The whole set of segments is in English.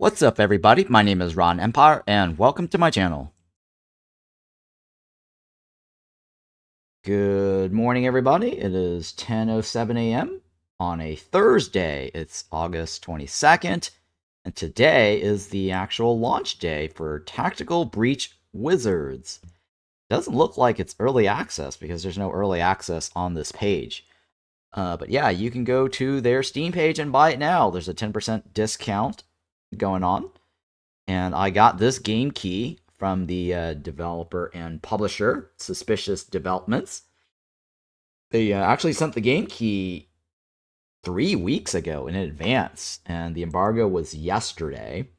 What's up, everybody? My name is Ron Empire, and welcome to my channel. Good morning, everybody. It is 10:07 a.m. on a Thursday. It's August 22nd, and today is the actual launch day for Tactical Breach Wizards. Doesn't look like it's early access because there's no early access on this page. But yeah, you can go to their Steam page and buy it now. There's a 10% discount going on. And I got this game key from the developer and publisher, Suspicious Developments. They actually sent the game key 3 weeks ago in advance, and the embargo was yesterday.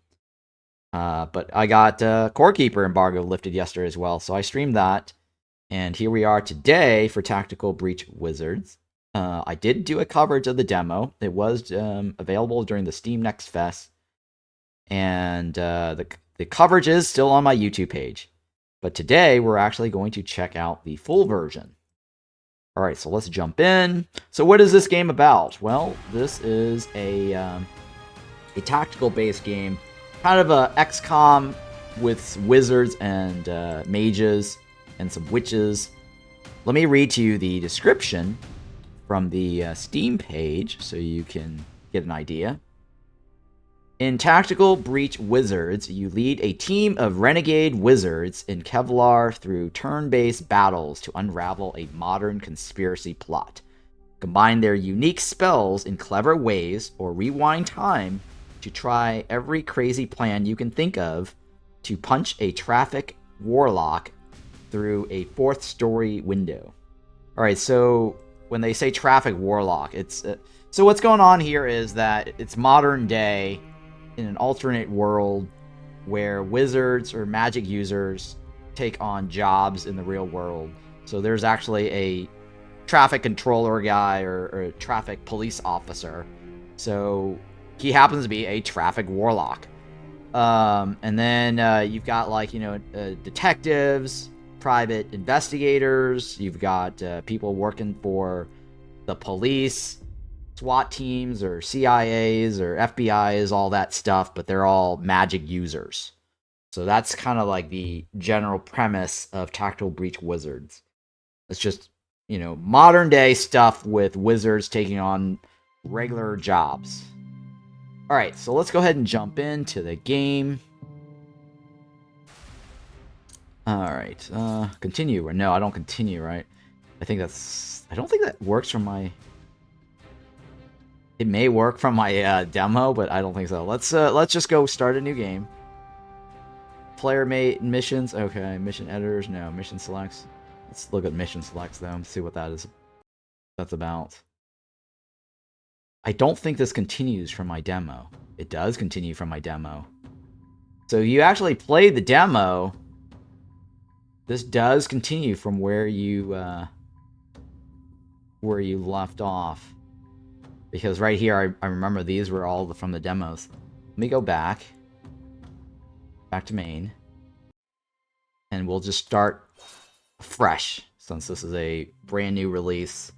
But I got Core Keeper embargo lifted yesterday as well, so I streamed that. And here we are today for Tactical Breach Wizards. I did do a coverage of the demo. It was available during the Steam Next Fest. And the coverage is still on my YouTube page. But today, we're actually going to check out the full version. Alright, so let's jump in. So what is this game about? Well, this is a tactical-based game. Kind of a XCOM with wizards and mages and some witches. Let me read to you the description from the Steam page so you can get an idea. In Tactical Breach Wizards, you lead a team of renegade wizards in Kevlar through turn-based battles to unravel a modern conspiracy plot. Combine their unique spells in clever ways or rewind time to try every crazy plan you can think of to punch a traffic warlock through a fourth-story window. Alright, so when they say traffic warlock, it's... so what's going on here is that it's modern day in an alternate world where wizards or magic users take on jobs in the real world. So there's actually a traffic controller guy or a traffic police officer. So he happens to be a traffic warlock. And then you've got, like, detectives, private investigators. You've got people working for the police, SWAT teams or CIAs or FBIs, all that stuff, but they're all magic users. So that's kind of like the general premise of Tactical Breach Wizards. It's just, modern day stuff with wizards taking on regular jobs. Alright, so let's go ahead and jump into the game. Alright, continue. Or no, I don't continue, right? I don't think that works from my... It may work from my demo, but I don't think so. Let's just go start a new game. Player made missions. Okay, mission editors. No, mission selects. Let's look at mission selects though. See what that's about. I don't think this continues from my demo. It does continue from my demo. So you actually played the demo. This does continue from where you left off. Because right here, I remember these were all from the demos. Let me go back to main. And we'll just start fresh, since this is a brand new release.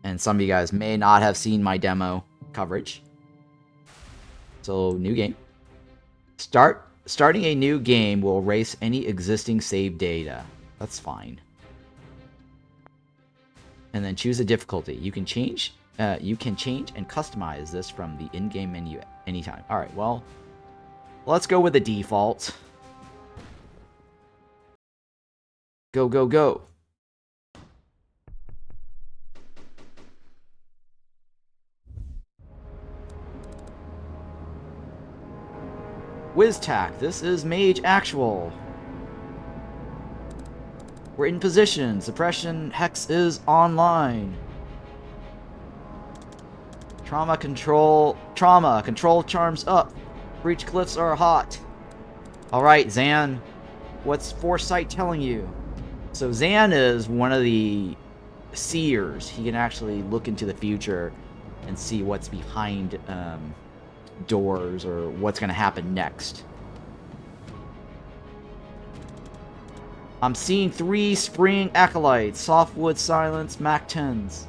And some of you guys may not have seen my demo coverage. So, new game. Starting a new game will erase any existing save data. That's fine. And then choose a difficulty. You can change and customize this from the in-game menu anytime. Alright, well, let's go with the default. Go, go, go. WizTac, this is Mage Actual. We're in position. Suppression Hex is online. Trauma control charms up. Breach glyphs are hot. Alright, Zan. What's Foresight telling you? So Zan is one of the seers. He can actually look into the future and see what's behind doors or what's going to happen next. I'm seeing 3 Spring Acolytes, Softwood Silence, Mac 10s.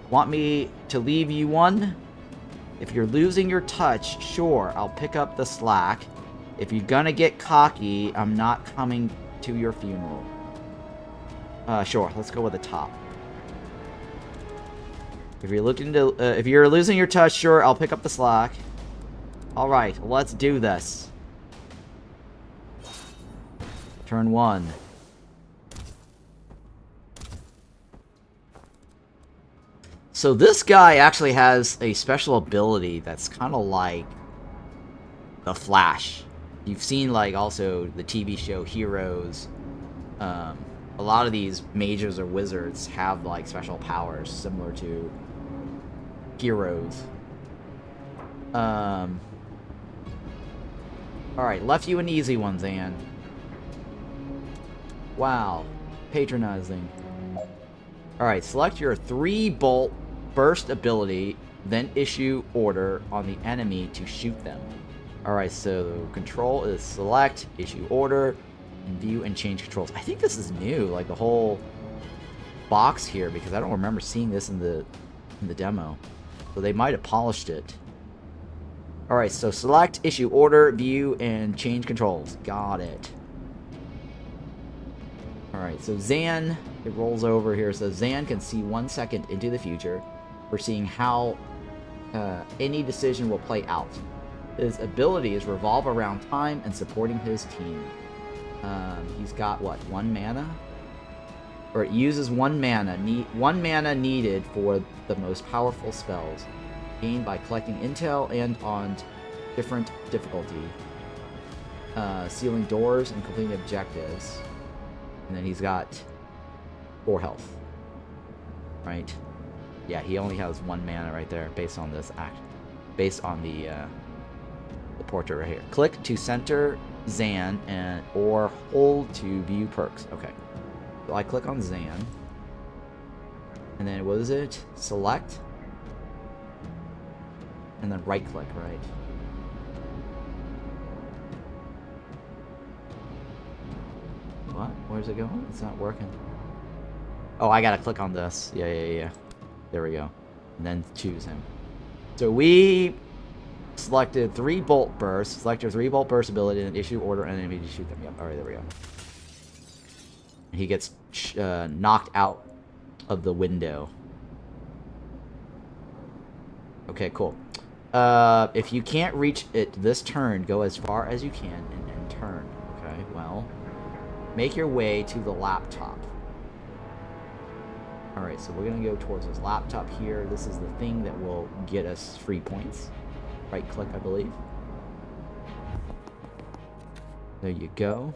Want me to leave you one? If you're losing your touch, sure, I'll pick up the slack. If you're gonna get cocky, I'm not coming to your funeral. Sure, let's go with the top. If you're losing your touch, sure, I'll pick up the slack. Alright, let's do this. Turn 1. So this guy actually has a special ability that's kind of like the Flash. You've seen, like, also the TV show Heroes. A lot of these mages or wizards have, like, special powers similar to Heroes. Alright, left you an easy one, Zan. Wow. Patronizing. Alright, select your 3-bolt burst ability, then issue order on the enemy to shoot them. Alright, so control is select, issue order, and view and change controls. I think this is new, like the whole box here, because I don't remember seeing this in the demo. So they might have polished it. Alright, so select, issue order, view, and change controls. Got it. Alright, so Zan, it rolls over here. So Zan can see 1 second into the future. We're seeing how any decision will play out. His abilities revolve around time and supporting his team. He's got, what, 1 mana? Or it uses 1 mana. 1 mana needed for the most powerful spells. Gained by collecting intel and on different difficulty. Sealing doors and completing objectives. And then he's got 4 health. Right? Yeah, he only has 1 mana right there based on this act. Based on the portrait right here. Click to center Zan or hold to view perks. Okay. So I click on Zan. And then what is it? Select. And then right click, right? What? Where's it going? It's not working. Oh, I gotta click on this. Yeah. There we go. And then choose him. So we selected 3-bolt burst. Select your 3-bolt burst ability and issue order enemy to shoot them. Yep. Alright, there we go. He gets knocked out of the window. Okay, cool. If you can't reach it this turn, go as far as you can and turn. Okay, well, make your way to the laptop. Alright, so we're going to go towards this laptop here. This is the thing that will get us free points. Right click, I believe. There you go.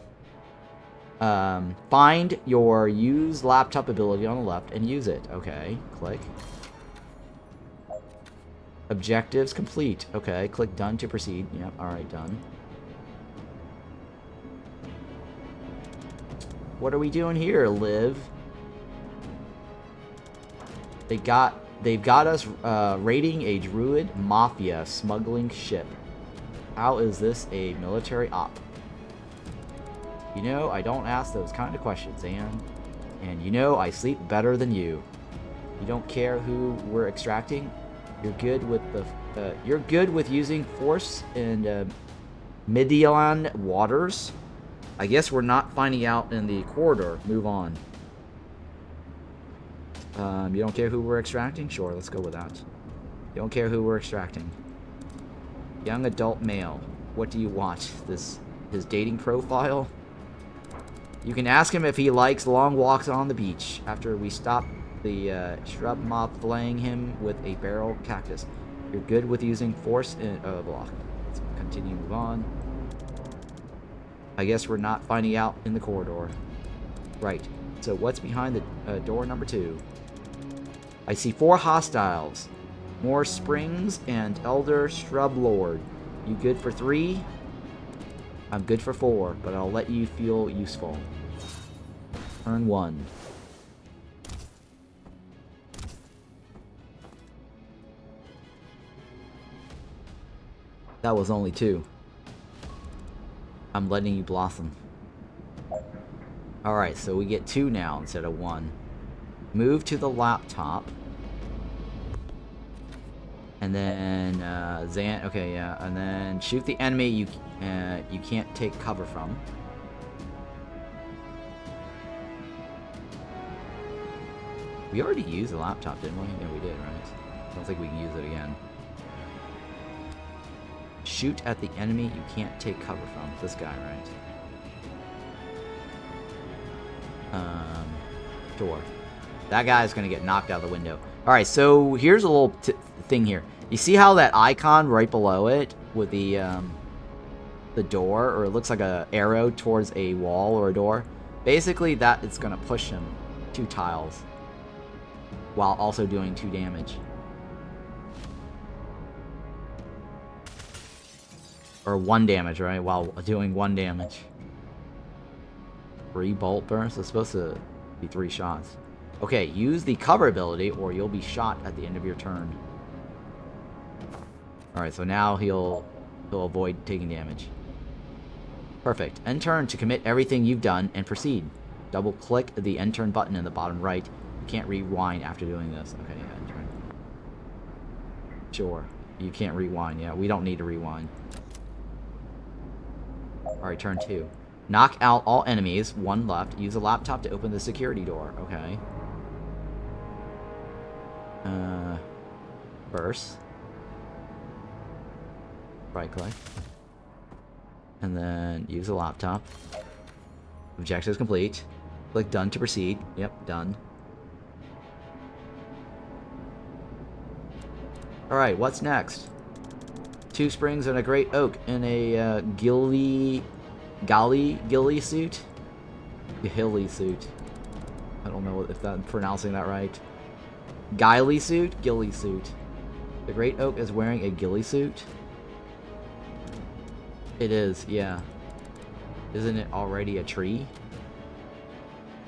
Find your use laptop ability on the left and use it. Okay, click. Objectives complete. Okay, click done to proceed. Yep, alright, done. What are we doing here, Liv? They've got us raiding a druid mafia smuggling ship. How is this a military op? You know, I don't ask those kind of questions, Anne. And you know, I sleep better than you. You don't care who we're extracting? You're good with using force in Midian waters? I guess we're not finding out in the corridor. Move on. You don't care who we're extracting? Sure, let's go with that. You don't care who we're extracting. Young adult male. What do you want? His dating profile? You can ask him if he likes long walks on the beach. After we stop the shrub mob flaying him with a barrel cactus. You're good with using force in block. Let's continue, move on. I guess we're not finding out in the corridor. Right. So what's behind the door number 2? I see 4 hostiles. More springs and elder shrub lord. You good for 3? I'm good for 4, but I'll let you feel useful. Turn 1. That was only 2. I'm letting you blossom. Alright, so we get 2 now instead of 1. Move to the laptop. And then Zan. Okay, yeah. And then shoot the enemy you can't take cover from. We already used the laptop, didn't we? Yeah, we did, right? I don't think we can use it again. Shoot at the enemy you can't take cover from. This guy, right? Door. That guy's gonna get knocked out of the window. Alright, so here's a little thing here. You see how that icon right below it with the door, or it looks like a arrow towards a wall or a door? Basically, that is gonna push him 2 tiles while also doing 2 damage. Or 1 damage, right? While doing 1 damage. 3 bolt bursts? It's supposed to be 3 shots. Okay, use the cover ability or you'll be shot at the end of your turn. Alright, so now he'll avoid taking damage. Perfect. End turn to commit everything you've done and proceed. Double click the end turn button in the bottom right. You can't rewind after doing this. Okay, yeah, end turn. Sure. You can't rewind. Yeah, we don't need to rewind. Alright, turn 2. Knock out all enemies. 1 left. Use a laptop to open the security door. Okay. Burst. Right click. And then use a laptop. Objective complete. Click done to proceed. Yep, done. Alright, what's next? 2 springs and a great oak in a ghillie suit? Ghillie suit. I don't know if I'm pronouncing that right. Ghillie suit? Ghillie suit. The great oak is wearing a ghillie suit? It is, yeah. Isn't it already a tree?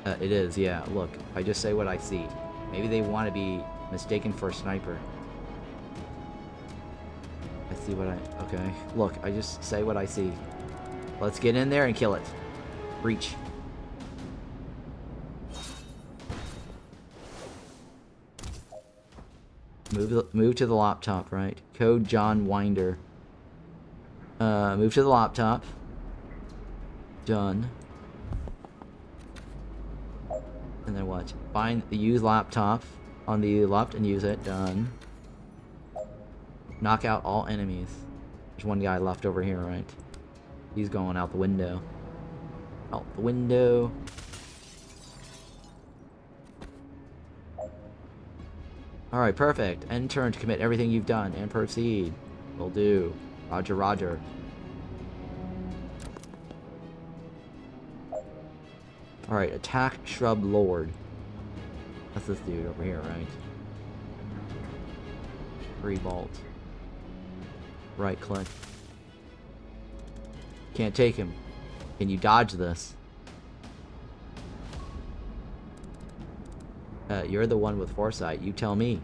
It is, yeah. Look, I just say what I see. Maybe they want to be mistaken for a sniper. I see what I... Okay. Look, I just say what I see. Let's get in there and kill it. Breach. Move to the laptop, right? Code John Winder. Move to the laptop. Done. And then what? Use laptop on the left and use it. Done. Knock out all enemies. There's 1 guy left over here, right? He's going out the window. Out the window. Alright, perfect. End turn to commit everything you've done and proceed. Will do. Roger, roger. Alright, attack Shrub Lord. That's this dude over here, right? Free bolt. Right click. Can't take him. Can you dodge this? You're the one with foresight. You tell me.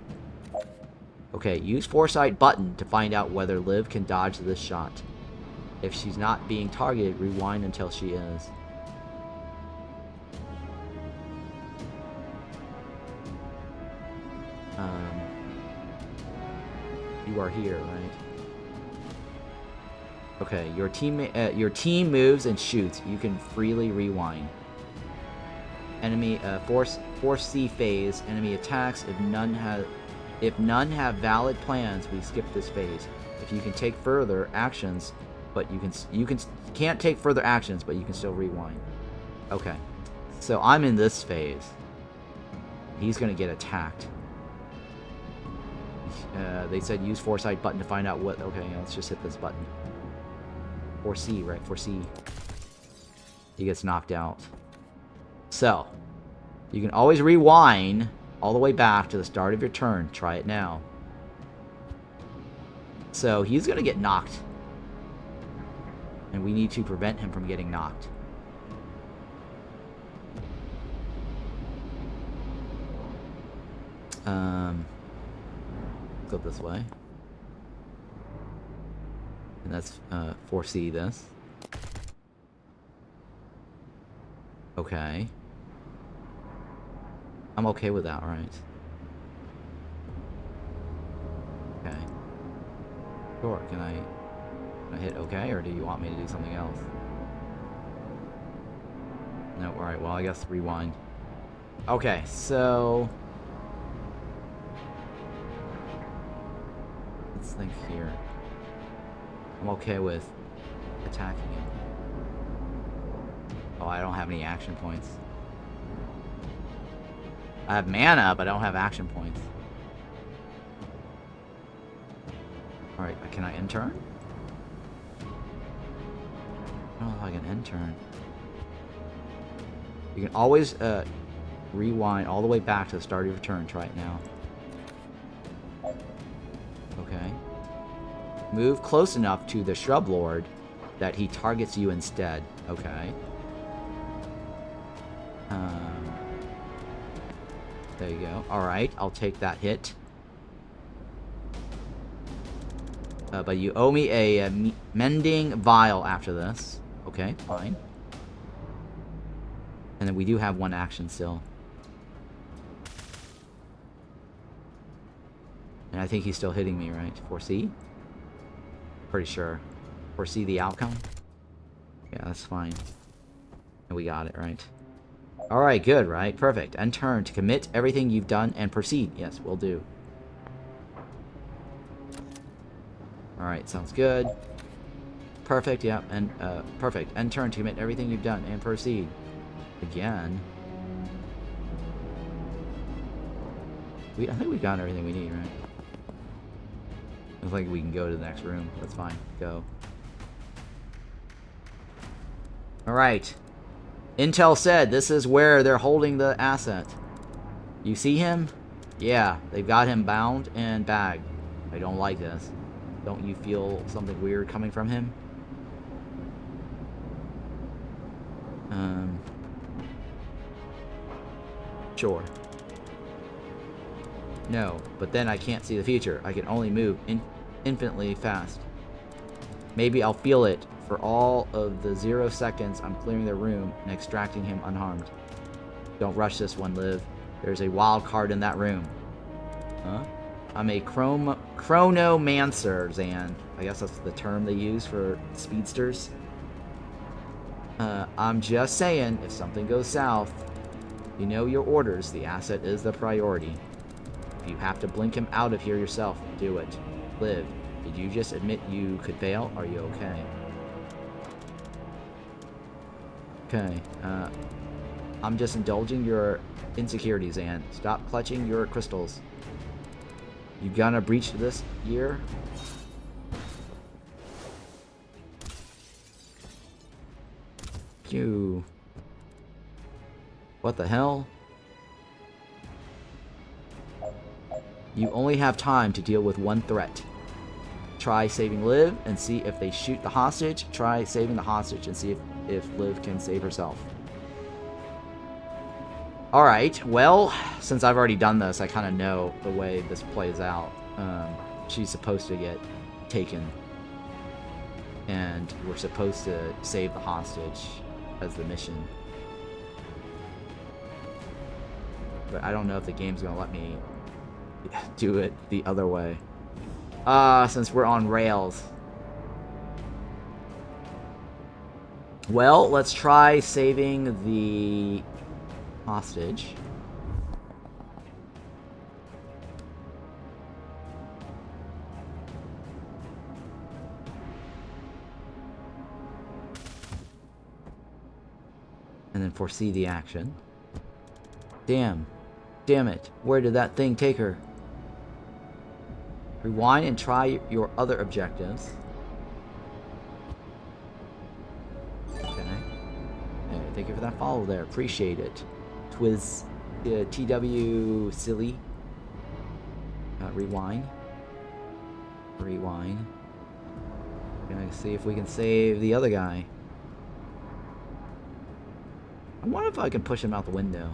Okay, use foresight button to find out whether Liv can dodge this shot. If she's not being targeted, rewind until she is. You are here, right? Okay, your team moves and shoots. You can freely rewind. Enemy Foresee phase. Enemy attacks. If none have valid plans, we skip this phase. If you can take further actions, but you can't take further actions, but you can still rewind. Okay, so I'm in this phase. He's gonna get attacked. They said use foresight button to find out what. Okay, let's just hit this button. Foresee, right? Foresee. He gets knocked out. So, you can always rewind all the way back to the start of your turn. Try it now. So, he's going to get knocked. And we need to prevent him from getting knocked. Go this way. And that's foresee this. Okay. I'm okay with that, right? Okay. Sure, can I hit OK, or do you want me to do something else? No, alright, well, I guess rewind. Okay, so... let's think here. I'm okay with attacking him. Oh, I don't have any action points. I have mana, but I don't have action points. Alright, can I end turn? I don't know if I can end turn. You can always rewind all the way back to the start of your turn. Try it now. Okay. Move close enough to the Shrub Lord that he targets you instead. Okay. There you go. Alright, I'll take that hit. But you owe me a mending vial after this. Okay, fine. And then we do have one action still. And I think he's still hitting me, right? Foresee? Pretty sure. Foresee the outcome? Yeah, that's fine. And we got it, right? Alright, good, right? Perfect. End turn to commit everything you've done and proceed. Yes, we'll do. Alright, sounds good. Perfect, yeah, and perfect. End turn to commit everything you've done and proceed. Again. I think we got everything we need, right? Looks like we can go to the next room. That's fine. Go. Alright. Intel said this is where they're holding the asset. You see him? Yeah, they've got him bound and bagged. I don't like this. Don't you feel something weird coming from him? Sure. No, but then I can't see the future. I can only move infinitely fast. Maybe I'll feel it for all of the 0 seconds I'm clearing the room and extracting him unharmed. Don't rush this one, Liv. There's a wild card in that room. Huh? I'm a chronomancer, Zan. I guess that's the term they use for speedsters. I'm just saying, if something goes south, you know your orders. The asset is the priority. If you have to blink him out of here yourself, do it. Liv, did you just admit you could fail? Are you okay? Okay, I'm just indulging your insecurities, Anne. Stop clutching your crystals. You gonna breach this year? Phew. What the hell? You only have time to deal with one threat. Try saving Liv and see if they shoot the hostage. Try saving the hostage and see if Liv can save herself. Alright, well, since I've already done this, I kind of know the way this plays out. She's supposed to get taken. And we're supposed to save the hostage as the mission. But I don't know if the game's going to let me do it the other way. Since we're on rails. Well, let's try saving the hostage. And then foresee the action. Damn it. Where did that thing take her? Rewind and try your other objectives. Okay. Thank you for that follow there. Appreciate it. Twiz, TW silly. Rewind. Rewind. Gonna see if we can save the other guy. I wonder if I can push him out the window.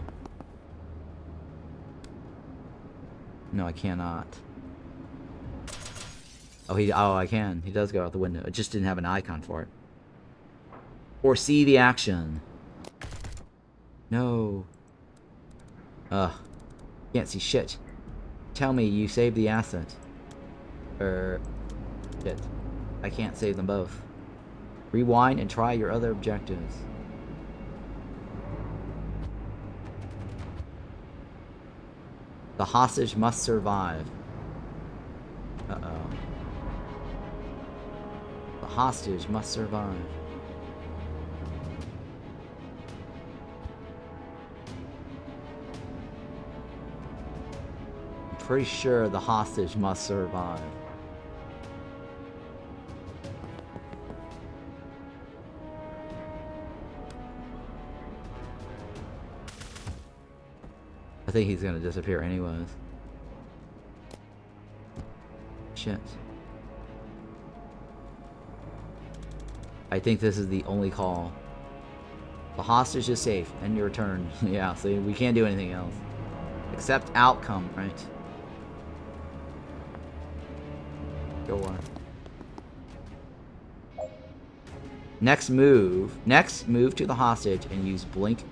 No, I cannot. Oh, I can. He does go out the window. It just didn't have an icon for it. Foresee the action. No. Ugh. Can't see shit. Tell me you saved the asset. Shit. I can't save them both. Rewind and try your other objectives. The hostage must survive. Uh-oh. The hostage must survive. I'm pretty sure the hostage must survive. I think he's gonna disappear anyways. Shit. I think this is the only call. The hostage is safe. End your turn. Yeah, so we can't do anything else. Accept outcome, right? Go on. Next move to the hostage and use blink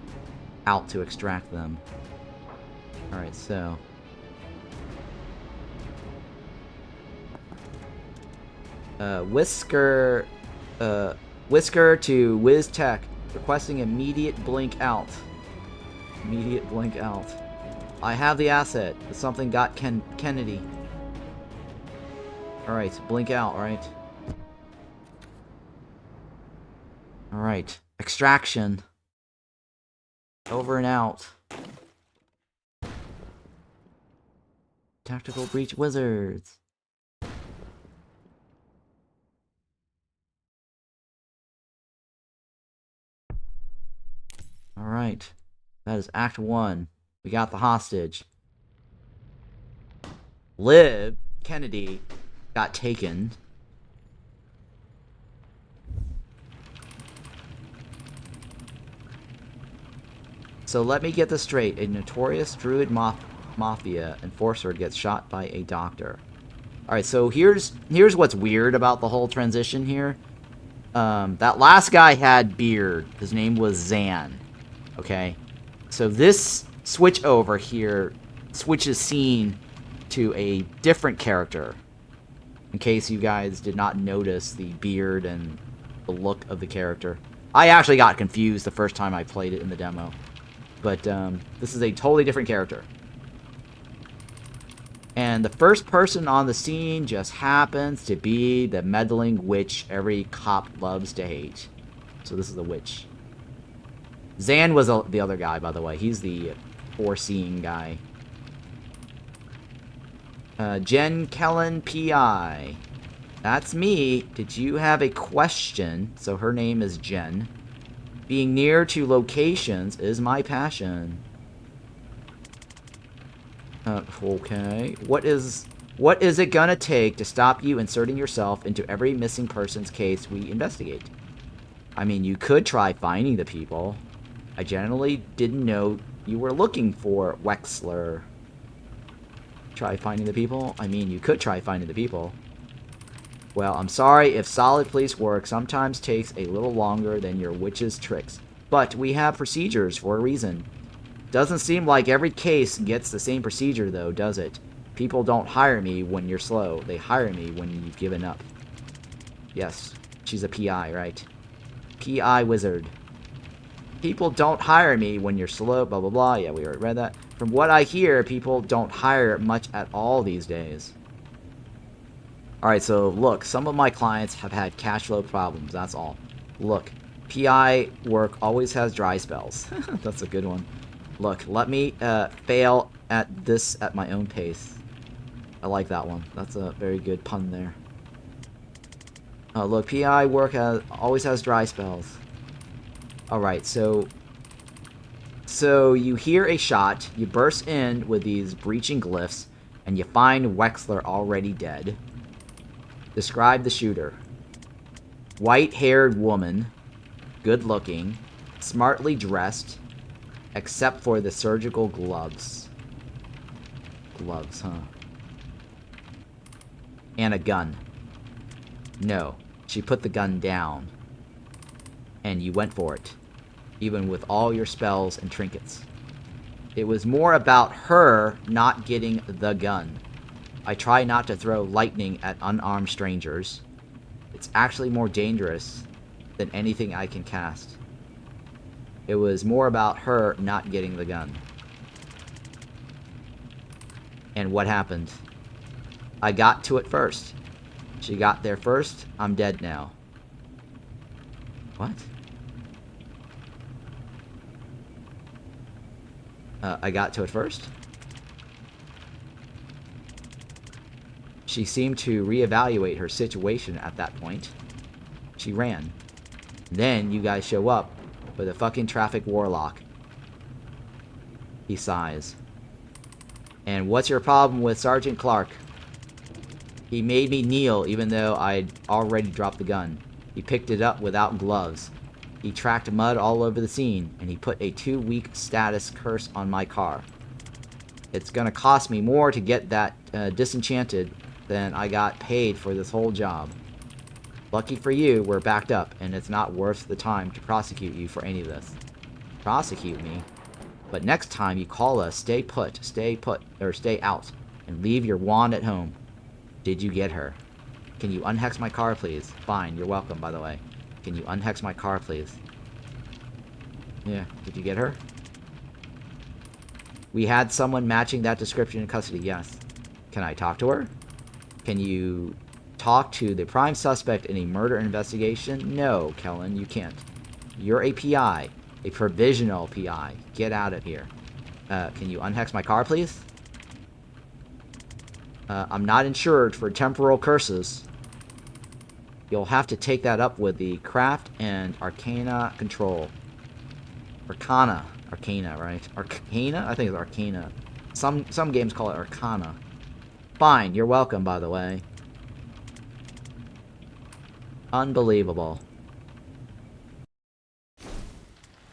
out to extract them. Alright, so Whisker to Wiz Tech requesting immediate blink out. Immediate blink out. I have the asset, but something got Kennedy. Alright, blink out, alright. Alright, extraction. Over and out. Tactical Breach Wizards. Alright. That is Act 1. We got the hostage. Liv, Kennedy, got taken. So let me get this straight. A notorious druid mafia enforcer gets shot by a doctor. Alright, so here's what's weird about the whole transition here. That last guy had beard. His name was Zan. Okay? So this switch over here switches scene to a different character. In case you guys did not notice the beard and the look of the character. I actually got confused the first time I played it in the demo. But this is a totally different character. And the first person on the scene just happens to be the meddling witch every cop loves to hate. So this is the witch. Zan was the other guy, by the way. He's the foreseeing guy. Jen Kellen P.I. That's me. Did you have a question? So her name is Jen. Being near to locations is my passion. Okay. What is it gonna take to stop you inserting yourself into every missing person's case we investigate? I mean, you could try finding the people. I generally didn't know you were looking for Wexler. Try finding the people? I mean, you could try finding the people. Well, I'm sorry if solid police work sometimes takes a little longer than your witch's tricks. But we have procedures for a reason. Doesn't seem like every case gets the same procedure, though, does it? People don't hire me when you're slow. They hire me when you've given up. Yes, she's a PI, right? PI wizard. People don't hire me when you're slow, blah, blah, blah. Yeah, we already read that. From what I hear, people don't hire much at all these days. Alright, so look, some of my clients have had cash flow problems, that's all. Look, PI work always has dry spells. That's a good one. Look, let me fail at this at my own pace. I like that one. That's a very good pun there. Look, PI work always has dry spells. Alright, so you hear a shot, you burst in with these breaching glyphs, and you find Wexler already dead. Describe the shooter. White-haired woman, good-looking, smartly dressed, except for the surgical gloves. Gloves, huh? And a gun. No, she put the gun down. And you went for it, even with all your spells and trinkets. It was more about her not getting the gun. I try not to throw lightning at unarmed strangers. It's actually more dangerous than anything I can cast. It was more about her not getting the gun. And what happened? I got to it first. She got there first. I'm dead now. What? I got to it first? She seemed to reevaluate her situation at that point. She ran. Then you guys show up with a fucking traffic warlock. He sighs. And what's your problem with Sergeant Clark? He made me kneel even though I'd already dropped the gun. He picked it up without gloves. He tracked mud all over the scene, and he put a 2-week status curse on my car. It's gonna cost me more to get that disenchanted than I got paid for this whole job. Lucky for you, we're backed up, and it's not worth the time to prosecute you for any of this. Prosecute me? But next time you call us, stay put, or stay out, and leave your wand at home. Did you get her? Can you unhex my car, please? Fine, you're welcome, by the way. Can you unhex my car, please? Yeah, did you get her? We had someone matching that description in custody, yes. Can I talk to her? Can you talk to the prime suspect in a murder investigation? No, Kellen, you can't. You're a PI. A provisional PI. Get out of here. Can you unhex my car, please? I'm not insured for temporal curses. You'll have to take that up with the Craft and Arcana Control. Arcana, right? Arcana? I think it's Arcana. Some games call it Arcana. Fine, you're welcome, by the way. Unbelievable.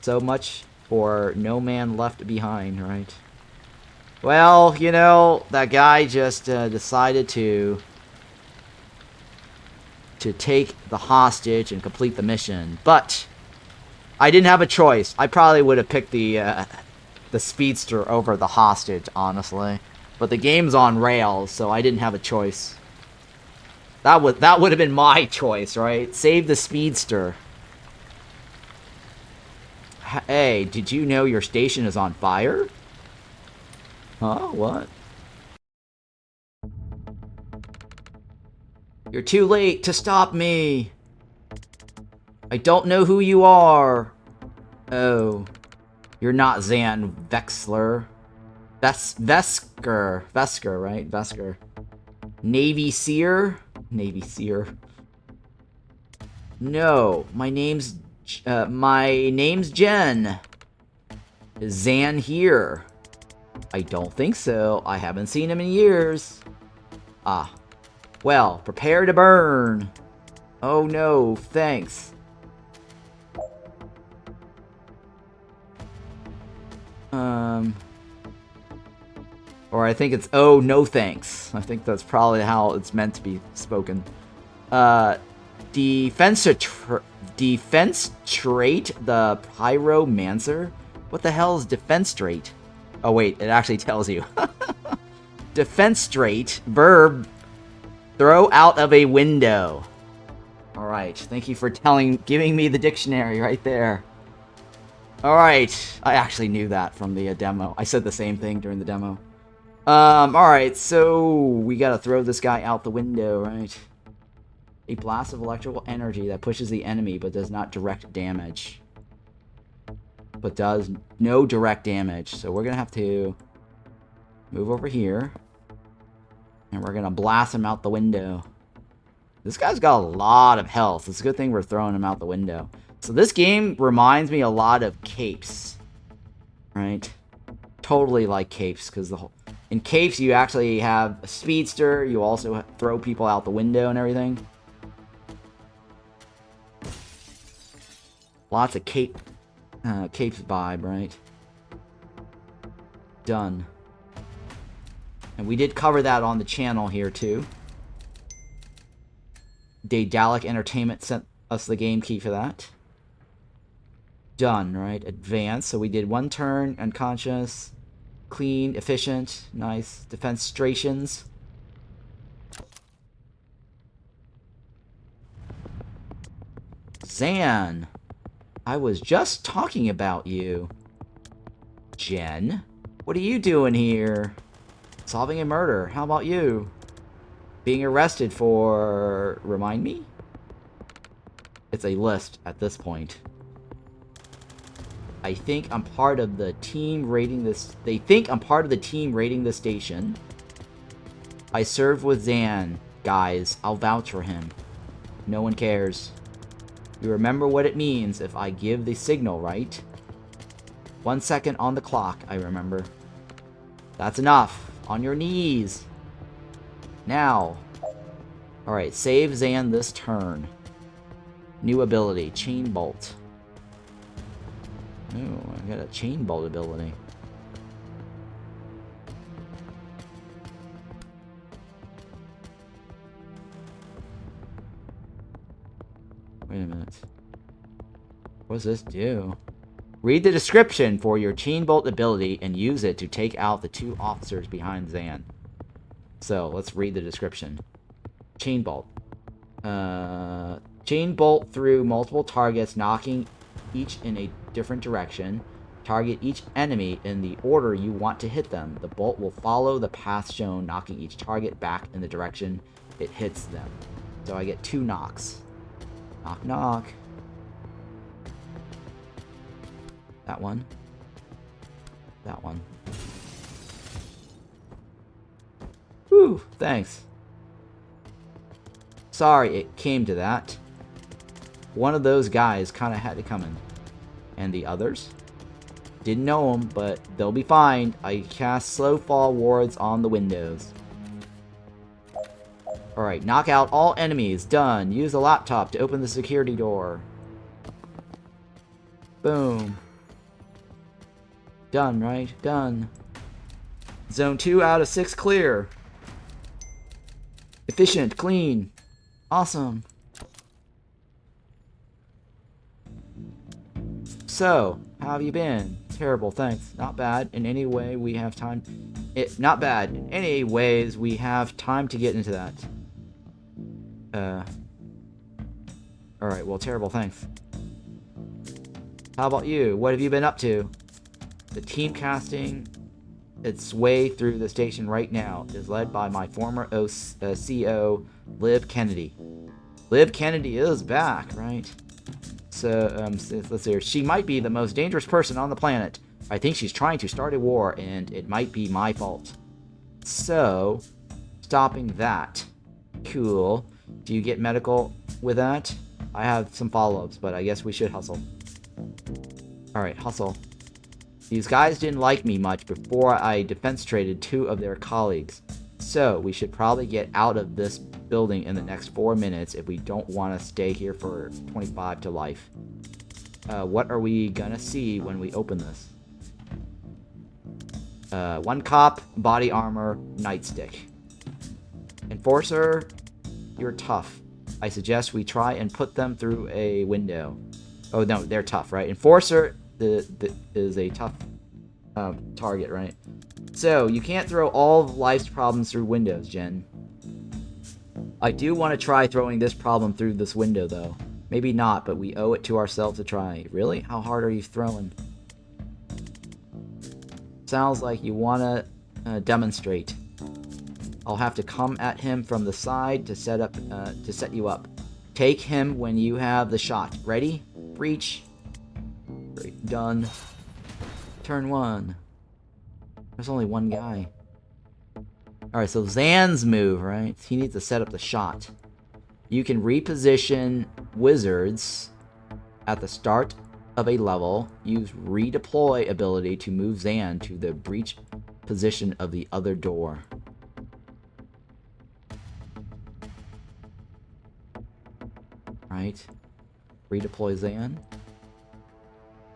So much for no man left behind, right? Well, you know, that guy just decided to take the hostage and complete the mission. But I didn't have a choice. I probably would have picked the speedster over the hostage, honestly. But the game's on rails, so I didn't have a choice. That would have been my choice, right? Save the speedster. Hey, did you know your station is on fire? Huh? What? You're too late to stop me. I don't know who you are. Oh. You're not Zan Vexler. Vesker, right? Vesker. Navy Seer? Navy Seer. No, my name's Jen. Is Zan here? I don't think so. I haven't seen him in years. Ah. Well, prepare to burn. Oh no, thanks. Or I think it's, oh, no thanks. I think that's probably how it's meant to be spoken. Defense trait, the Pyromancer? What the hell is defense trait? Oh wait, it actually tells you. Defense trait, verb, throw out of a window. Alright, thank you for giving me the dictionary right there. Alright, I actually knew that from the demo. I said the same thing during the demo. Alright, so we gotta throw this guy out the window, right? A blast of electrical energy that pushes the enemy but does not direct damage. But does no direct damage. So we're gonna have to move over here. And we're gonna blast him out the window. This guy's got a lot of health. It's a good thing we're throwing him out the window. So this game reminds me a lot of Capes. Right? Totally like Capes, because in Capes you actually have a speedster, you also throw people out the window and everything. Lots of Capes vibe, right? Done. And we did cover that on the channel here too. Daedalic Entertainment sent us the game key for that. Done, right? Advanced. So we did 1 turn, unconscious, clean, efficient, nice. Defenstrations. Zan, I was just talking about you. Jen, what are you doing here? Solving a murder. How about you? Being arrested for... Remind me? It's a list at this point. I think I'm part of the team raiding this... They think I'm part of the team raiding the station. I served with Zan. Guys, I'll vouch for him. No one cares. You remember what it means if I give the signal, right? 1 second on the clock, I remember. That's enough. On your knees. Now. Alright, save Zan this turn. New ability, Chain Bolt. Ooh, I got a Chain Bolt ability. Wait a minute. What does this do? Read the description for your Chain Bolt ability and use it to take out the 2 officers behind Zan. So, let's read the description. Chain Bolt. Chain Bolt through multiple targets, knocking each in a different direction. Target each enemy in the order you want to hit them. The bolt will follow the path shown, knocking each target back in the direction it hits them. So I get 2 knocks. Knock, knock. That one. That one. Whew, thanks. Sorry it came to that. One of those guys kind of had it coming. And the others? Didn't know them, but they'll be fine. I cast slow fall wards on the windows. Alright, knock out all enemies. Done. Use the laptop to open the security door. Boom. Done, right? Done. Zone 2 out of 6 clear. Efficient, clean. Awesome. So, how have you been? Terrible, thanks. Not bad. In any way we have time... not bad. In any ways we have time to get into that. Alright, well, terrible, thanks. How about you? What have you been up to? The team casting its way through the station right now is led by my former CO, Liv Kennedy. Liv Kennedy is back, right? So, let's see here. She might be the most dangerous person on the planet. I think she's trying to start a war, and it might be my fault. So, stopping that. Cool. Do you get medical with that? I have some follow-ups, but I guess we should hustle. Alright, hustle. These guys didn't like me much before I defense traded 2 of their colleagues. So, we should probably get out of this building in the next 4 minutes if we don't want to stay here for 25 to life. What are we gonna see when we open this? 1 cop, body armor, nightstick. Enforcer, you're tough. I suggest we try and put them through a window. Oh, no, they're tough, right? Enforcer is a tough target, right? So, you can't throw all of life's problems through windows, Jen. I do want to try throwing this problem through this window, though. Maybe not, but we owe it to ourselves to try. Really? How hard are you throwing? Sounds like you want to demonstrate. I'll have to come at him from the side to set you up. Take him when you have the shot. Ready? Breach. Great. Done. Turn 1. There's only 1 guy. Alright, so Zan's move, right? He needs to set up the shot. You can reposition wizards at the start of a level. Use redeploy ability to move Zan to the breach position of the other door. Right? Redeploy Zan.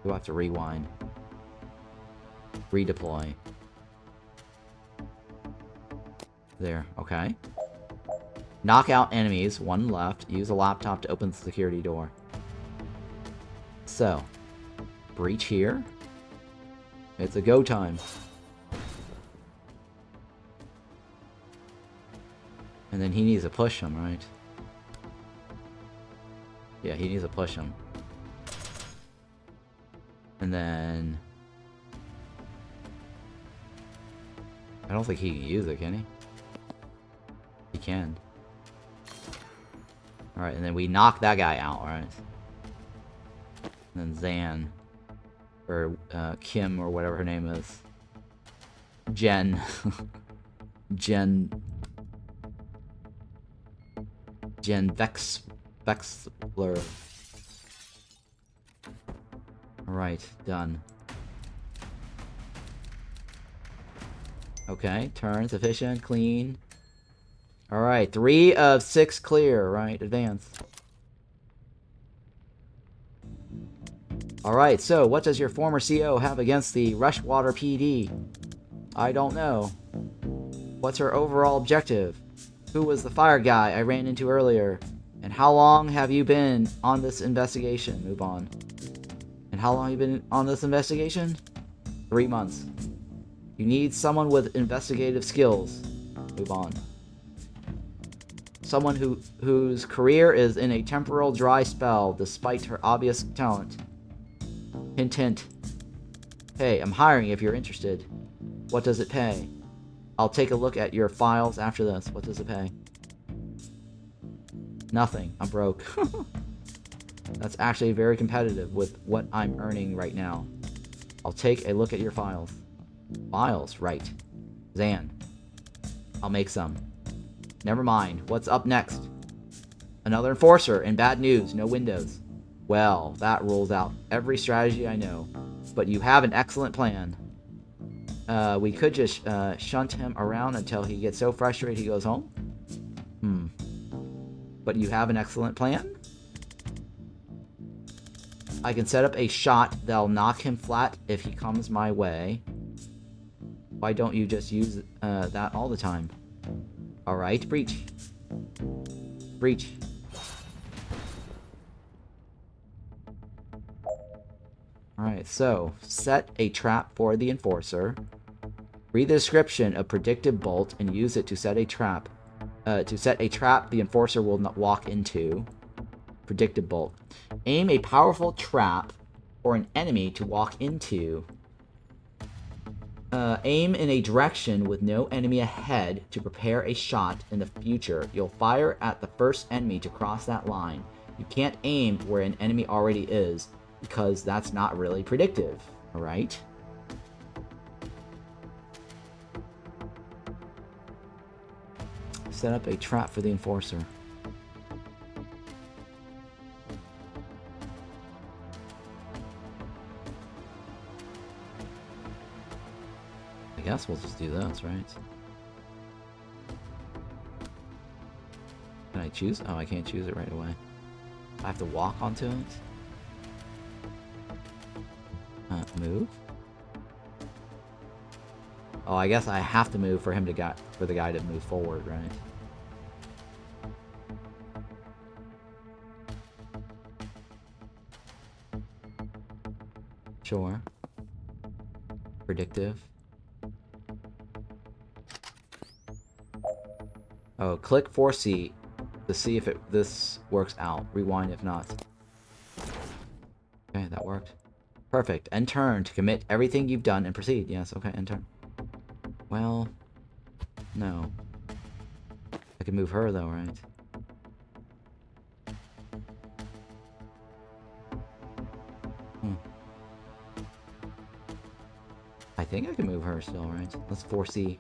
You'll have to rewind. Redeploy. There, okay. Knock out enemies, 1 left. Use a laptop to open the security door. So, breach here. It's a go time. And then he needs to push him, right? Yeah, he needs to push him. And then... I don't think he can use it, can he? He can. Alright, and then we knock that guy out, right? And then Zan. Or Kim, or whatever her name is. Jen. Jen Vexler. Alright, done. Okay, turns, efficient, clean. Alright, 3 of 6 clear, right? Advance. Alright, so what does your former CO have against the Rushwater PD? I don't know. What's her overall objective? Who was the fire guy I ran into earlier? And how long have you been on this investigation? Move on. And how long have you been on this investigation? 3 months. You need someone with investigative skills. Move on. Someone whose career is in a temporal dry spell despite her obvious talent. Hint hint. Hey, I'm hiring if you're interested. What does it pay? I'll take a look at your files after this. What does it pay? Nothing. I'm broke. That's actually very competitive with what I'm earning right now. I'll take a look at your files. Files, right. Zan. I'll make some. Never mind. What's up next? Another enforcer, and bad news, no windows. Well, that rules out every strategy I know. But you have an excellent plan. We could just shunt him around until he gets so frustrated he goes home. But you have an excellent plan? I can set up a shot that'll knock him flat if he comes my way. Why don't you just use that all the time? Alright, breach. Breach. Alright, so set a trap for the enforcer. Read the description of predictive bolt and use it to set a trap. To set a trap the enforcer will not walk into. Predictive bolt. Aim a powerful trap for an enemy to walk into. Aim in a direction with no enemy ahead to prepare a shot in the future. You'll fire at the first enemy to cross that line. You can't aim where an enemy already is, because that's not really predictive, alright? Set up a trap for the enforcer. I guess we'll just do this, right? Can I choose? Oh, I can't choose it right away. I have to walk onto it? Move? Oh, I guess I have to move for him to for the guy to move forward, right? Sure. Predictive. Oh, click Foresee to see if this works out. Rewind if not. Okay, that worked. Perfect. End turn to commit everything you've done and proceed. Yes, okay, end turn. Well, no. I can move her though, right? I think I can move her still, right? Let's foresee.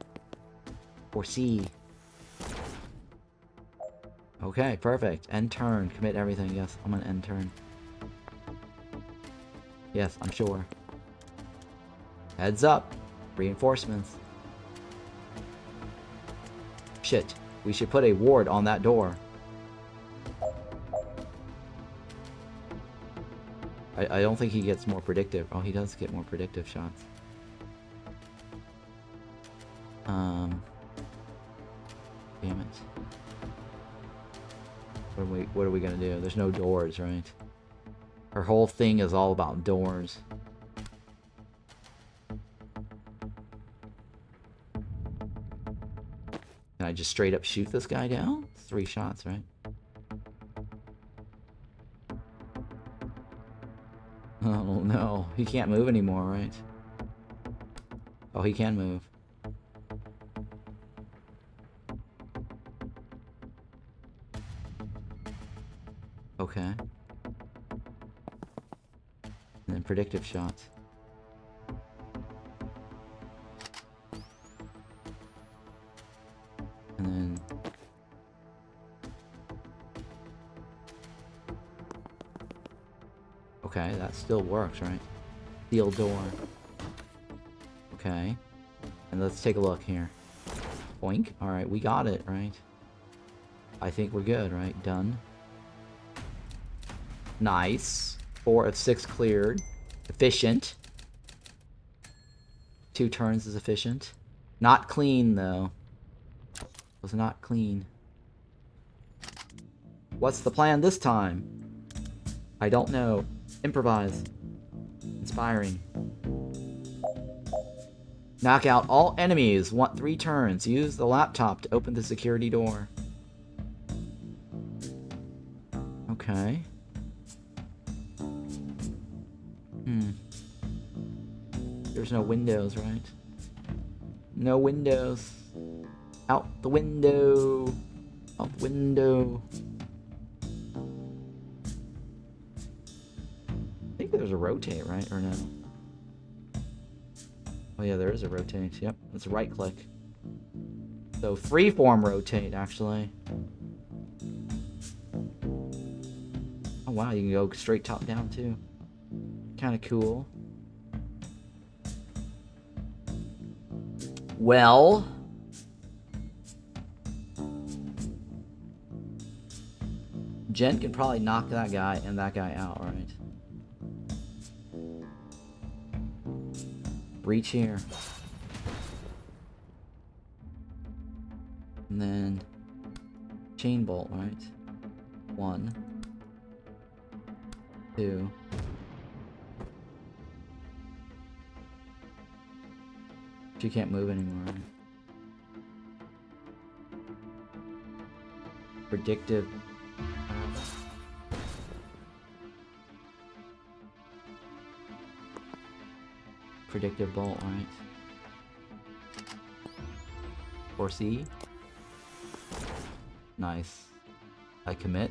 Foresee. Okay, perfect. End turn. Commit everything. Yes, I'm gonna end turn. Yes, I'm sure. Heads up. Reinforcements. Shit. We should put a ward on that door. I don't think he gets more predictive. Oh, he does get more predictive shots. Damn it. What are we gonna do? There's no doors, right? Her whole thing is all about doors. Can I just straight up shoot this guy down? It's 3 shots, right? Oh no, he can't move anymore, right? Oh, he can move. Okay. And then predictive shots. And then... Okay, that still works, right? Steel door. Okay. And let's take a look here. Boink. Alright, we got it, right? I think we're good, right? Done. Nice. 4 of 6 cleared. Efficient. 2 turns is efficient. Not clean, though. Was not clean. What's the plan this time? I don't know. Improvise. Inspiring. Knock out all enemies. Want 3 turns. Use the laptop to open the security door. Okay. There's no windows, right? No windows. Out the window. Out the window. I think there's a rotate, right? Or no? Oh yeah, there is a rotate. Yep, it's a right click. So freeform rotate, actually. Oh wow, you can go straight top down too. Kind of cool. Well, Jen can probably knock that guy and that guy out, right? Breach here. And then chain bolt, right? 1, 2. She can't move anymore, right? Predictive. Predictive bolt, right? Foresee. Nice. I commit.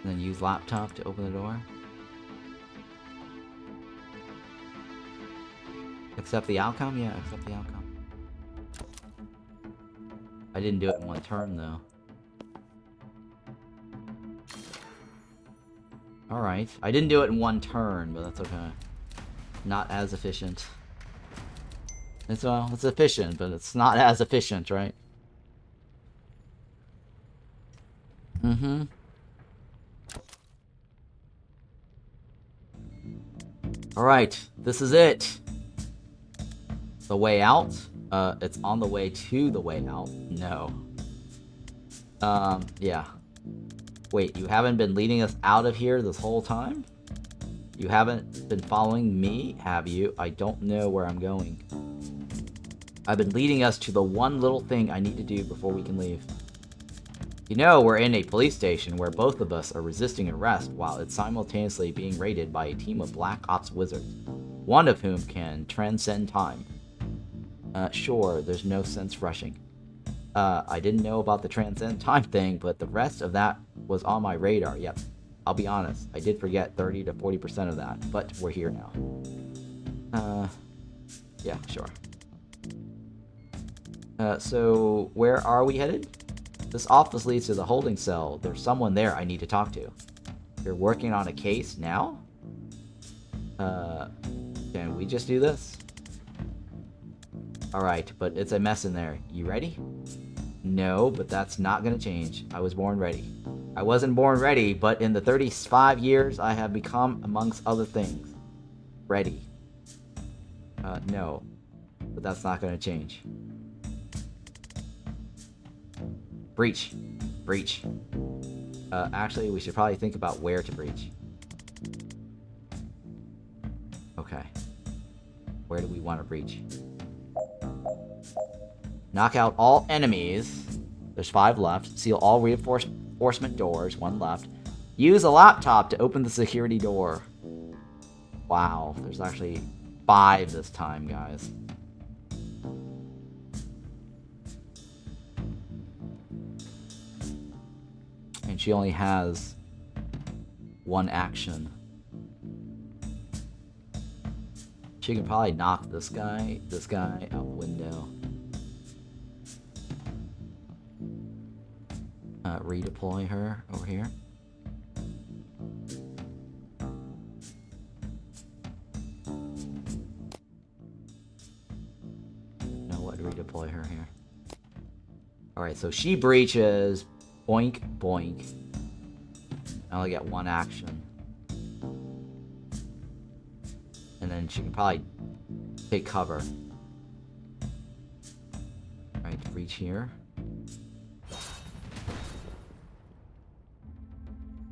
And then use laptop to open the door. Accept the outcome? Yeah, accept the outcome. I didn't do it in 1 turn, though. Alright. I didn't do it in 1 turn, but that's okay. Not as efficient. It's, well, it's efficient, but it's not as efficient, right? Mm-hmm. Alright, this is it. The way out? It's on the way to the way out. No. Yeah. Wait, you haven't been leading us out of here this whole time? You haven't been following me, have you? I don't know where I'm going. I've been leading us to the one little thing I need to do before we can leave. You know, we're in a police station where both of us are resisting arrest while it's simultaneously being raided by a team of Black Ops wizards, one of whom can transcend time. Sure, there's no sense rushing. I didn't know about the transcend time thing, but the rest of that was on my radar. Yep, I'll be honest, I did forget 30 to 40% of that, but we're here now. Yeah, sure. So where are we headed? This office leads to the holding cell. There's someone there I need to talk to. You're working on a case now? Can we just do this? Alright, but it's a mess in there. You ready? No, but that's not gonna change. I was born ready. I wasn't born ready, but in the 35 years I have become, amongst other things, ready. No, but that's not gonna change. Breach. Breach. Actually, we should probably think about where to breach. Okay. Where do we want to breach? Knock out all enemies. There's 5 left. Seal all reinforcement doors. 1 left. Use a laptop to open the security door. Wow, there's actually 5 this time, guys. And she only has 1 action. She can probably knock this guy out the window. Redeploy her over here. No, what? Redeploy her here. Alright, so she breaches. Boink, boink. I only get 1 action. And then she can probably take cover. Alright, reach here.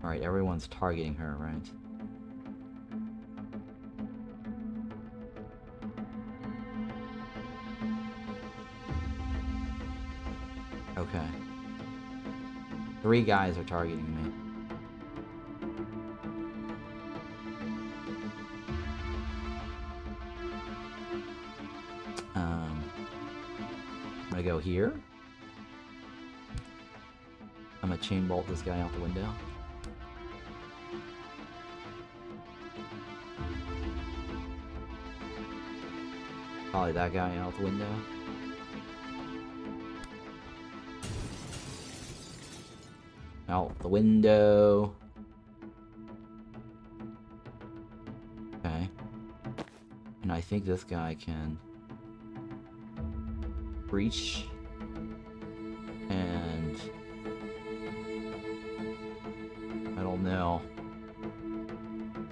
Alright, everyone's targeting her, right? Okay. 3 guys are targeting me. I'm gonna go here. I'm gonna chain bolt this guy out the window. Probably that guy out the window. Out the window. Okay. And I think this guy can breach. And I don't know.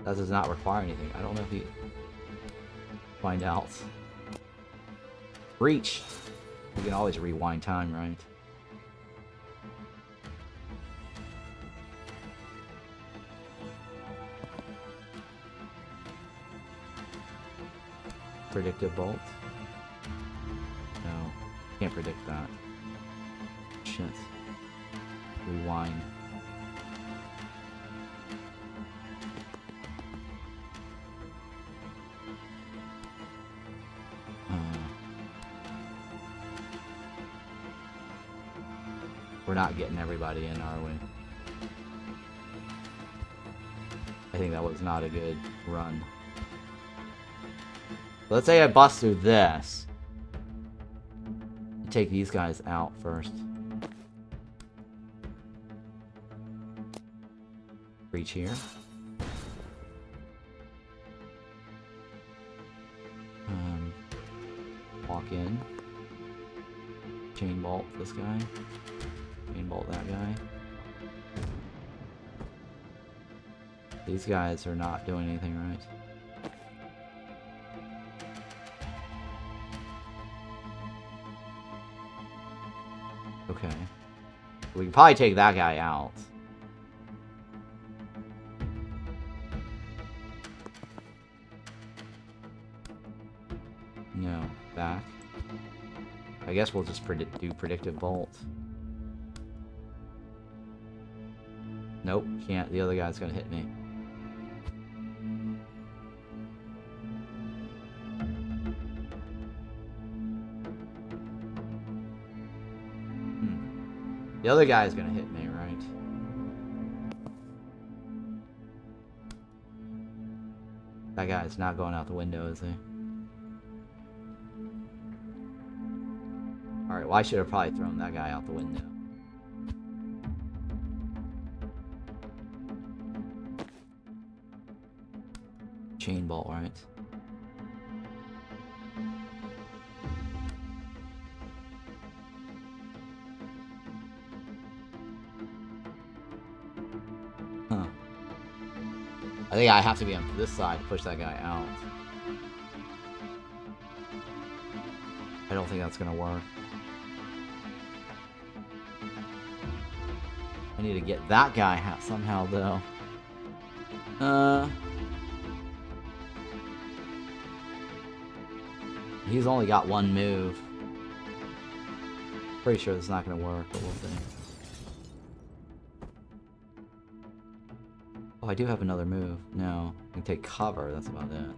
That does not require anything. I don't know if he find out. Breach. You can always rewind time, right? Predictive bolt. No, can't predict that. Shit. Rewind. We're not getting everybody in, are we? I think that was not a good run. Let's say I bust through this. Take these guys out first. Reach here. Walk in. Chain bolt this guy. Chain bolt that guy. These guys are not doing anything right. Okay. We can probably take that guy out. No, back. I guess we'll just do predictive bolt. Nope, can't. The other guy's gonna hit me. The other guy's gonna hit me, right? That guy's not going out the window, is he? Alright, well I should have probably thrown that guy out the window. Chain bolt, right? Huh. I think I have to be on this side to push that guy out. I don't think that's gonna work. I need to get that guy out somehow, though. He's only got 1 move. Pretty sure it's not gonna work, but we'll see. Oh, I do have another move. No, I can take cover. That's about it.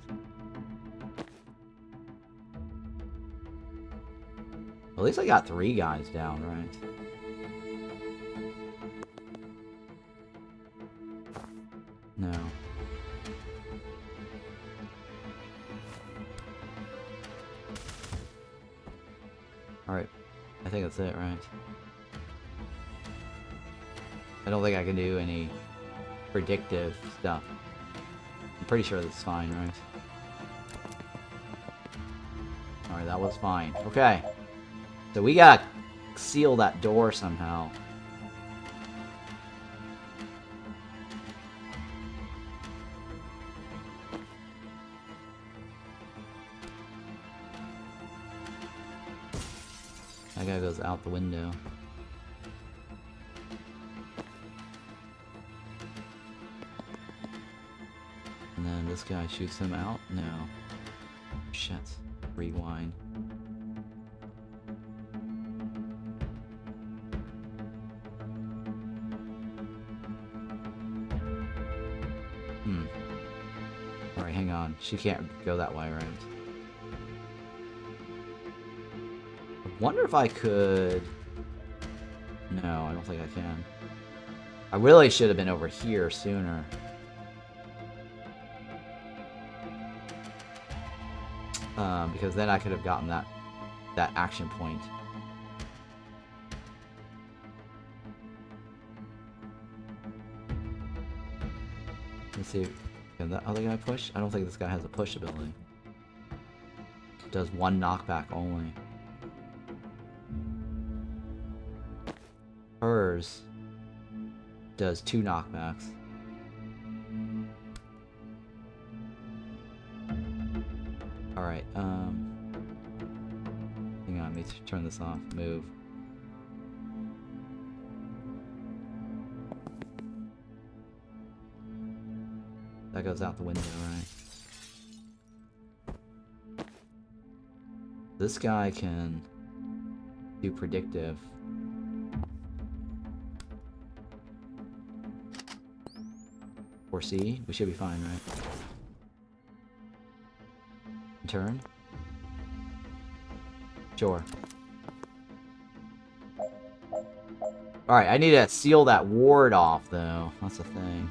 At least I got 3 guys down, right? No. Alright. I think that's it, right? I don't think I can do any predictive stuff. I'm pretty sure that's fine, right? Alright, that was fine. Okay. So we gotta seal that door somehow. That guy goes out the window. And then this guy shoots him out? No. Shit. Rewind. Alright, hang on. She can't go that way, right? I wonder if I could... No, I don't think I can. I really should have been over here sooner. Because then I could have gotten that action point. Let's see. Can that other guy push? I don't think this guy has a push ability. It does 1 knockback only. Hers does 2 knockbacks. Alright, hang on, let me turn this off. Move. That goes out the window, right? This guy can do predictive. Foresee? We should be fine, right? Turn? Sure. Alright, I need to seal that ward off, though. That's the thing.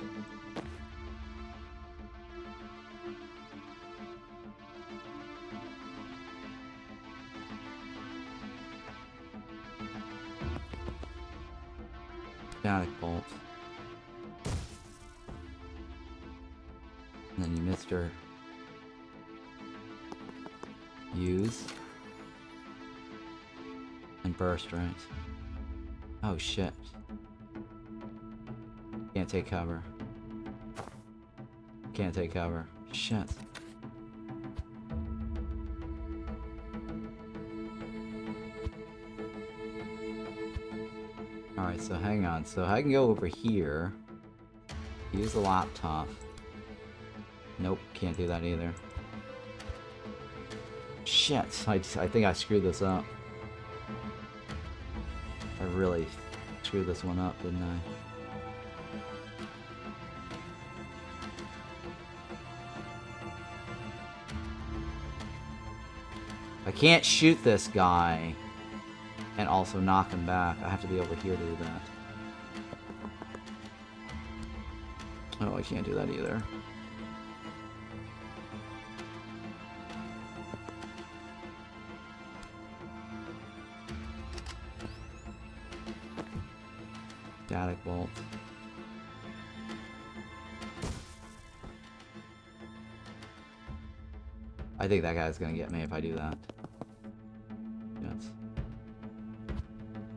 Static bolt. And then you missed her. Use. And burst, right? Oh shit. Can't take cover. Can't take cover. Shit. Alright, so hang on. So I can go over here. Use the laptop. Nope, can't do that either. Shit, I think I screwed this up. I really screwed this one up, didn't I? I can't shoot this guy and also knock him back. I have to be over here to do that. Oh, I can't do that either. Static bolt. I think that guy's gonna get me if I do that. Yes.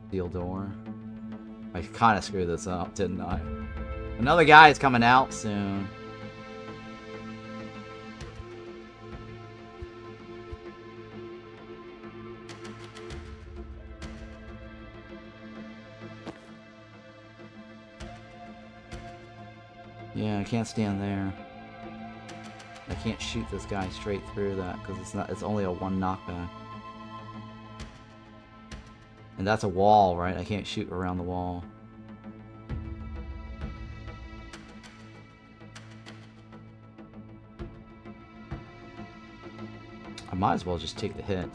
Steel door. I kind of screwed this up, didn't I? Another guy is coming out soon. Yeah, I can't stand there. I can't shoot this guy straight through that because it's only a 1 knockback. And that's a wall, right? I can't shoot around the wall. I might as well just take the hit.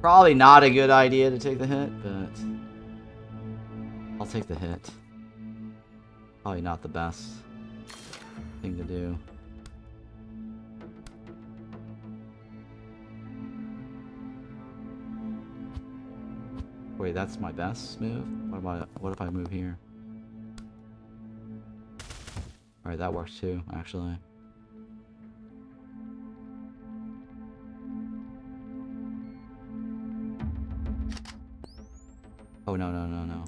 Probably not a good idea to take the hit, but I'll take the hit. Probably not the best thing to do. Wait, that's my best move? What if I move here? Alright, that works too, actually. Oh, no.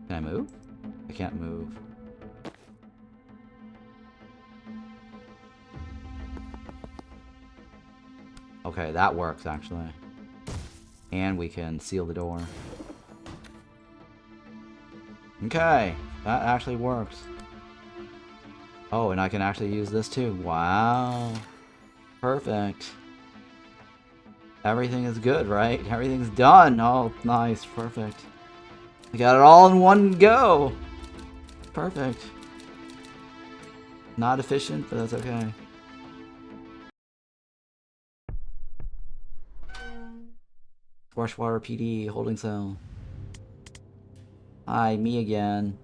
Can I move? I can't move. Okay, that works, actually. And we can seal the door. Okay, that actually works. Oh, and I can actually use this too. Wow. Perfect. Everything is good, right? Everything's done. Oh, nice. Perfect. I got it all in one go. Perfect. Not efficient, but that's okay. Rushwater PD, holding cell. Hi, me again.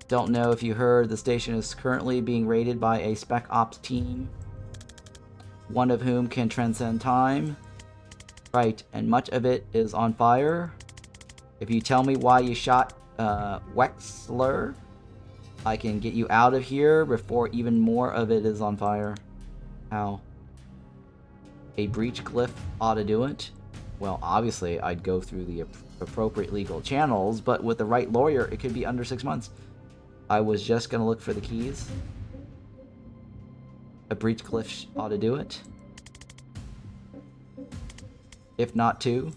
Don't know if you heard, the station is currently being raided by a spec ops team, one of whom can transcend time. Right, and much of it is on fire. If you tell me why you shot Wexler, I can get you out of here before even more of it is on fire. How? A breach cliff ought to do it? Well, obviously, I'd go through the appropriate legal channels, but with the right lawyer, it could be under 6 months. I was just gonna look for the keys. A breach cliff ought to do it. If not two.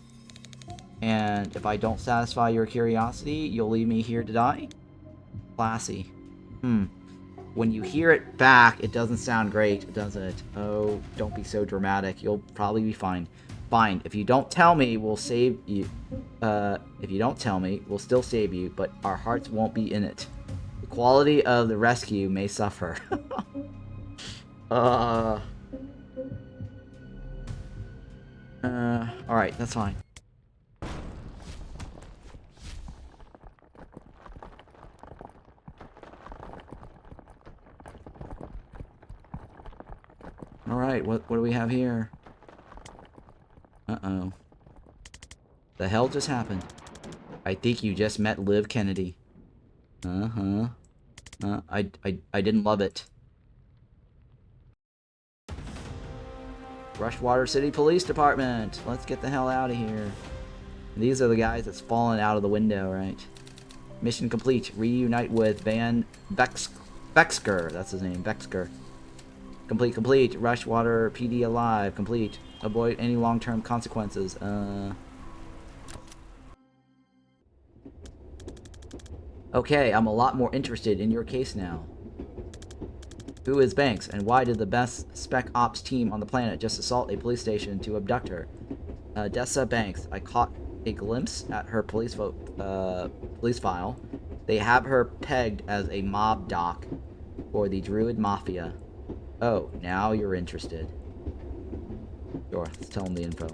And if I don't satisfy your curiosity, you'll leave me here to die? Classy. When you hear it back, it doesn't sound great, does it? Oh, don't be so dramatic. You'll probably be fine. Fine. If you don't tell me, we'll save you. If you don't tell me, we'll still save you, but our hearts won't be in it. The quality of the rescue may suffer. Alright, that's fine. Alright, what do we have here? Uh-oh. The hell just happened? I think you just met Liv Kennedy. I didn't love it. Rushwater City Police Department! Let's get the hell out of here. These are the guys that's fallen out of the window, right? Mission complete. Reunite with Van Vexker. That's his name, Vexker. Complete. Rushwater PD alive. Complete. Avoid any long-term consequences. Okay, I'm a lot more interested in your case now. Who is Banks, and why did the best spec ops team on the planet just assault a police station to abduct her? Dessa Banks. I caught a glimpse at her police file. They have her pegged as a mob doc for the Druid Mafia. Oh, now you're interested. Sure, let's tell them the info.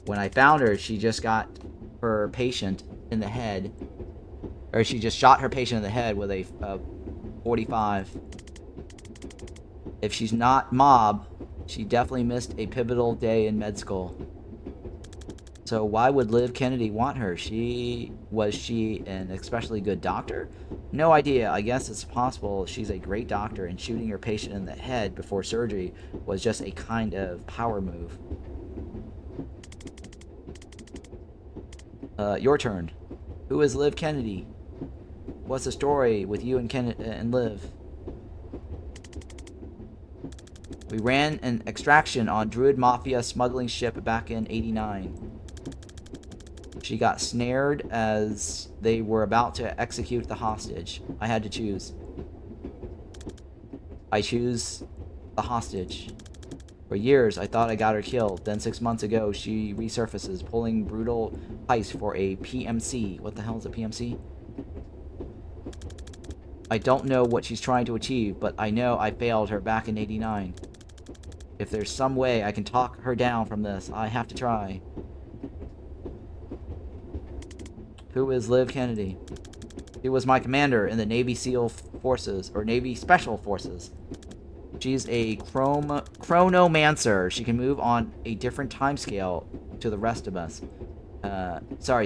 When I found her, she just got her patient in the head. Or she just shot her patient in the head with a 45. If she's not mob, she definitely missed a pivotal day in med school. So why would Liv Kennedy want her? Was she an especially good doctor? No idea. I guess it's possible she's a great doctor and shooting her patient in the head before surgery was just a kind of power move. Your turn. Who is Liv Kennedy? What's the story with you and Liv? We ran an extraction on Druid Mafia smuggling ship back in '89. She got snared as they were about to execute the hostage. I had to choose. I choose the hostage. For years, I thought I got her killed. Then 6 months ago, she resurfaces, pulling brutal heist for a PMC. What the hell is a PMC? I don't know what she's trying to achieve, but I know I failed her back in '89. If there's some way I can talk her down from this, I have to try. Who is Liv Kennedy? She was my commander in the Navy SEAL Forces, or Navy Special Forces. She's a chronomancer. She can move on a different timescale to the rest of us.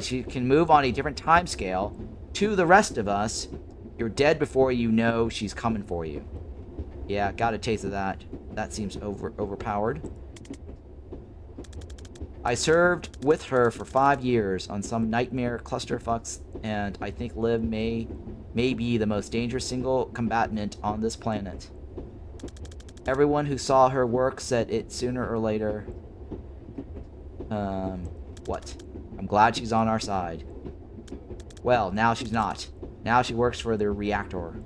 She can move on a different timescale to the rest of us. You're dead before you know she's coming for you. Yeah, got a taste of that. That seems overpowered. I served with her for 5 years on some nightmare clusterfucks, and I think Liv may be the most dangerous single combatant on this planet. Everyone who saw her work said it sooner or later. What? I'm glad she's on our side. Well, now she's not. Now she works for the Reactor.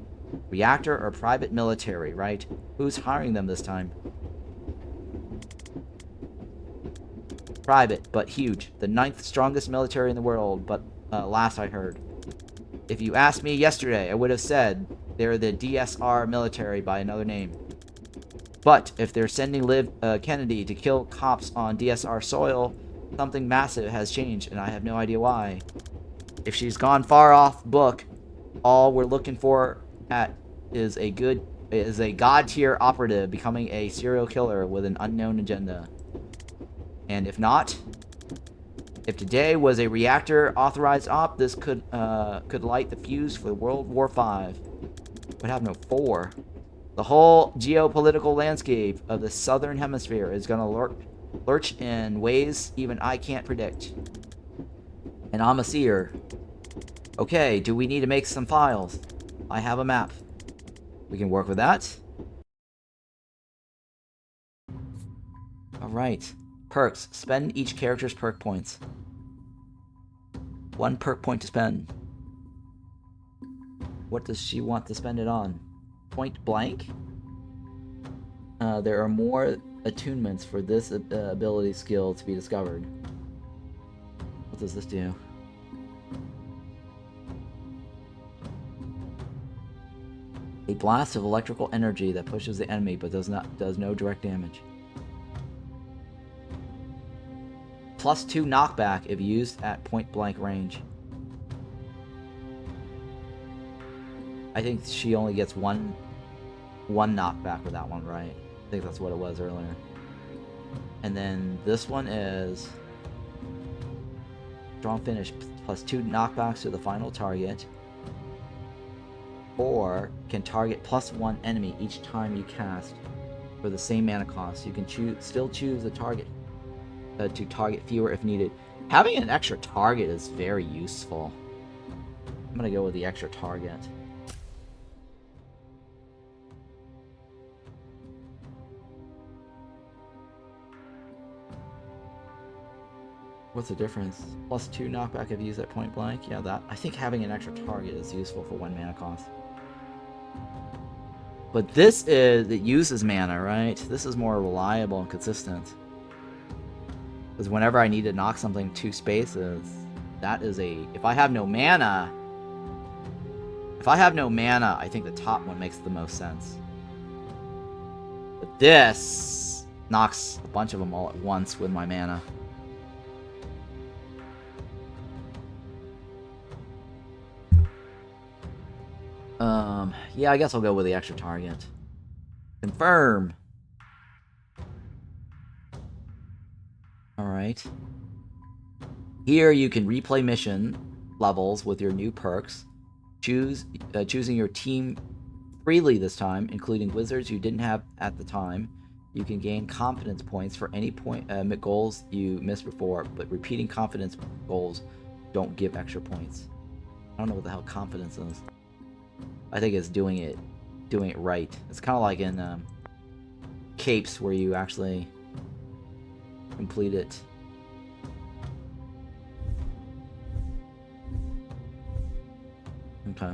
Reactor or private military, right? Who's hiring them this time? Private, but huge. The 9th strongest military in the world, but last I heard. If you asked me yesterday, I would have said they're the DSR military by another name. But if they're sending Liv Kennedy to kill cops on DSR soil, something massive has changed, and I have no idea why. If she's gone far off book, all we're looking for is a god-tier operative becoming a serial killer with an unknown agenda. And if not, if today was a reactor authorized op, this could light the fuse for World War V. What happened to 4? The whole geopolitical landscape of the southern hemisphere is gonna lurch in ways even I can't predict. And I'm a seer. Okay, do we need to make some files? I have a map. We can work with that. Alright. Perks. Spend each character's perk points. 1 perk point to spend. What does she want to spend it on? Point blank? There are more attunements for this ability skill to be discovered. What does this do? A blast of electrical energy that pushes the enemy but does no direct damage. +2 knockback if used at point blank range. I think she only gets one knockback with that one, right? I think that's what it was earlier. And then this one is strong finish +2 knockbacks to the final target, or can target +1 enemy each time you cast for the same mana cost. You can still choose a target to target fewer if needed. Having an extra target is very useful. I'm gonna go with the extra target. What's the difference? +2 knockback if used at point blank. Yeah, that. I think having an extra target is useful for 1 mana cost. But it uses mana, right? This is more reliable and consistent. Because whenever I need to knock something 2 spaces, that is if I have no mana, I think the top one makes the most sense. But this knocks a bunch of them all at once with my mana. Yeah, I guess I'll go with the extra target. Confirm. Alright. Here you can replay mission levels with your new perks. Choosing your team freely this time, including wizards you didn't have at the time. You can gain confidence points for any goals you missed before, but repeating confidence goals don't give extra points. I don't know what the hell confidence is. I think it's doing it right. It's kind of like in capes where you actually complete it. Okay.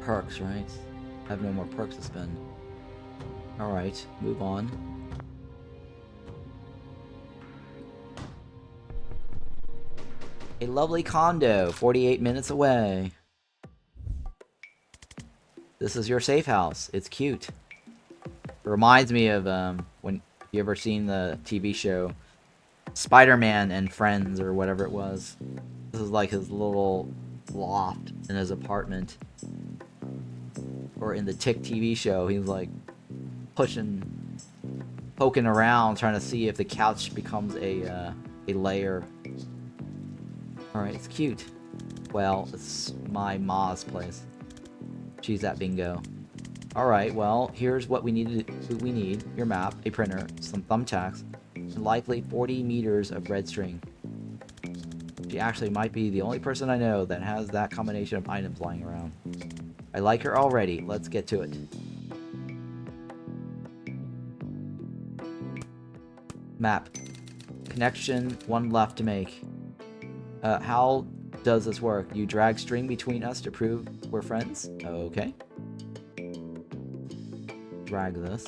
Perks, right? I have no more perks to spend. Alright, move on. A lovely condo, 48 minutes away. This is your safe house. It's cute. It reminds me of when you ever seen the TV show Spider-Man and Friends or whatever it was. This is like his little loft in his apartment. Or in the Tick TV show, he's like poking around, trying to see if the couch becomes a lair. Alright, it's cute. Well, it's my ma's place. She's at bingo. Alright, well, here's what we need. Your map, a printer, some thumbtacks, and likely 40 meters of red string. She actually might be the only person I know that has that combination of items lying around. I like her already. Let's get to it. Map. Connection, 1 left to make. How does this work? You drag string between us to prove we're friends? Okay. Drag this.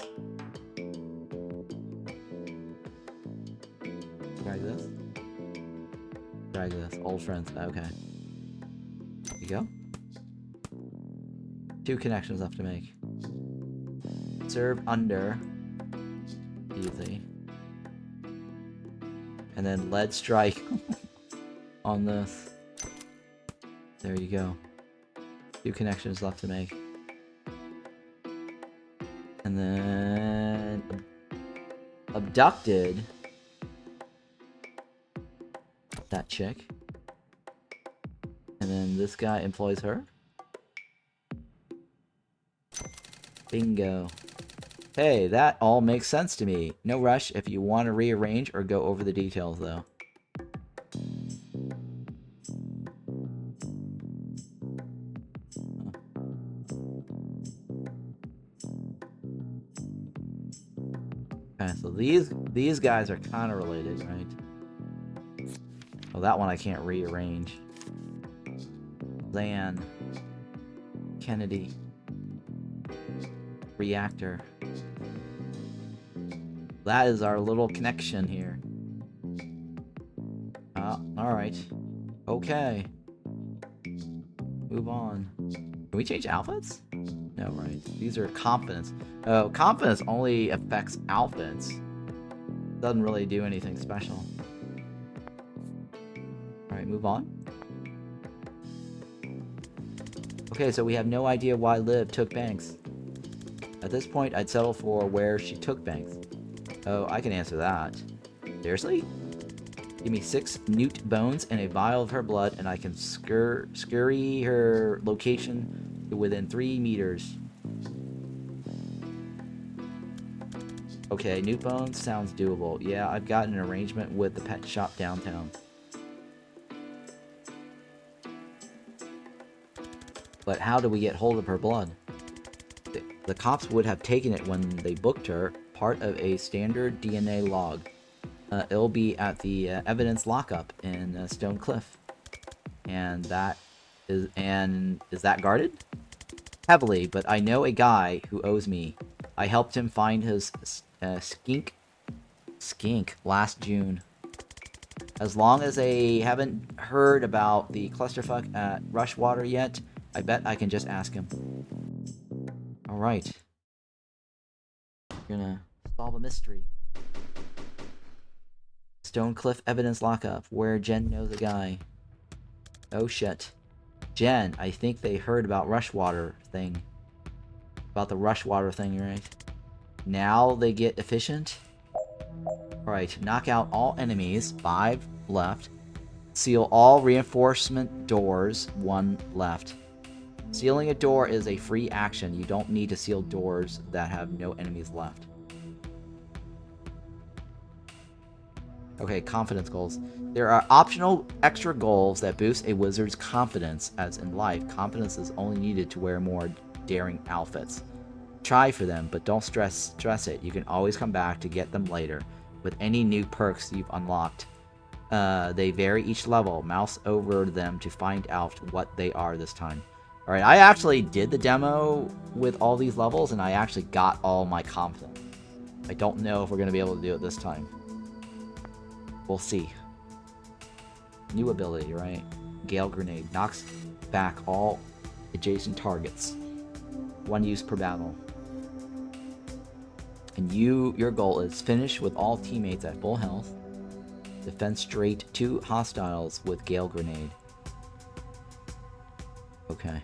Drag this. Drag this. Old friends. Okay. There you go. 2 connections left to make. Serve under. Easy. And then lead strike on this. There you go. 2 connections left to make. And then abducted that chick. And then this guy employs her. Bingo. Hey, that all makes sense to me. No rush if you want to rearrange or go over the details, though. Okay, so these guys are kind of related, right? Oh, that one I can't rearrange. Zan. Kennedy. Reactor. That is our little connection here. Alright. Okay. Move on. Can we change outfits? No, right. These are confidence. Oh, confidence only affects outfits. Doesn't really do anything special. Alright, move on. Okay, so we have no idea why Liv took Banks. At this point, I'd settle for where she took Banks. Oh, I can answer that. Seriously? Give me 6 newt bones and a vial of her blood, and I can scurry her location to within 3 meters. Okay, newt bones sounds doable. Yeah, I've got an arrangement with the pet shop downtown. But how do we get hold of her blood? The cops would have taken it when they booked her, part of a standard DNA log. It'll be at the evidence lockup in Stone Cliff. And is that guarded? Heavily, but I know a guy who owes me. I helped him find his skink last June. As long as they haven't heard about the clusterfuck at Rushwater yet, I bet I can just ask him. Alright. We're gonna solve a mystery. Stone Cliff evidence lockup, where Jen knows a guy. Oh shit. Jen, I think they heard about Rushwater thing. About the Rushwater thing, right? Now they get efficient? Alright, knock out all enemies, 5 left. Seal all reinforcement doors, 1 left. Sealing a door is a free action. You don't need to seal doors that have no enemies left. Okay, confidence goals. There are optional extra goals that boost a wizard's confidence. As in life, confidence is only needed to wear more daring outfits. Try for them, but don't stress it. You can always come back to get them later with any new perks you've unlocked. They vary each level. Mouse over them to find out what they are this time. Alright, I actually did the demo with all these levels, and I actually got all my confidence. I don't know if we're going to be able to do it this time. We'll see. New ability, right? Gale Grenade. Knocks back all adjacent targets. 1 use per battle. And your goal is finish with all teammates at full health. Defend straight 2 hostiles with Gale Grenade. Okay.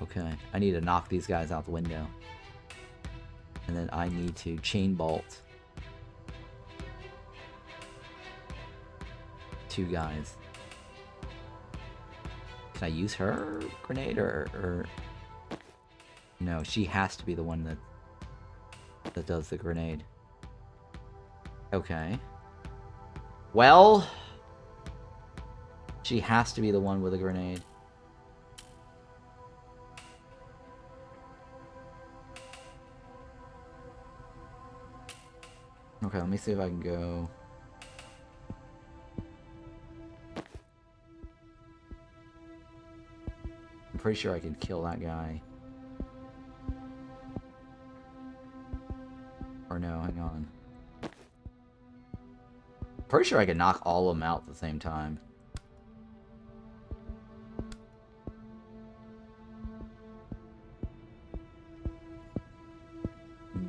Okay, I need to knock these guys out the window. And then I need to chain bolt 2 guys. Can I use her grenade or... No, she has to be the one that does the grenade. Okay. Well, she has to be the one with a grenade. Okay, let me see if I can go. I'm pretty sure I can kill that guy. Or no, hang on. Pretty sure I can knock all of them out at the same time.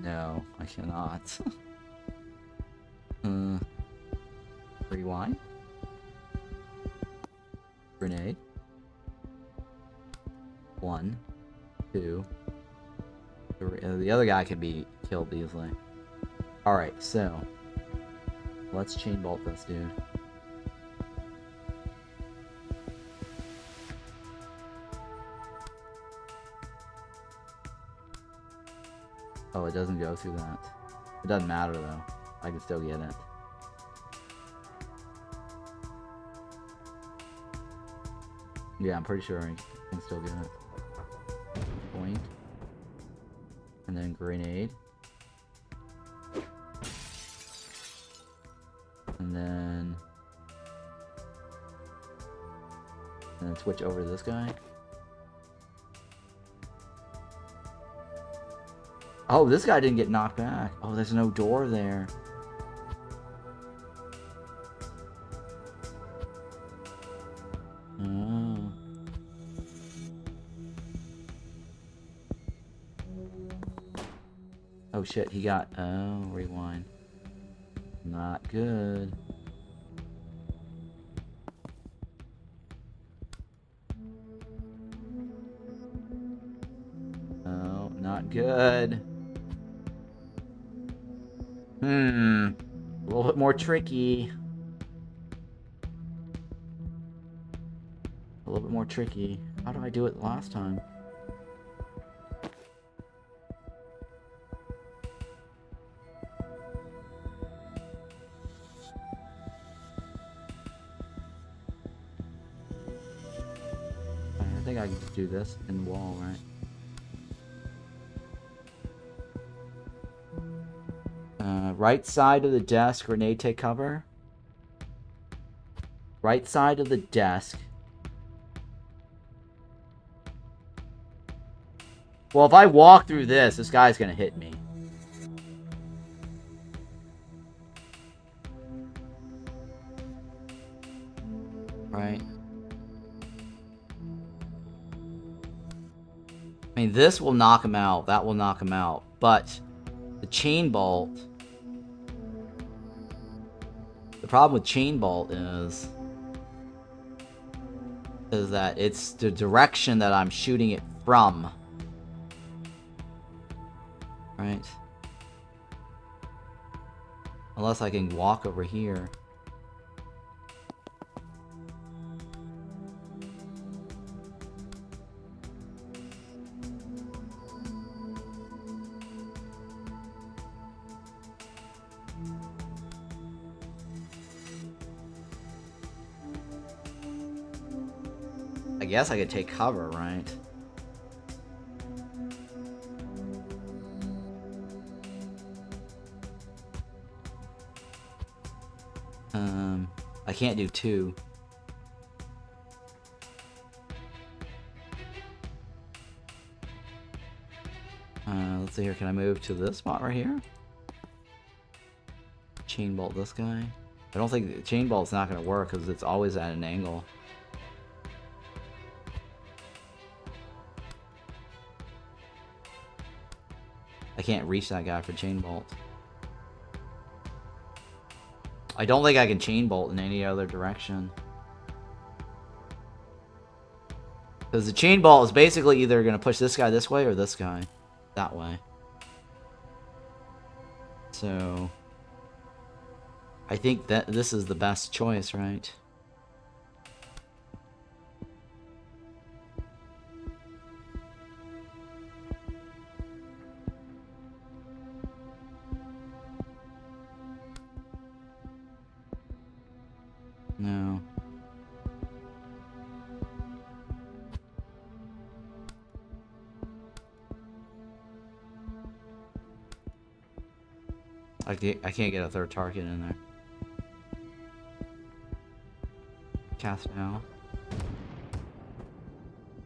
No, I cannot. Rewind. Grenade. 1, 2, 3. The other guy can be killed easily. Alright, so let's chain bolt this dude. Oh, it doesn't go through that. It doesn't matter though. I can still get it. Yeah, I'm pretty sure I can still get it. Point. And then grenade. And then switch over to this guy. Oh, this guy didn't get knocked back. Oh, there's no door there. Oh. Oh shit, he got... Oh, rewind. Not good. Oh, not good. A little bit more tricky. A little bit more tricky. How did I do it last time? I think I can just do this in the wall, right? Right side of the desk, grenade take cover. Right side of the desk. Well, if I walk through this guy's gonna hit me. Right. I mean, this will knock him out. That will knock him out. But the chain bolt... The problem with chain bolt is that it's the direction that I'm shooting it from. Right? Unless I can walk over here. I guess I could take cover, right? I can't do 2. Let's see here. Can I move to this spot right here? Chain bolt this guy. I don't think chain bolt's not going to work because it's always at an angle. I can't reach that guy for chain bolt. I don't think I can chain bolt in any other direction. Because the chain bolt is basically either going to push this guy this way or this guy that way. So I think that this is the best choice, right? No. I can't get a third target in there. Cast now.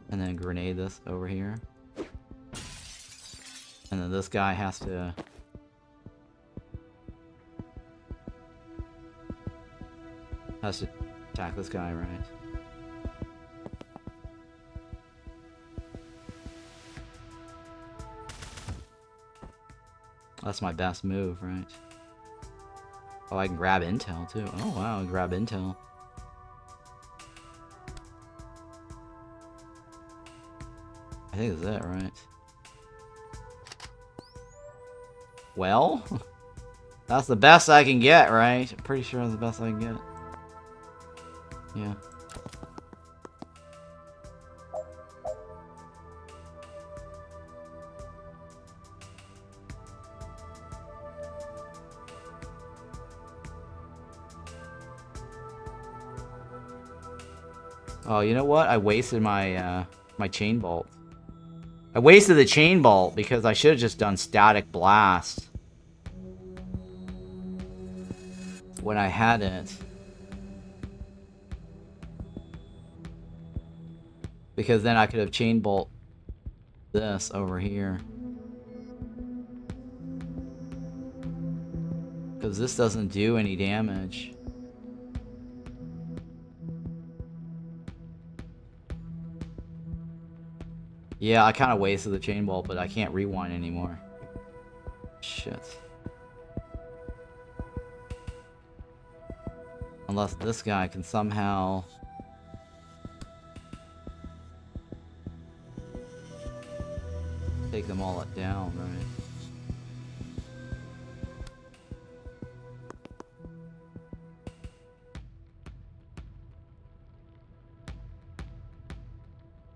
And then grenade this over here. And then this guy has to... attack this guy, right? That's my best move, right? Oh, I can grab intel, too. Oh, wow, I can grab intel. I think that's it, right? Well, that's the best I can get, right? I'm pretty sure that's the best I can get. Yeah. Oh, you know what? I wasted my my chain bolt. I wasted the chain bolt because I should have just done static blast when I had it. Because then I could have chain bolt this over here. Because this doesn't do any damage. Yeah, I kind of wasted the chain bolt, but I can't rewind anymore. Shit. Unless this guy can somehow... take them all down, right?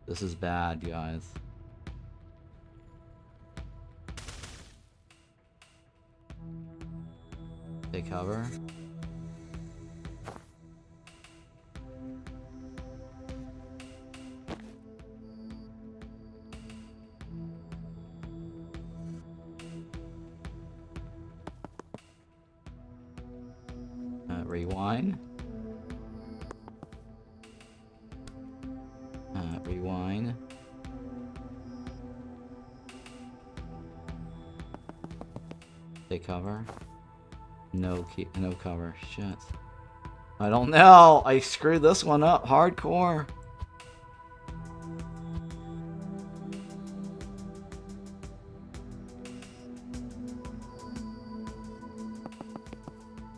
This is bad, guys. Take cover. Rewind. Rewind. Take cover. No cover. Shit. I don't know. I screwed this one up hardcore.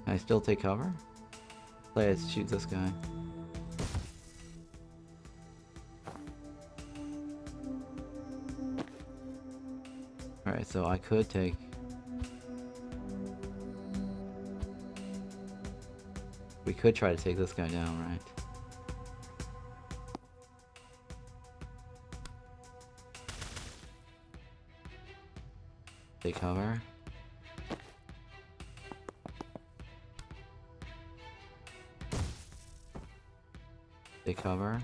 Can I still take cover? Let's shoot this guy. Alright, so I could take... we could try to take this guy down, right? Take cover. Take cover.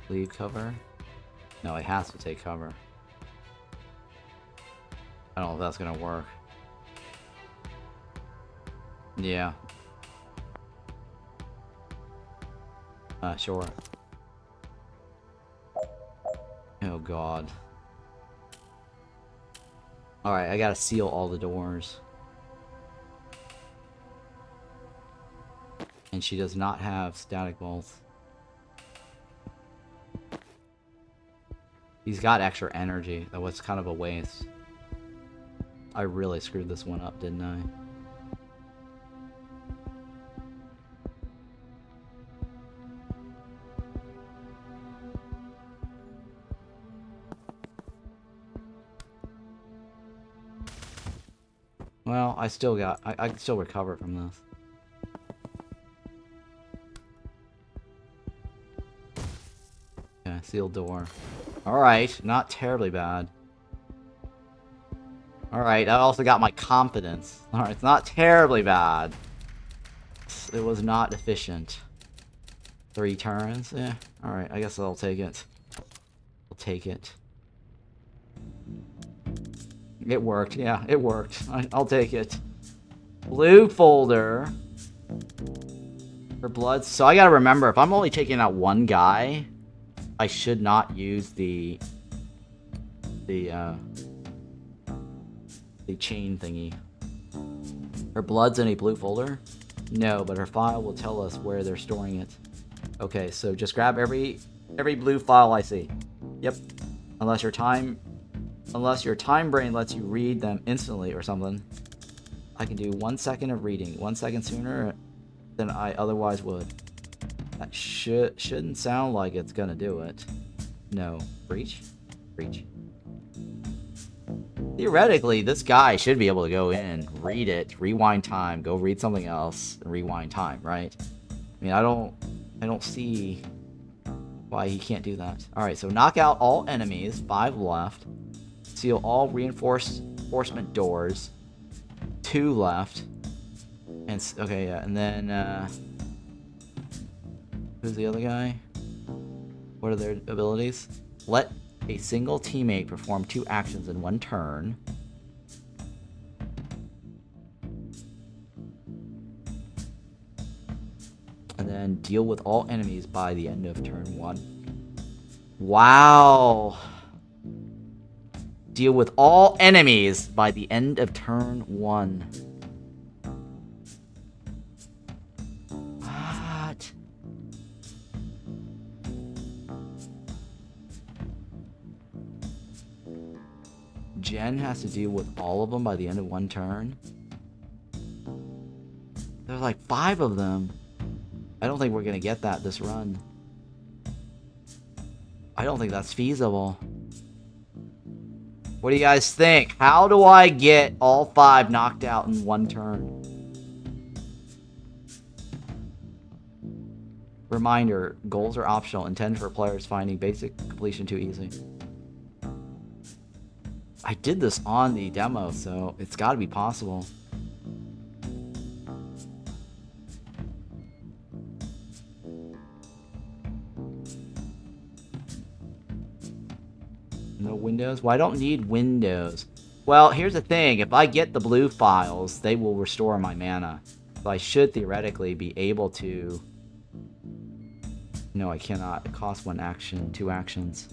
Leave cover. No, it has to take cover. I don't know if that's gonna work. Yeah. Sure. Oh god. Alright, I gotta seal all the doors. And she does not have static bolts. He's got extra energy, though it's kind of a waste. I really screwed this one up, didn't I? Well, I still got... I can still recover from this. Okay, sealed door. Alright, not terribly bad. Alright, I also got my confidence. Alright, it's not terribly bad. It was not efficient. 3 turns? Yeah, alright, I guess I'll take it. I'll take it. It worked, yeah, it worked. I'll take it. Blue folder. For blood. So I gotta remember, if I'm only taking out one guy, I should not use the chain thingy. Her blood's in a blue folder? No, but her file will tell us where they're storing it. Okay, so just grab every blue file I see. Yep. Unless your time brain lets you read them instantly or something. I can do 1 second of reading, 1 second sooner than I otherwise would. That shouldn't sound like it's gonna do it. No. Breach? Breach. Theoretically, this guy should be able to go in, read it, rewind time, go read something else, and rewind time, right? I mean, I don't see why he can't do that. Alright, so knock out all enemies, 5 left. Seal all reinforcement doors, 2 left. And, okay, yeah, and then, who's the other guy? What are their abilities? Let a single teammate perform 2 actions in 1 turn. And then deal with all enemies by the end of turn 1. Wow! Deal with all enemies by the end of turn 1. What? Jen has to deal with all of them by the end of 1 turn? There's like 5 of them. I don't think we're gonna get that this run. I don't think that's feasible. What do you guys think? How do I get all 5 knocked out in 1 turn? Reminder, goals are optional, intended for players finding basic completion too easy. I did this on the demo, so it's gotta be possible. No windows? Well, I don't need windows. Well, here's the thing. If I get the blue files, they will restore my mana. So I should theoretically be able to... No, I cannot. It costs 1 action, 2 actions.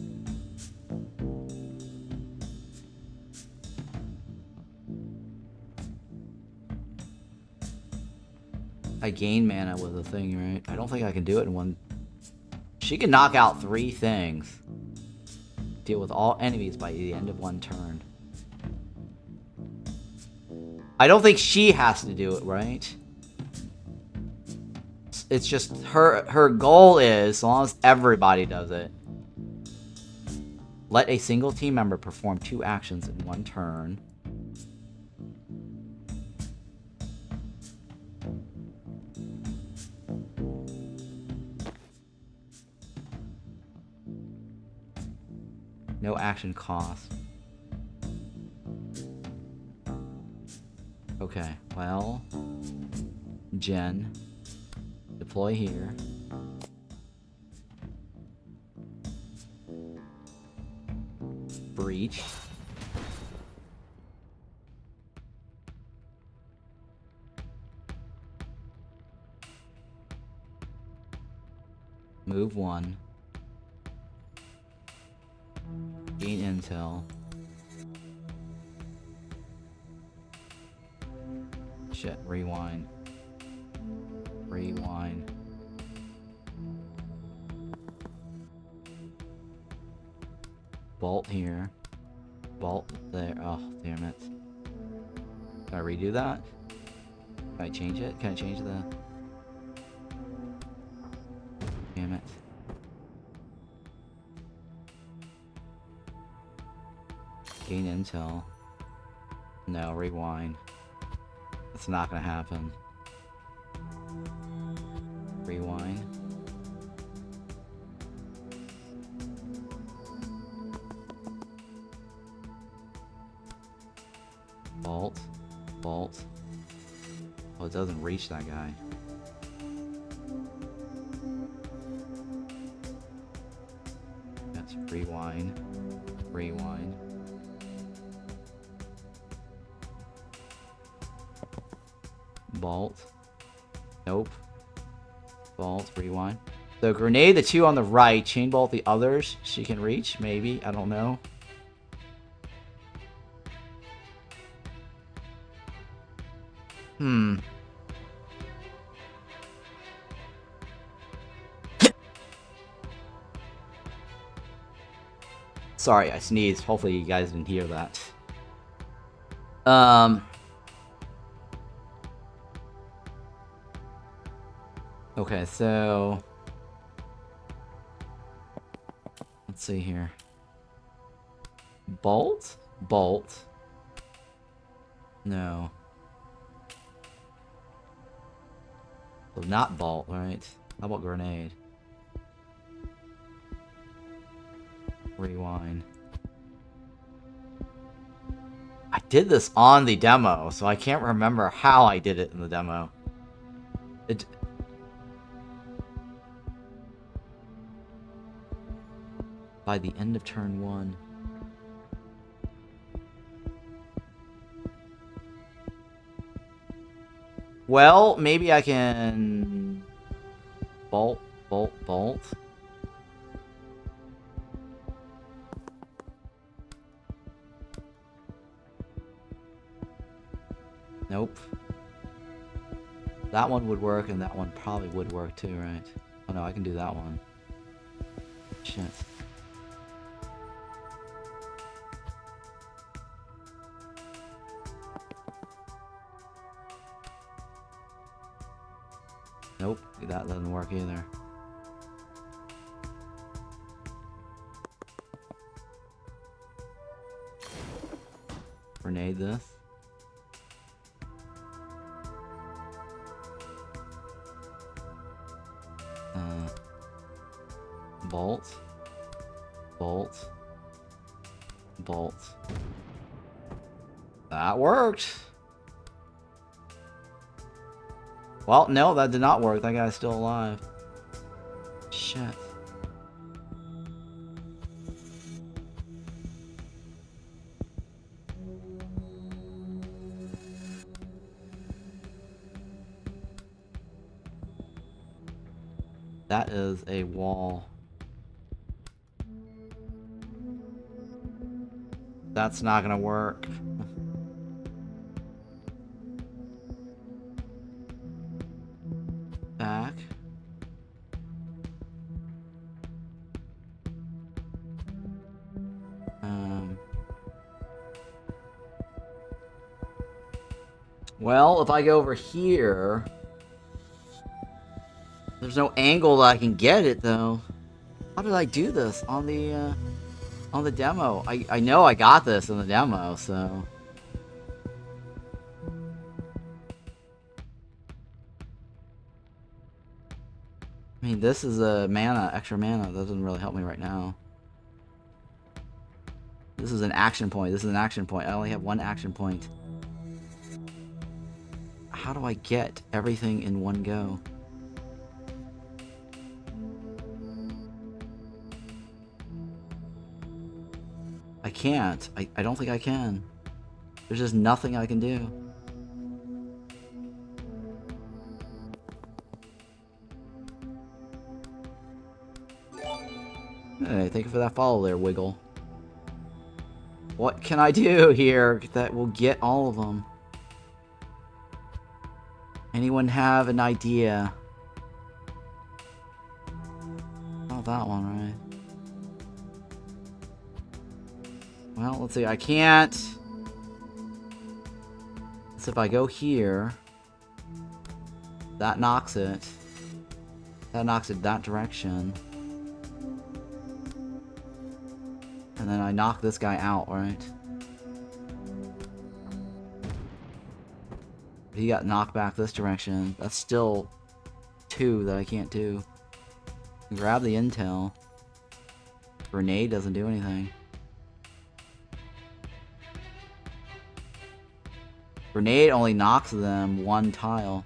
I gain mana with the thing, right? I don't think I can do it in 1... She can knock out 3 things. Deal with all enemies by the end of 1 turn. I don't think she has to do it, right? It's just her goal is, as long as everybody does it, let a single team member perform 2 actions in 1 turn. No action cost. Okay, well, Jen, deploy here. Breach. Move 1. Gain intel. Shit, rewind. Rewind. Bolt here. Bolt there. Oh, damn it. Can I redo that? Can I change it? Can I change the... Damn it. Gain intel. No, rewind. It's not gonna happen. Rewind. Bolt. Bolt. Oh, it doesn't reach that guy. That's rewind. Rewind. Bolt. Nope. Bolt. Rewind. So grenade the two on the right. Chain bolt the others. She can reach. Maybe. I don't know. Sorry, I sneezed. Hopefully you guys didn't hear that. Okay, so... Let's see here. Bolt? Bolt. No. So not bolt, right? How about grenade? Rewind. I did this on the demo, so I can't remember how I did it in the demo. By the end of turn 1. Well, maybe I can... Bolt, bolt, bolt. Nope. That one would work, and that one probably would work too, right? Oh no, I can do that one. Shit. Nope, that doesn't work either. Grenade this. Bolt. Bolt. Bolt. That worked. Well, no, that did not work. That guy's still alive. Shit. That is a wall. That's not gonna work. Back. Well, if I go over here, there's no angle that I can get it though. How did I do this on the demo? I know I got this in the demo, so. I mean, this is a mana, extra mana. That doesn't really help me right now. This is an action point. This is an action point. I only have one action point. How do I get everything in one go? I can't. I don't think I can. There's just nothing I can do. Hey, thank you for that follow there, Wiggle. What can I do here that will get all of them? Anyone have an idea? that one, right? Well, let's see. I can't. So if I go here, that knocks it. That knocks it that direction. And then I knock this guy out, right? He got knocked back this direction. That's still 2 that I can't do. Grab the intel. Grenade doesn't do anything. Grenade only knocks them 1 tile.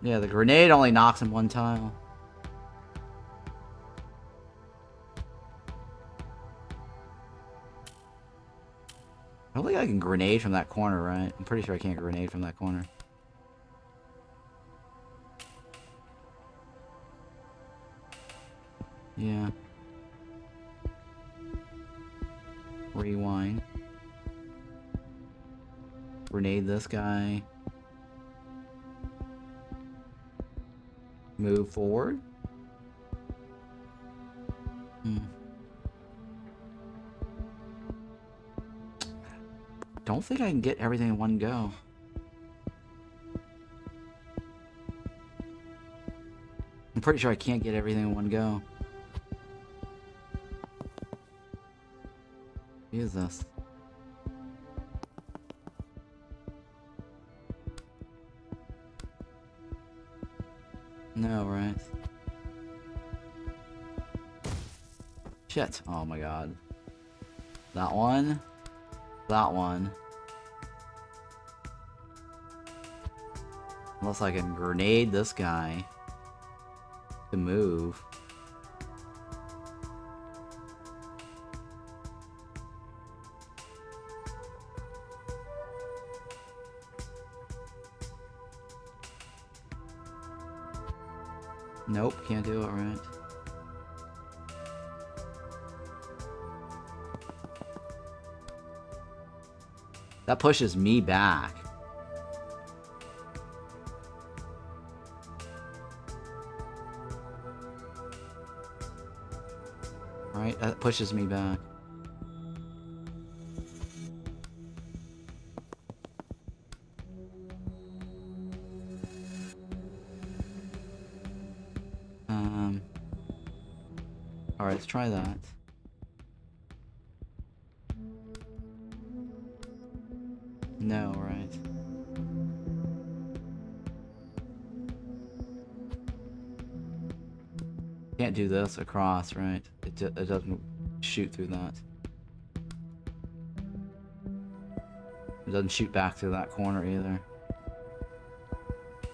Yeah, the grenade only knocks him 1 tile. I don't think I can grenade from that corner, right? I'm pretty sure I can't grenade from that corner. Yeah. Rewind. Grenade this guy. Move forward. Don't think I can get everything in one go. I'm pretty sure I can't get everything in one go. Use this. No, right? Shit. Oh my god. That one. That one. Unless I can grenade this guy to move. Nope, can't do it right. That pushes me back. Right, that pushes me back. Alright, let's try that. No, right. Can't do this across, right? It doesn't shoot through that. It doesn't shoot back through that corner either.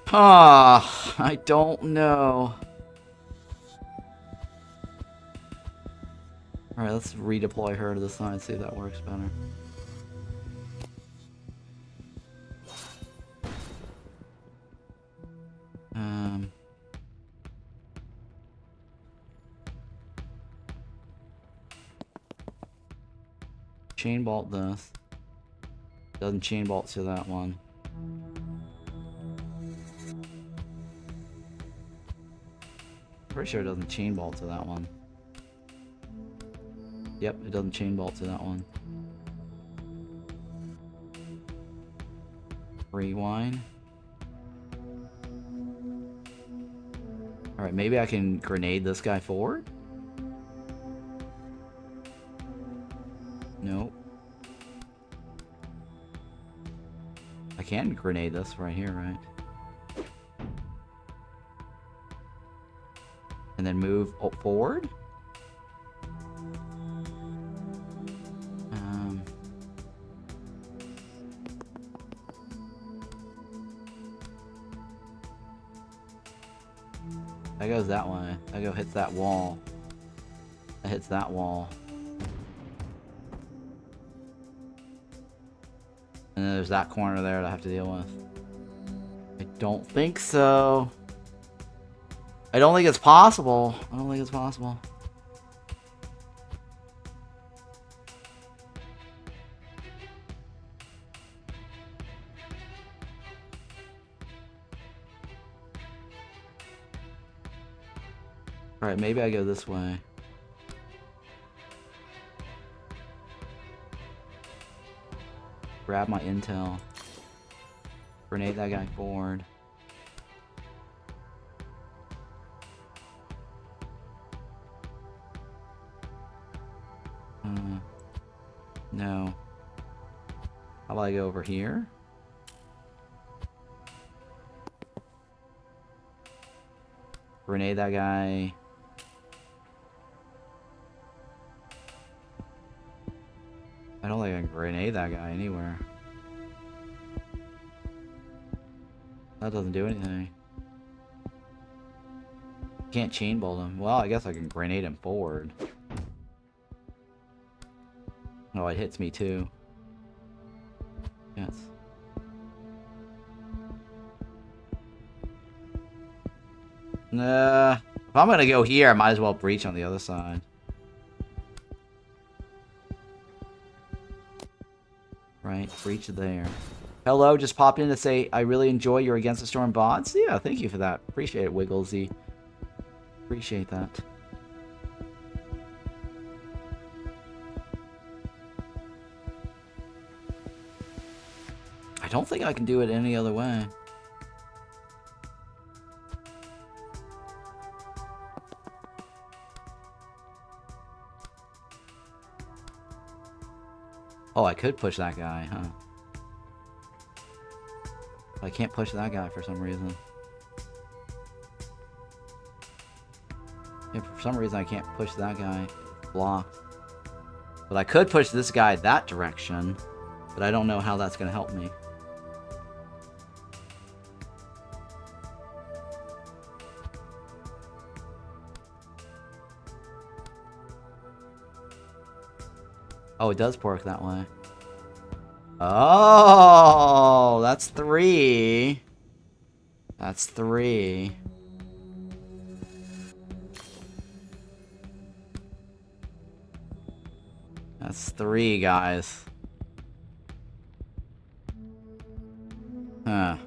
Ah, I don't know. Alright, let's redeploy her to the side, see if that works better. Chain bolt this. Doesn't chain bolt to that one. Pretty sure it doesn't chain bolt to that one. Yep, it doesn't chain bolt to that one. Rewind. Alright, maybe I can grenade this guy forward? Nope. I can grenade this right here, right? And then move forward? That goes that way. That hits that wall. That hits that wall. And then there's that corner there that I have to deal with. I don't think so. I don't think it's possible. I don't think it's possible. Alright, maybe I go this way. Grab my intel. Grenade that guy forward. No. How about I go over here? Grenade that guy. I don't think I can grenade that guy anywhere. That doesn't do anything. Can't chain bolt him. Well, I guess I can grenade him forward. Oh, it hits me too. Yes. Nah. If I'm gonna go here, I might as well breach on the other side. Right, breach there. Hello, just popped in to say I really enjoy your Against the Storm bots. Yeah, thank you for that. Appreciate it, Wigglesy. Appreciate that. I don't think I can do it any other way. Oh, I could push that guy, huh? But I can't push that guy for some reason. Yeah, for some reason I can't push that guy. It's blocked. But I could push this guy that direction. But I don't know how that's going to help me. Oh, it does pork that way. Oh, that's 3. That's 3. That's 3, guys. Huh.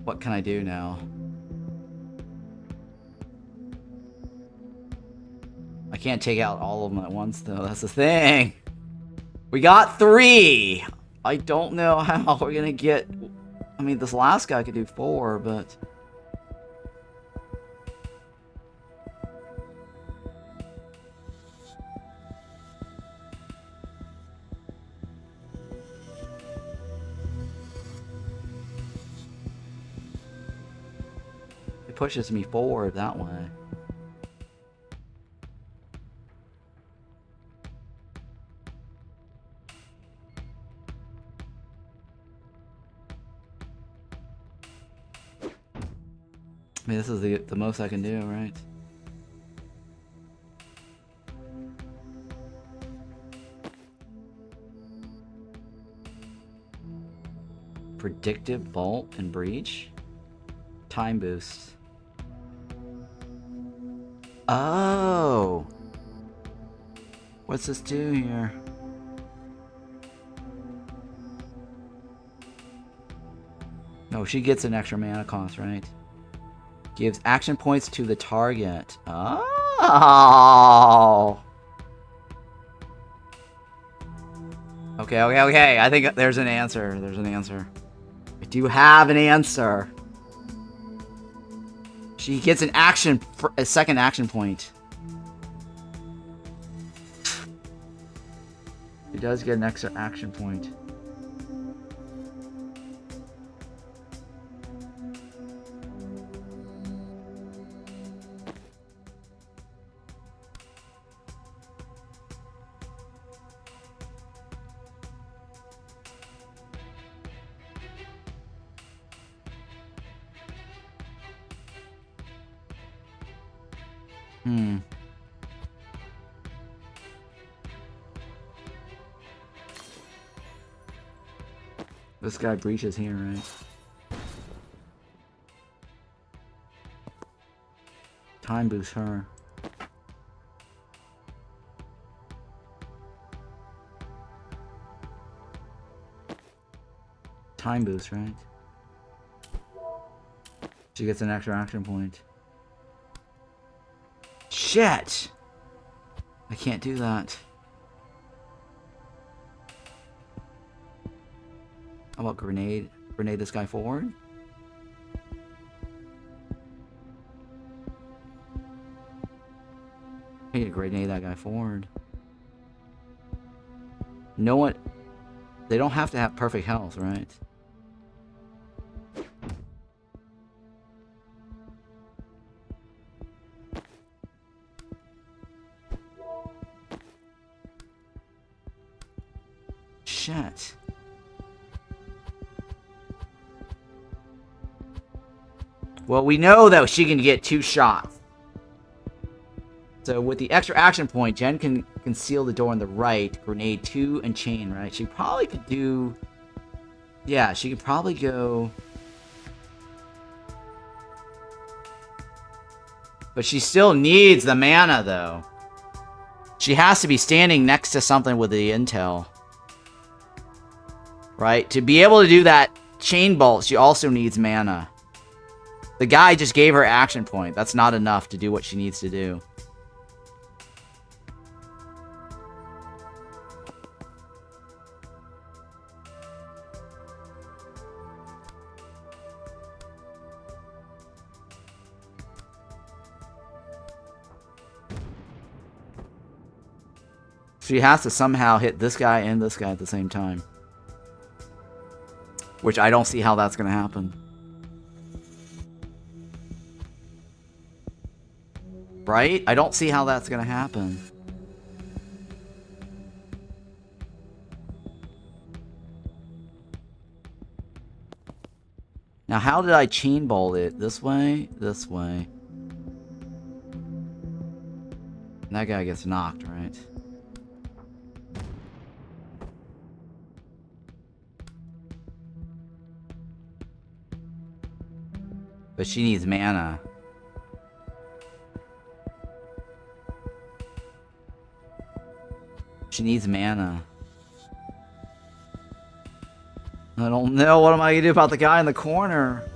What can I do now? I can't take out all of them at once, though. That's the thing. We got 3. I don't know how we're gonna get... I mean, this last guy could do 4, but... it pushes me forward that way. I mean, this is the most I can do, right? Predictive bolt and breach. Time boost. Oh! What's this do here? No, she gets an extra mana cost, right? Gives action points to the target. Oh! Okay. I think there's an answer. There's an answer. I do have an answer. She gets an action, a second action point. She does get an extra action point. This guy breaches here, right? Time boost her. Time boost, right? She gets an extra action point. Shit! I can't do that. How about grenade? Grenade this guy forward? I need to grenade that guy forward. No one... They don't have to have perfect health, right? Shit. Well, we know that she can get 2 shots. So with the extra action point, Jen can conceal the door on the right, grenade 2, and chain, right? She probably could do... Yeah, she could probably go... But she still needs the mana, though. She has to be standing next to something with the intel. Right? To be able to do that chain bolt, she also needs mana. The guy just gave her action point. That's not enough to do what she needs to do. She has to somehow hit this guy and this guy at the same time. Which I don't see how that's going to happen. Right? I don't see how that's going to happen. Now, how did I chain bolt it? This way? This way. And that guy gets knocked, right? But she needs mana. She needs mana. I don't know. What am I going to do about the guy in the corner?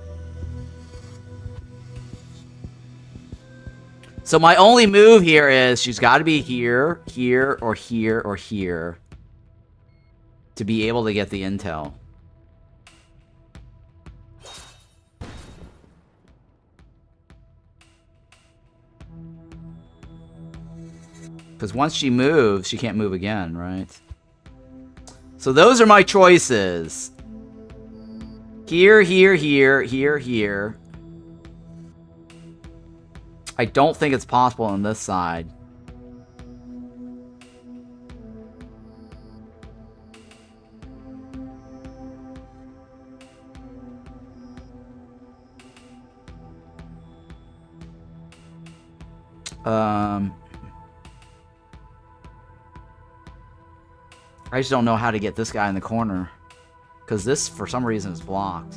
So my only move here is she's got to be here, here, or here, or here. To be able to get the intel. Because once she moves, she can't move again, right? So those are my choices. Here, here, here, here, here. I don't think it's possible on this side. I just don't know how to get this guy in the corner. Because this, for some reason, is blocked.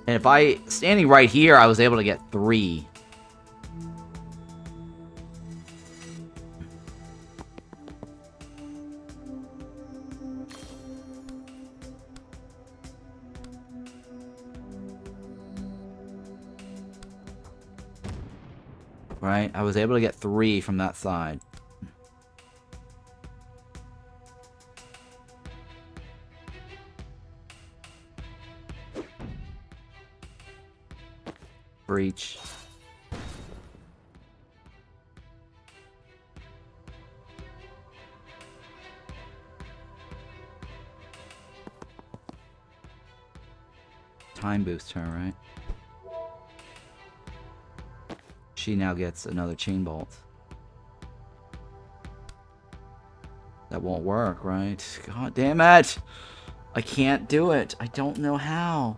And if I... Standing right here, I was able to get 3. Right? I was able to get 3 from that side. Breach. Time boost her, right? She now gets another chain bolt. That won't work, right? God damn it! I can't do it. I don't know how.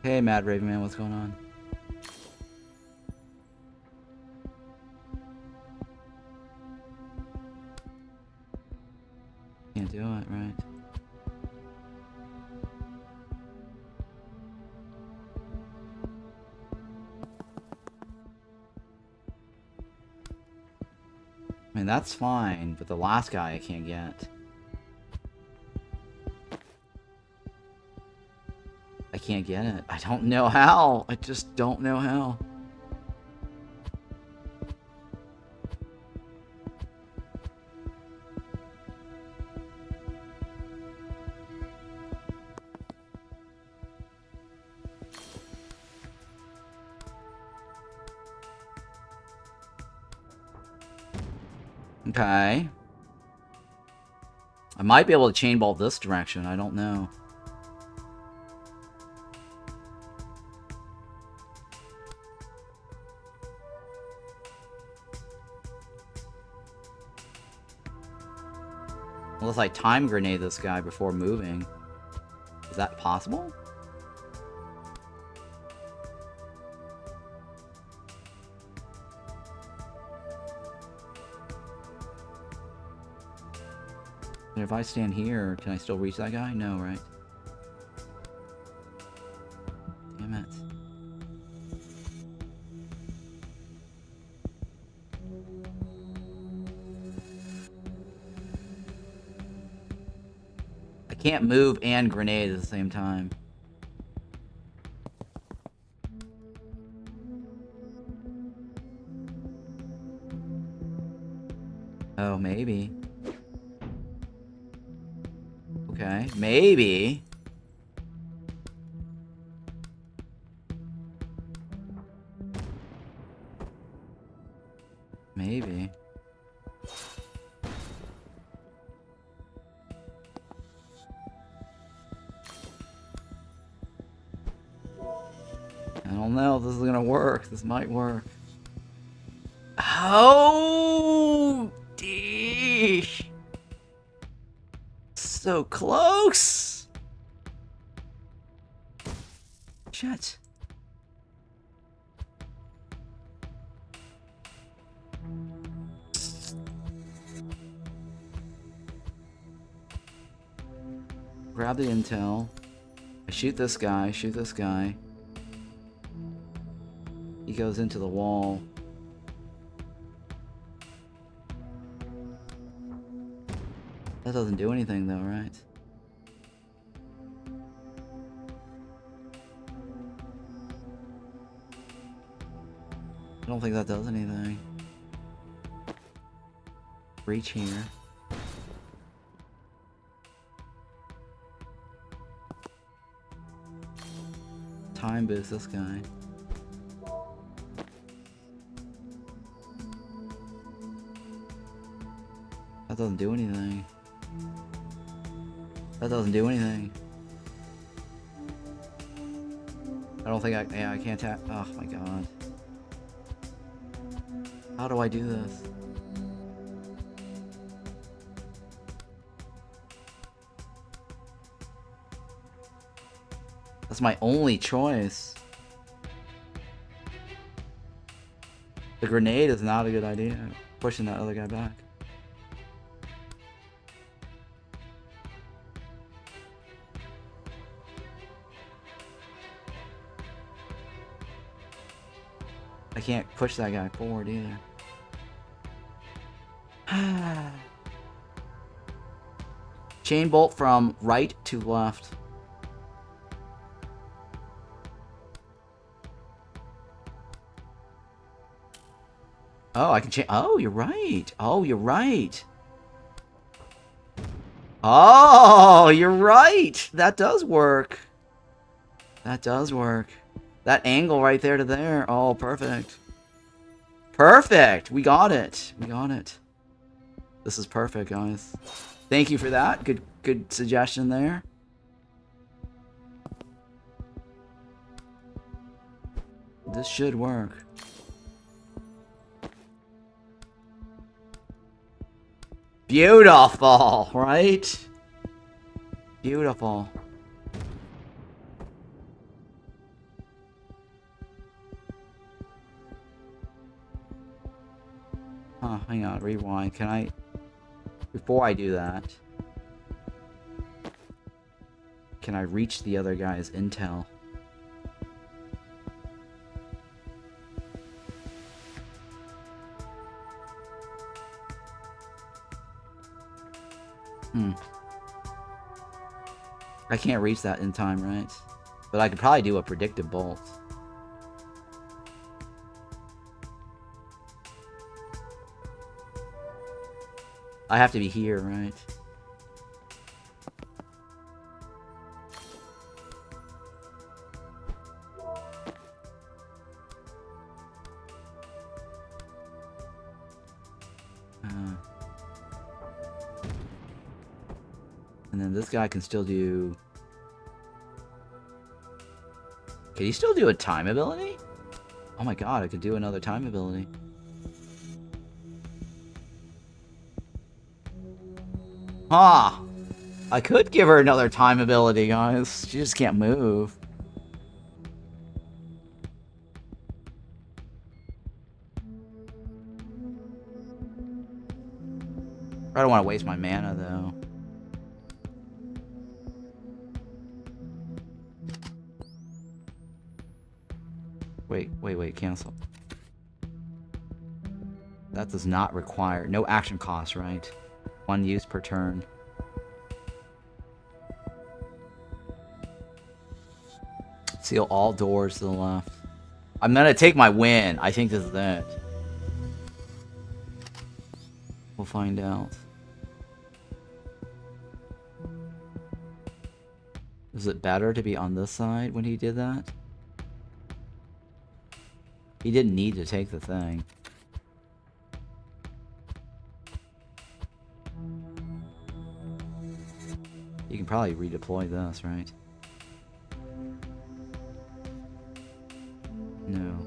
Hey, Mad Raven Man, what's going on? Can't do it, right? I mean, that's fine, but the last guy I can't get. I can't get it. I don't know how. I just don't know how. Okay. I might be able to chain ball this direction. I don't know. Unless I time grenade this guy before moving. Is that possible? And if I stand here, can I still reach that guy? No, right? Damn it. I can't move and grenade at the same time. Oh, maybe. Okay, maybe. Maybe. I don't know if this is gonna work. This might work. Oh, deesh. So close. Shit. Grab the intel. I shoot this guy, shoot this guy. He goes into the wall. That doesn't do anything though, right? I don't think that does anything. Reach here. Time boost this guy. That doesn't do anything. That doesn't do anything. I don't think I can't tap. Oh my god. How do I do this? That's my only choice. The grenade is not a good idea. Pushing that other guy back. I can't push that guy forward either. Chain bolt from right to left. Oh, I can change. Oh, you're right. Oh, you're right. Oh, you're right. That does work. That does work. That angle right there to there. Oh, perfect. Perfect. We got it. We got it. This is perfect, guys. Thank you for that. Good suggestion there. This should work. Beautiful, right? Beautiful. Huh, hang on, rewind. Can I... Before I do that... Can I reach the other guy's intel? I can't reach that in time, right? But I could probably do a predictive bolt. I have to be here, right? And then this guy can still do... Can he still do a time ability? Oh my god, I could do another time ability. Ah! I could give her another time ability, guys. She just can't move. I don't want to waste my mana, though. Wait, cancel. That does not require... No action cost, right? 1 use per turn. Seal all doors to the left. I'm gonna take my win. I think this is it. We'll find out. Is it better to be on this side when he did that? He didn't need to take the thing. You can probably redeploy this, right? No.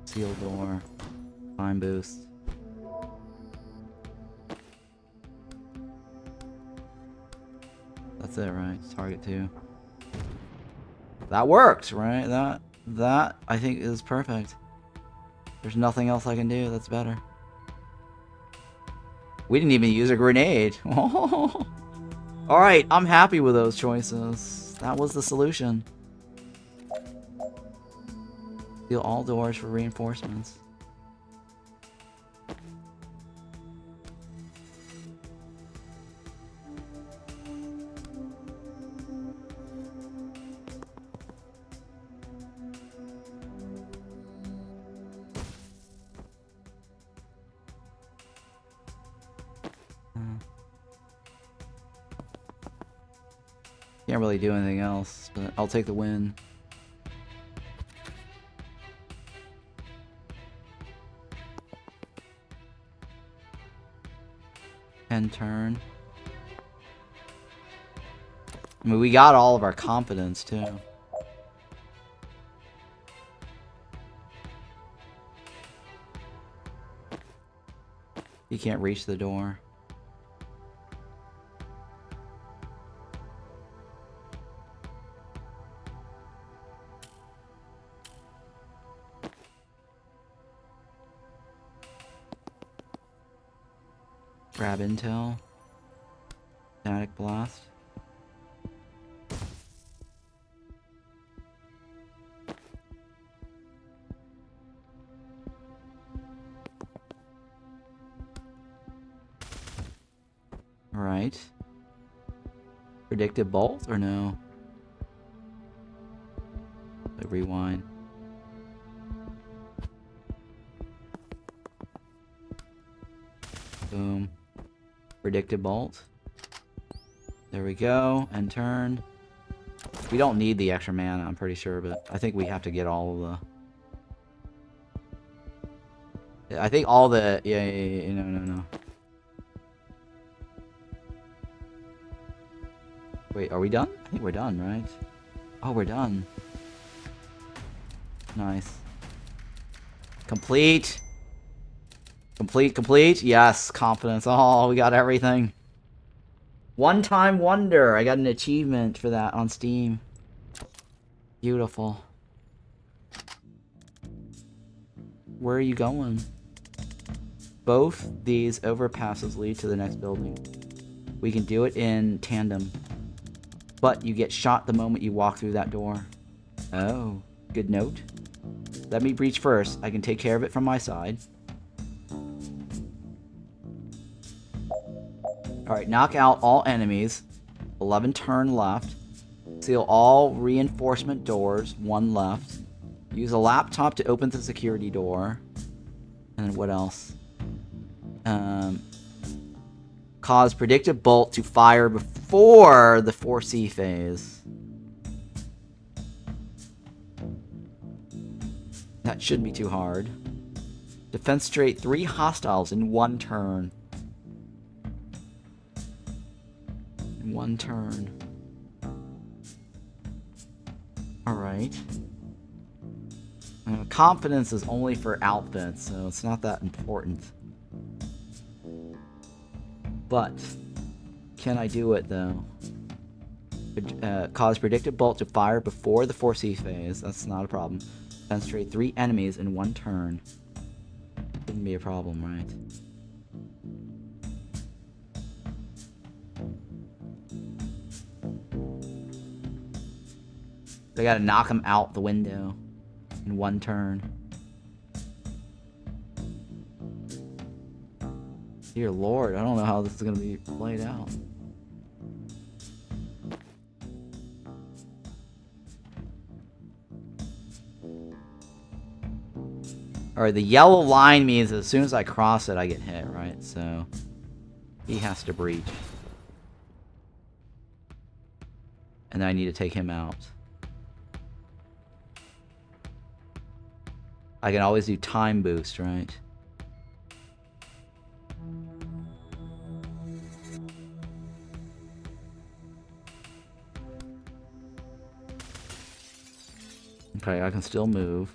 Seal door. Time boost. That's it, right? Target 2. That worked, right? That I think is perfect. There's nothing else I can do that's better. We didn't even use a grenade. Alright, I'm happy with those choices. That was the solution. Seal all doors for reinforcements. Can't really do anything else, but I'll take the win. End turn. I mean, we got all of our confidence, too. You can't reach the door. Grab intel. Static blast. Alright. Predictive bolt or no? Like rewind. Boom. Predictive bolt. There we go. End turn. We don't need the extra mana, I'm pretty sure, but I think we have to get all of the... I think all the... Yeah, no. Wait, are we done? I think we're done, right? Oh, we're done. Nice. Complete. Complete. Yes, confidence. Oh, we got everything. One-time wonder. I got an achievement for that on Steam. Beautiful. Where are you going? both these overpasses lead to the next building. We can do it in tandem. But you get shot the moment you walk through that door. Oh, good note. Let me breach first. I can take care of it from my side. Alright, knock out all enemies. 11 turn left. Seal all reinforcement doors. 1 left. Use a laptop to open the security door. And what else? Cause predictive bolt to fire before the Foresee phase. That shouldn't be too hard. Defenestrate 3 hostiles in 1 turn. In 1 turn. Alright. Confidence is only for outfits, so it's not that important. But, can I do it though? Cause predictive bolt to fire before the Foresee phase. That's not a problem. Defenestrate 3 enemies in 1 turn. Shouldn't be a problem, right? I gotta knock him out the window in 1 turn. Dear Lord, I don't know how this is gonna be played out. Alright, the yellow line means as soon as I cross it, I get hit, right? So, he has to breach. And then I need to take him out. I can always do time boost, right? Okay, I can still move.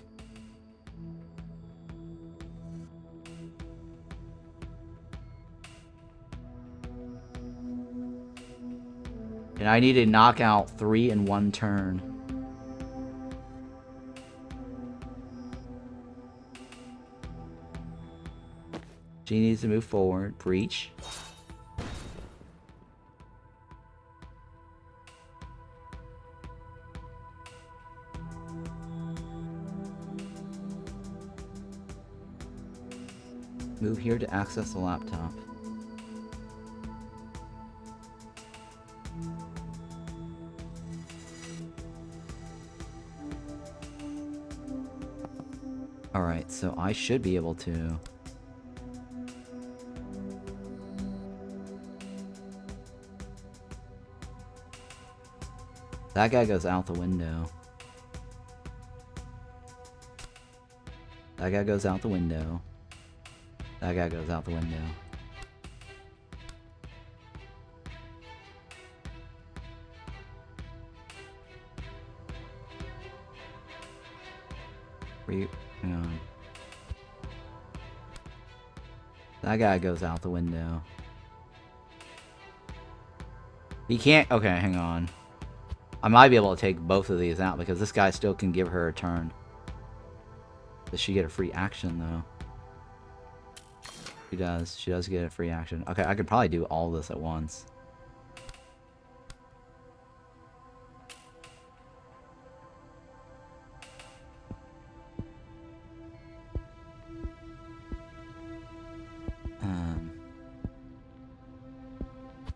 And I need to knock out 3 in 1 turn. She needs to move forward. Breach. Move here to access the laptop. Alright, so I should be able to... That guy goes out the window. That guy goes out the window. That guy goes out the window. Hang on. That guy goes out the window. He can't... Okay, hang on. I might be able to take both of these out because this guy still can give her a turn. Does she get a free action, though? She does. She does get a free action. Okay, I could probably do all this at once.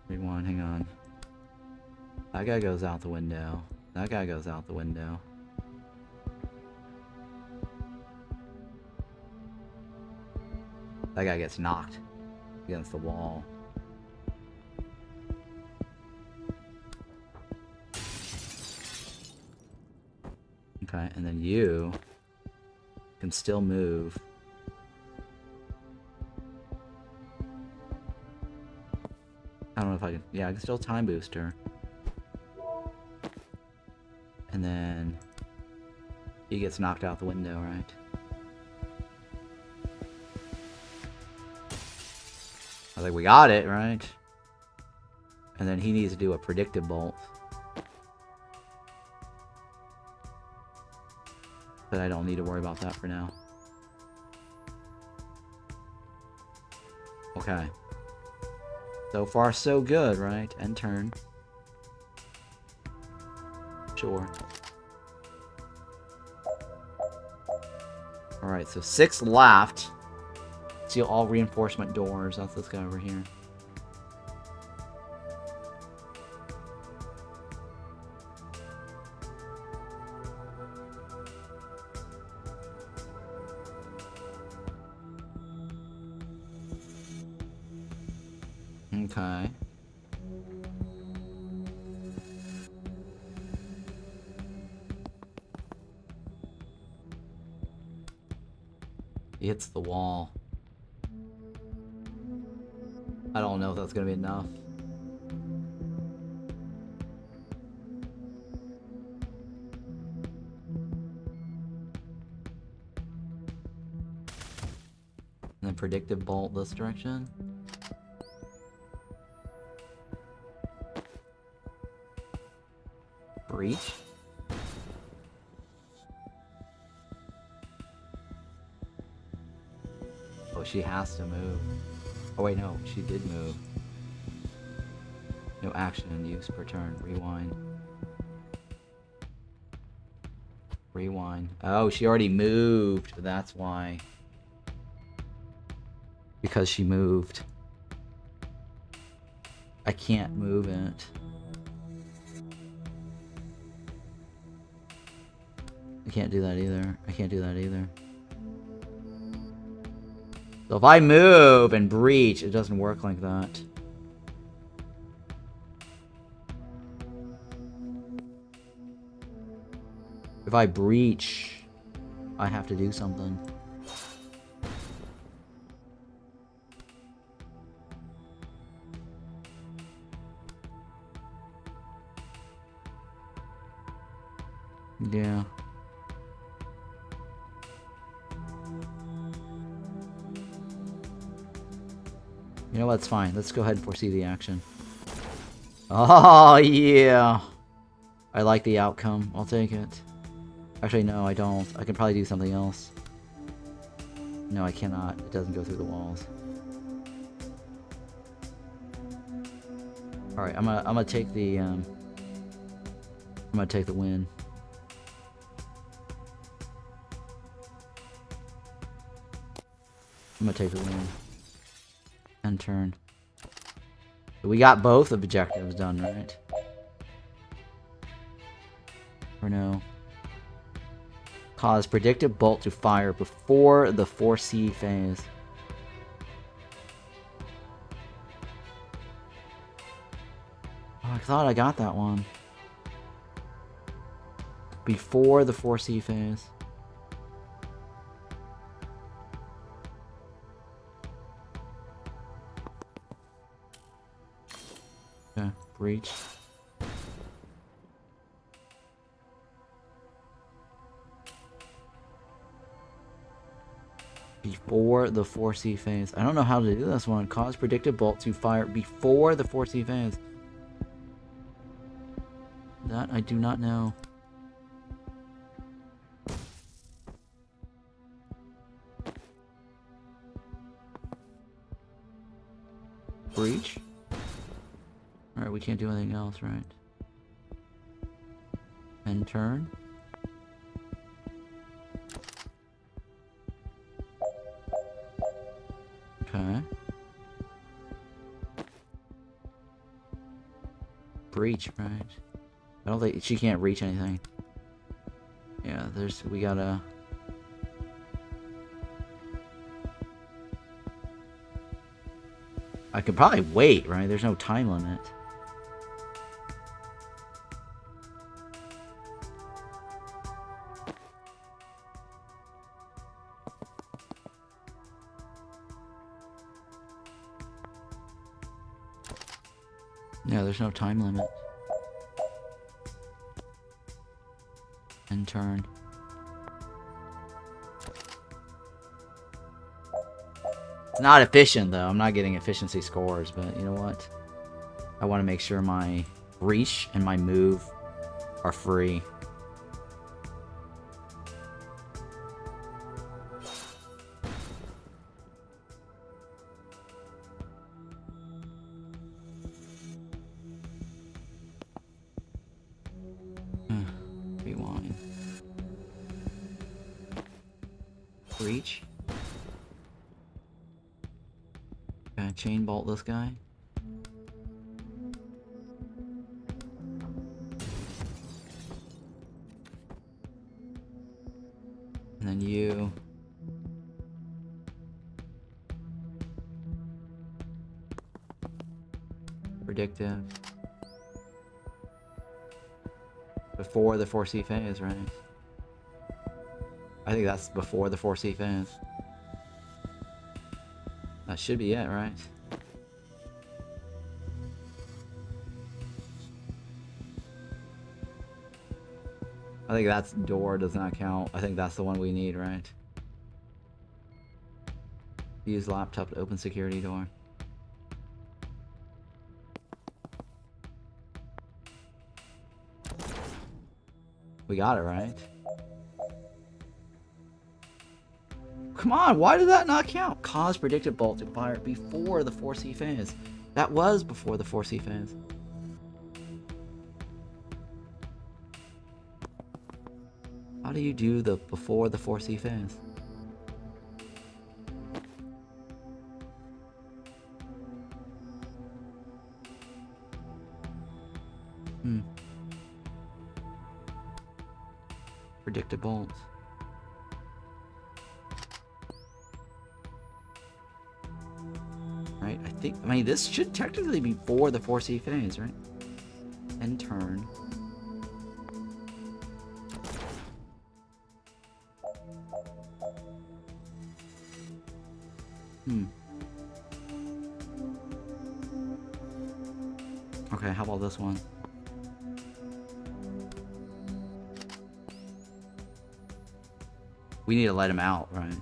Rewind, hang on. That guy goes out the window. That guy goes out the window. That guy gets knocked against the wall. Okay, and then you can still move. I don't know if I can... Yeah, I can still time boost her. And then he gets knocked out the window, right? I think we got it, right? And then he needs to do a predictive bolt. But I don't need to worry about that for now. Okay. So far, so good, right? End turn. Sure. Alright, so 6 left. Seal all reinforcement doors. That's this guy over here. Okay. He hits the wall. I don't know if that's gonna be enough. And then predictive bolt this direction. Breach. Oh, she has to move. Oh wait, no, she did move. No action in use per turn. Rewind. Rewind. Oh, she already moved. That's why. Because she moved. I can't move it. I can't do that either. I can't do that either. So if I move and breach, it doesn't work like that. If I breach, I have to do something. Yeah. You know what? It's fine. Let's go ahead and foresee the action. Oh, yeah. I like the outcome. I'll take it. Actually, no, I don't. I can probably do something else. No, I cannot. It doesn't go through the walls. Alright, I'm gonna take the, I'm gonna take the win. I'm gonna take the win. End turn. We got both objectives done, right? Or no? Cause predictive bolt to fire before the Foresee phase. Oh, I thought I got that one. Before the Foresee phase. Okay, breach. Before the Foresee phase. I don't know how to do this one. Cause predictive bolt to fire before the Foresee phase. That I do not know. Breach? Alright, we can't do anything else, right? End turn. Okay. Breach, right? I don't think she can't reach anything. Yeah, we gotta. I could probably wait, right? There's no time limit. Yeah, there's no time limit. End turn. It's not efficient, though. I'm not getting efficiency scores, but you know what? I want to make sure my reach and my move are free. Rewind. Breach. Okay, chain bolt this guy. And then you. Predictive. Before the Foresee phase, right? I think that's before the Foresee phase. That should be it, right? I think that's door does not count. I think that's the one we need, right? Use laptop to open security door. We got it, right? Come on, why did that not count? Cause predicted bolt to fire before the Foresee phase. That was before the Foresee phase. How do you do the before the Foresee phase? Predicted bolt. Right, I mean, this should technically be before the Foresee phase, right? End turn. Okay, how about this one? We need to let him out, right?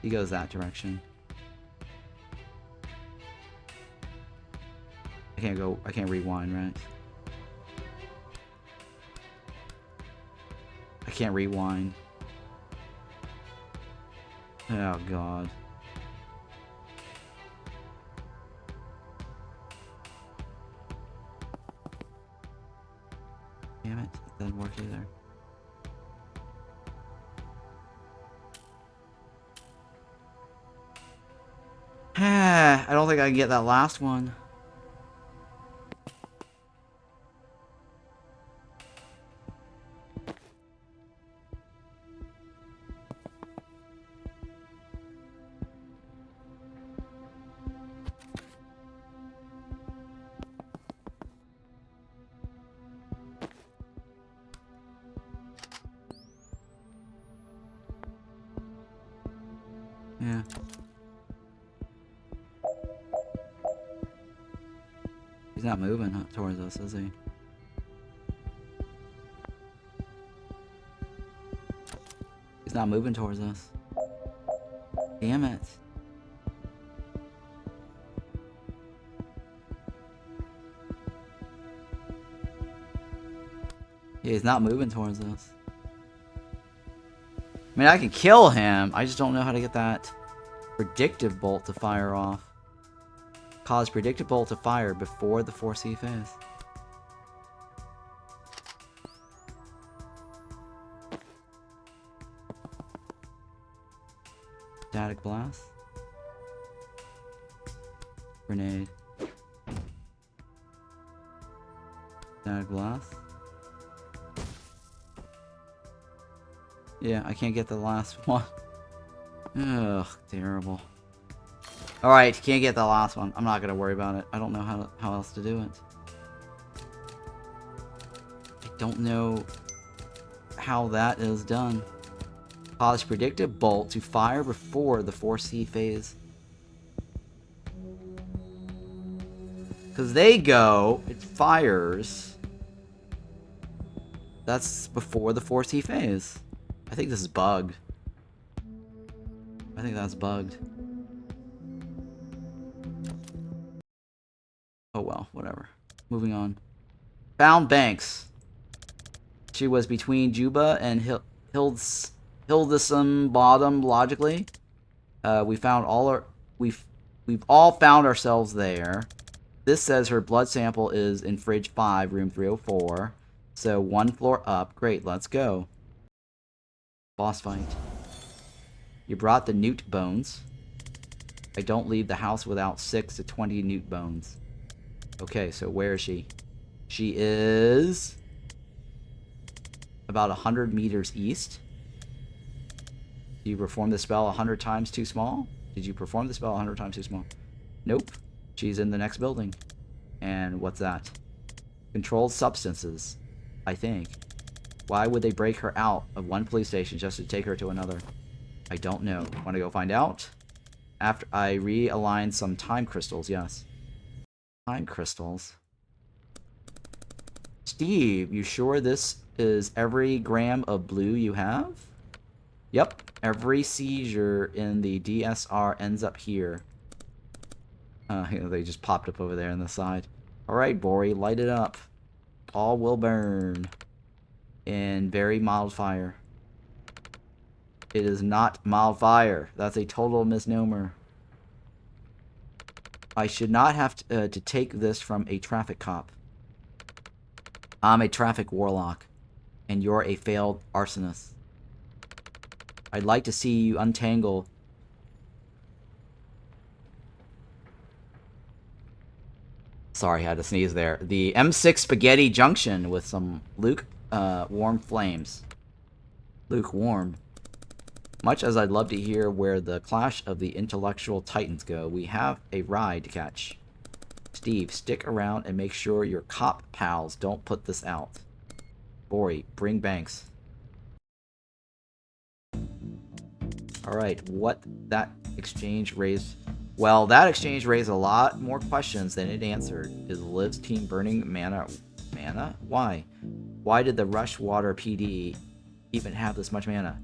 He goes that direction. I can't rewind, right? I can't rewind. Oh, God. Damn it, it doesn't work either. I don't think I can get that last one. Yeah. He's not moving towards us, is he? He's not moving towards us. Damn it. Yeah, he's not moving towards us. I mean, I can kill him. I just don't know how to get that predictive bolt to fire off. Cause predictive bolt to fire before the Foresee phase. Static blast. Grenade. Static blast. Yeah, I can't get the last one. Ugh, terrible. Alright, can't get the last one. I'm not gonna worry about it. I don't know how else to do it. I don't know how that is done. Cause predictive bolt to fire before the Foresee phase. Because they go, it fires. That's before the Foresee phase. I think this is bugged. I think that's bugged. Oh well, whatever. Moving on. Found Banks. She was between Juba and Hildesum Bottom, logically. We found all we've all found ourselves there. This says her blood sample is in fridge 5, room 304. So 1 floor up. Great, let's go. Boss fight. You brought the newt bones. I don't leave the house without 6 to 20 newt bones. Okay, so where is she? She is about 100 meters east. Do you perform the spell 100 times too small? Did you perform the spell 100 times too small? Nope. She's in the next building. And what's that? Controlled substances, I think. Why would they break her out of one police station just to take her to another? I don't know. Want to go find out? After I realign some time crystals, yes. Time crystals. Steve, you sure this is every gram of blue you have? Yep. Every seizure in the DSR ends up here. They just popped up over there on the side. Alright, Bori, light it up. All will burn. In very mild fire. It is not mild fire. That's a total misnomer. I should not have to take this from a traffic cop. I'm a traffic warlock. And you're a failed arsonist. I'd like to see you untangle... Sorry, I had to sneeze there. The M6 Spaghetti Junction with some warm flames. Lukewarm. Much as I'd love to hear where the clash of the intellectual titans go, we have a ride to catch. Steve, stick around and make sure your cop pals don't put this out. Bori, bring Banks. Alright, what that exchange raised... Well, that exchange raised a lot more questions than it answered. Is Liv's team burning mana? Mana? Why? Why did the Rushwater PD even have this much mana?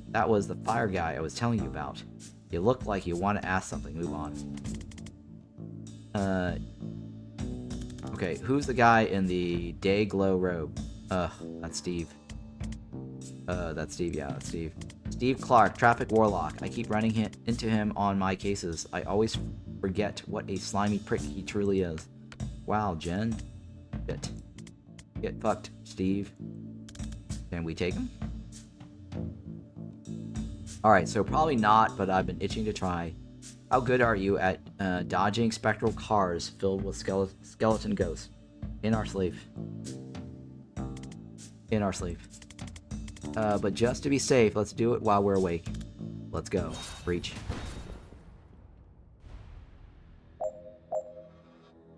That was the fire guy I was telling you about. You look like you want to ask something. Move on. Okay, who's the guy in the day glow robe? That's Steve. That's Steve, yeah, that's Steve. Steve Clark, traffic warlock. I keep running into him on my cases. I always forget what a slimy prick he truly is. Wow, Jen. Shit. Get fucked, Steve. Can we take him? Alright, so probably not, but I've been itching to try. How good are you at dodging spectral cars filled with skeleton ghosts? In our sleeve. In our sleeve. But just to be safe, let's do it while we're awake. Let's go. Breach.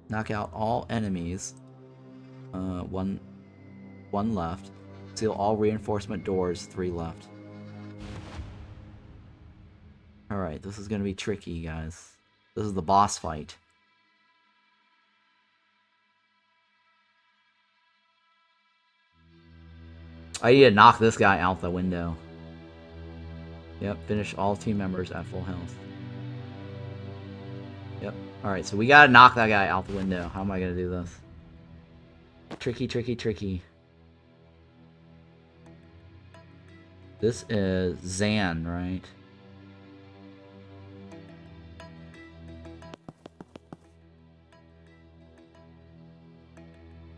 Knock out all enemies. One left. Seal all reinforcement doors. 3 left. Alright, this is gonna be tricky, guys. This is the boss fight. I need to knock this guy out the window. Yep, finish all team members at full health. Yep. Alright, so we gotta knock that guy out the window. How am I gonna do this? Tricky, tricky, tricky. This is Zan, right?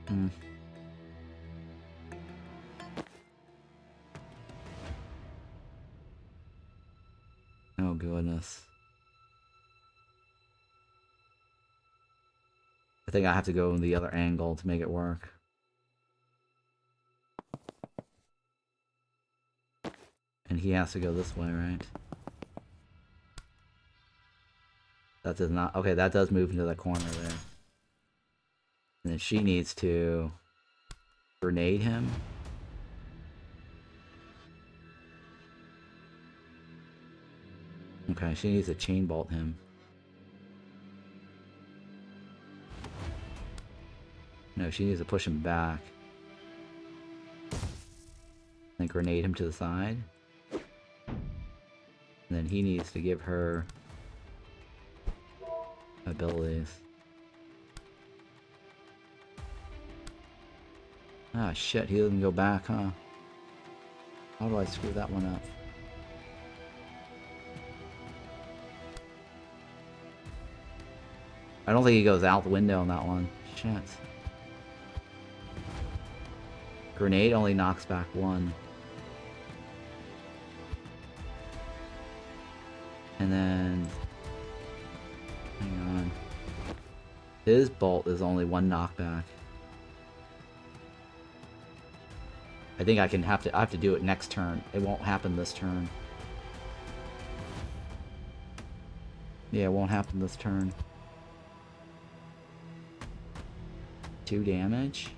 Hmm. Oh, goodness. I think I have to go in the other angle to make it work. And he has to go this way, right? That does not... Okay, that does move into the corner there. And then she needs to... grenade him. Okay, she needs to chain bolt him. No, she needs to push him back. Then grenade him to the side. And then he needs to give her abilities. Ah, shit, he doesn't go back, huh? How do I screw that one up? I don't think he goes out the window on that one. Shit. Grenade only knocks back one. And then... hang on. His bolt is only one knockback. I think I have to do it next turn. It won't happen this turn. Yeah, it won't happen this turn. 2 damage.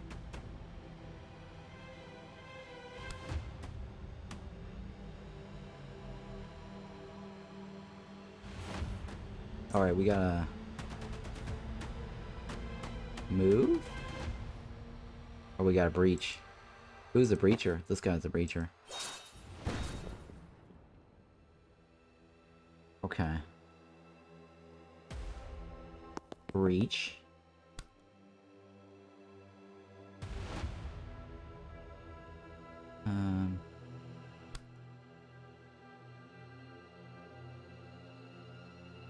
Alright, we gotta move? Or we gotta breach? Who's the breacher? This guy's the breacher. Okay. Breach.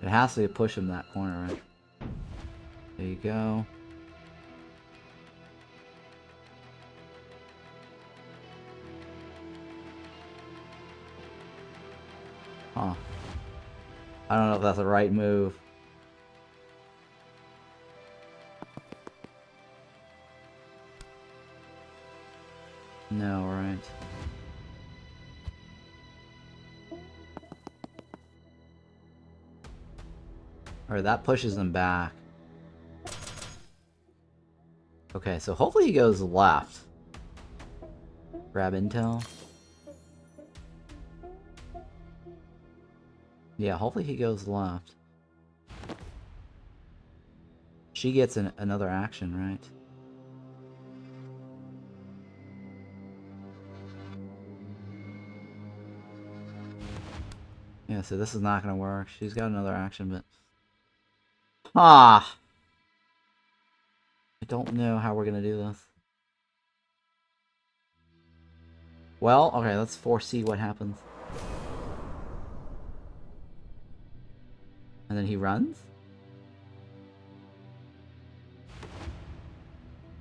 It has to push him that corner, right? There you go. Huh. I don't know if that's the right move. No, right. Alright, that pushes him back. Okay, so hopefully he goes left. Grab intel. Yeah, hopefully he goes left. She gets another action, right? Yeah, so this is not gonna work. She's got another action, but... ah! I don't know how we're gonna do this. Well, okay, let's foresee what happens. And then he runs?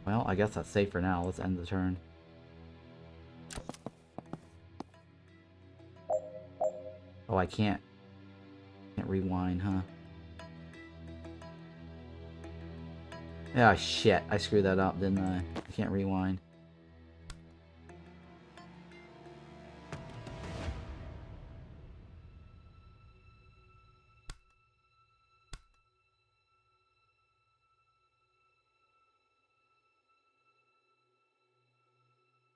Well, I guess that's safe for now. Let's end the turn. Oh, I can't rewind, huh? Yeah, shit. I screwed that up, didn't I? I can't rewind.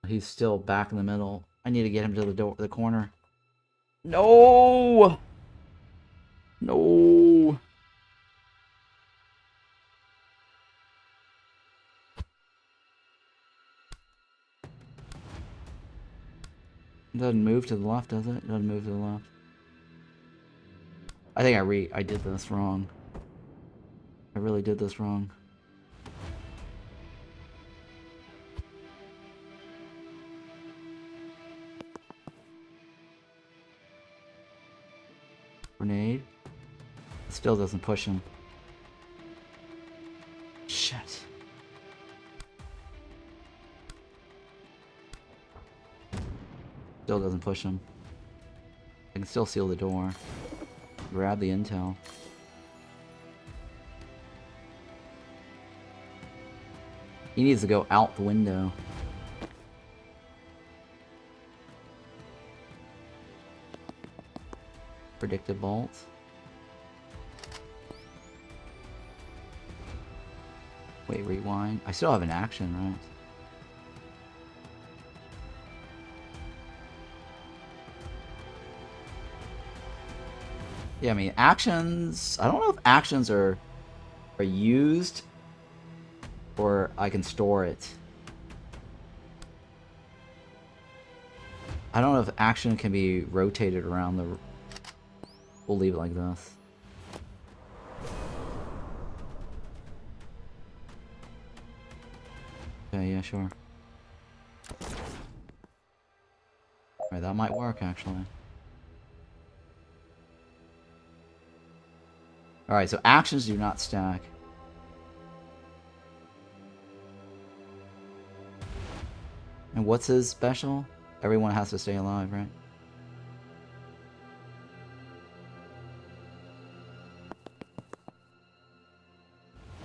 He's still back in the middle. I need to get him to the corner. No! No! It doesn't move to the left, does it? It doesn't move to the left. I think I did this wrong. I really did this wrong. Grenade. It still doesn't push him. Shit. Still doesn't push him. I can still seal the door. Grab the intel. He needs to go out the window. Predictive bolt. Wait, rewind. I still have an action, right? Yeah, I mean, actions... I don't know if actions are used or I can store it. I don't know if action can be rotated around the... We'll leave it like this. Okay, yeah, sure. Alright, that might work, actually. Alright, so actions do not stack. And what's his special? Everyone has to stay alive, right?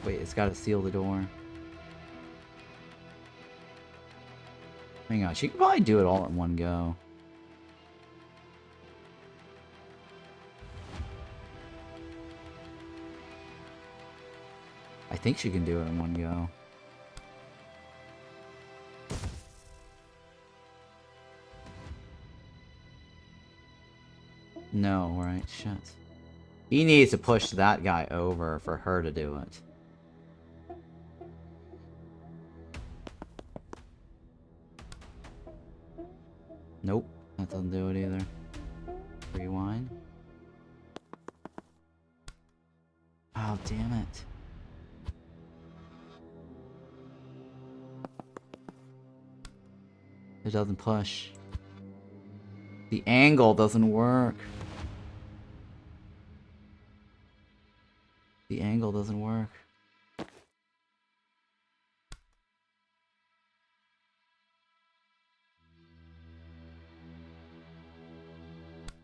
Wait, it's gotta seal the door. Hang on, she could probably do it all in one go. I think she can do it in one go. No, right? Shit. He needs to push that guy over for her to do it. Nope, that doesn't do it either. Rewind. Oh, damn it. It doesn't push. The angle doesn't work. The angle doesn't work.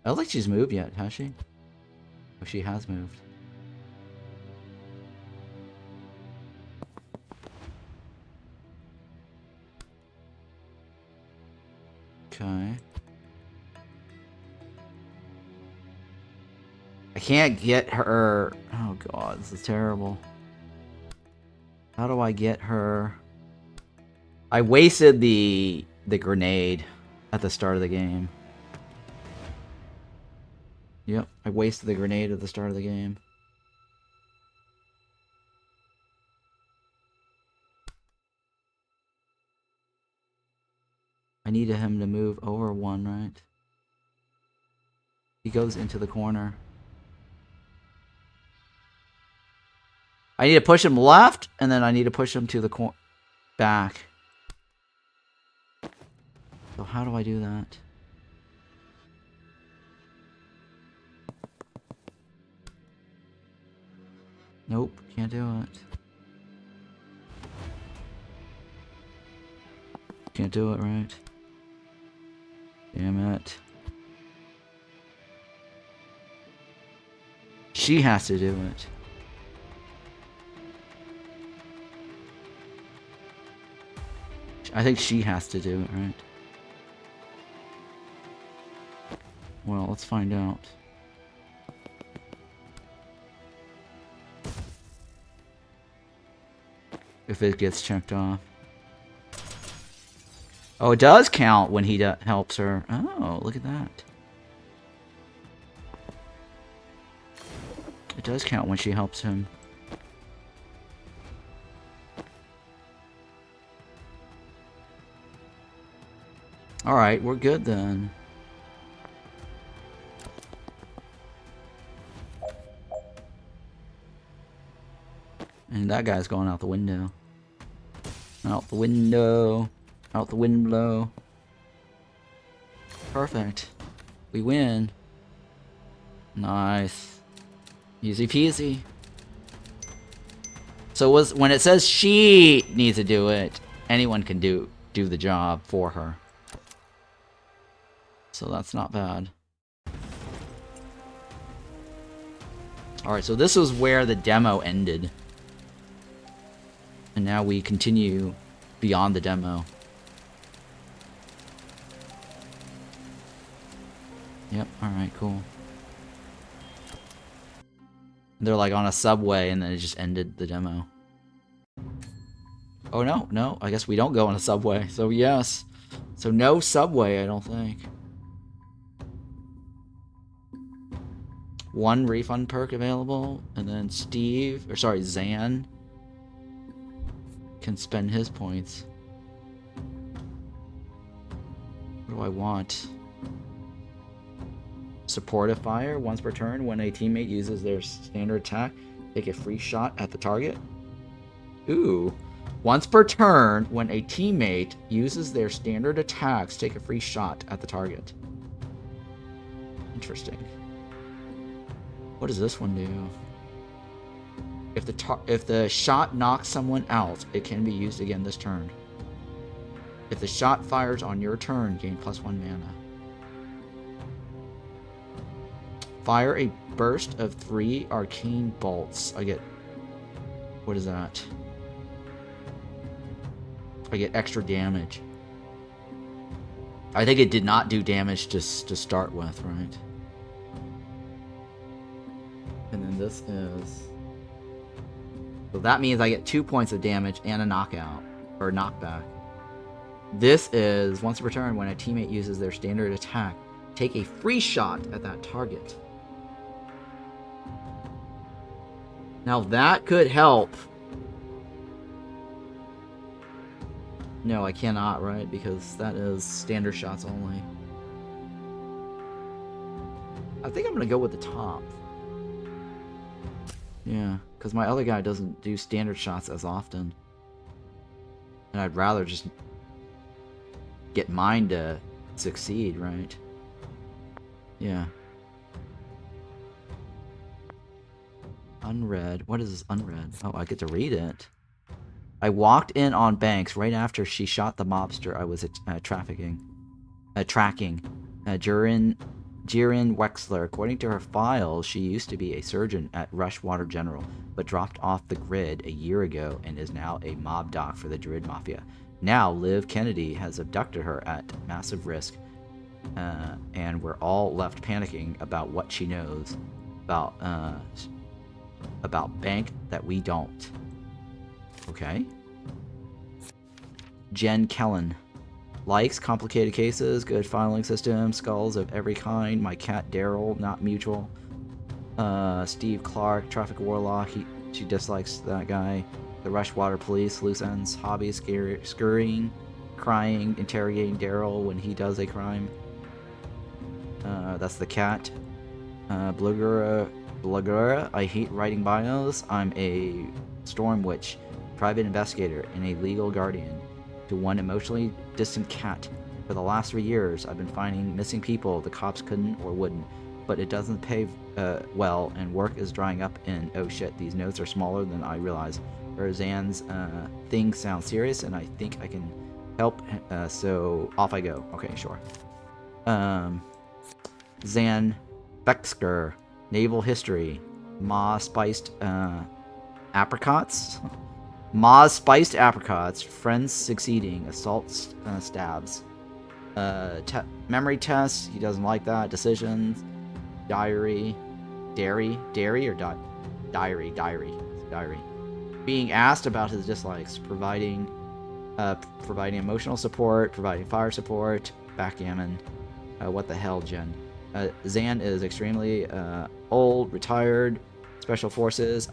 I don't think she's moved yet, has she? Oh, she has moved. Okay. I can't get her... Oh god, this is terrible. How do I get her... I wasted the grenade at the start of the game. Yep, I wasted the grenade at the start of the game. I needed him to move over one, right? He goes into the corner. I need to push him left, and then I need to push him to the back. So how do I do that? Nope, can't do it. Can't do it right. Damn it. She has to do it. I think she has to do it, right? Well, let's find out. If it gets checked off. Oh, it does count when he helps her. Oh, look at that. It does count when she helps him. Alright, we're good then. And that guy's going out the window. Out the window. Out the window. Perfect. We win. Nice. Easy peasy. So when it says she needs to do it, anyone can do the job for her. So that's not bad. Alright, so this was where the demo ended. And now we continue beyond the demo. Yep, alright, cool. They're like on a subway and then it just ended the demo. Oh no, I guess we don't go on a subway. So yes. So no subway, I don't think. One refund perk available, and then Zan can spend his points. What do I want? Supportive fire once per turn. When a teammate uses their standard attack, take a free shot at the target. Ooh. Once per turn, when a teammate uses their standard attacks, take a free shot at the target. Interesting. What does this one do? If the shot knocks someone out, it can be used again this turn. If the shot fires on your turn, gain +1 mana. Fire a burst of 3 arcane bolts. I get... What is that? I get extra damage. I think it did not do damage to start with, right? And then this is... So that means I get 2 points of damage and a knockout. Or knockback. This is, once per turn, when a teammate uses their standard attack, take a free shot at that target. Now that could help. No, I cannot, right? Because that is standard shots only. I think I'm going to go with the top. Yeah, because my other guy doesn't do standard shots as often. And I'd rather just get mine to succeed, right? Yeah. Unread. What is this unread? Oh, I get to read it. I walked in on Banks right after she shot the mobster I was tracking. Jiren Wexler. According to her files, she used to be a surgeon at Rushwater General, but dropped off the grid a year ago and is now a mob doc for the Druid Mafia. Now, Liv Kennedy has abducted her at massive risk, and we're all left panicking about what she knows about Bank that we don't. Okay. Jen Kellen. Likes complicated cases, good filing system, skulls of every kind. My cat Daryl, not mutual. Steve Clark, traffic warlock. She dislikes that guy. The Rushwater police, loose ends, hobbies, scurrying, crying, interrogating Daryl when he does a crime. That's the cat. Blugura, I hate writing bios. I'm a storm witch, private investigator, and a legal guardian to one emotionally distant cat. For the last 3 years, I've been finding missing people the cops couldn't or wouldn't, but it doesn't pay well, and work is drying up, and oh shit, these notes are smaller than I realize. Zan's thing sounds serious, and I think I can help, so off I go. Okay, sure. Zan Bexker, naval history, Ma spiced apricots. Ma's spiced apricots, friends succeeding, assault stabs. Memory tests, he doesn't like that. Decisions, diary. Being asked about his dislikes, providing emotional support, providing fire support, backgammon. What the hell, Jen? Zan is extremely old, retired, special forces,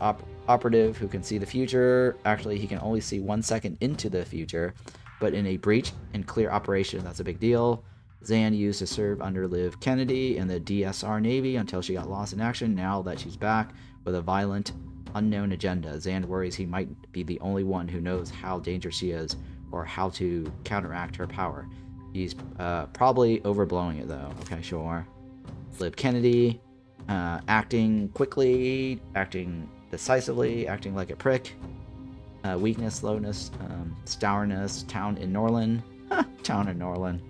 operative who can see the future. Actually, he can only see 1 second into the future, but in a breach and clear operation, that's a big deal. Zan used to serve under Liv Kennedy in the DSR Navy until she got lost in action. Now that she's back with a violent, unknown agenda, Zan worries he might be the only one who knows how dangerous she is or how to counteract her power. He's probably overblowing it, though. Okay, sure. Liv Kennedy, acting quickly, acting decisively, acting like a prick. Weakness, slowness, stourness, town in Norland. Town in Norland.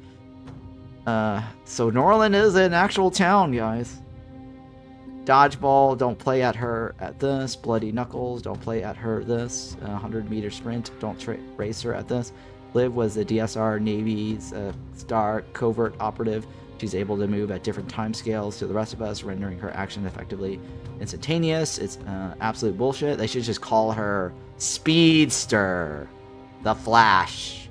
So Norland is an actual town, guys. Dodgeball, don't play at her at this. Bloody Knuckles, don't play at her this. 100-meter sprint, don't race her at this. Liv was the DSR Navy's star covert operative. She's able to move at different time scales to the rest of us, rendering her action effectively instantaneous. It's absolute bullshit. They should just call her Speedster, the Flash.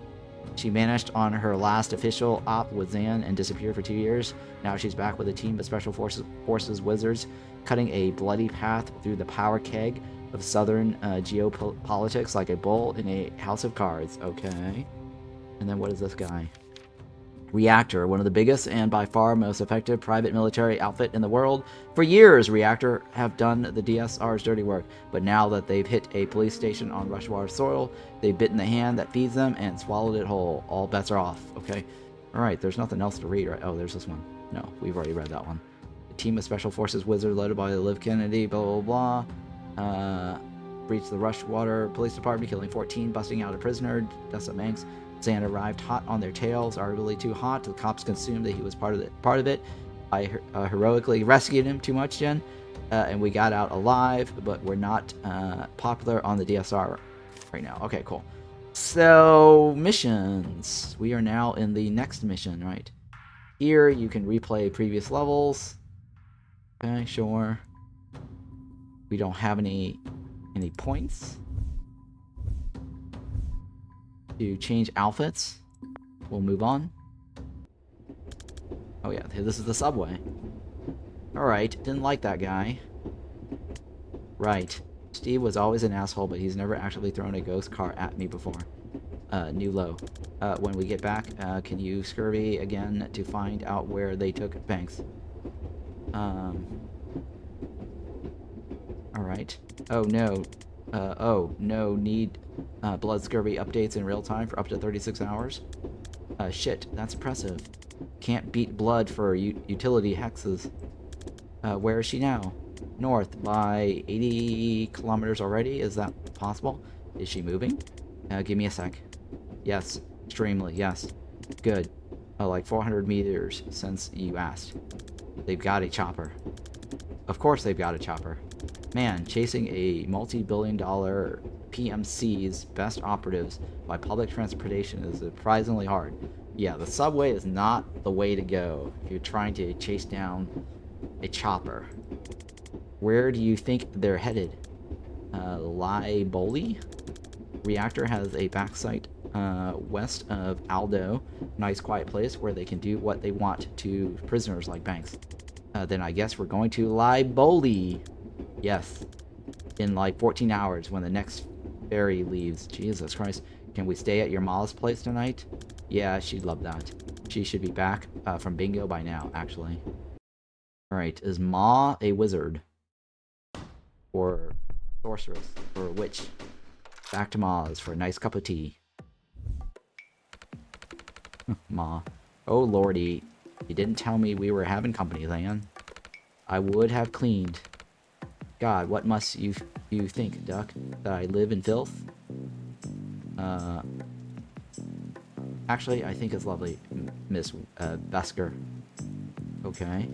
She vanished on her last official op with Zan and disappeared for 2 years. Now she's back with a team of special forces wizards, cutting a bloody path through the power keg of southern geopolitics like a bull in a house of cards. Okay. And then what is this guy? Reactor, one of the biggest and by far most effective private military outfit in the world. For years, Reactor have done the DSR's dirty work, but now that they've hit a police station on Rushwater soil, they've bitten the hand that feeds them and swallowed it whole. All bets are off. Okay. Alright, there's nothing else to read, right? Oh, there's this one. No, we've already read that one. A team of special forces wizard led by Liv Kennedy, blah, blah, blah. Breached the Rushwater Police Department, killing 14, busting out a prisoner, Dessa Manx. Zan arrived hot on their tails, arguably too hot. The cops assumed that he was part of it. I heroically rescued him too much, Jen, and we got out alive, but we're not popular on the DSR right now. Okay, cool. So, missions. We are now in the next mission, right? Here, you can replay previous levels. Okay, sure. We don't have any points to change outfits. We'll move on. Oh yeah, this is the subway. Alright, didn't like that guy. Right. Steve was always an asshole, but he's never actually thrown a ghost car at me before. New low. When we get back, can you scurvy again to find out where they took Banks? Alright. Oh no. Need blood scurvy updates in real time for up to 36 hours? Shit, that's impressive. Can't beat blood for utility hexes. Where is she now? North by 80 kilometers already? Is that possible? Is she moving? Give me a sec. Yes. Extremely, yes. Good. Like 400 meters since you asked. They've got a chopper. Of course they've got a chopper. Man, chasing a multi-billion-dollar PMC's best operatives by public transportation is surprisingly hard. Yeah, the subway is not the way to go if you're trying to chase down a chopper. Where do you think they're headed? Liboli? Reactor has a backsite west of Aldo. Nice quiet place where they can do what they want to prisoners like Banks. Then I guess we're going to Liboli. Yes. In like 14 hours when the next ferry leaves. Jesus Christ. Can we stay at your Ma's place tonight? Yeah, she'd love that. She should be back from bingo by now, actually. Alright, is Ma a wizard? Or sorceress? Or witch? Back to Ma's for a nice cup of tea. Ma. Oh lordy. You didn't tell me we were having company, Lan. I would have cleaned. God, what must you think, Duck? That I live in filth? Actually, I think it's lovely, Miss Vesker. Okay.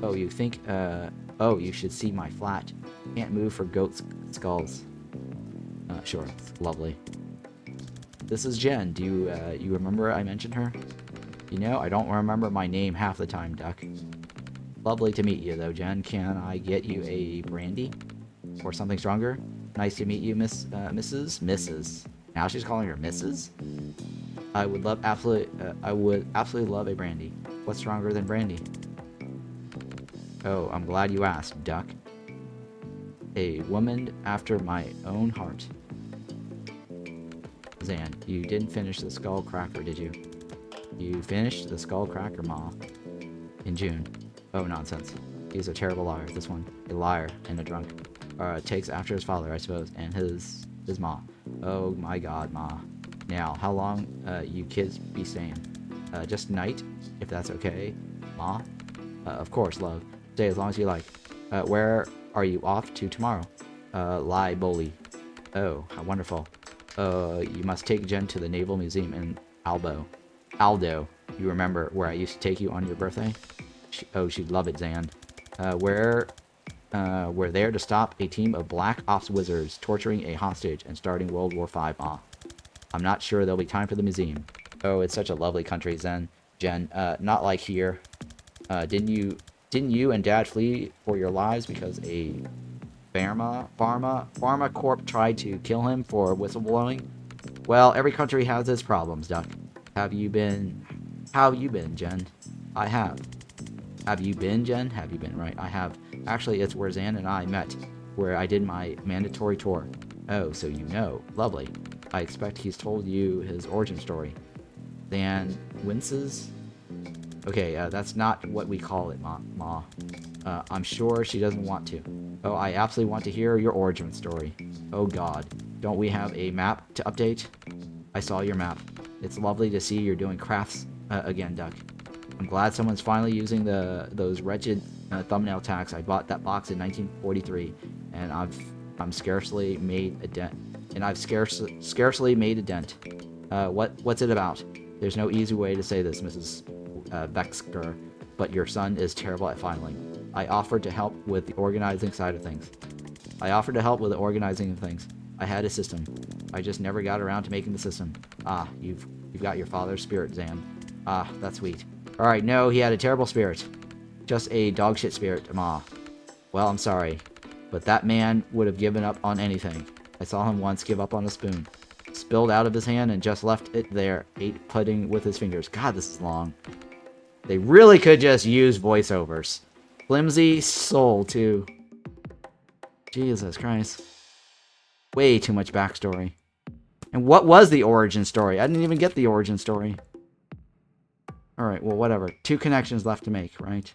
Oh, you think, oh, you should see my flat. Can't move for goat skulls. Sure, it's lovely. This is Jen. Do you remember I mentioned her? You know, I don't remember my name half the time, Duck. Lovely to meet you, though, Jen. Can I get you a brandy? Or something stronger? Nice to meet you, Mrs. Now she's calling her Mrs.? I would absolutely love a brandy. What's stronger than brandy? Oh, I'm glad you asked, Duck. A woman after my own heart. Zan, you didn't finish the skull cracker, did you? You finished the skull cracker, Ma. In June. Oh, nonsense. He's a terrible liar, this one. A liar and a drunk. Takes after his father, I suppose, and his ma. Oh my god, Ma. Now, how long you kids be staying? Just tonight, if that's okay, Ma? Of course, love. Stay as long as you like. Where are you off to tomorrow? Liboli. Oh, how wonderful. You must take Jen to the Naval Museum in Aldo. You remember where I used to take you on your birthday? She'd love it, Zan. We're there to stop a team of black ops wizards torturing a hostage and starting World War V. I'm not sure there'll be time for the museum. Oh, it's such a lovely country, Jen. Not like here. Didn't you and Dad flee for your lives because a Pharma Corp tried to kill him for whistleblowing? Well, every country has its problems, Duck. How have you been, Jen? I have. Have you been, Jen? Have you been, right? I have. Actually, it's where Zan and I met, where I did my mandatory tour. Oh, so you know. Lovely. I expect he's told you his origin story. Zan winces? Okay, that's not what we call it, Ma. I'm sure she doesn't want to. Oh, I absolutely want to hear your origin story. Oh god. Don't we have a map to update? I saw your map. It's lovely to see you're doing crafts again, Duck. I'm glad someone's finally using those wretched thumbnail tags. I bought that box in 1943, and I'm scarcely made a dent and I've scarcely made a dent. What's it about? There's no easy way to say this, Mrs. Bexker, but your son is terrible at filing. I offered to help with the organizing side of things. I had a system. I just never got around to making the system. Ah, you've got your father's spirit, Zan. Ah, that's sweet. Alright, no, he had a terrible spirit. Just a dogshit spirit, Ma. Well, I'm sorry, but that man would have given up on anything. I saw him once give up on a spoon. Spilled out of his hand and just left it there, ate pudding with his fingers. God, this is long. They really could just use voiceovers. Flimsy soul, too. Jesus Christ. Way too much backstory. And what was the origin story? I didn't even get the origin story. Alright, well, whatever. 2 connections left to make, right?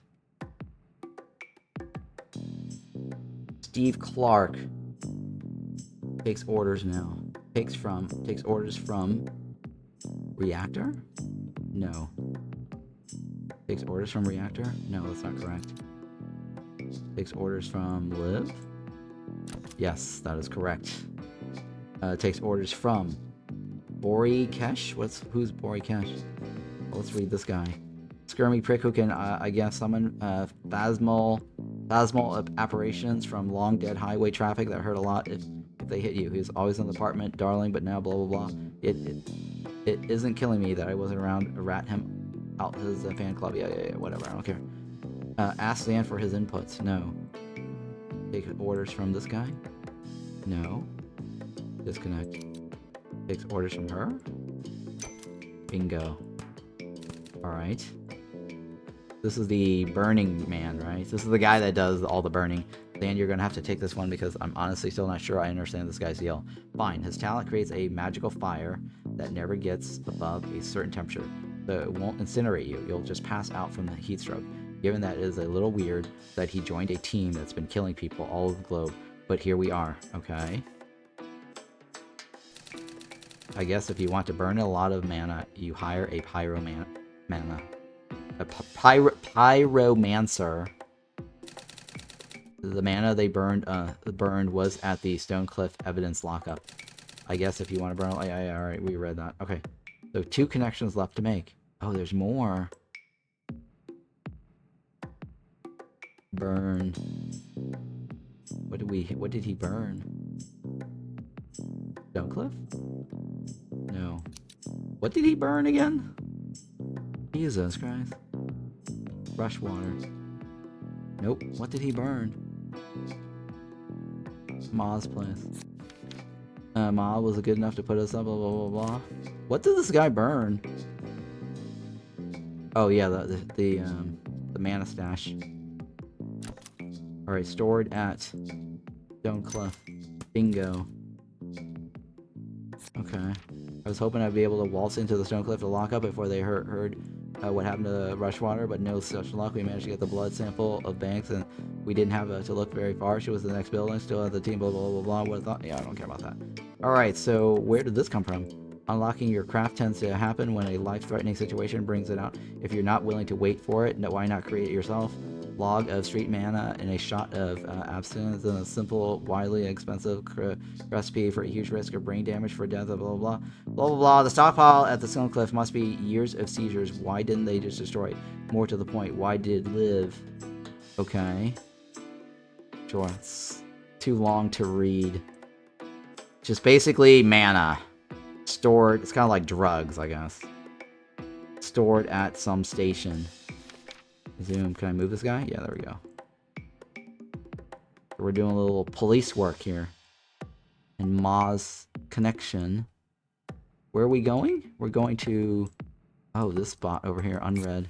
Steve Clark takes orders now. Takes orders from Reactor? No. Takes orders from Reactor? No, that's not correct. Takes orders from Liv? Yes, that is correct. Takes orders from Bori Kesh? Who's Bori Kesh? Well, let's read this guy. Skirmy prick who can, I guess, summon phasmal apparitions from long dead highway traffic that hurt a lot if they hit you. He's always in the apartment, darling, but now blah blah blah. It isn't killing me that I wasn't around to rat him out his fan club. Yeah, whatever. I don't care. Ask Zan for his inputs. No. Take orders from this guy. No. Disconnect. Takes orders from her. Bingo. Alright. This is the burning man, right? This is the guy that does all the burning. Dan, you're going to have to take this one because I'm honestly still not sure I understand this guy's deal. Fine. His talent creates a magical fire that never gets above a certain temperature. So it won't incinerate you. You'll just pass out from the heat stroke. Given that it is a little weird that he joined a team that's been killing people all over the globe. But here we are. Okay. I guess if you want to burn a lot of mana, you hire a pyromancer. The mana they burned was at the Stonecliff evidence lockup. I guess if you want to burn, yeah, alright, we read that. Okay, so 2 connections left to make. Oh, there's more. Burn. What did he burn? Stonecliff? No. What did he burn again? Jesus Christ. Rushwater. Nope. What did he burn? Ma's place. Ma was good enough to put us up, blah, blah, blah, blah. What did this guy burn? Oh, yeah, the mana stash. Alright, stored at Stonecliff. Bingo. Okay. I was hoping I'd be able to waltz into the Stonecliff to lock up before they heard what happened to Rushwater, but no such luck. We managed to get the blood sample of Banks, and we didn't have to look very far. She was in the next building, still at the team, blah, blah, blah, blah. What I thought? Yeah, I don't care about that. Alright, so where did this come from? Unlocking your craft tends to happen when a life-threatening situation brings it out. If you're not willing to wait for it, why not create it yourself? Log of street mana and a shot of abstinence and a simple, widely expensive recipe for a huge risk of brain damage for death, blah, blah, blah. Blah, blah, blah. The stockpile at the Stonecliff must be years of seizures. Why didn't they just destroy it? More to the point, why did it live? Okay. Sure, it's too long to read. Just basically mana. Stored, it's kind of like drugs, I guess. Stored at some station. Zoom, can I move this guy? Yeah, there we go. We're doing a little police work here. And Ma's connection. Where are we going? We're going to... Oh, this spot over here, unread.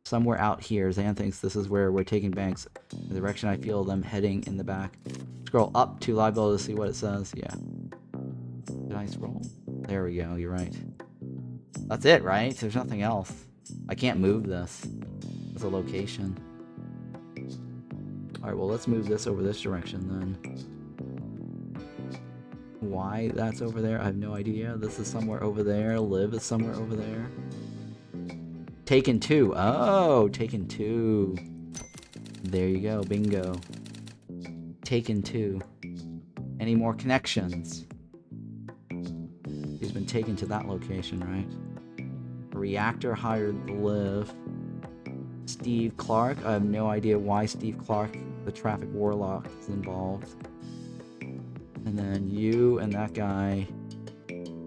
Somewhere out here. Zan thinks this is where we're taking Banks. The direction I feel them heading in the back. Scroll up to live below to see what it says. Yeah. Did I scroll? There we go, you're right. That's it, right? There's nothing else. I can't move this. It's a location. Alright, well, let's move this over this direction then. Why that's over there, I have no idea. This is somewhere over there. Liv is somewhere over there. Taken 2. Oh, Taken 2. There you go, bingo. Taken 2. Any more connections? He's been taken to that location, right? Reactor hired to live. Steve Clark. I have no idea why Steve Clark, the traffic warlock, is involved. And then you and that guy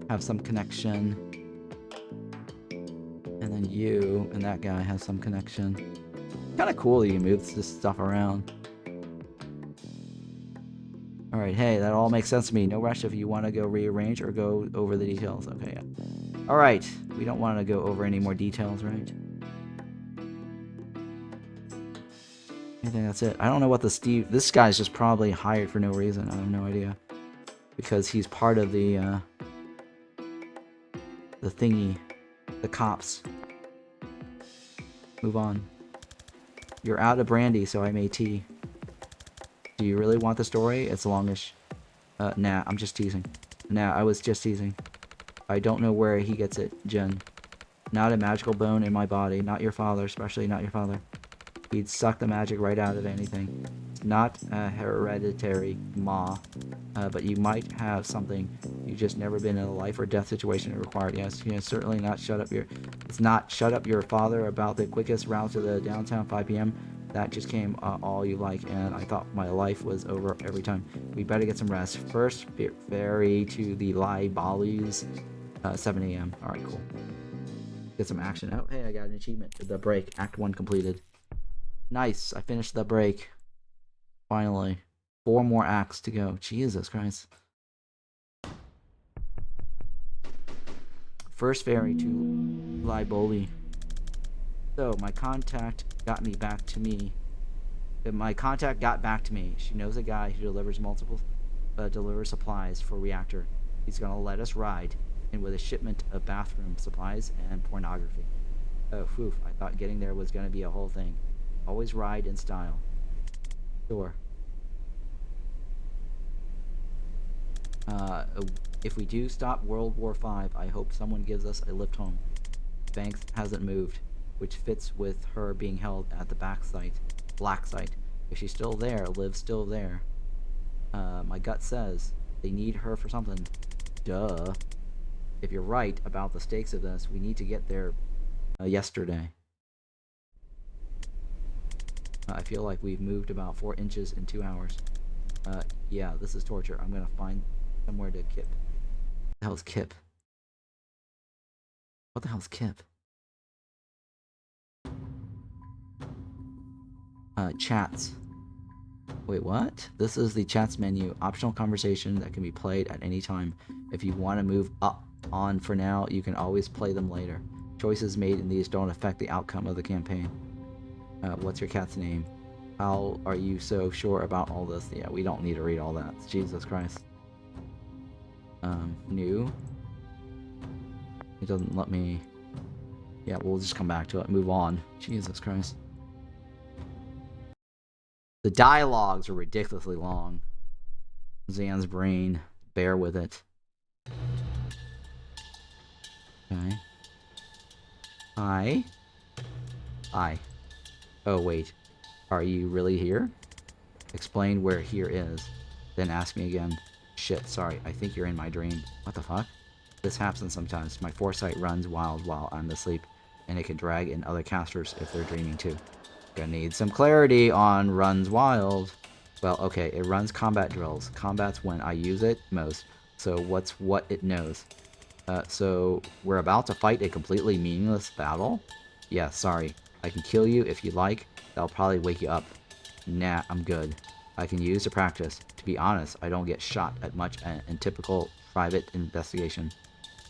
have some connection. And then you and that guy have some connection. Kind of cool that you move this stuff around. Alright, hey, that all makes sense to me. No rush if you want to go rearrange or go over the details. Okay, yeah. Alright, we don't want to go over any more details, right? I think that's it. I don't know what the Steve... This guy's just probably hired for no reason. I have no idea. Because he's part of the thingy. The cops. Move on. You're out of brandy, so I made tea. Do you really want the story? It's longish. Nah, I'm just teasing. Nah, I was just teasing. I don't know where he gets it, Jen. Not a magical bone in my body. Not your father, especially not your father. He'd suck the magic right out of anything. Not a hereditary ma. But you might have something. You've just never been in a life or death situation that required. Yes, certainly not shut up your... It's not shut up your father about the quickest route to the downtown 5 p.m. That just came all you like, and I thought my life was over every time. We better get some rest. First, ferry to the Libalus, 7 a.m. Alright, cool. Get some action. Oh, hey, I got an achievement. The break. Act 1 completed. Nice. I finished the break. Finally. 4 more acts to go. Jesus Christ. First ferry to Liboli. So, my contact got back to me. She knows a guy who delivers delivers supplies for reactor. He's gonna let us ride, and with a shipment of bathroom supplies and pornography. Oh, phew, I thought getting there was gonna be a whole thing. Always ride in style. Sure. If we do stop World War V, I hope someone gives us a lift home. Banks hasn't moved, which fits with her being held at the Blacksite. If she's still there, Liv's still there. My gut says they need her for something. Duh. If you're right about the stakes of this, we need to get there yesterday. I feel like we've moved about 4 inches in 2 hours. Yeah, this is torture. I'm gonna find somewhere to Kip. What the hell's Kip? What the hell's Kip? Chats. Wait, what? This is the chats menu. Optional conversation that can be played at any time. If you want to move on for now, you can always play them later. Choices made in these don't affect the outcome of the campaign. What's your cat's name? How are you so sure about all this? Yeah, we don't need to read all that. Jesus Christ. New. It doesn't let me... Yeah, we'll just come back to it. Move on. Jesus Christ. The dialogues are ridiculously long. Zan's brain. Bear with it. Okay. Hi. Hi. Oh, wait. Are you really here? Explain where here is. Then ask me again. Shit, sorry. I think you're in my dream. What the fuck? This happens sometimes. My foresight runs wild while I'm asleep, and it can drag in other casters if they're dreaming too. Gonna need some clarity on runs wild. Well, okay, it runs combat drills. Combat's when I use it most, so what's what it knows. So we're about to fight a completely meaningless battle? Yeah, sorry. I can kill you if you like. That'll probably wake you up. Nah, I'm good. I can use to practice. To be honest, I don't get shot at much in typical private investigation.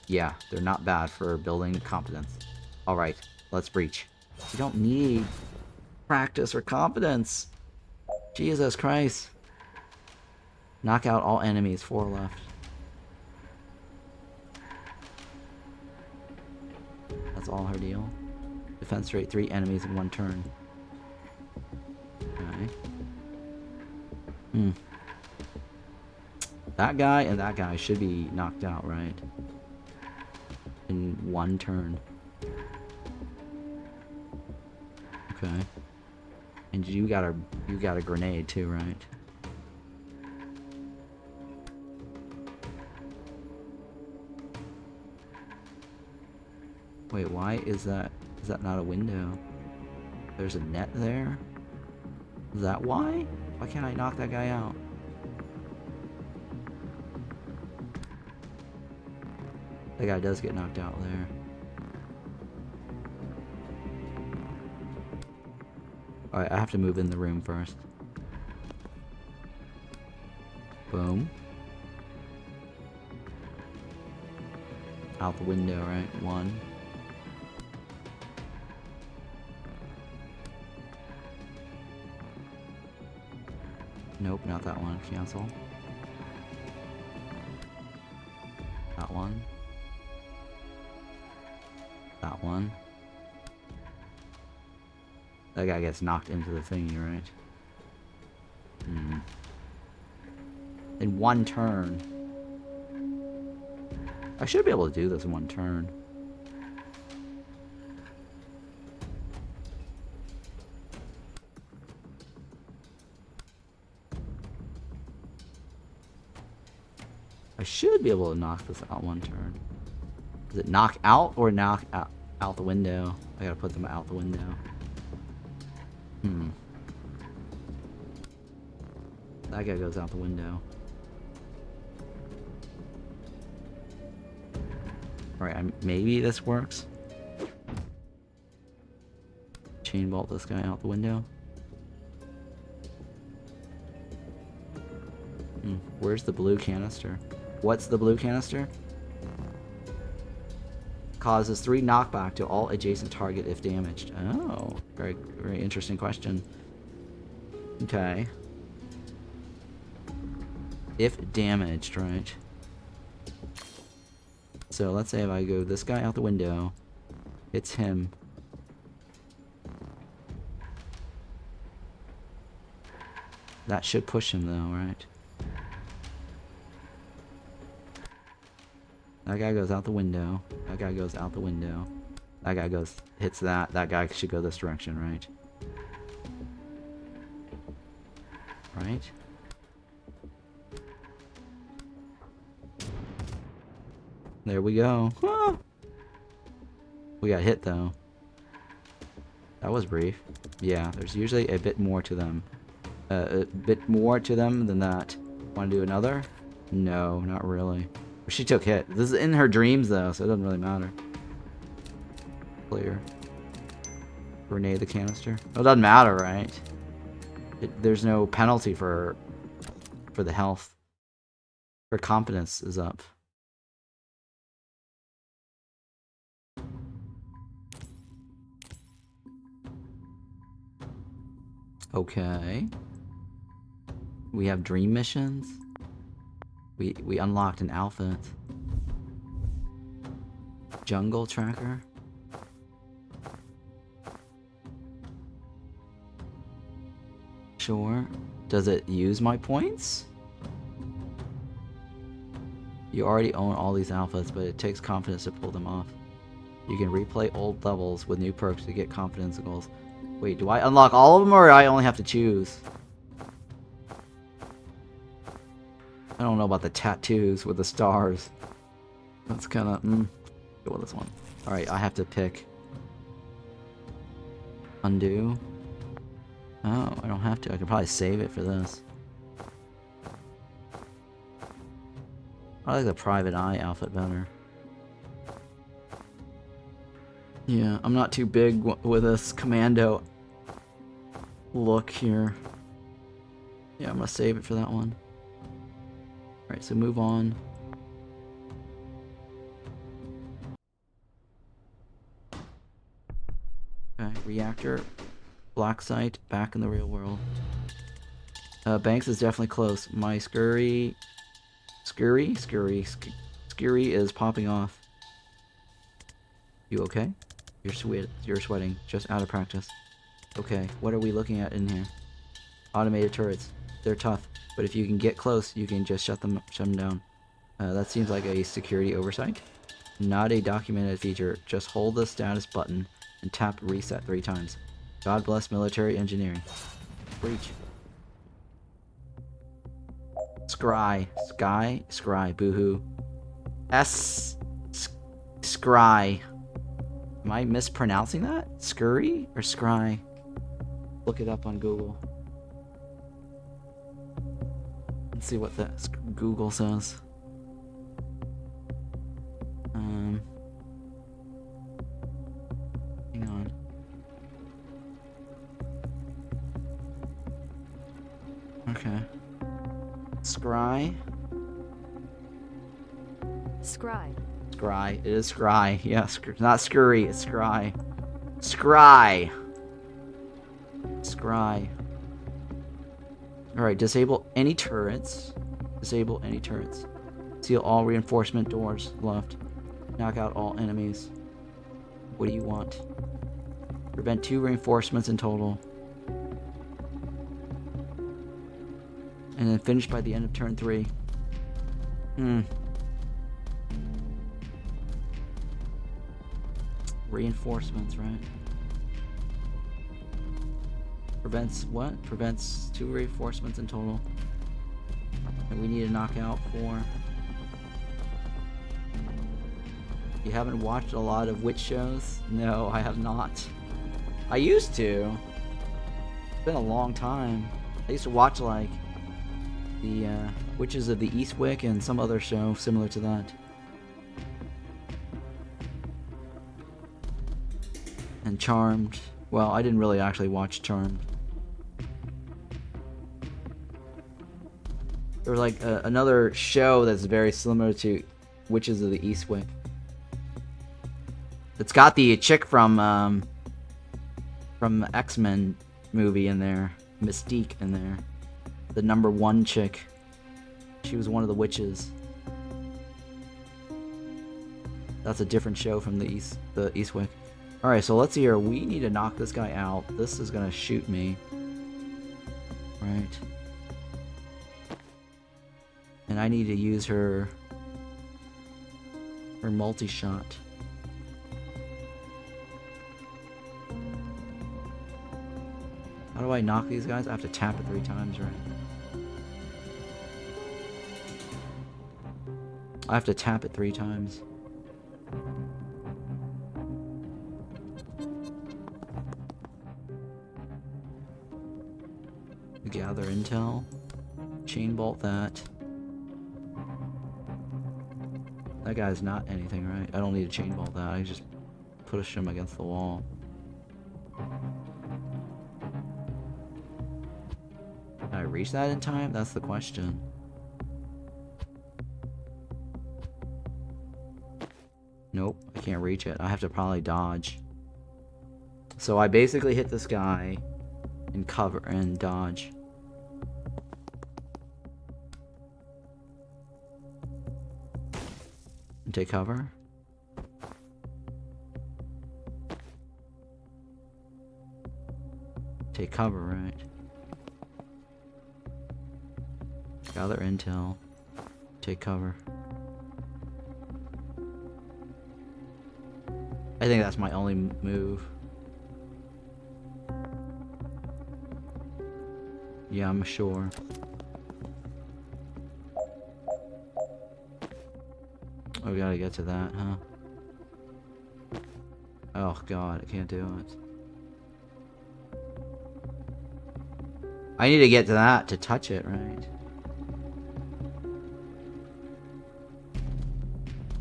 Yeah, they're not bad for building competence. Alright, let's breach. You don't need practice or competence. Jesus Christ. Knock out all enemies. 4 left. That's all her deal. Defense rate 3 enemies in 1 turn. Okay. That guy and that guy should be knocked out, right? In 1 turn. Okay. And you got a grenade too, right? Wait, why is that? Is that not a window? There's a net there? Is that why? Why can't I knock that guy out? That guy does get knocked out there. Alright, I have to move in the room first. Boom. Out the window, right? One. Nope, not that one. Cancel. That one. That one. That guy gets knocked into the thingy, right? Hmm. In one turn. I should be able to do this in one turn. I should be able to knock this out one turn. Is it knock out or knock out the window? I gotta put them out the window. Hmm. That guy goes out the window. Alright, maybe this works. Chain bolt this guy out the window. Where's the blue canister? What's the blue canister? Causes 3 knockback to all adjacent target if damaged. Oh, very, very interesting question. Okay. If damaged, right? So let's say if I go this guy out the window, it's him. That should push him though, right? That guy goes out the window. That guy goes out the window. That guy goes, hits that. That guy should go this direction, right? Right? There we go. Ah! We got hit though. That was brief. Yeah, there's usually a bit more to them. A bit more to them than that. Want to do another? No, not really. She took hit. This is in her dreams though, so it doesn't really matter. Clear. Grenade the canister. Oh, it doesn't matter, right? There's no penalty for the health. Her confidence is up. Okay. We have dream missions. We unlocked an outfit. Jungle tracker. Sure. Does it use my points? You already own all these outfits, but it takes confidence to pull them off. You can replay old levels with new perks to get confidence goals. Wait, do I unlock all of them or I only have to choose? I don't know about the tattoos with the stars. That's kind of, go with this one. Alright, I have to pick. Undo. Oh, I don't have to. I can probably save it for this. I like the private eye outfit better. Yeah, I'm not too big with this commando look here. Yeah, I'm gonna save it for that one. Alright, so move on. Okay, reactor. Blacksite, back in the real world. Banks is definitely close. My scurry is popping off. You okay? You're sweating. Just out of practice. Okay, what are we looking at in here? Automated turrets. They're tough, but if you can get close, you can just shut them down. That seems like a security oversight. Not a documented feature. Just hold the status button and tap reset 3 times. God bless military engineering. Breach. Scry. Scry. Boohoo. Scry. Am I mispronouncing that? Scurry or scry? Look it up on Google. Let's see what the Google says. Hang on. Okay. Scry. Scry. Scry. It is scry. Yeah, not scurry. It's scry. Scry. Scry. Alright, disable any turrets. Disable any turrets. Seal all reinforcement doors left. Knock out all enemies. What do you want? Prevent 2 reinforcements in total. And then finish by the end of turn 3. Reinforcements, right? Prevents what? Prevents 2 reinforcements in total. And we need to knock out 4. You haven't watched a lot of witch shows? No, I have not. I used to. It's been a long time. I used to watch like the Witches of the Eastwick and some other show similar to that. And Charmed. Well, I didn't really actually watch Charmed. There was like another show that's very similar to Witches of the Eastwick. It's got the chick from X-Men movie in there, Mystique in there, the #1 chick. She was one of the witches. That's a different show from the Eastwick. All right, so let's see here. We need to knock this guy out. This is gonna shoot me, right? And I need to use her multi-shot. How do I knock these guys? I have to tap it 3 times, right? I have to tap it 3 times. Gather intel. Chain bolt that. That guy's not anything, right? I don't need to chain bolt that. I just push him against the wall. Did I reach that in time? That's the question. Nope, I can't reach it. I have to probably dodge. So I basically hit this guy and cover and dodge. And take cover. Take cover, right? Gather intel. Take cover. I think that's my only move. Yeah, I'm sure. Oh, we gotta get to that, huh? Oh god, I can't do it. I need to get to that to touch it, right?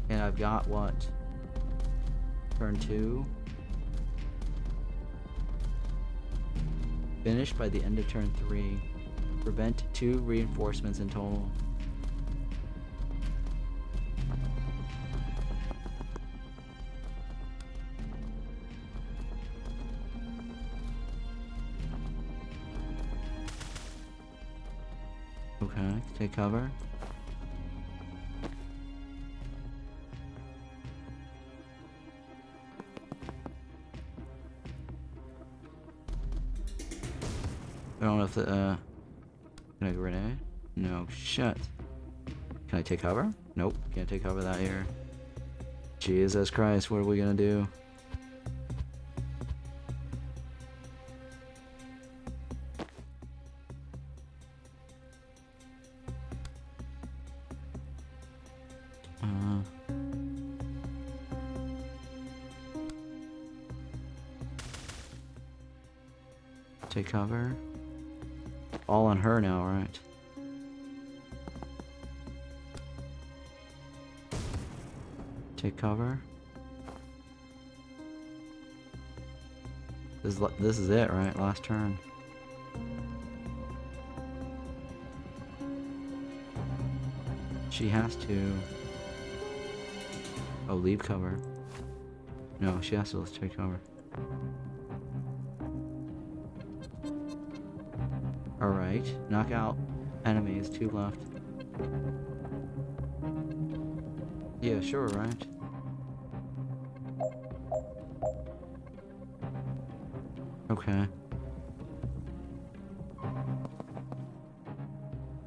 And I've got what? Turn 2. Finish by the end of turn 3. Prevent 2 reinforcements in total. Okay, take cover. I don't know if the, can I grenade? No, shit. Can I take cover? Nope, can't take cover that here. Jesus Christ, what are we gonna do? Take cover. All on her now, right? Take cover. This is it, right? Last turn. She has to... Oh, leave cover. No, she has to take cover. Alright, knock out enemies, 2 left. Yeah, sure, right? Okay.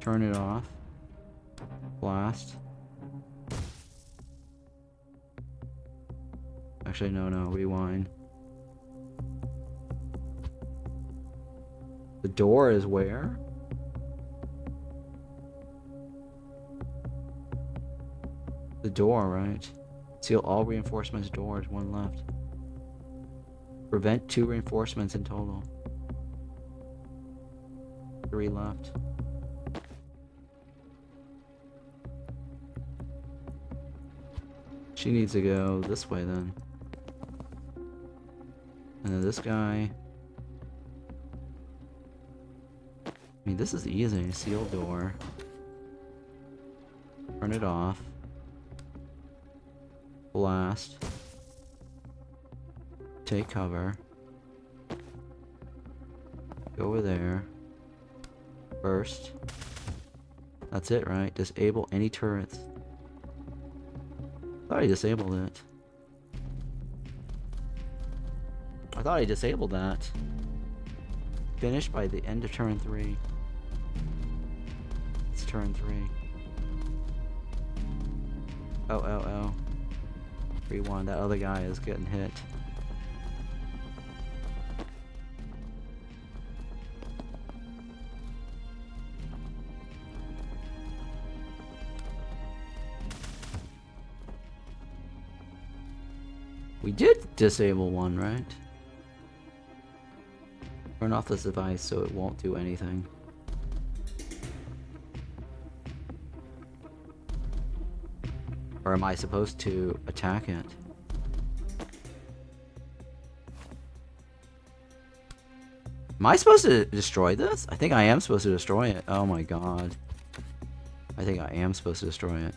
Turn it off. Blast. Actually, no, rewind. The door is where? The door, right? Seal all reinforcements doors, 1 left. Prevent 2 reinforcements in total. 3 left. She needs to go this way then. And then this guy. I mean, this is easy. Seal door. Turn it off. Blast. Take cover. Go over there. Burst. That's it, right? Disable any turrets. I thought I disabled it. I thought I disabled that. Finish by the end of turn 3. It's turn 3. Oh. 3-1. That other guy is getting hit. We did disable one, right? Turn off this device so it won't do anything. Or am I supposed to attack it? Am I supposed to destroy this? I think I am supposed to destroy it. Oh my god. I think I am supposed to destroy it.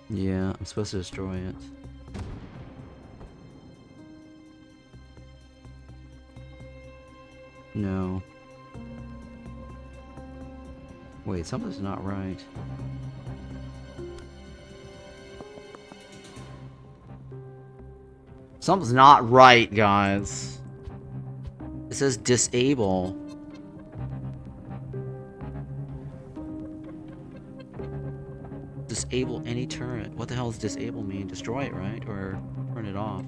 Yeah, I'm supposed to destroy it. No. Wait, something's not right. Something's not right, guys. It says disable. Disable any turret. What the hell does disable mean? Destroy it, right? Or turn it off?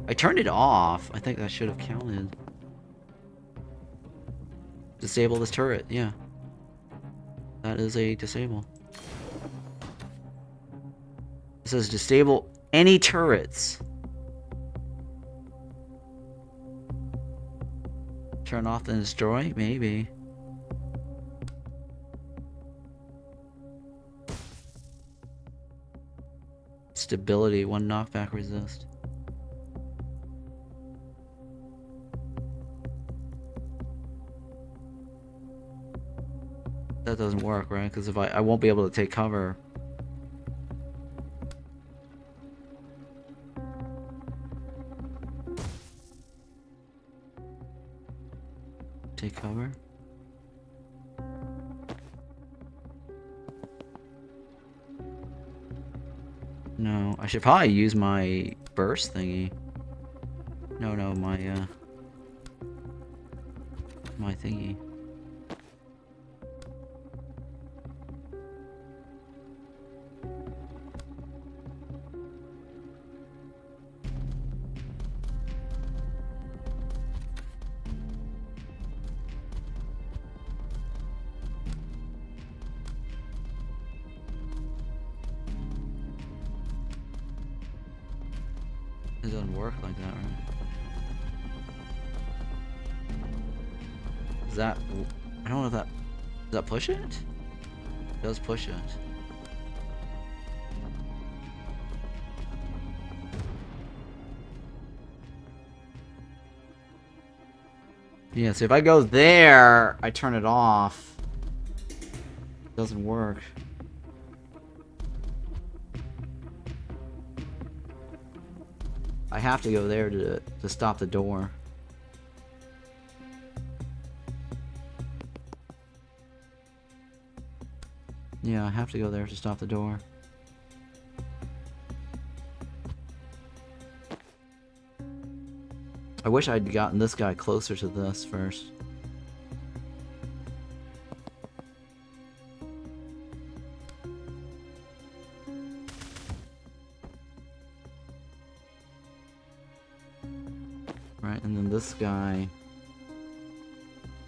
I turned it off. I think that should have counted. Disable this turret, yeah. That is a disable. It says disable any turrets. Turn off and destroy? Maybe. Stability, 1 knockback resist. That doesn't work, right? Because if I won't be able to take cover. Take cover. No, I should probably use my burst thingy. No, my thingy. It doesn't work like that, right? Is that... I don't know if that... Does that push it? It does push it. Yeah, so if I go there, I turn it off. It doesn't work. I have to go there to stop the door. Yeah, I have to go there to stop the door. I wish I'd gotten this guy closer to this first. Right, and then this guy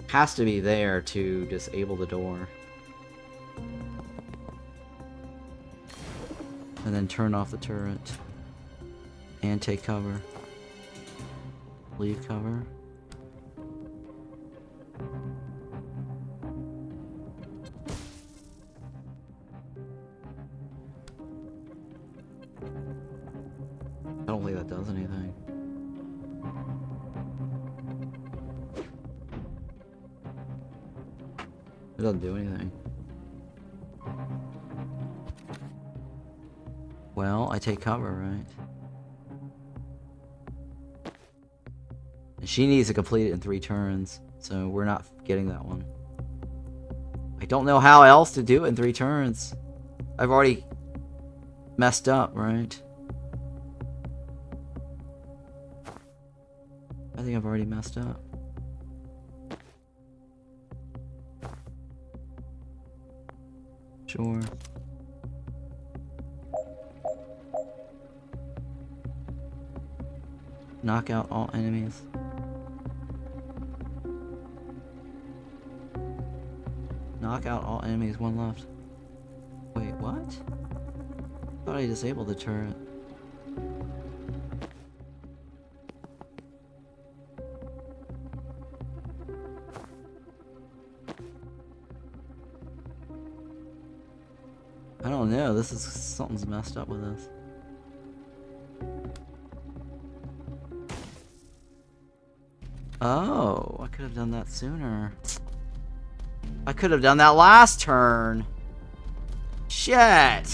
has to be there to disable the door. And then turn off the turret. And take cover. Leave cover. I don't think that does anything. It doesn't do anything. Well, I take cover, right? And she needs to complete it in 3 turns, so we're not getting that one. I don't know how else to do it in 3 turns. I've already messed up, right? I think I've already messed up. Sure. Knock out all enemies. Knock out all enemies, 1 left. Wait, what? I thought I disabled the turret. I don't know, this is... something's messed up with this. Oh, I could have done that sooner. I could have done that last turn. Shit.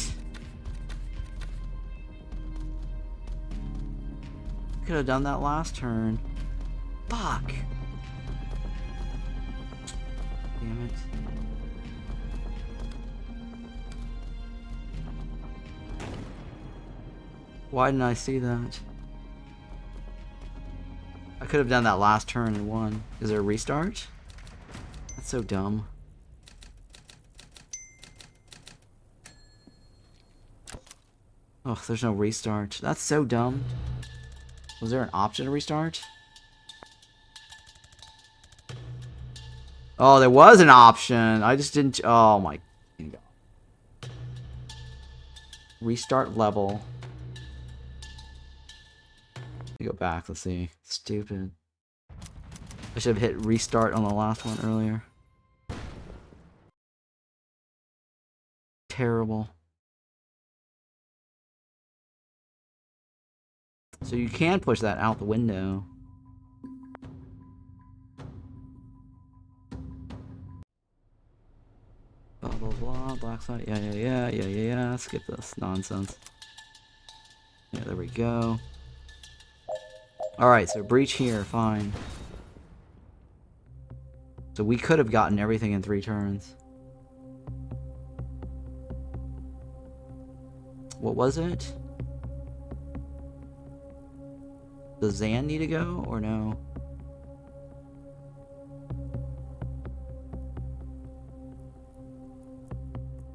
Could have done that last turn. Fuck. Damn it. Why didn't I see that? I could have done that last turn and won. Is there a restart? That's so dumb. Oh, there's no restart. That's so dumb. Was there an option to restart? Oh, there was an option. I just didn't... Oh my God. Restart level. Let me go back. Let's see. Stupid. I should have hit restart on the last one earlier. Terrible. So you can push that out the window. Blah blah blah. Blacksite. Yeah. Skip this nonsense. Yeah, there we go. Alright, so breach here, fine. So we could have gotten everything in 3 turns. What was it? Does Zan need to go, or no?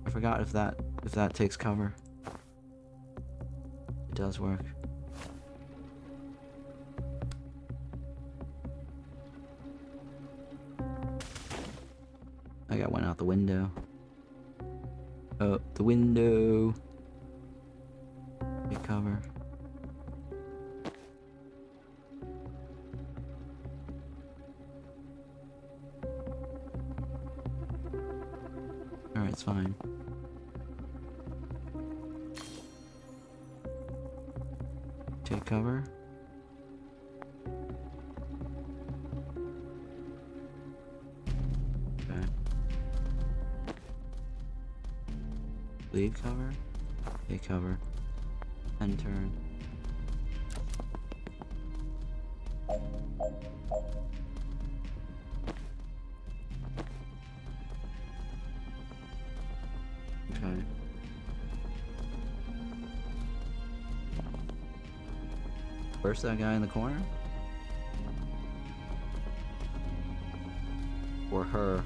I forgot if that takes cover. It does work. I got one out the window. Oh, the window. Get cover. it's fine. Take cover. Okay. Leave cover. Take cover. End turn. Okay. Where's that guy in the corner? Or her?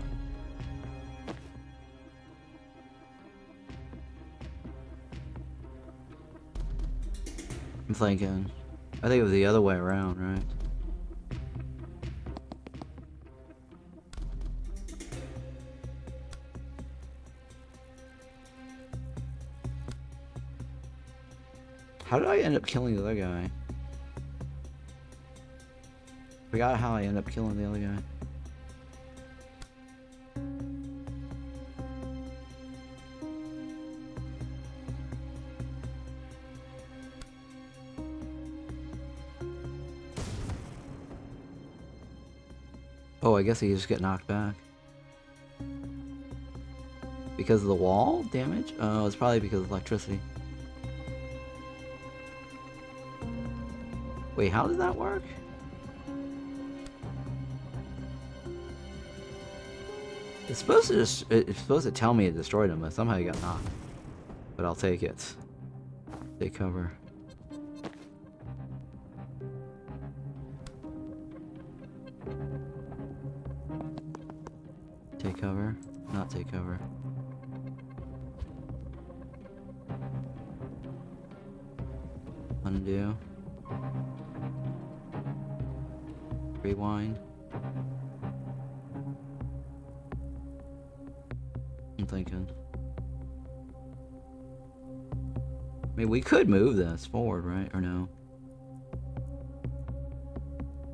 I'm thinking. I think it was the other way around, right? How did I end up killing the other guy? Forgot how I ended up killing the other guy. Oh, I guess he just get knocked back. Because of the wall damage? Oh, it's probably because of electricity. Wait, how did that work? It's supposed to tell me it destroyed him, but somehow he got knocked. But I'll take it. Take cover. Take cover. Not take cover. Undo. Rewind. I'm thinking. I mean, we could move this forward, right? Or no?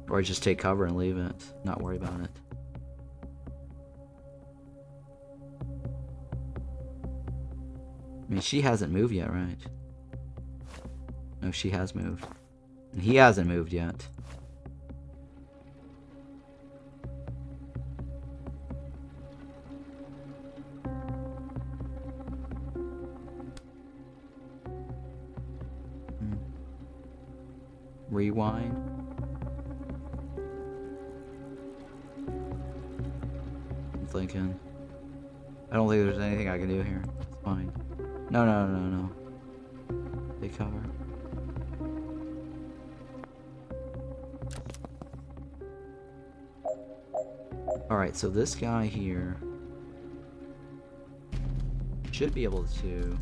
Or just take cover and leave it. Not worry about it. I mean, she hasn't moved yet, right? No, she has moved. And he hasn't moved yet. Rewind. I'm thinking. I don't think there's anything I can do here. It's fine. No, no, no, no. Take cover. Alright, so this guy here should be able to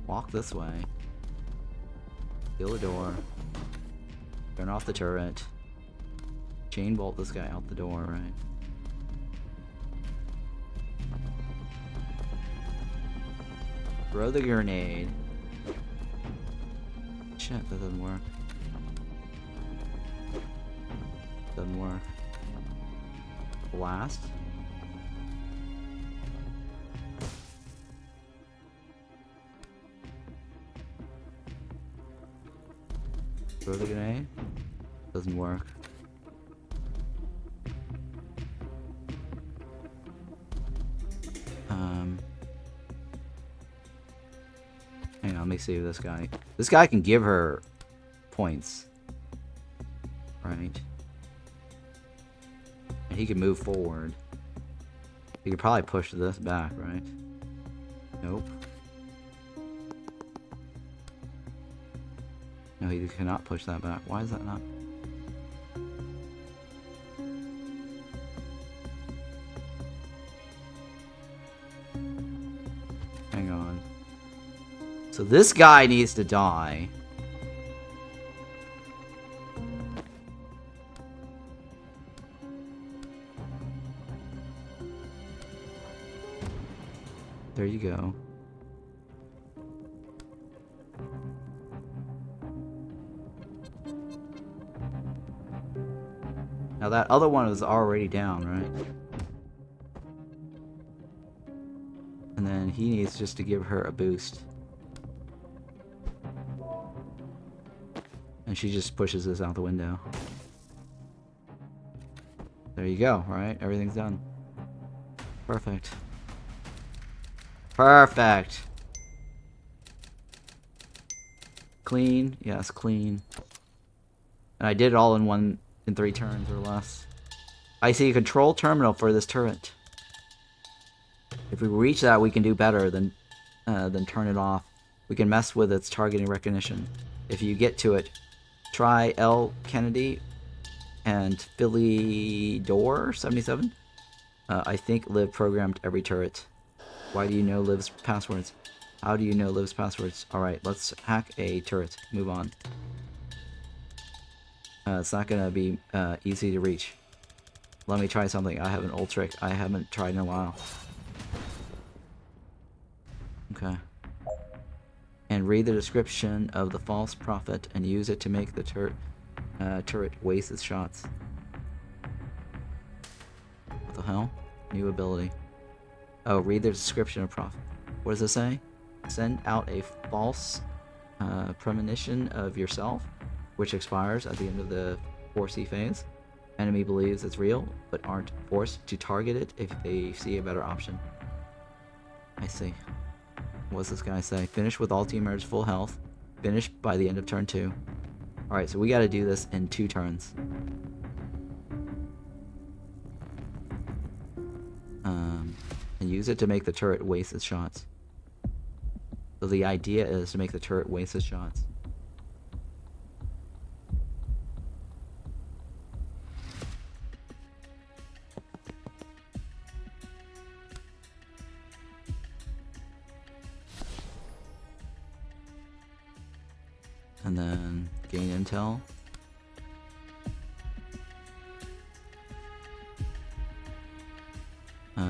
walk this way. Steal the door. Turn off the turret. Chain bolt this guy out the door, right? Throw the grenade. Shit, that doesn't work. Doesn't work. Blast. Throw the grenade. Doesn't work. Hang on, let me see this guy. This guy can give her points. Right. And he can move forward. He could probably push this back, right? Nope. No, he cannot push that back. Why is that not? Hang on. So this guy needs to die. There you go. Now that other one was already down, right? he needs just to give her a boost. And she just pushes this out the window. There you go, right? Everything's done. Perfect. Perfect! Clean? Yes, clean. And I did it all in 3 turns or less. I see a control terminal for this turret. If we reach that, we can do better than turn it off. We can mess with its targeting recognition. If you get to it, try L. Kennedy and Philly Door 77. I think Liv programmed every turret. Why do you know Liv's passwords? How do you know Liv's passwords? Alright, let's hack a turret. Move on. It's not gonna be easy to reach. Let me try something. I have an old trick I haven't tried in a while. Okay. And read the description of the false prophet and use it to make the turret waste its shots. What the hell? New ability. Oh, read the description of prophet. What does it say? Send out a false premonition of yourself, which expires at the end of the Foresee phase. Enemy believes it's real, but aren't forced to target it if they see a better option. I see. What does this guy say? Finish with all team members full health. Finish by the end of turn 2. Alright, so we gotta do this in 2 turns. And use it to make the turret waste its shots. So the idea is to make the turret waste its shots. And then gain intel.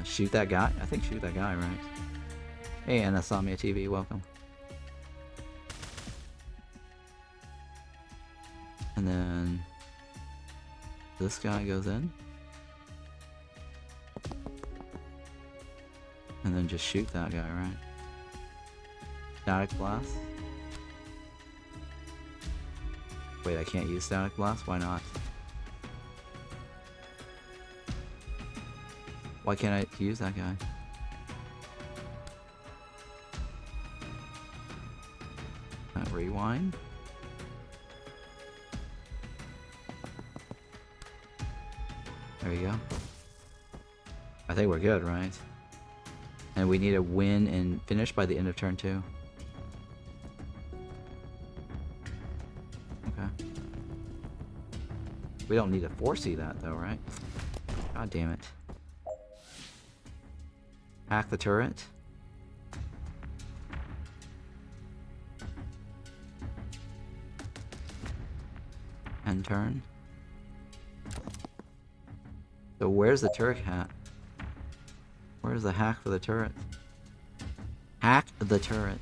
Shoot that guy? I think shoot that guy, right? Hey, Anasomia TV, welcome. And then this guy goes in. And then just shoot that guy, right? Static blast. Wait, I can't use static blast? Why not? Why can't I use that guy? Rewind. There you go. I think we're good, right? And we need a win and finish by the end of turn 2. Okay. We don't need to foresee that though, right? God damn it. Hack the turret. End turn. So where's the turret hack? Where's the hack for the turret? Hack the turret.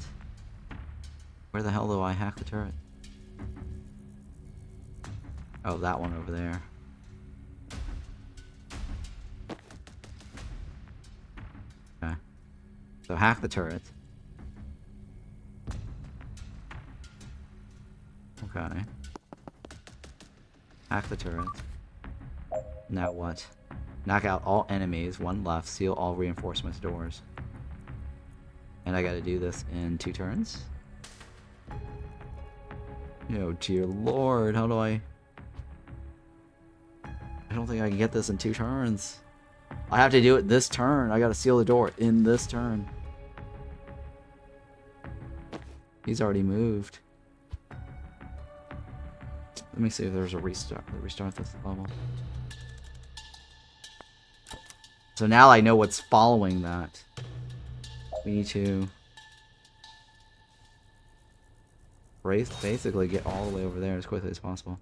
Where the hell do I hack the turret? Oh, that one over there. Okay. So hack the turret. Okay. Hack the turret. Now what? Knock out all enemies, 1 left, seal all reinforcements doors. And I gotta do this in 2 turns? Oh dear lord, how do I don't think I can get this in 2 turns. I have to do it this turn. I gotta seal the door in this turn. He's already moved. Let me see if there's a restart. Restart this level. So now I know what's following that. We need to basically get all the way over there as quickly as possible.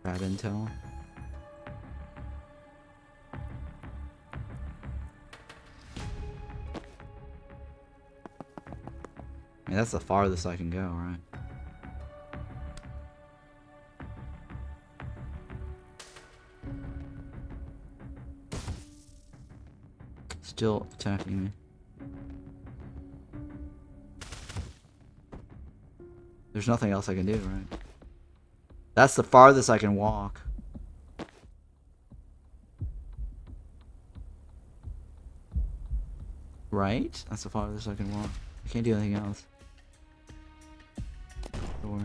Grab intel. mean, that's the farthest I can go, right? Still attacking me. There's nothing else I can do, right? That's the farthest I can walk. Right? That's the farthest I can walk. I can't do anything else. Door.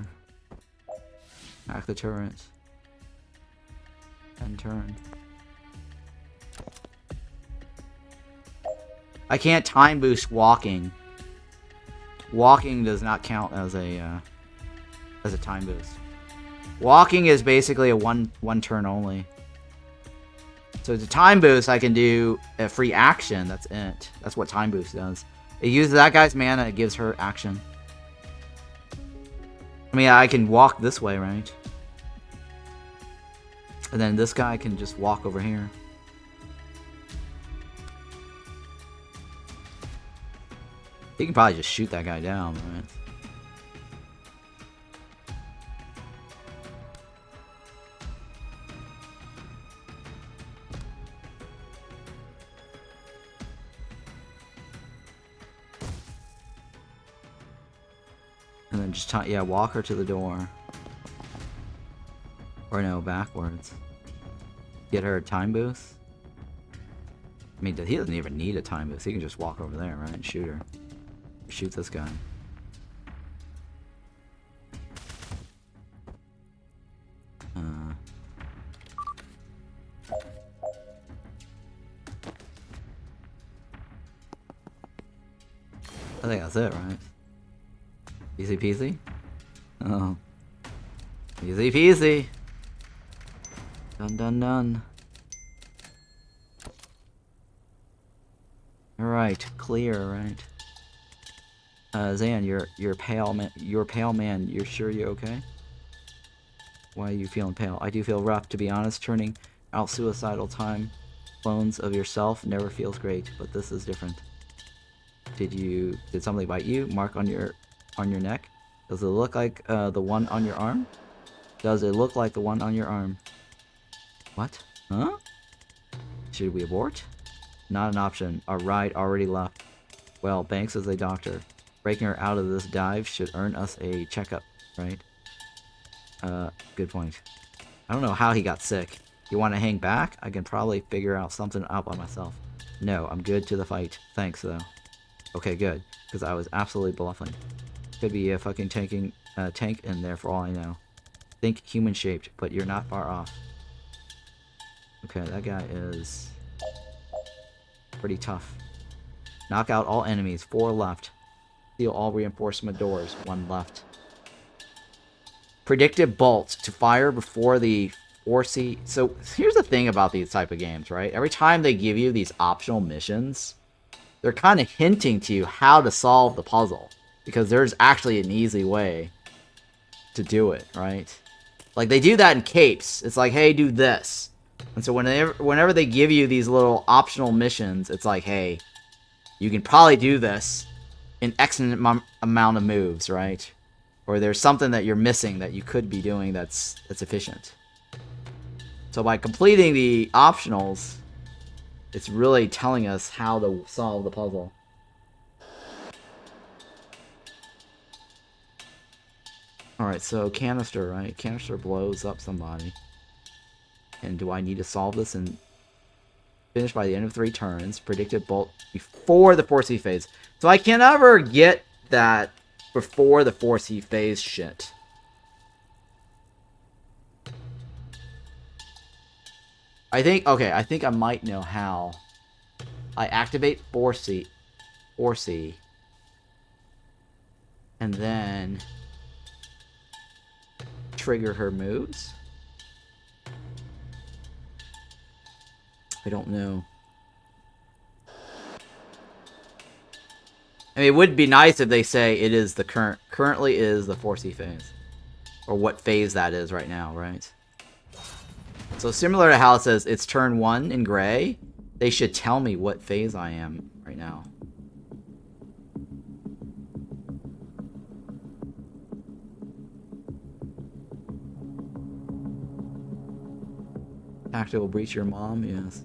Hack the turret. And turn. I can't time boost walking. Walking does not count as a time boost. Walking is basically a one turn only. So the time boost, I can do a free action. That's it. That's what time boost does. It uses that guy's mana. It gives her action. I mean, I can walk this way, right? And then this guy can just walk over here. He can probably just shoot that guy down, right? And then just yeah, walk her to the door. Or no, backwards. Get her a time boost. I mean, he doesn't even need a time boost. He can just walk over there, right? And shoot her. Shoot this guy. I think that's it, right? Easy peasy? Oh. Easy peasy. Dun dun dun. Alright, clear, right? Zan, you're pale man. You're pale man. You're sure you're okay? Why are you feeling pale? I do feel rough, to be honest. Turning out suicidal time clones of yourself never feels great, but this is different. Did something bite you? Mark on your neck? Does it look like the one on your arm? Does it look like the one on your arm? What? Huh? Should we abort? Not an option. Our ride already left. Well, Banks is a doctor. Breaking her out of this dive should earn us a checkup, right? Good point. I don't know how he got sick. You want to hang back? I can probably figure out something out by myself. No, I'm good to the fight. Thanks, though. Okay, good. Because I was absolutely bluffing. Could be a fucking tank in there for all I know. Think human-shaped, but you're not far off. Okay, that guy is pretty tough. Knock out all enemies. 4 left. Steal all reinforcement doors. 1 left. Predictive bolt to fire before the Foresee. So here's the thing about these type of games, right? Every time they give you these optional missions, they're kind of hinting to you how to solve the puzzle, because there's actually an easy way to do it, right? Like they do that in capes. It's like, hey, do this. And so whenever they give you these little optional missions, it's like, hey, you can probably do this in X amount of moves, right? Or there's something that you're missing that you could be doing that's efficient. So by completing the optionals, it's really telling us how to solve the puzzle. Alright, so canister, right? Canister blows up somebody. And do I need to solve this and finish by the end of 3 turns? Predicted bolt before the Foresee phase. So I can never get that before the Foresee phase shit. I think I might know how. I activate Foresee, and then trigger her moves. I don't know. I mean, it would be nice if they say it is the currently is the Foresee phase, or what phase that is right now, right? So similar to how it says it's turn 1 in gray, they should tell me what phase I am right now. Tactical breach your mom, yes.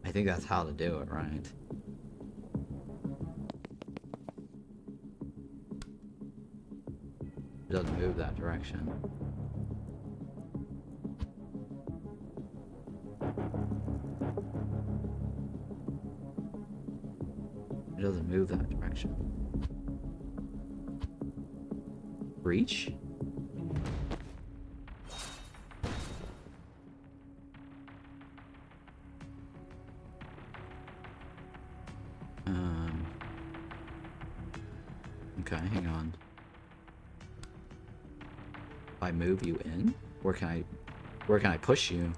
I think that's how to do it, right? It doesn't move that direction. It doesn't move that direction. Breach? Okay, hang on. If I move you in, where can I push you?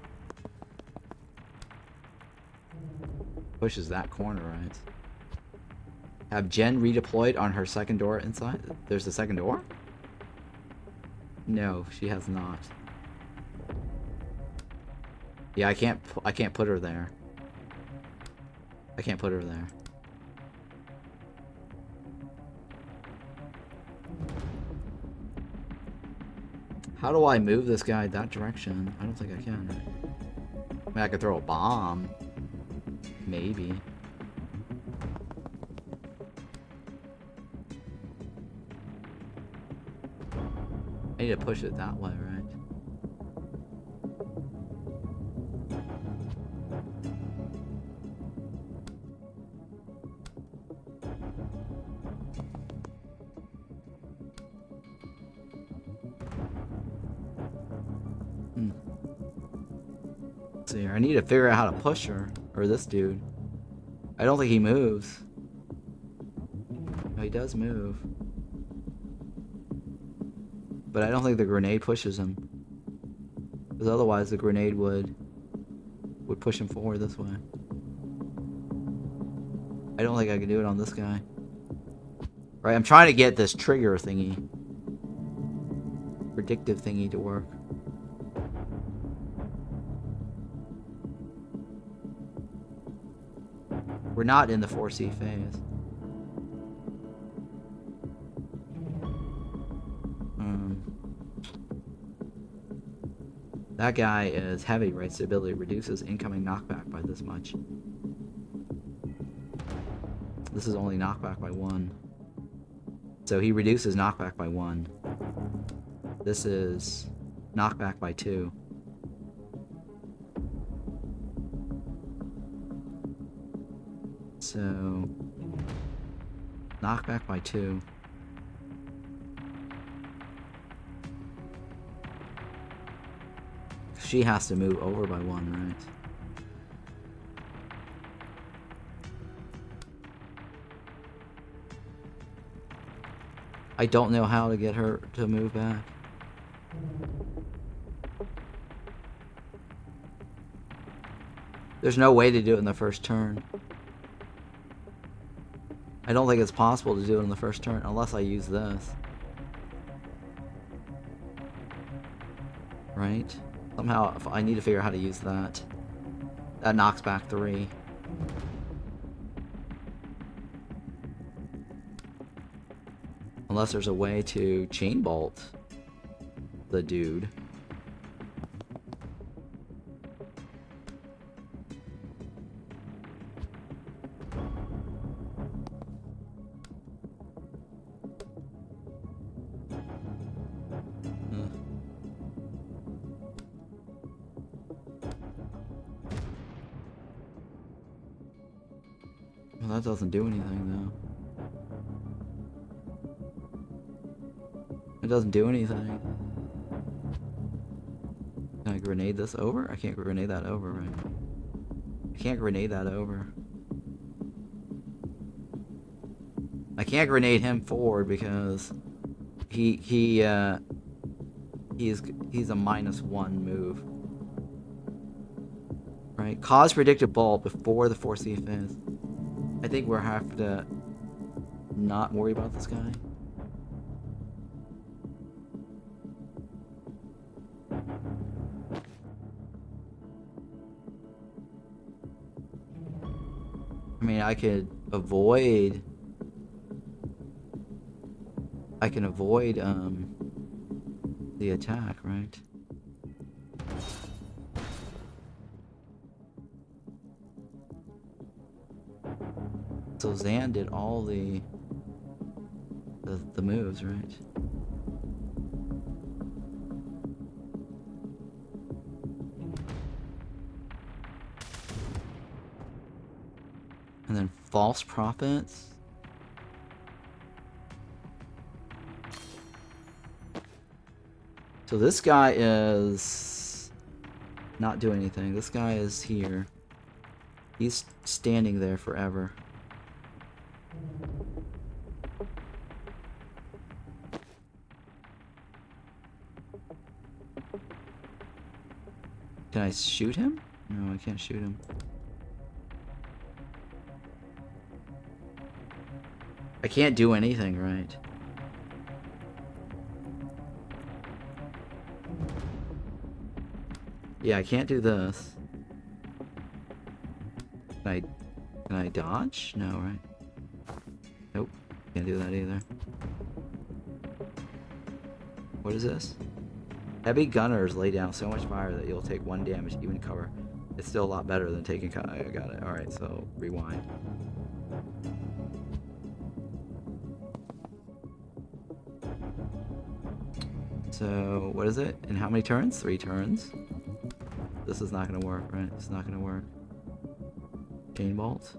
Pushes that corner, right? Have Jen redeployed on her second door inside? There's a second door? No, she has not. Yeah, I can't put her there. I can't put her there. How do I move this guy that direction? I don't think I can. I mean, I could throw a bomb. Maybe. I need to push it that way, right? Let's see here. I need to figure out how to push her. Or this dude. I don't think he moves. No, he does move. But I don't think the grenade pushes him. Because otherwise the grenade would push him forward this way. I don't think I can do it on this guy. Right, I'm trying to get this trigger thingy. Predictive thingy to work. We're not in the Foresee phase. That guy is heavy, right? Stability reduces incoming knockback by this much. This is only knockback by 1. So he reduces knockback by 1. This is knockback by 2. So knockback by 2. She has to move over by 1, right? I don't know how to get her to move back. There's no way to do it in the first turn. I don't think it's possible to do it in the first turn unless I use this. Right? Somehow, I need to figure out how to use that. That knocks back 3. Unless there's a way to chain bolt the dude. Well, that doesn't do anything, though. It doesn't do anything. Can I grenade this over? I can't grenade that over, right? I can't grenade that over. I can't grenade him forward because he's a -1 move. Right? Cause predicted bolt before the Foresee phase. I think we'll have to not worry about this guy. mean, I could avoid... I can avoid, the attack, right? So Zan did all the moves, right? And then false prophets. So this guy is not doing anything. This guy is here. He's standing there forever. Can I shoot him? No, I can't shoot him. I can't do anything, right? Yeah, I can't do this. Can I dodge? No, right? Nope. Can't do that either. What is this? Heavy gunners lay down so much fire that you'll take 1 damage even cover. It's still a lot better than taking cover. I got it. Alright, so rewind. So, what is it? In how many turns? 3 turns. This is not gonna work, right? It's not gonna work. Chain bolt.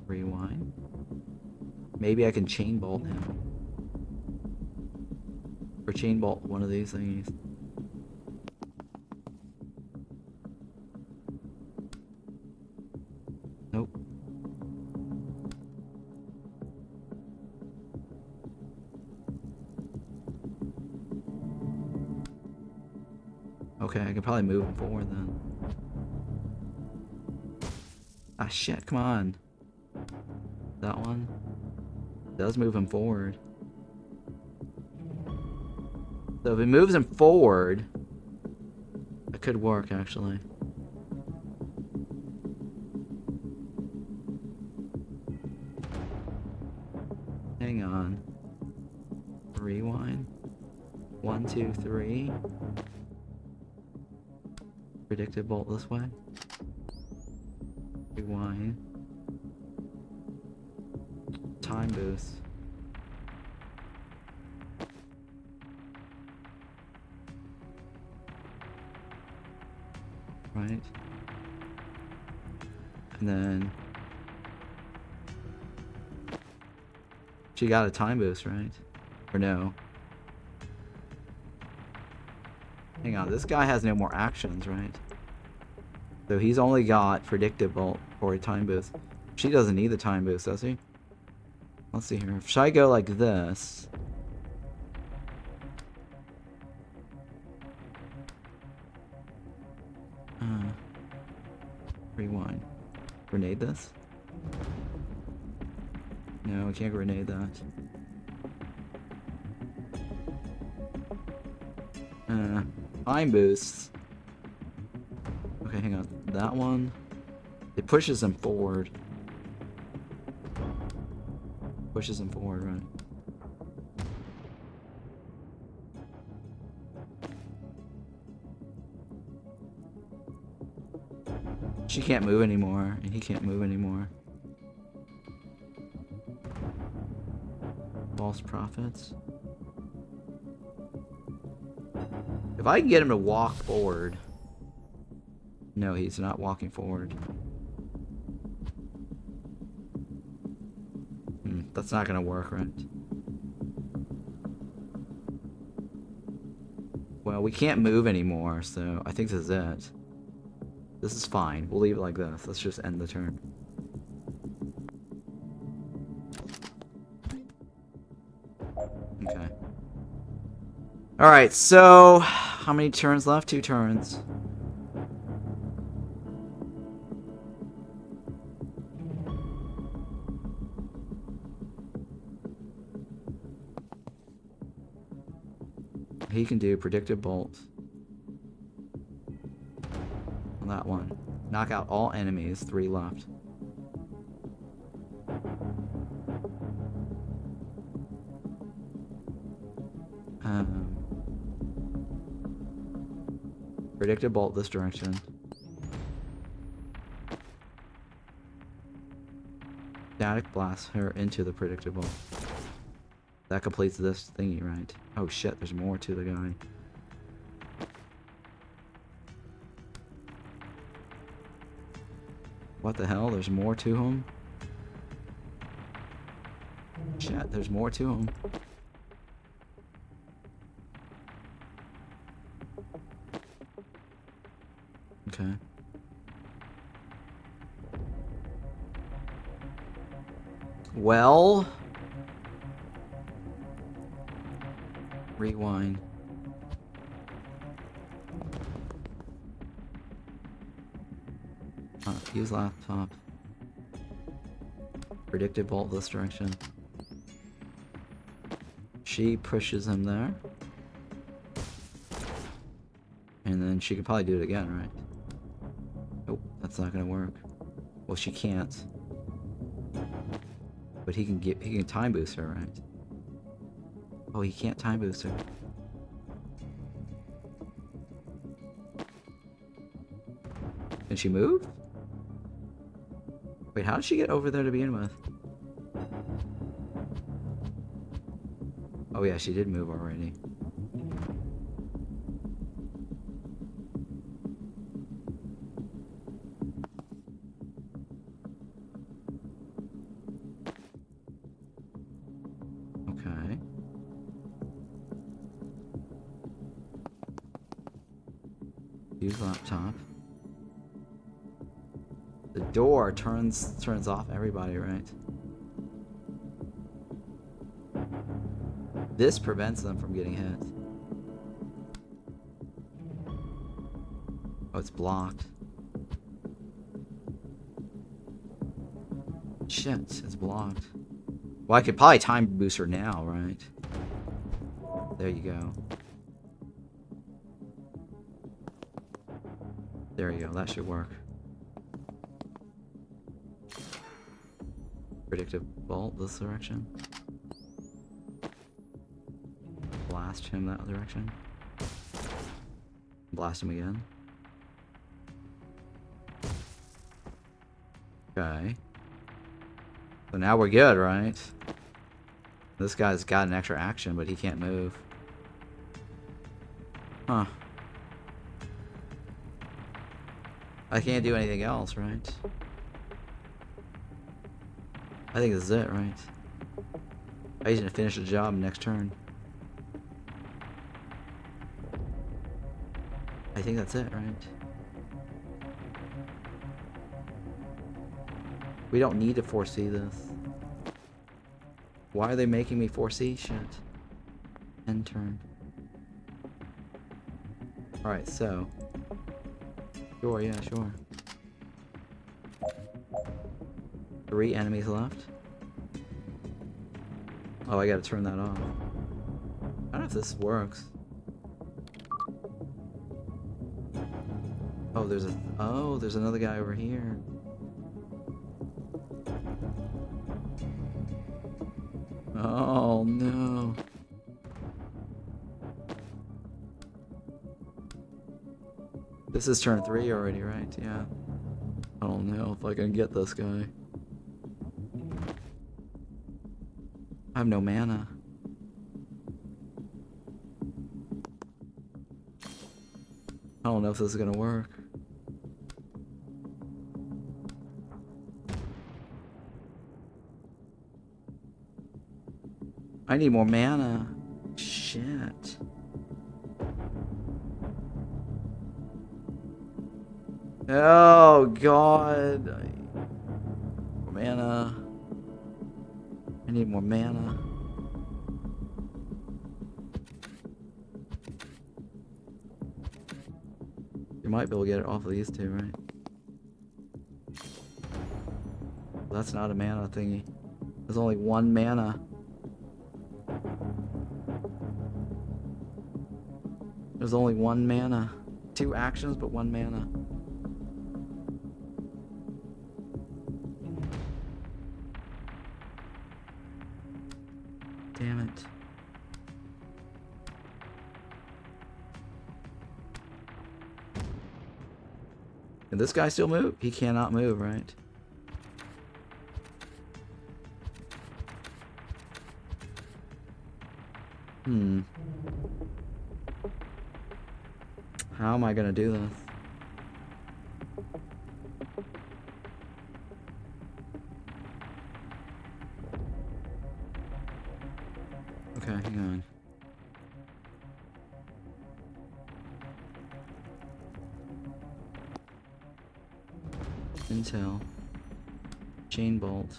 Rewind. Maybe I can chain bolt him. Or chain bolt one of these things. Nope. Okay, I can probably move him forward then. Ah shit, come on. That one does move him forward. So if it moves him forward, it could work actually. Hang on. Rewind. 1, 2, 3. Predicted bolt this way. Rewind. Time boost. Right. And then she got a time boost, right? Or no? Hang on, this guy has no more actions, right? So he's only got predictable or a time boost. She doesn't need the time boost, does he? Let's see here. Should I go like this? Rewind. Grenade this? No, I can't grenade that. Time boosts. Okay, hang on. That one. It pushes him forward. Pushes him forward, right? She can't move anymore, and he can't move anymore. False prophets. If I can get him to walk forward... No, he's not walking forward. That's not gonna work, right? Well, we can't move anymore, so I think this is it. This is fine. We'll leave it like this. Let's just end the turn. Okay. Alright, so... How many turns left? 2 turns. He can do predictive bolt. On that one. Knock out all enemies. 3 left. Predicted bolt this direction. Static blast her into the predictable. That completes this thingy, right? Oh shit, there's more to the guy. What the hell? There's more to him? Shit, there's more to him. Okay. Well, rewind. Use laptop. Predicted bolt this direction. She pushes him there. And then she could probably do it again, right? Nope, that's not gonna work. Well, she can't. But he can time boost her, right? Oh, he can't time boost her. Can she move? Wait, how did she get over there to begin with? Oh yeah, she did move already. Okay. Use laptop. The door turns off everybody, right? This prevents them from getting hit. Oh, it's blocked. Shit, it's blocked. Well, I could probably time boost her now, right? There you go. There you go, that should work. Predictive bolt this direction. Blast him that direction. Blast him again. Okay. So now we're good, right? This guy's got an extra action, but he can't move. Huh. I can't do anything else, right? I think this is it, right? He's gonna finish the job next turn. I think that's it, right? We don't need to foresee this. Why are they making me foresee shit? End turn. Alright, so. Sure, yeah, sure. 3 enemies left. Oh, I gotta turn that off. I don't know if this works. Oh, there's another guy over here. Oh no. This is turn 3 already, right? Yeah. I don't know if I can get this guy. I have no mana. I don't know if this is gonna work. I need more mana. Shit. Oh god. More mana. I need more mana. You might be able to get it off of these two, right? That's not a mana thingy. There's only 1 mana. There's only 1 mana. 2 actions, but 1 mana. Damn it. Can this guy still move? He cannot move, right? How am I gonna do this? Okay, hang on. Intel. Chain bolt.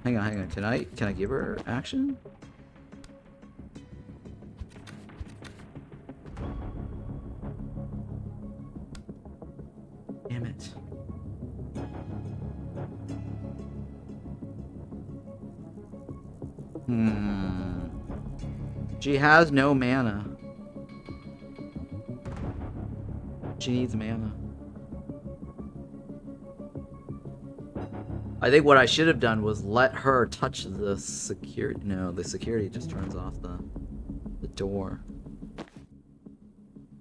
Hang on, hang on. Can I give her action? Damn it. She has no mana. She needs mana. I think what I should have done was let her touch the security. No, the security just turns off the door.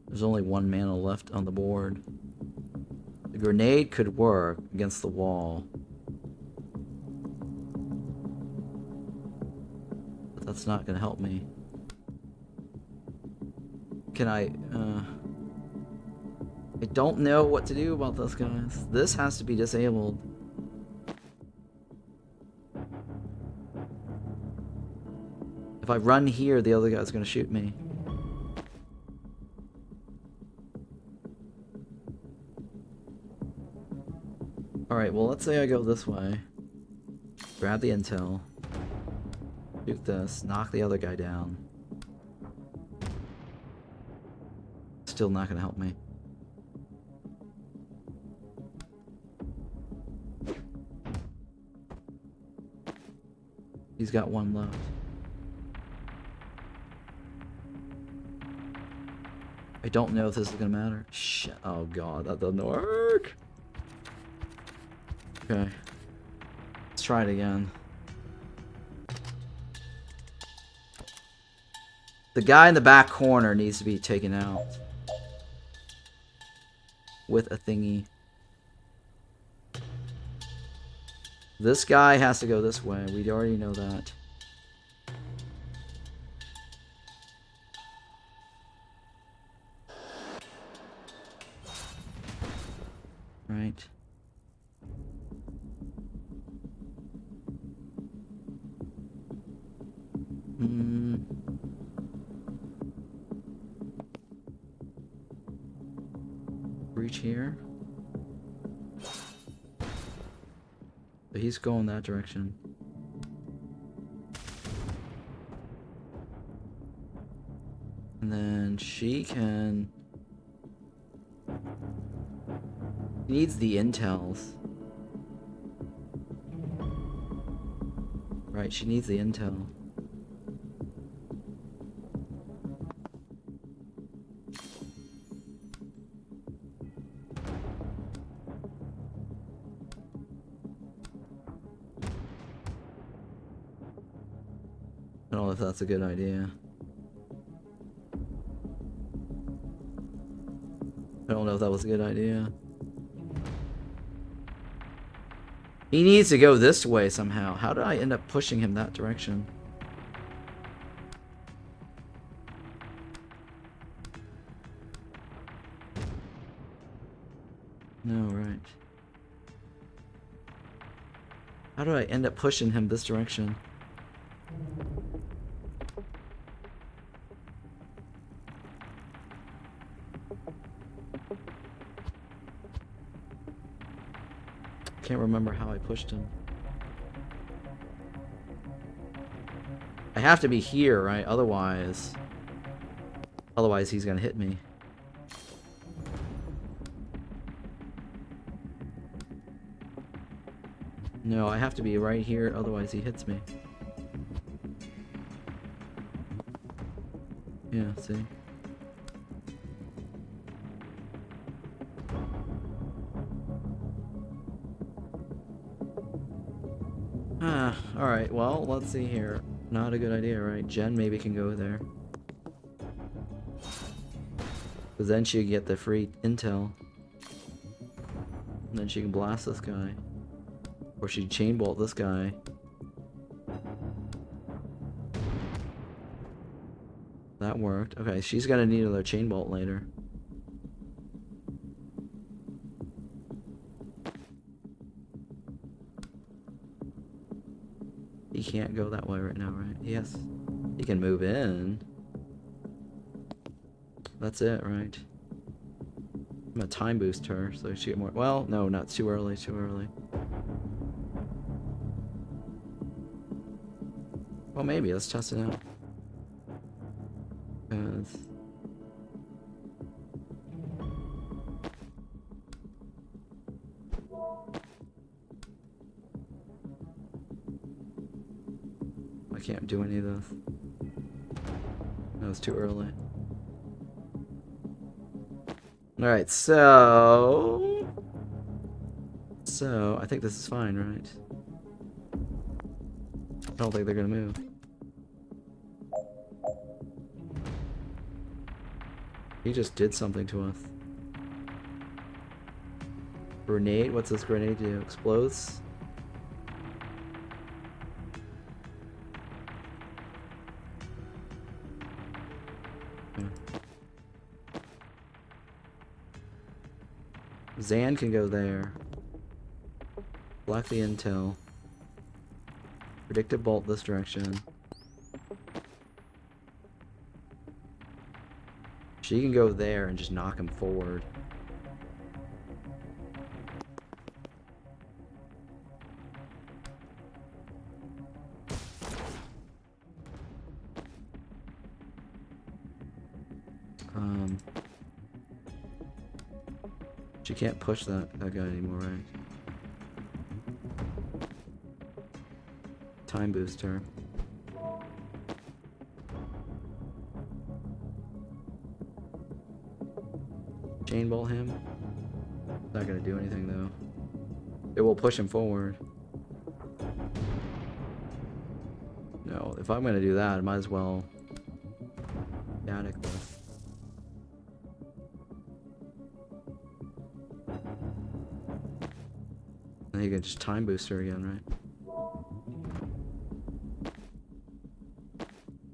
There's only one mana left on the board. The grenade could work against the wall. But that's not gonna help me. Can I don't know what to do about this, guys. This has to be disabled. If I run here, the other guy's gonna shoot me. Alright, well, let's say I go this way. Grab the intel. Shoot this. Knock the other guy down. Still not gonna help me. He's got one left. I don't know if this is gonna matter. Shit. Oh god, that doesn't work. Okay. Let's try it again. The guy in the back corner needs to be taken out. With a thingy. This guy has to go this way. We already know that. Right. Breach here. But he's going that direction. And then she can... He needs the intels. Right, she needs the intel. I don't know if that's a good idea. I don't know if that was a good idea. He needs to go this way somehow. How did I end up pushing him that direction? No, right. How do I end up pushing him this direction? Can't remember how I pushed him. I have to be here, right? Otherwise he's gonna hit me. No, I have to be right here, otherwise he hits me. Yeah, see? Alright, well, let's see here. Not a good idea, right? Jen maybe can go there. Because then she can get the free intel. And then she can blast this guy. Or she chain bolt this guy. That worked. Okay, she's gonna need another chain bolt later. He can't go that way right now, right? Yes. He can move in. That's it, right? I'm gonna time boost her so she get more. Well, no, not too early, too early. Well, maybe. Let's test it out. Because I can't do any of this. That was too early. Alright, so I think this is fine, right? I don't think they're gonna move. He just did something to us. Grenade? What's this grenade do? Explodes? Zan can go there. Block the intel. Predictive bolt this direction. She can go there and just knock him forward. She can't push that guy anymore, right? Time boost her. Chain bolt him. Not gonna do anything though. It will push him forward. No, if I'm gonna do that, I might as well static this. And you can just time boost her again, right?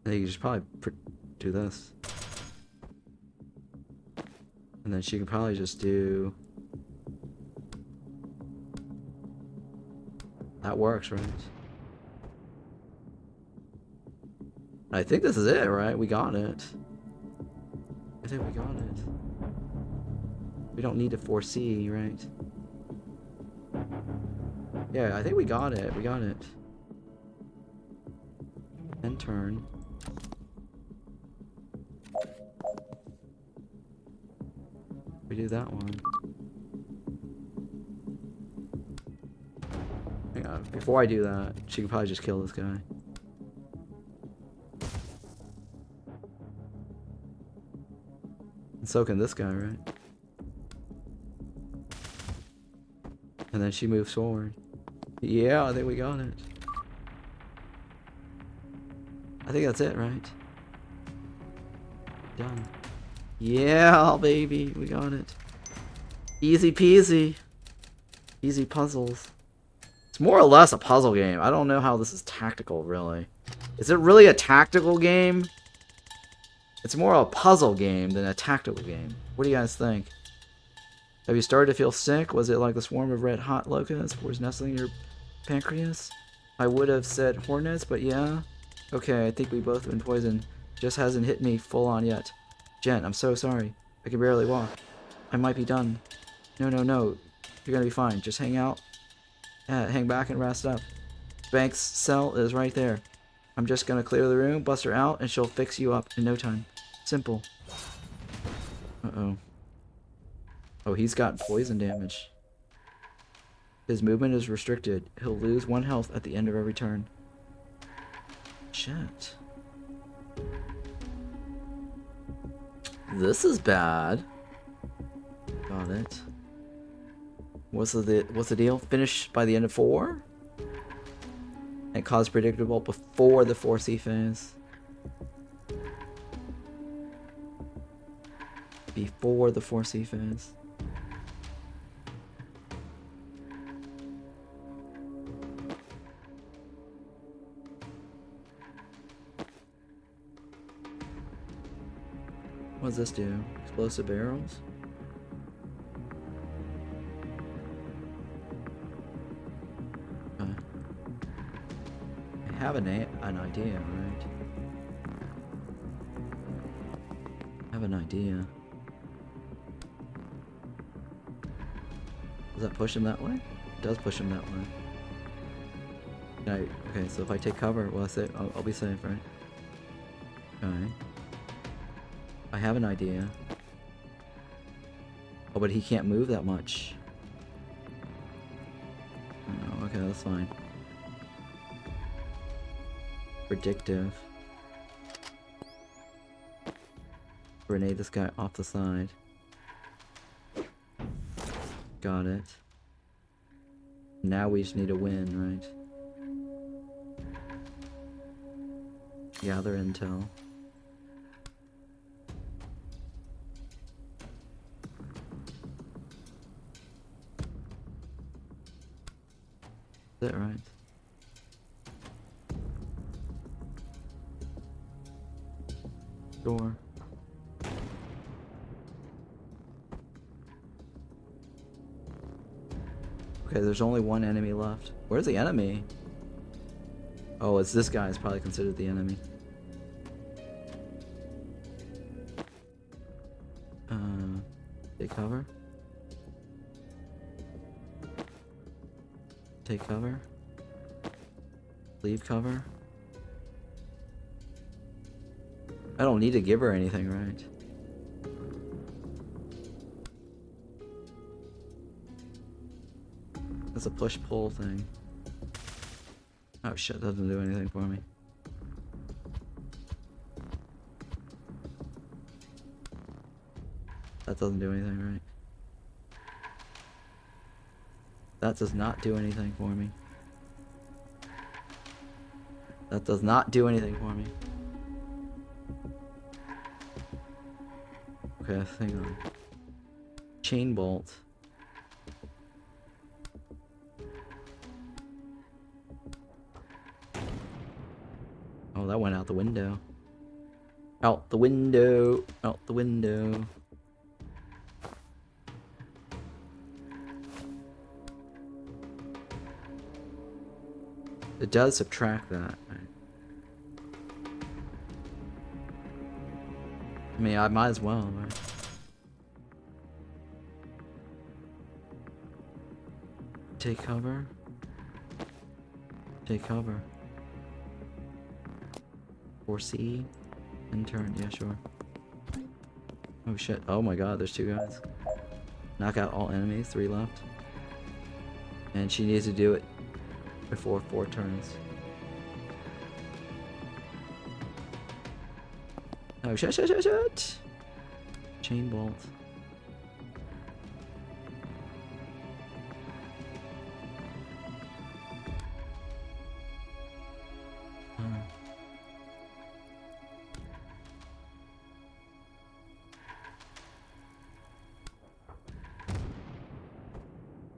And you can just probably do this. And then she can probably just do... That works, right? I think this is it, right? We got it. I think we got it. We don't need to foresee, right? Yeah, I think we got it. We got it. End turn. We do that one. Hang on. Before I do that, she could probably just kill this guy. And so can this guy, right? And then she moves forward. Yeah, I think we got it. I think that's it, right? Done. Yeah, baby, we got it. Easy peasy. Easy puzzles. It's more or less a puzzle game. I don't know how this is tactical, really. Is it really a tactical game? It's more a puzzle game than a tactical game. What do you guys think? Have you started to feel sick? Was it like a swarm of red hot locusts was nestling in your pancreas? I would have said hornets, but yeah. Okay, I think we both have been poisoned. Just hasn't hit me full on yet. Jen, I'm so sorry. I can barely walk. I might be done. No, no, no. You're gonna be fine. Just hang out. Hang back and rest up. Banks' cell is right there. I'm just gonna clear the room, bust her out, and she'll fix you up in no time. Simple. Uh-oh. Oh, he's got poison damage. His movement is restricted. He'll lose 1 health at the end of every turn. Shit. This is bad. Got it. What's the deal? Finish by the end of 4? and cause predictable before the Foresee phase. Before the Foresee phase. What does this do? Explosive barrels? Okay. I have an idea, right? I have an idea. Does that push him that way? It does push him that way. Okay, so if I take cover, well, I'll be safe, right? Okay. I have an idea. Oh, but he can't move that much. Oh, okay, that's fine. Predictive. Grenade this guy off the side. Got it. Now we just need a win, right? Gather intel. Is that right? Door. Okay, there's only one enemy left. Where's the enemy? Oh, it's this guy is probably considered the enemy. Take cover. Take cover. Leave cover. I don't need to give her anything, right? That's a push-pull thing. Oh shit, doesn't do anything for me. That doesn't do anything, right? That does not do anything for me. That does not do anything for me. Okay, hang on. Chain bolt. Oh, that went out the window. Out the window. Out the window. It does subtract that. I mean, I might as well, right? Take cover. Take cover. Foresee. And turn. Yeah, sure. Oh shit. Oh my god, there's two guys. Knock out all enemies. 3 left. And she needs to do it before 4 turns. Oh shit. Chain bolt.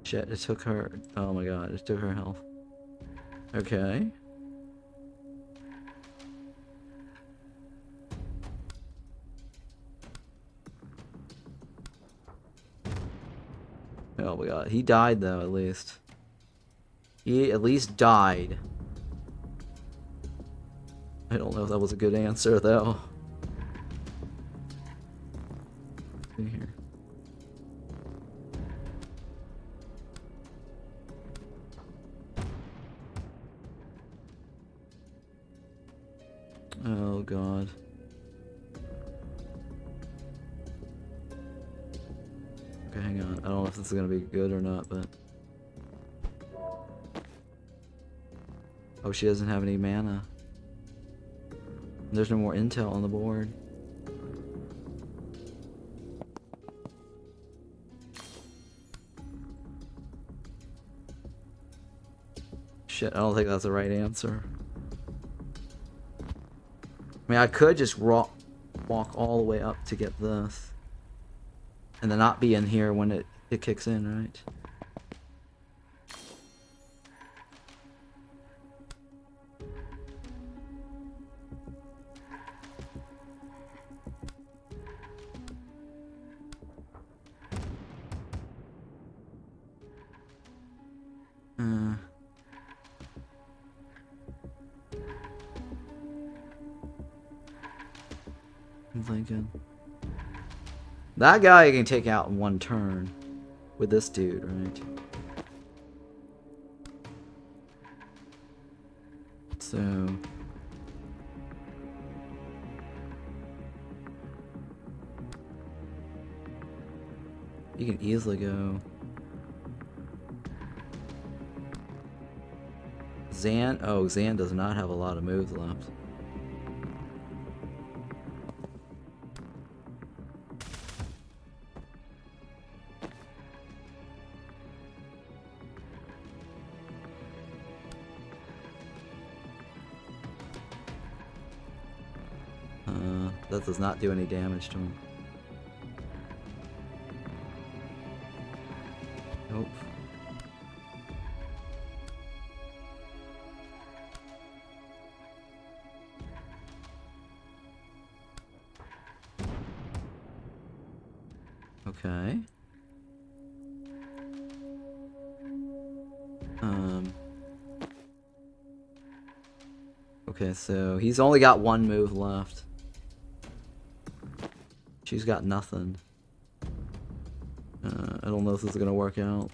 Shit, it took her. Oh my god, it took her health. Okay. Oh my god, he died though, at least. He at least died. I don't know if that was a good answer though. Here. Oh god. Okay, hang on. I don't know if this is gonna be good or not, but... Oh, she doesn't have any mana. There's no more intel on the board. shit, I don't think that's the right answer. I mean, I could just walk all the way up to get this. And then not be in here when it kicks in, right? I'm thinking. That guy I can take out in one turn with this dude, right? So you can easily go Zan. Oh, Zan does not have a lot of moves left. That does not do any damage to him. Nope. Okay. Okay, so he's only got one move left. She's got nothing. I don't know if this is gonna work out.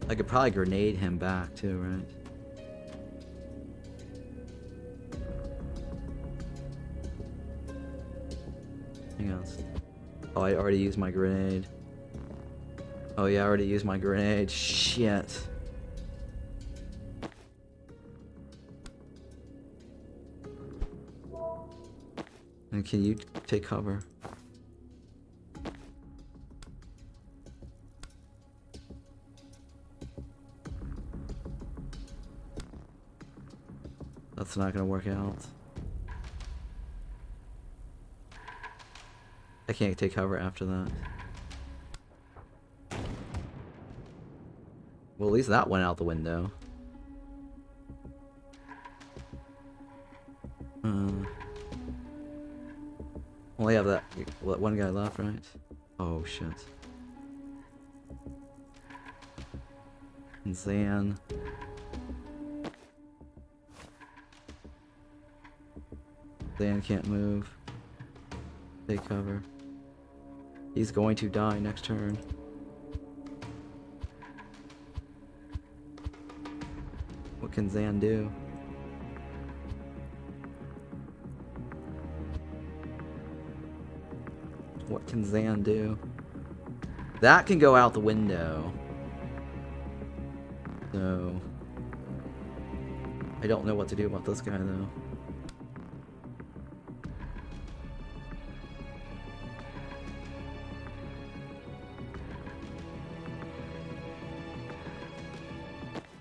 I could probably grenade him back too, right? Hang on. Oh, I already used my grenade. Oh yeah, I already used my grenade. Shit. And can you take cover? That's not gonna work out. I can't take cover after that. Well, at least that went out the window. Only have that one guy left, right? Oh shit. And Zan. Zan can't move. Take cover. He's going to die next turn. What can Zan do? What can Zan do? That can go out the window. So I don't know what to do about this guy though.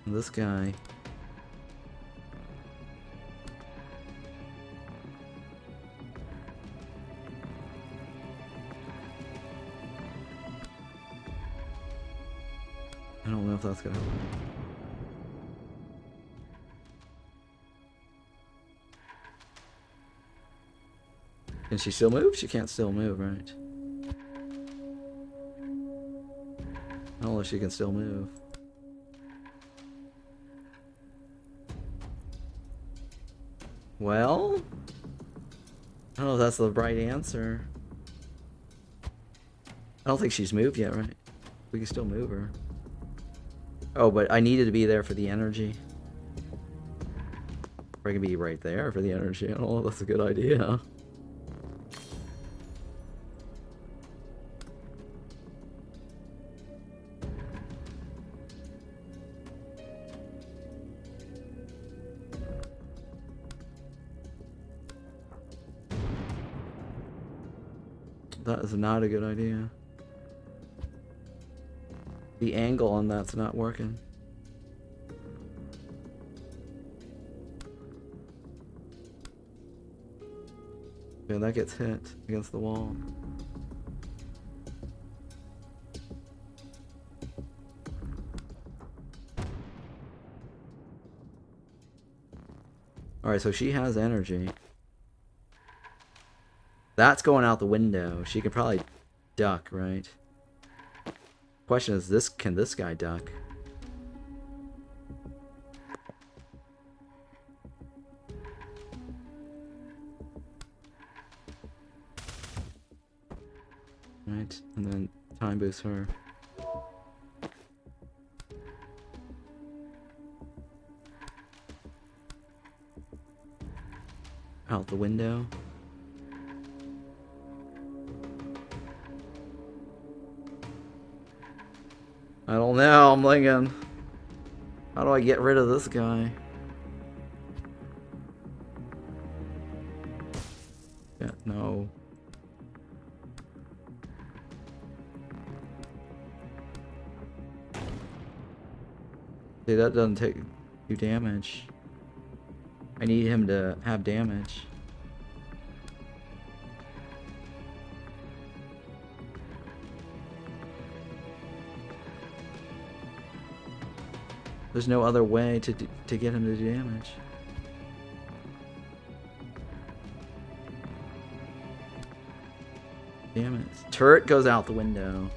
This guy. I don't know if that's gonna help. Can she still move? She can't still move, right? I don't know if she can still move. Well, I don't know if that's the right answer. I don't think she's moved yet, right? We can still move her. Oh, but I needed to be there for the energy. Or I can be right there for the energy. I don't know if that's a good idea. That is not a good idea. The angle on that's not working. Yeah, that gets hit against the wall. Alright, so she has energy. That's going out the window. She can probably duck, right? Question is, can this guy duck? Right, and then time boost her. Out the window. I don't know, I'm thinking, how do I get rid of this guy? Yeah, no. See, that doesn't do damage. I need him to have damage. There's no other way to get him to do damage. Damn it. Turret goes out the window.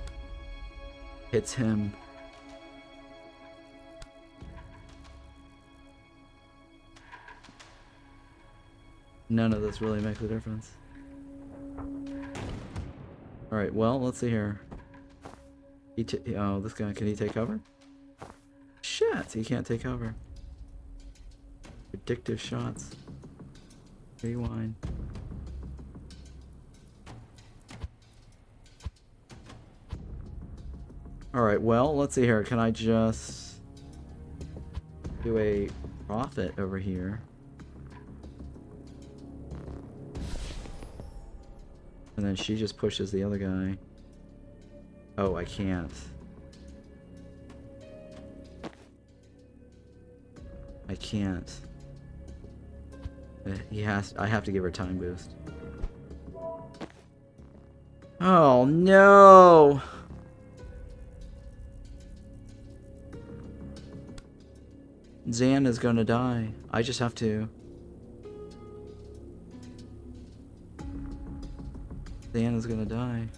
Hits him. None of this really makes a difference. Alright, well, let's see here. Oh, this guy, can he take cover? Shit, he can't take cover. Predictive shots. Rewind. Alright, well, let's see here. Can I just do a profit over here? And then she just pushes the other guy. Oh, I can't. I can't. I have to give her time boost. Oh no! Zan is gonna die. I just have to. Zan is gonna die.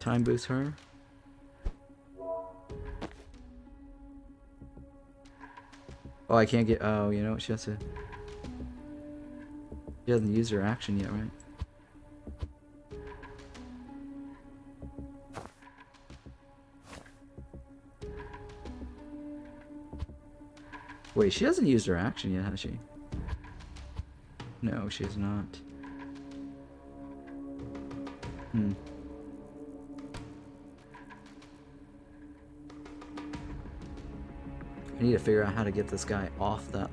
Time boost her. Oh, I can't get. Oh, you know what? She has to. She hasn't used her action yet, right? Wait, she hasn't used her action yet, has she? No, she has not. Hmm. I need to figure out how to get this guy off there.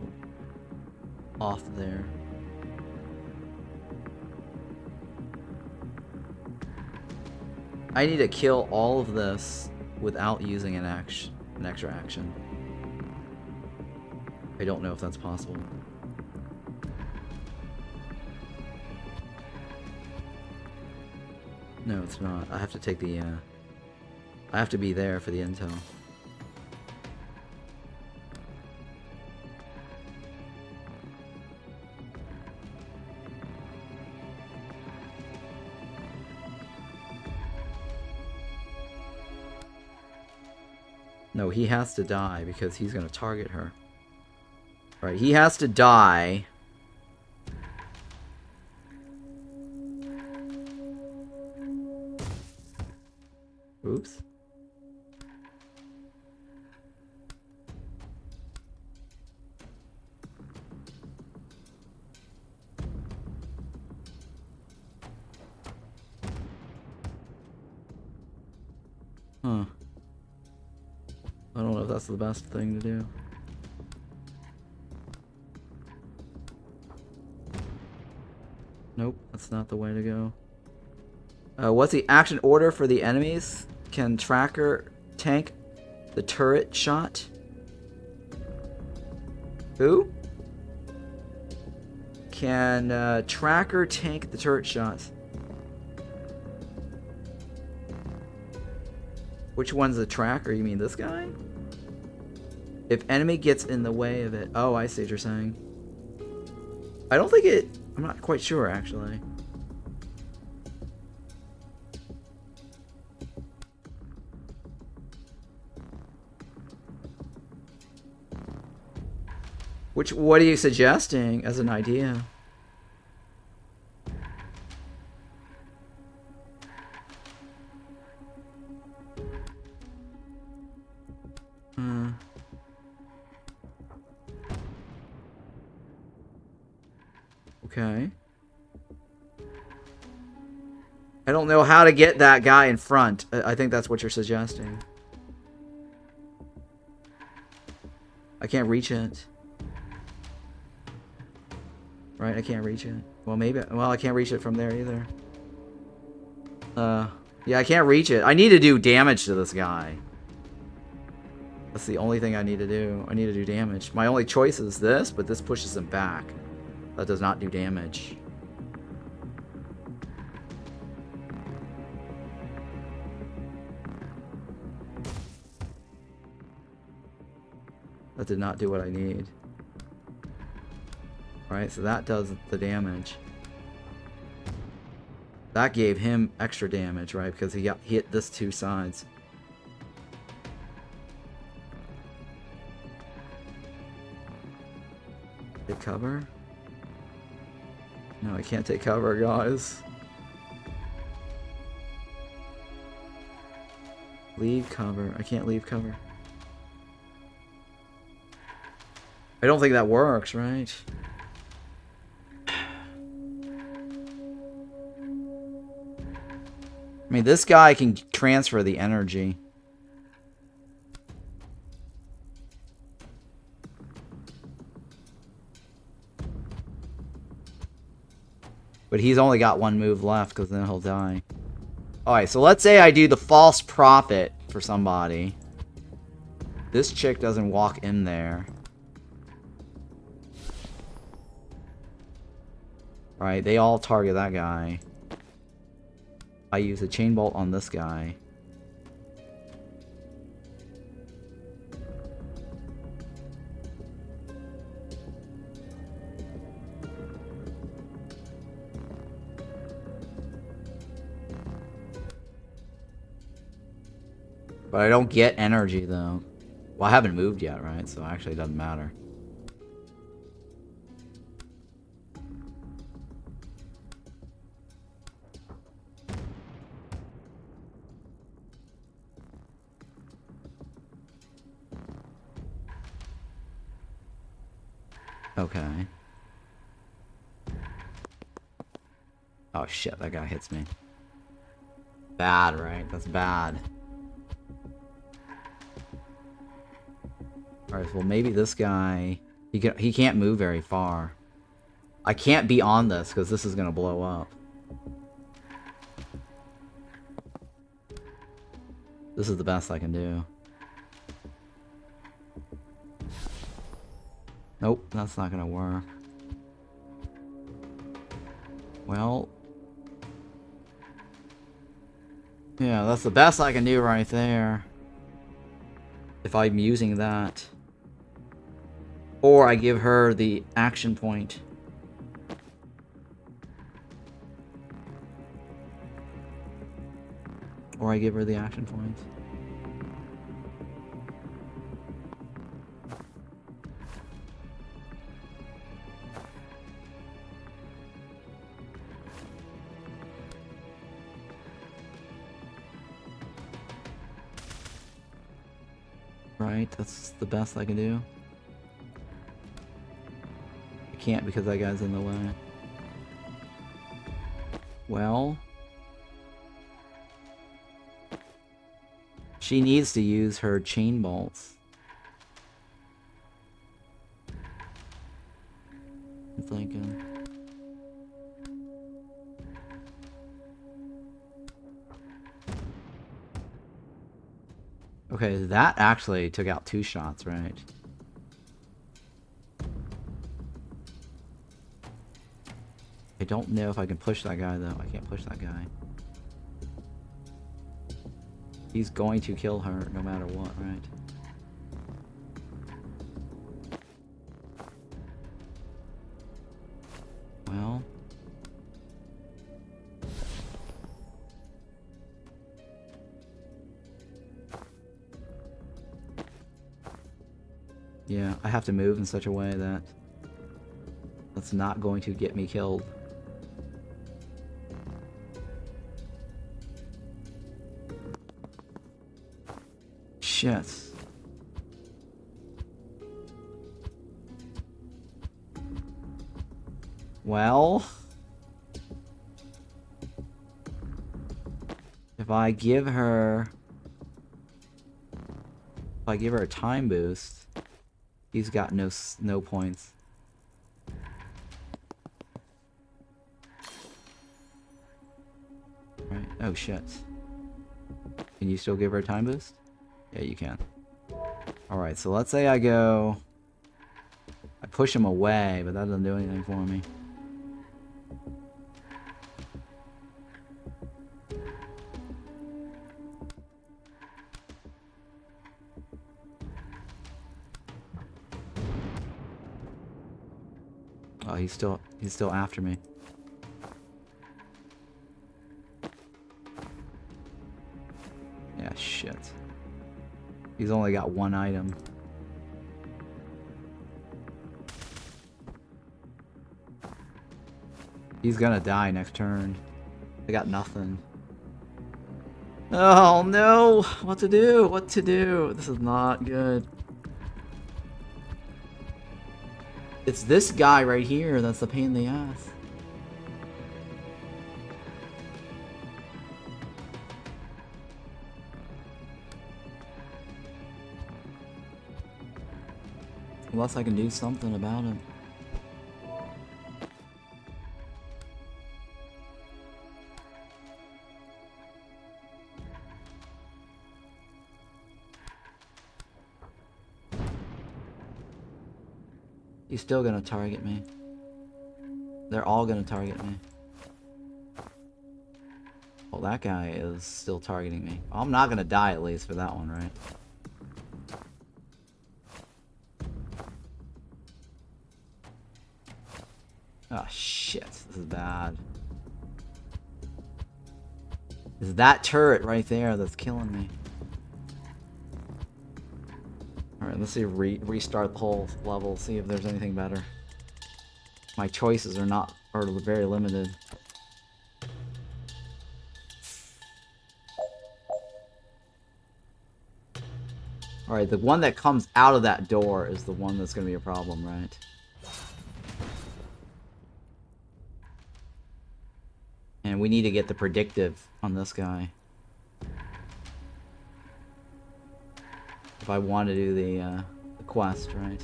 I need to kill all of this without using an extra action. I don't know if that's possible. No, it's not. I have to take the, I have to be there for the intel. No, he has to die because he's going to target her. Right, he has to die. Oops. Huh. I don't know if that's the best thing to do. Nope, that's not the way to go. What's the action order for the enemies? Can tracker tank the turret shot? Who? Can tracker tank the turret shots? Which one's the tracker? You mean this guy? If enemy gets in the way of it. Oh, I see what you're saying. I don't think it... I'm not quite sure, actually. What are you suggesting as an idea? Okay. I don't know how to get that guy in front. I think that's what you're suggesting. I can't reach it. Right, I can't reach it. Well, maybe... Well, I can't reach it from there either. Yeah, I can't reach it. I need to do damage to this guy. That's the only thing I need to do. I need to do damage. My only choice is this, but this pushes him back. That does not do damage. That did not do what I need. Alright, so that does the damage. That gave him extra damage, right? Because he hit this two sides. Take cover? No, I can't take cover, guys. Leave cover. I can't leave cover. I don't think that works, right? I mean, this guy can transfer the energy. But he's only got one move left, because then he'll die. Alright, so let's say I do the false prophet for somebody. This chick doesn't walk in there. Alright, they all target that guy. I use a chain bolt on this guy. But I don't get energy, though. Well, I haven't moved yet, right? So actually it doesn't matter. Okay. Oh shit, that guy hits me. Bad, right? That's bad. Alright, well maybe this guy... He can't move very far. I can't be on this, because this is gonna blow up. This is the best I can do. Nope, that's not gonna work. Well... Yeah, that's the best I can do right there. If I'm using that. Or I give her the action point. Or I give her the action point. Right, that's the best I can do. I can't because that guy's in the way. Well... She needs to use her chain bolts. I'm thinking. Okay, that actually took out 2 shots, right? I don't know if I can push that guy, though. I can't push that guy. He's going to kill her no matter what, right? Well... yeah, I have to move in such a way that that's not going to get me killed. Shit. Well... if I give her a time boost, he's got no points. Right. Oh shit. Can you still give her a time boost? Yeah, you can. Alright, so let's say I push him away, but that doesn't do anything for me. Oh, he's still after me. Yeah, shit. He's only got 1 item. He's gonna die next turn. I got nothing. Oh no! What to do? What to do? This is not good. It's this guy right here that's the pain in the ass. Unless I can do something about it. He's still gonna target me. They're all gonna target me. Well, that guy is still targeting me. I'm not gonna die at least for that one, right? Oh shit, this is bad. It's that turret right there that's killing me. Alright, let's see, restart the whole level, see if there's anything better. My choices are very limited. Alright, the one that comes out of that door is the one that's gonna be a problem, right? And we need to get the predictive on this guy. If I want to do the quest, right?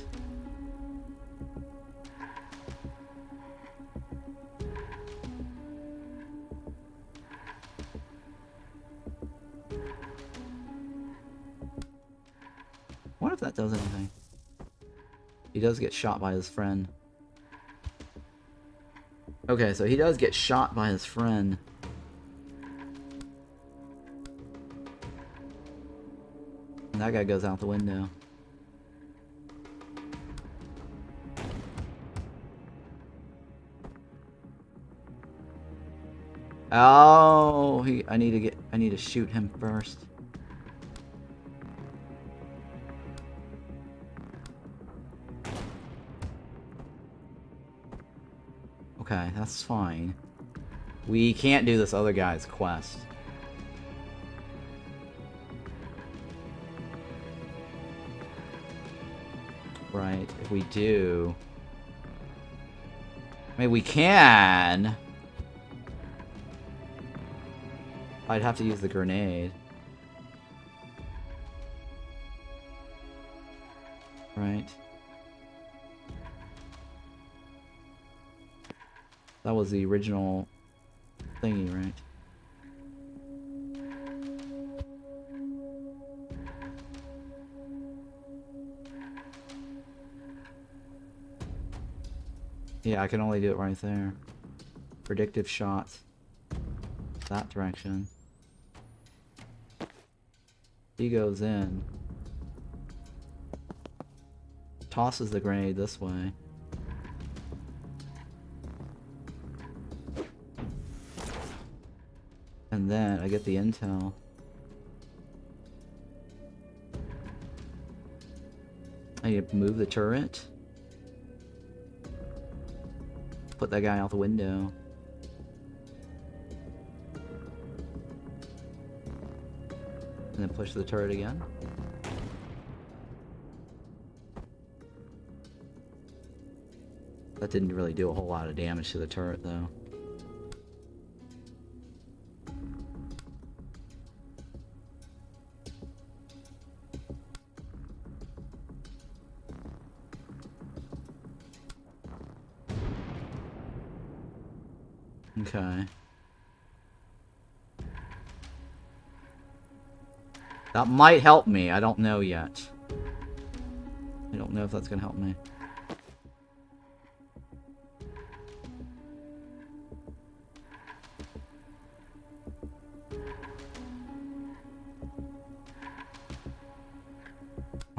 What if that does anything? He does get shot by his friend. Okay, so he does get shot by his friend. And that guy goes out the window. Oh, I need to shoot him first. Okay, that's fine. We can't do this other guy's quest. Right, if we do... I mean, we can... I'd have to use the grenade. right? That was the original thingy, right? Yeah, I can only do it right there. Predictive shot. That direction. He goes in. Tosses the grenade this way. And then I get the intel. I need to move the turret. Put that guy out the window. And then push the turret again. That didn't really do a whole lot of damage to the turret, though. Okay. That might help me. I don't know yet. I don't know if that's gonna help me.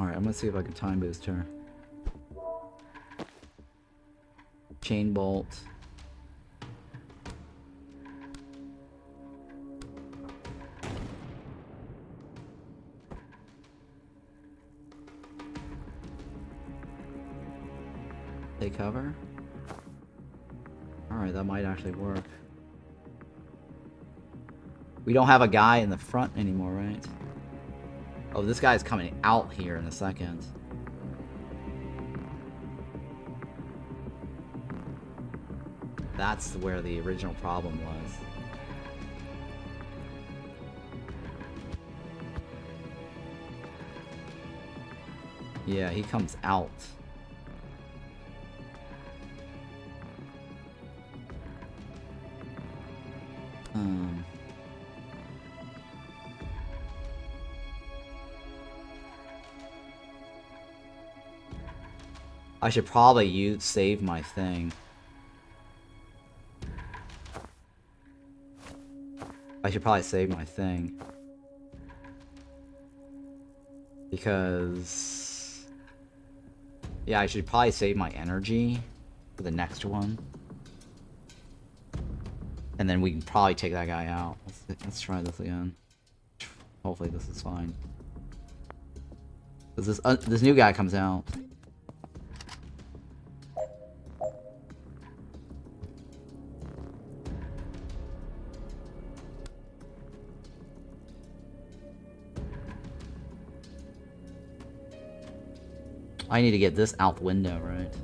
Alright, I'm gonna see if I can time boost her. Chain bolt. Take cover. Alright, that might actually work. We don't have a guy in the front anymore, right? Oh, this guy's coming out here in a second. That's where the original problem was. Yeah, he comes out. I should probably save my thing. I should probably save my thing. Because... yeah, I should probably save my energy for the next one. And then we can probably take that guy out. Let's try this again. Hopefully this is fine. Because this new guy comes out. I need to get this out the window, right?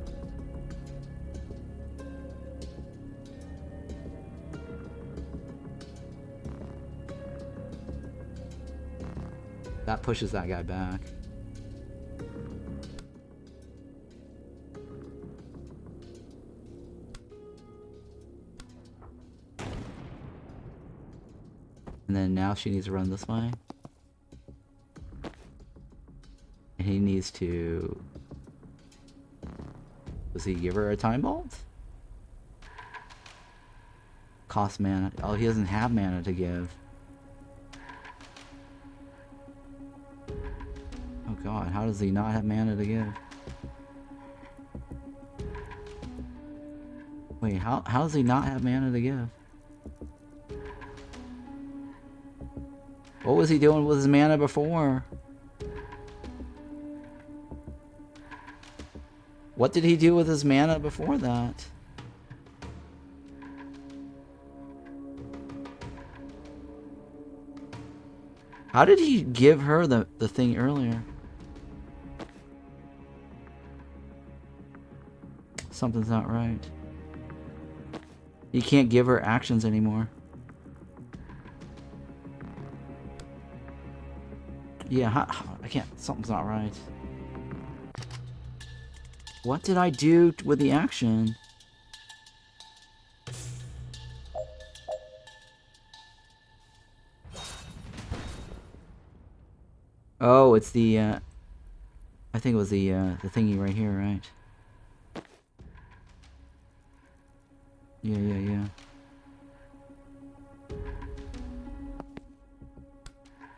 That pushes that guy back. And then now she needs to run this way. And he needs to... does he give her a time bolt? Cost mana. Oh, he doesn't have mana to give. Oh god, how does he not have mana to give? Wait, how does he not have mana to give? What was he doing with his mana before? What did he do with his mana before that? How did he give her the thing earlier? Something's not right. You can't give her actions anymore. Yeah, I can't. Something's not right. What did I do with the action? Oh, it's the, I think it was the thingy right here, right? Yeah.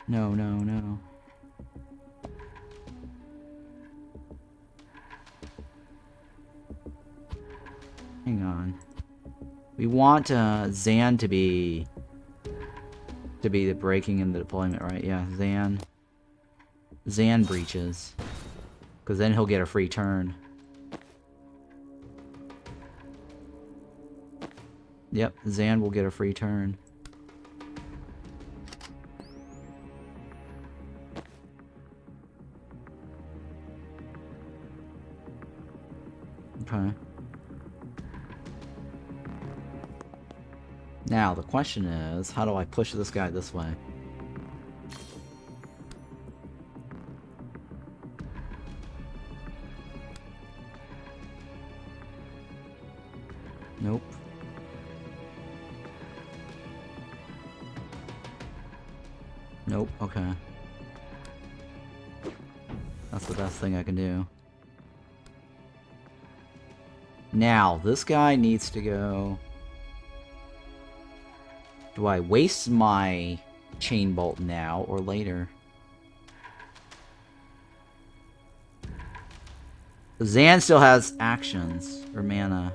No. Hang on. We want Zan to be the breaking and the deployment, right? Yeah, Zan breaches. Because then he'll get a free turn. Yep, Zan will get a free turn. Okay. Now, the question is, how do I push this guy this way? Nope. Nope, okay. That's the best thing I can do. Now, this guy needs to go... Do I waste my chain bolt now or later? Zan still has actions, or mana.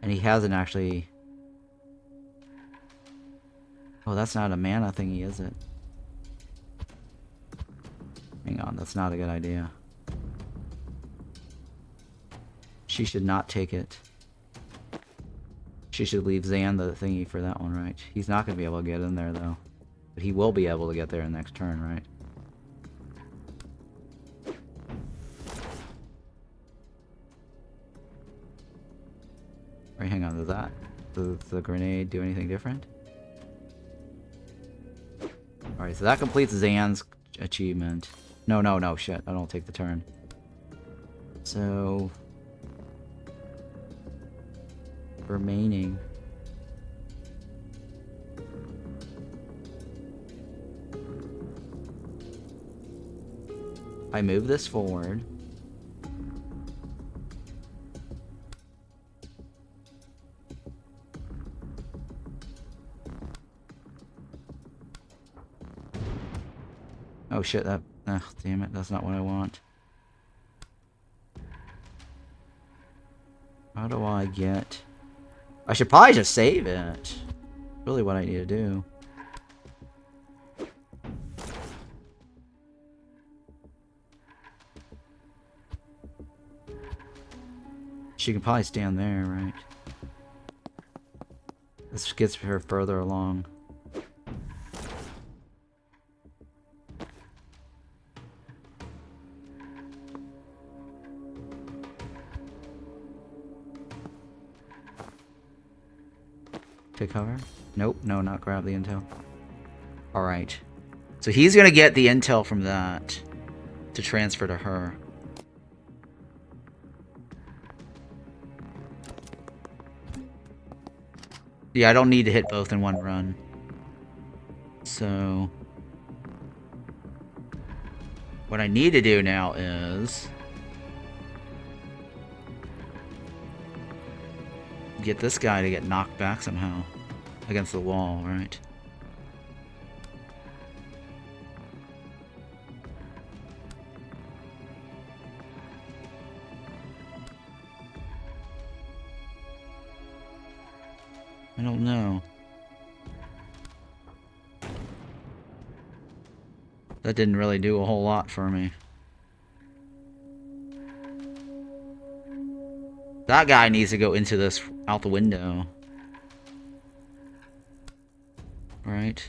And he hasn't actually... Oh, that's not a mana thingy, is it? Hang on, that's not a good idea. She should not take it. She should leave Zan the thingy for that one, right? He's not going to be able to get in there, though. But he will be able to get there next turn, right? Right, hang on, does the grenade do anything different? Alright, so that completes Zan's achievement. No, shit, I don't take the turn. So... remaining... I move this forward. Oh shit, that... Ugh, damn it, that's not what I want. How do I get... I should probably just save it. Really what I need to do. She can probably stand there, right? This gets her further along. Take cover? Nope, no, not grab the intel. Alright. So he's gonna get the intel from that to transfer to her. Yeah, I don't need to hit both in one run. So... what I need to do now is... get this guy to get knocked back somehow. Against the wall, right? I don't know. That didn't really do a whole lot for me. That guy needs to go into this out the window. Right?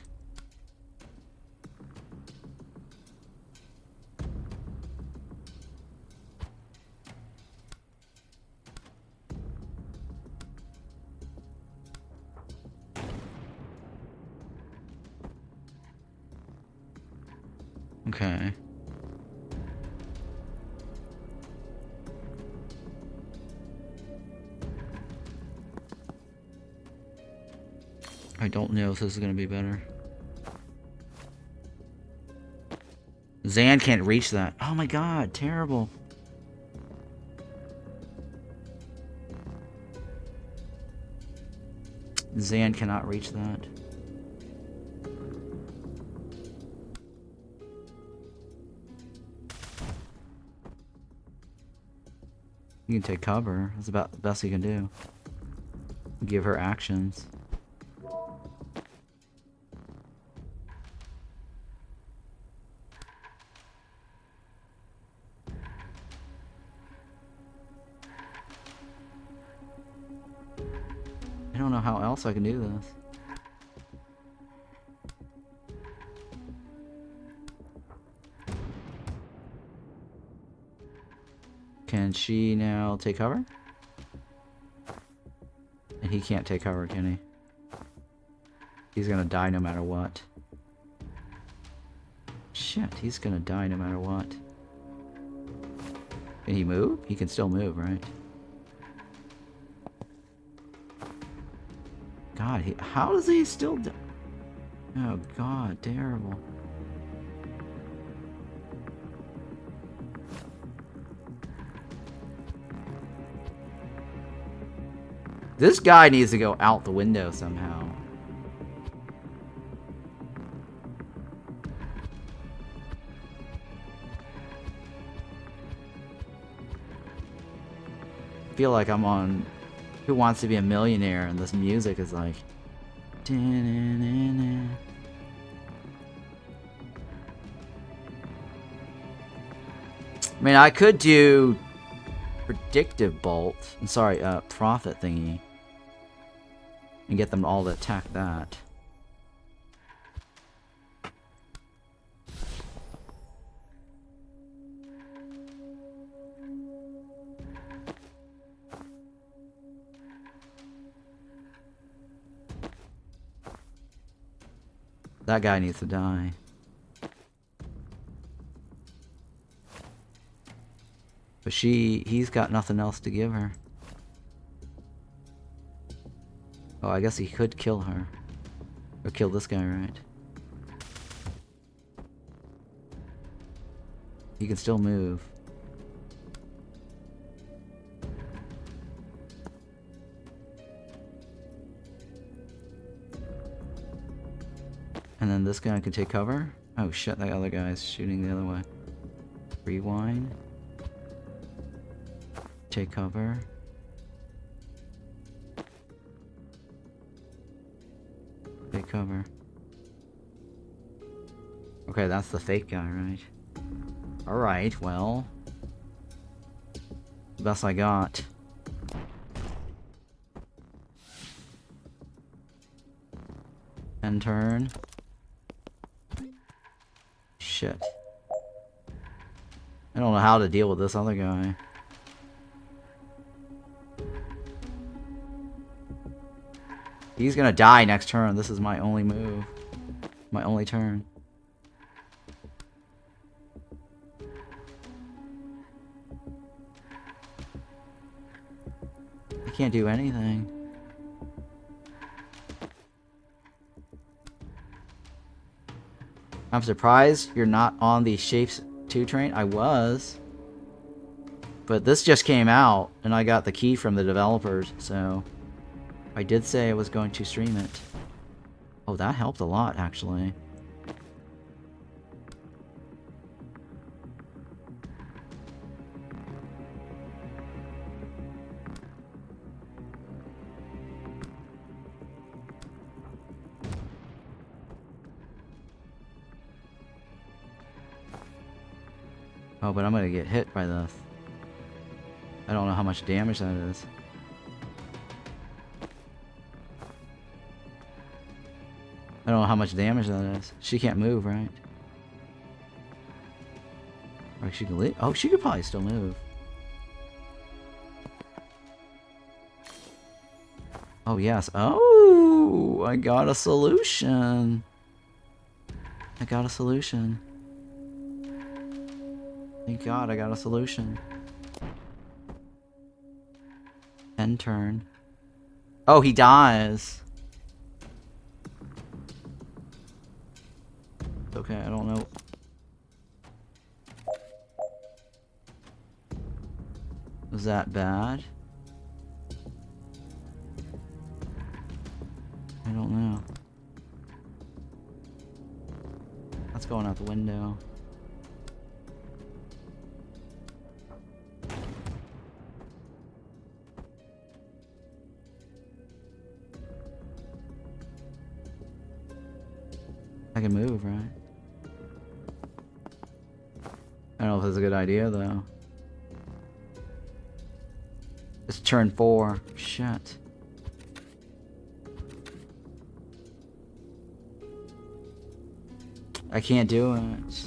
Okay. don't know if this is gonna be better. Zan can't reach that. Oh my god, terrible. Zan cannot reach that. You can take cover. That's about the best you can do. Give her actions. I don't know how else I can do this. Can she now take cover? And he can't take cover, can he? He's gonna die no matter what. Shit, he's gonna die no matter what. Can he move? He can still move, right? God, how does he still die? Oh god, terrible. This guy needs to go out the window somehow. I feel like I'm on Who Wants to Be a Millionaire and this music is like... I mean, I could do Predictive Bolt. I'm sorry, Prophet thingy. And get them all to attack that. That guy needs to die. But he's got nothing else to give her. Oh, I guess he could kill her. Or kill this guy, right? He can still move. And then this guy can take cover. Oh shit, that other guy's shooting the other way. Rewind. Take cover. Take cover. Okay, that's the fake guy, right? Alright, well. Best I got. End turn. Shit. I don't know how to deal with this other guy. He's gonna die next turn. This is my only move. My only turn. I can't do anything. I'm surprised you're not on the Shapes 2 train. I was. But this just came out, and I got the key from the developers, so... I did say I was going to stream it. Oh, that helped a lot, actually. Oh, but I'm gonna get hit by this. I don't know how much damage that is. I don't know how much damage that is. She can't move, right? Or she can leave. Oh, she could probably still move. Oh, yes. Oh, I got a solution. I got a solution. Thank God I got a solution. End turn. Oh, he dies. Okay, I don't know. Was that bad? I don't know. That's going out the window. I can move, right? I don't know if that's a good idea, though. It's turn 4. Shit. I can't do it.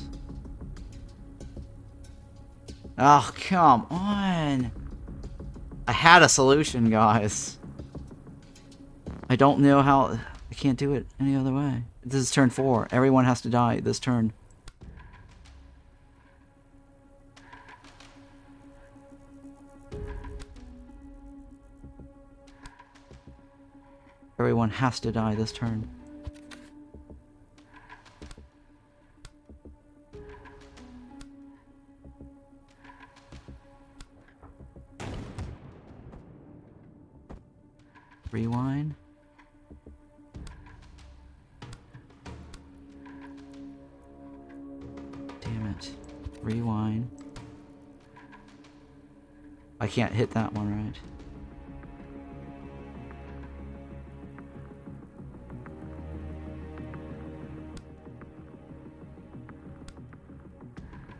Oh, come on. I had a solution, guys. I don't know how... I can't do it any other way. This is turn 4. Everyone has to die this turn. Everyone has to die this turn. Rewind. Damn it. Rewind. I can't hit that one right.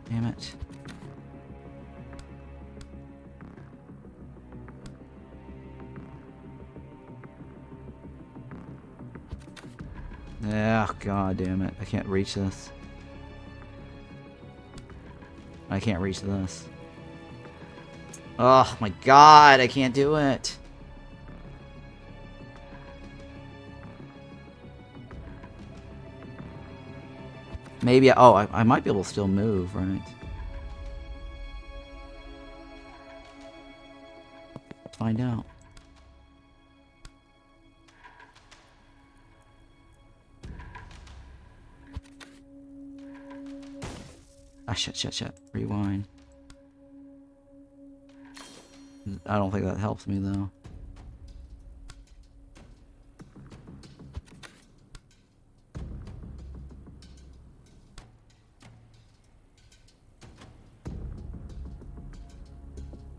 Damn it. Ah, god damn it. I can't reach this. I can't reach this. Oh my god, I can't do it. Maybe, oh, I might be able to still move, right? Let's find out. Ah, shit. Rewind. I don't think that helps me, though.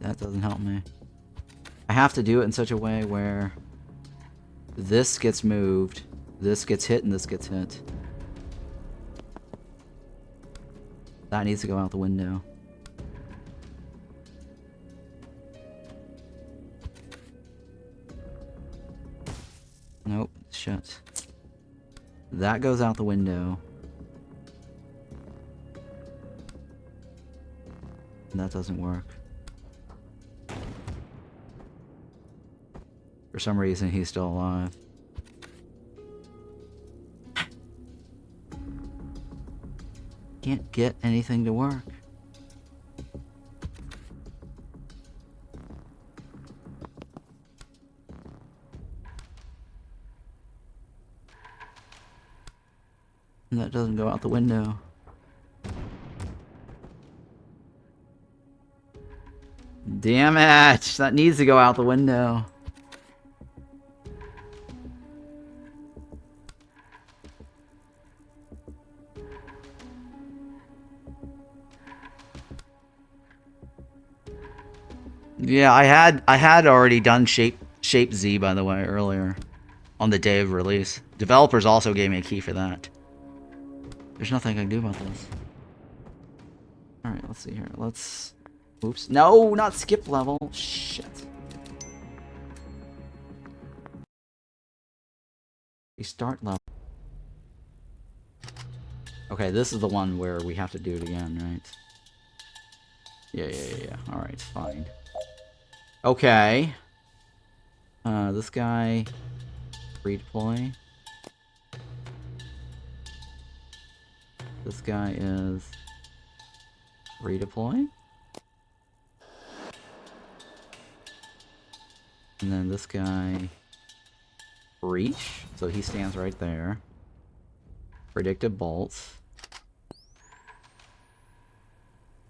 That doesn't help me. I have to do it in such a way where this gets moved, this gets hit, and this gets hit. That needs to go out the window. Nope, shit. That goes out the window. That doesn't work. For some reason, he's still alive. Can't get anything to work. And that doesn't go out the window. Damn it! That needs to go out the window. Yeah, I had already done Shape Z, by the way, earlier on the day of release. Developers also gave me a key for that. There's nothing I can do about this. Alright, let's see here. Let's... Oops. No, not skip level. Shit. Restart level. Okay, this is the one where we have to do it again, right? Yeah. Alright, fine. Okay. This guy... Redeploy. This guy is... Redeploy. And then this guy... Reach. So he stands right there. Predictive bolts.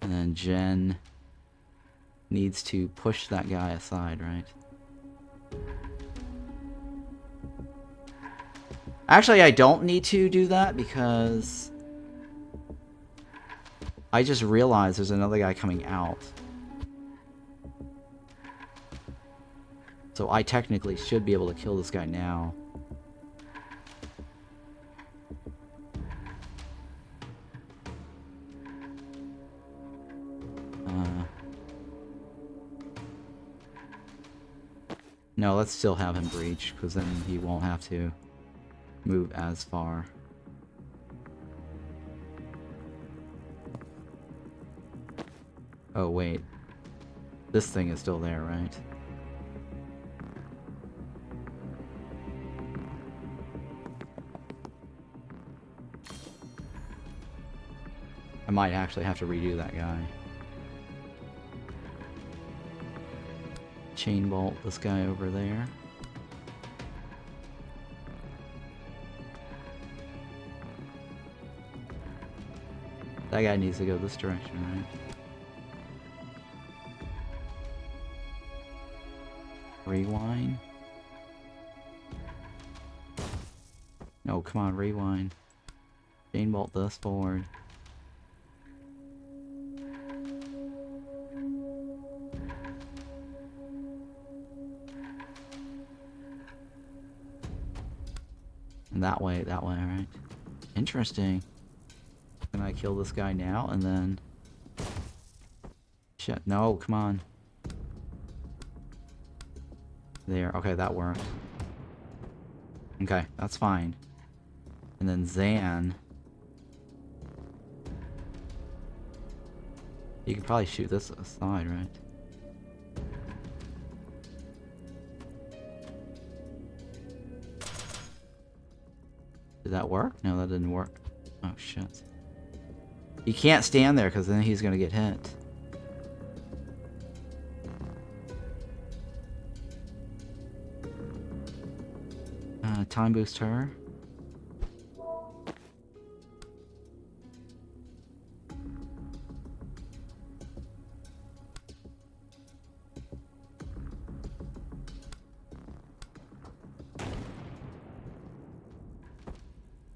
And then Jen needs to push that guy aside, right? Actually, I don't need to do that because I just realized there's another guy coming out. So I technically should be able to kill this guy now. No, let's still have him breach, because then he won't have to move as far. Oh, wait. This thing is still there, right? I might actually have to redo that guy. Chain bolt this guy over there. That guy needs to go this direction, right? Rewind. No, come on, rewind. Chain bolt this forward. And that way, alright. Interesting. Can I kill this guy now and then... Shit, no, come on. There, okay, that worked. Okay, that's fine. And then Zan... You can probably shoot this aside, right? Did that work? No, that didn't work. Oh, shit. You can't stand there, because then he's gonna get hit. Time boost her.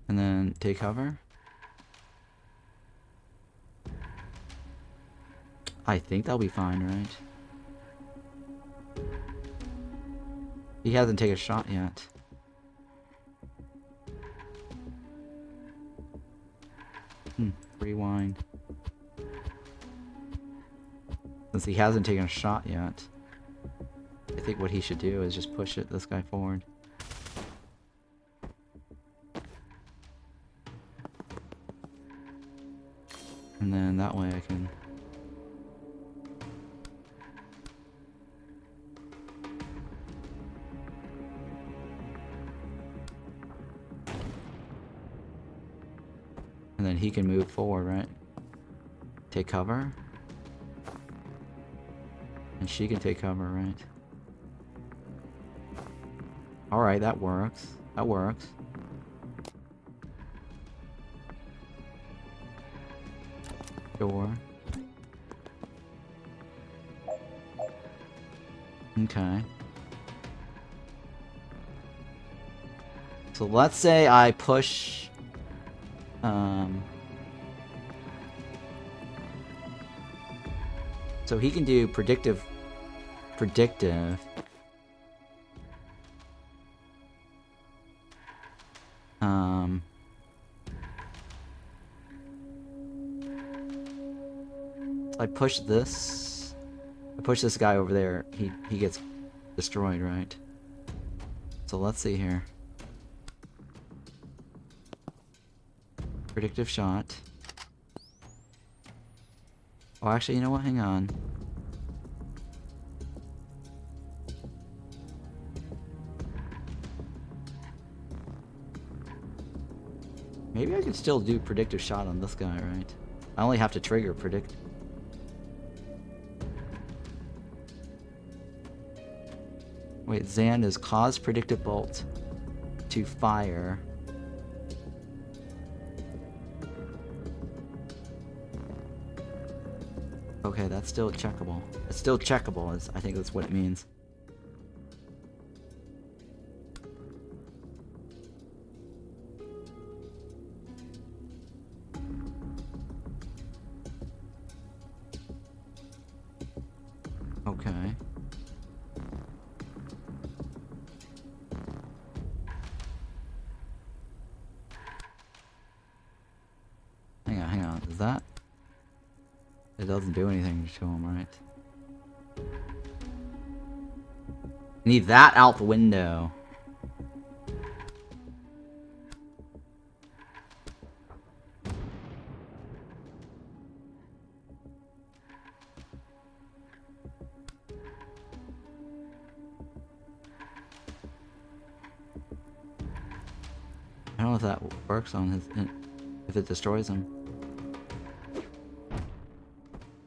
And then take cover. I think that'll be fine, right? He hasn't taken a shot yet. Rewind. Since he hasn't taken a shot yet, I think what he should do is just push this guy forward. And then that way I can... And then he can move forward, right? Take cover. And she can take cover, right? Alright, that works. That works. Sure. Okay. So let's say I push... So he can do predictive. I push this. I push this guy over there. He gets destroyed, right? So let's see here. Predictive shot. Oh, actually, you know what? Hang on. Maybe I can still do predictive shot on this guy, right? I only have to trigger predict. Wait, Zan is cause predictive bolt to fire. Okay, that's still checkable. It's still checkable, I think that's what it means. Okay. Hang on. Is that? It doesn't do anything to him, right? Need that out the window. I don't know if that works on his... if it destroys him.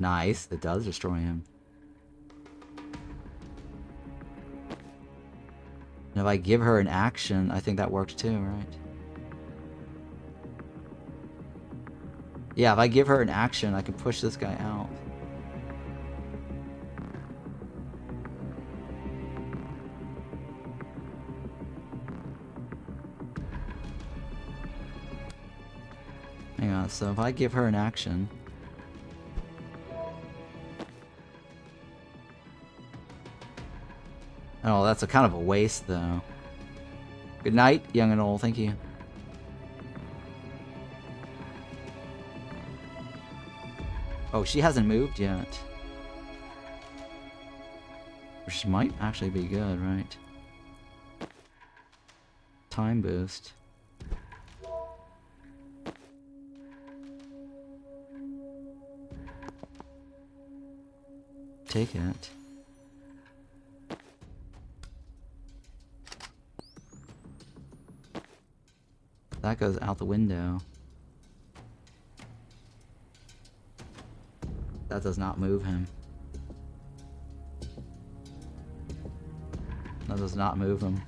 Nice, it does destroy him. And if I give her an action, I think that works too, right? Yeah, if I give her an action, I can push this guy out. Hang on, so if I give her an action... Oh, that's a kind of a waste, though. Good night, young and old. Thank you. Oh, she hasn't moved yet. Which might actually be good, right? Time boost. Take it. That goes out the window. That does not move him. That does not move him.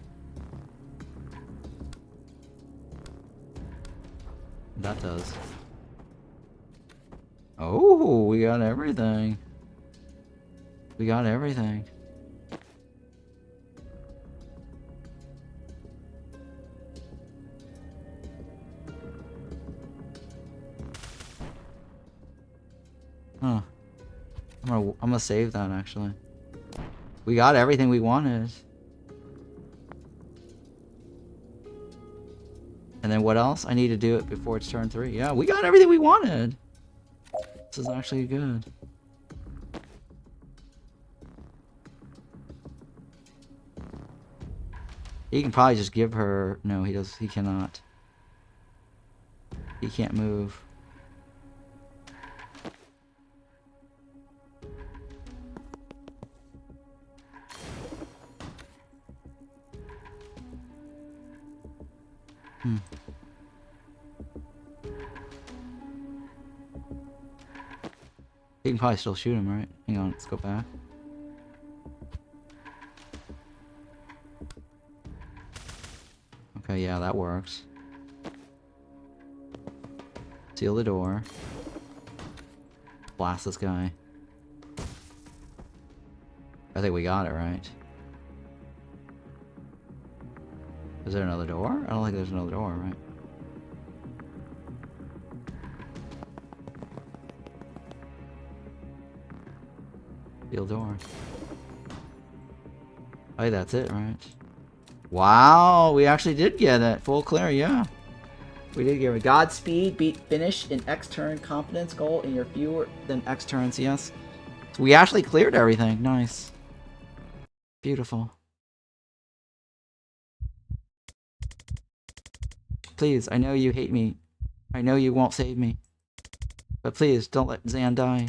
That does. Oh, we got everything. We got everything. Huh. I'm gonna save that, actually. We got everything we wanted. And then what else? I need to do it before it's turn 3. Yeah, we got everything we wanted. This is actually good. He can probably just give her... No, he cannot. He can't move. He can probably still shoot him, right? Hang on, let's go back. Okay, yeah, that works. Seal the door. Blast this guy. I think we got it, right? Is there another door? I don't think there's another door, right? Steel door. Oh, that's it, right? Wow, we actually did get it. Full clear, yeah. We did get it. Godspeed, beat finish in X turn confidence goal in your fewer than X turns, yes. So we actually cleared everything. Nice. Beautiful. Please, I know you hate me. I know you won't save me. But please, don't let Zan die.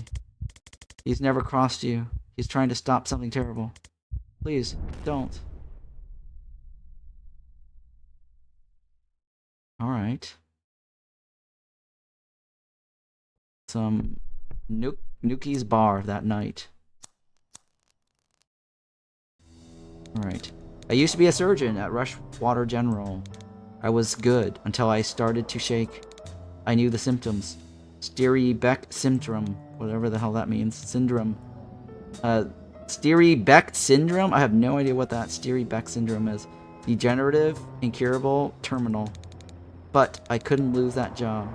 He's never crossed you. He's trying to stop something terrible. Please, don't. Alright. Some Nuki's bar that night. Alright. I used to be a surgeon at Rushwater General. I was good until I started to shake. I knew the symptoms. Stiri-Beck syndrome. Whatever the hell that means. Syndrome. Stiri-Beck syndrome? I have no idea what that Stiri-Beck syndrome is. Degenerative, incurable, terminal. But I couldn't lose that job.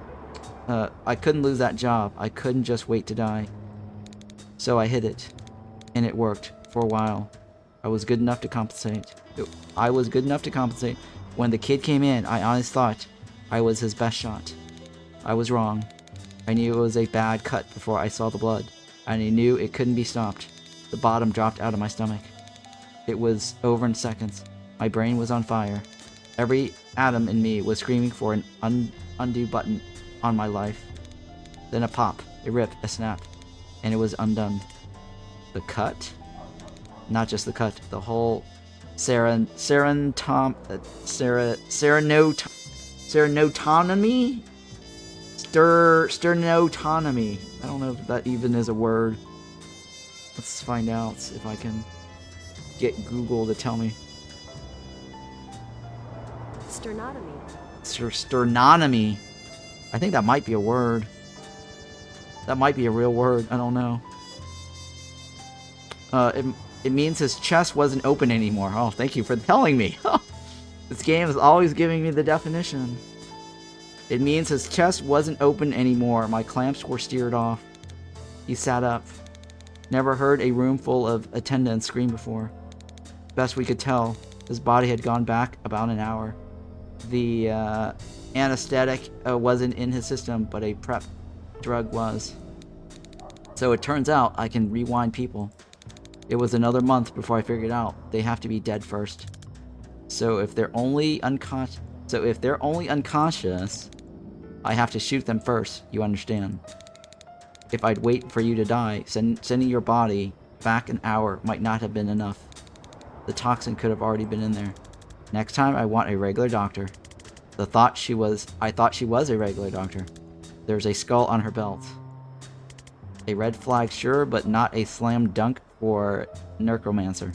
I couldn't just wait to die. So I hid it. And it worked. For a while. I was good enough to compensate. When the kid came in, I honestly thought I was his best shot. I was wrong. I knew it was a bad cut before I saw the blood. And I knew it couldn't be stopped. The bottom dropped out of my stomach. It was over in seconds. My brain was on fire. Every atom in me was screaming for an undo button on my life. Then a pop, a rip, a snap, and it was undone. The cut? Not just the cut, the whole serenotomy? Sternotomy. I don't know if that even is a word. Let's find out if I can get Google to tell me. Sternotomy. Sternotomy. I think that might be a word. That might be a real word. I don't know. It means his chest wasn't open anymore. Oh, thank you for telling me. This game is always giving me the definition. It means his chest wasn't open anymore. My clamps were steered off. He sat up. Never heard a room full of attendants scream before. Best we could tell, his body had gone back about an hour. The anesthetic wasn't in his system, but a prep drug was. So it turns out I can rewind people. It was another month before I figured out they have to be dead first. So if they're only unconscious, I have to shoot them first, you understand. If I'd wait for you to die, sending your body back an hour might not have been enough. The toxin could have already been in there. Next time I want a regular doctor. I thought she was a regular doctor. There's a skull on her belt. A red flag, sure, but not a slam dunk for necromancer.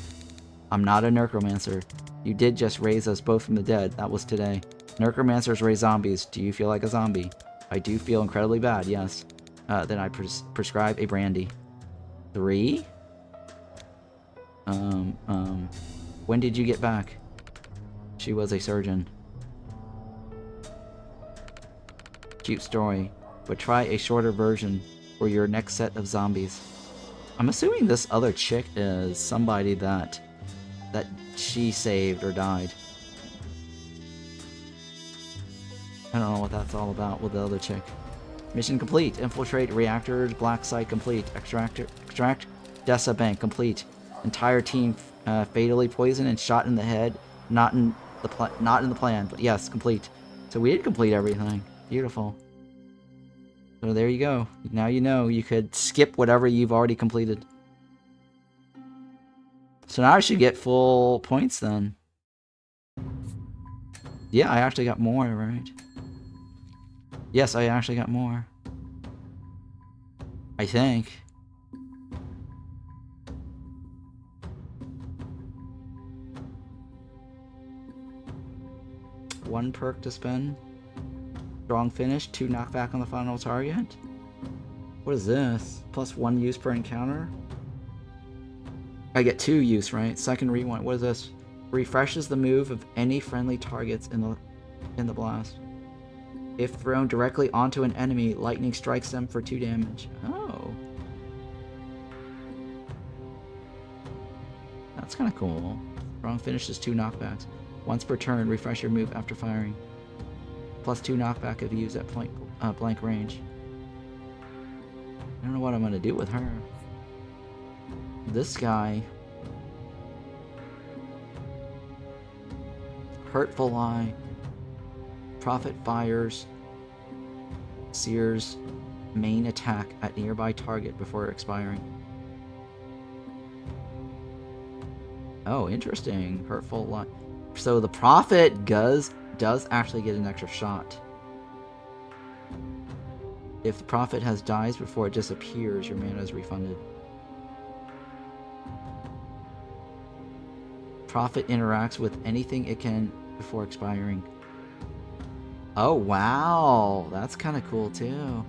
I'm not a necromancer. You did just raise us both from the dead. That was today. Necromancers raise zombies. Do you feel like a zombie? I do feel incredibly bad, yes. Then I prescribe a brandy. 3? When did you get back? She was a surgeon. Cute story, but try a shorter version for your next set of zombies. I'm assuming this other chick is somebody that she saved or died. I don't know what that's all about with the other chick. Mission complete. Infiltrate reactors. Blacksite complete. Extract Dessa Bank complete. Entire team fatally poisoned and shot in the head. Not in the plan, but yes, complete. So we did complete everything. Beautiful. So there you go. Now you know you could skip whatever you've already completed. So now I should get full points then. Yeah, I actually got more, right? Yes, I actually got more. I think. One perk to spend. Strong finish, 2 knockback on the final target. What is this? Plus 1 use per encounter? I get 2 use, right? Second rewind. What is this? Refreshes the move of any friendly targets in the blast. If thrown directly onto an enemy, lightning strikes them for 2 damage. Oh. That's kind of cool. Strong finishes 2 knockbacks. Once per turn, refresh your move after firing. Plus 2 knockback if used at blank range. I don't know what I'm going to do with her. This guy. Hurtful Eye. Prophet fires Seer's main attack at nearby target before expiring. Oh, interesting. Hurtful Lie. So the Prophet does actually get an extra shot. If the Prophet has dies before it disappears, your mana is refunded. Prophet interacts with anything it can before expiring. Oh, wow. That's kind of cool, too.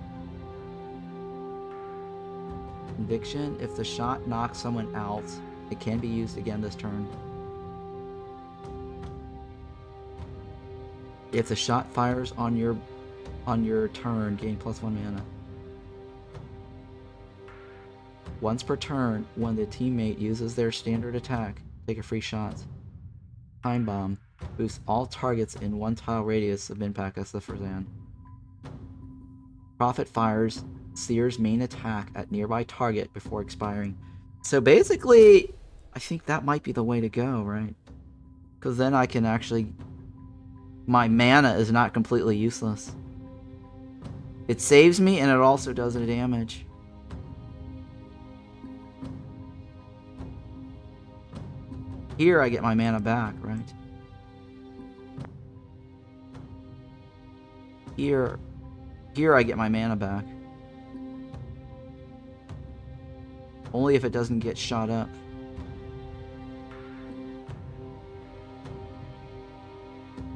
Conviction. If the shot knocks someone out, it can be used again this turn. If the shot fires on your turn, gain +1 mana. Once per turn, when the teammate uses their standard attack, take a free shot. Time Bomb. Boosts all targets in 1 tile radius of impact. That's the Foresee. Prophet fires Seer's main attack at nearby target before expiring. So basically, I think that might be the way to go, right? Because then I can actually... My mana is not completely useless. It saves me and it also does the damage. Here I get my mana back, right? Here I get my mana back. Only if it doesn't get shot up.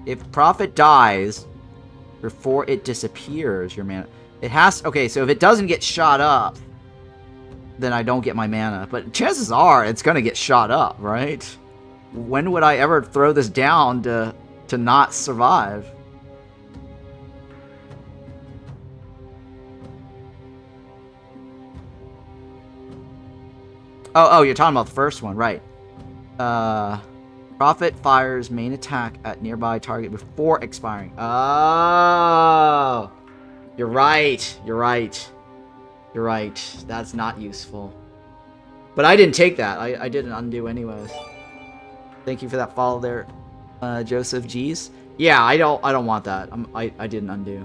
If Prophet dies before it disappears, your mana... It has... Okay, so if it doesn't get shot up, then I don't get my mana. But chances are it's gonna get shot up, right? When would I ever throw this down to not survive? Oh, you're talking about the first one, right. Prophet fires main attack at nearby target before expiring. Oh! You're right. You're right. You're right. That's not useful. But I didn't take that. I did an undo anyways. Thank you for that follow there, Joseph G's. Yeah, I don't want that. I didn't undo.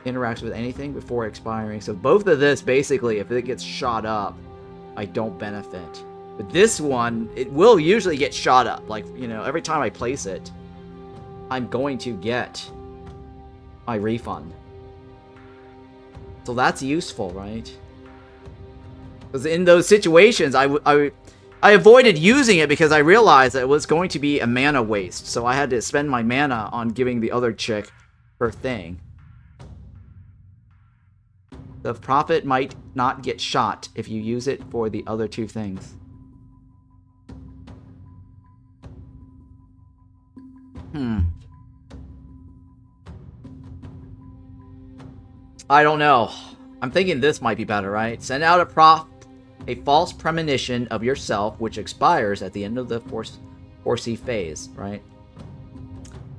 Interacts with anything before expiring. So both of this, basically, if it gets shot up, I don't benefit. But this one, it will usually get shot up. Like, you know, every time I place it, I'm going to get my refund. So that's useful, right? Because in those situations, I avoided using it because I realized that it was going to be a mana waste. So I had to spend my mana on giving the other chick her thing. The Prophet might not get shot if you use it for the other two things. I don't know. I'm thinking this might be better, right? Send out a false premonition of yourself, which expires at the end of the Foresee phase, right?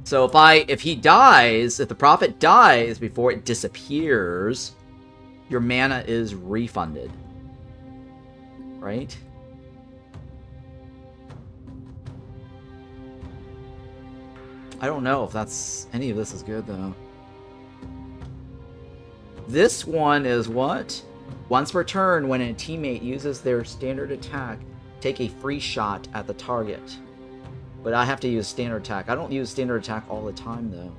So if he dies, if the Prophet dies before it disappears, your mana is refunded, right? I don't know if any of this is good though. This one is what? Once per turn, when a teammate uses their standard attack, take a free shot at the target. But I have to use standard attack. I don't use standard attack all the time though.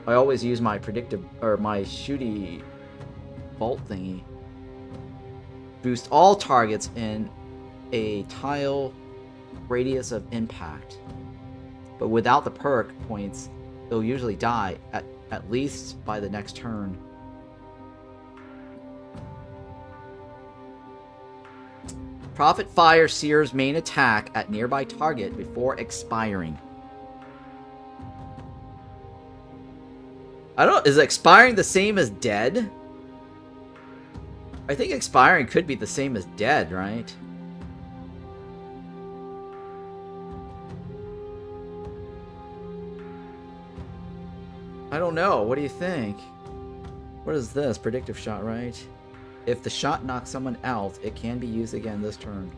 I always use my predictive or my shooty bolt thingy. Boost all targets in a tile radius of impact. But without the perk points, they'll usually die at least by the next turn. Prophet fires Seer's main attack at nearby target before expiring. Is expiring the same as dead? I think expiring could be the same as dead, right? I don't know. What do you think? What is this? Predictive shot, right? If the shot knocks someone out, it can be used again this turn.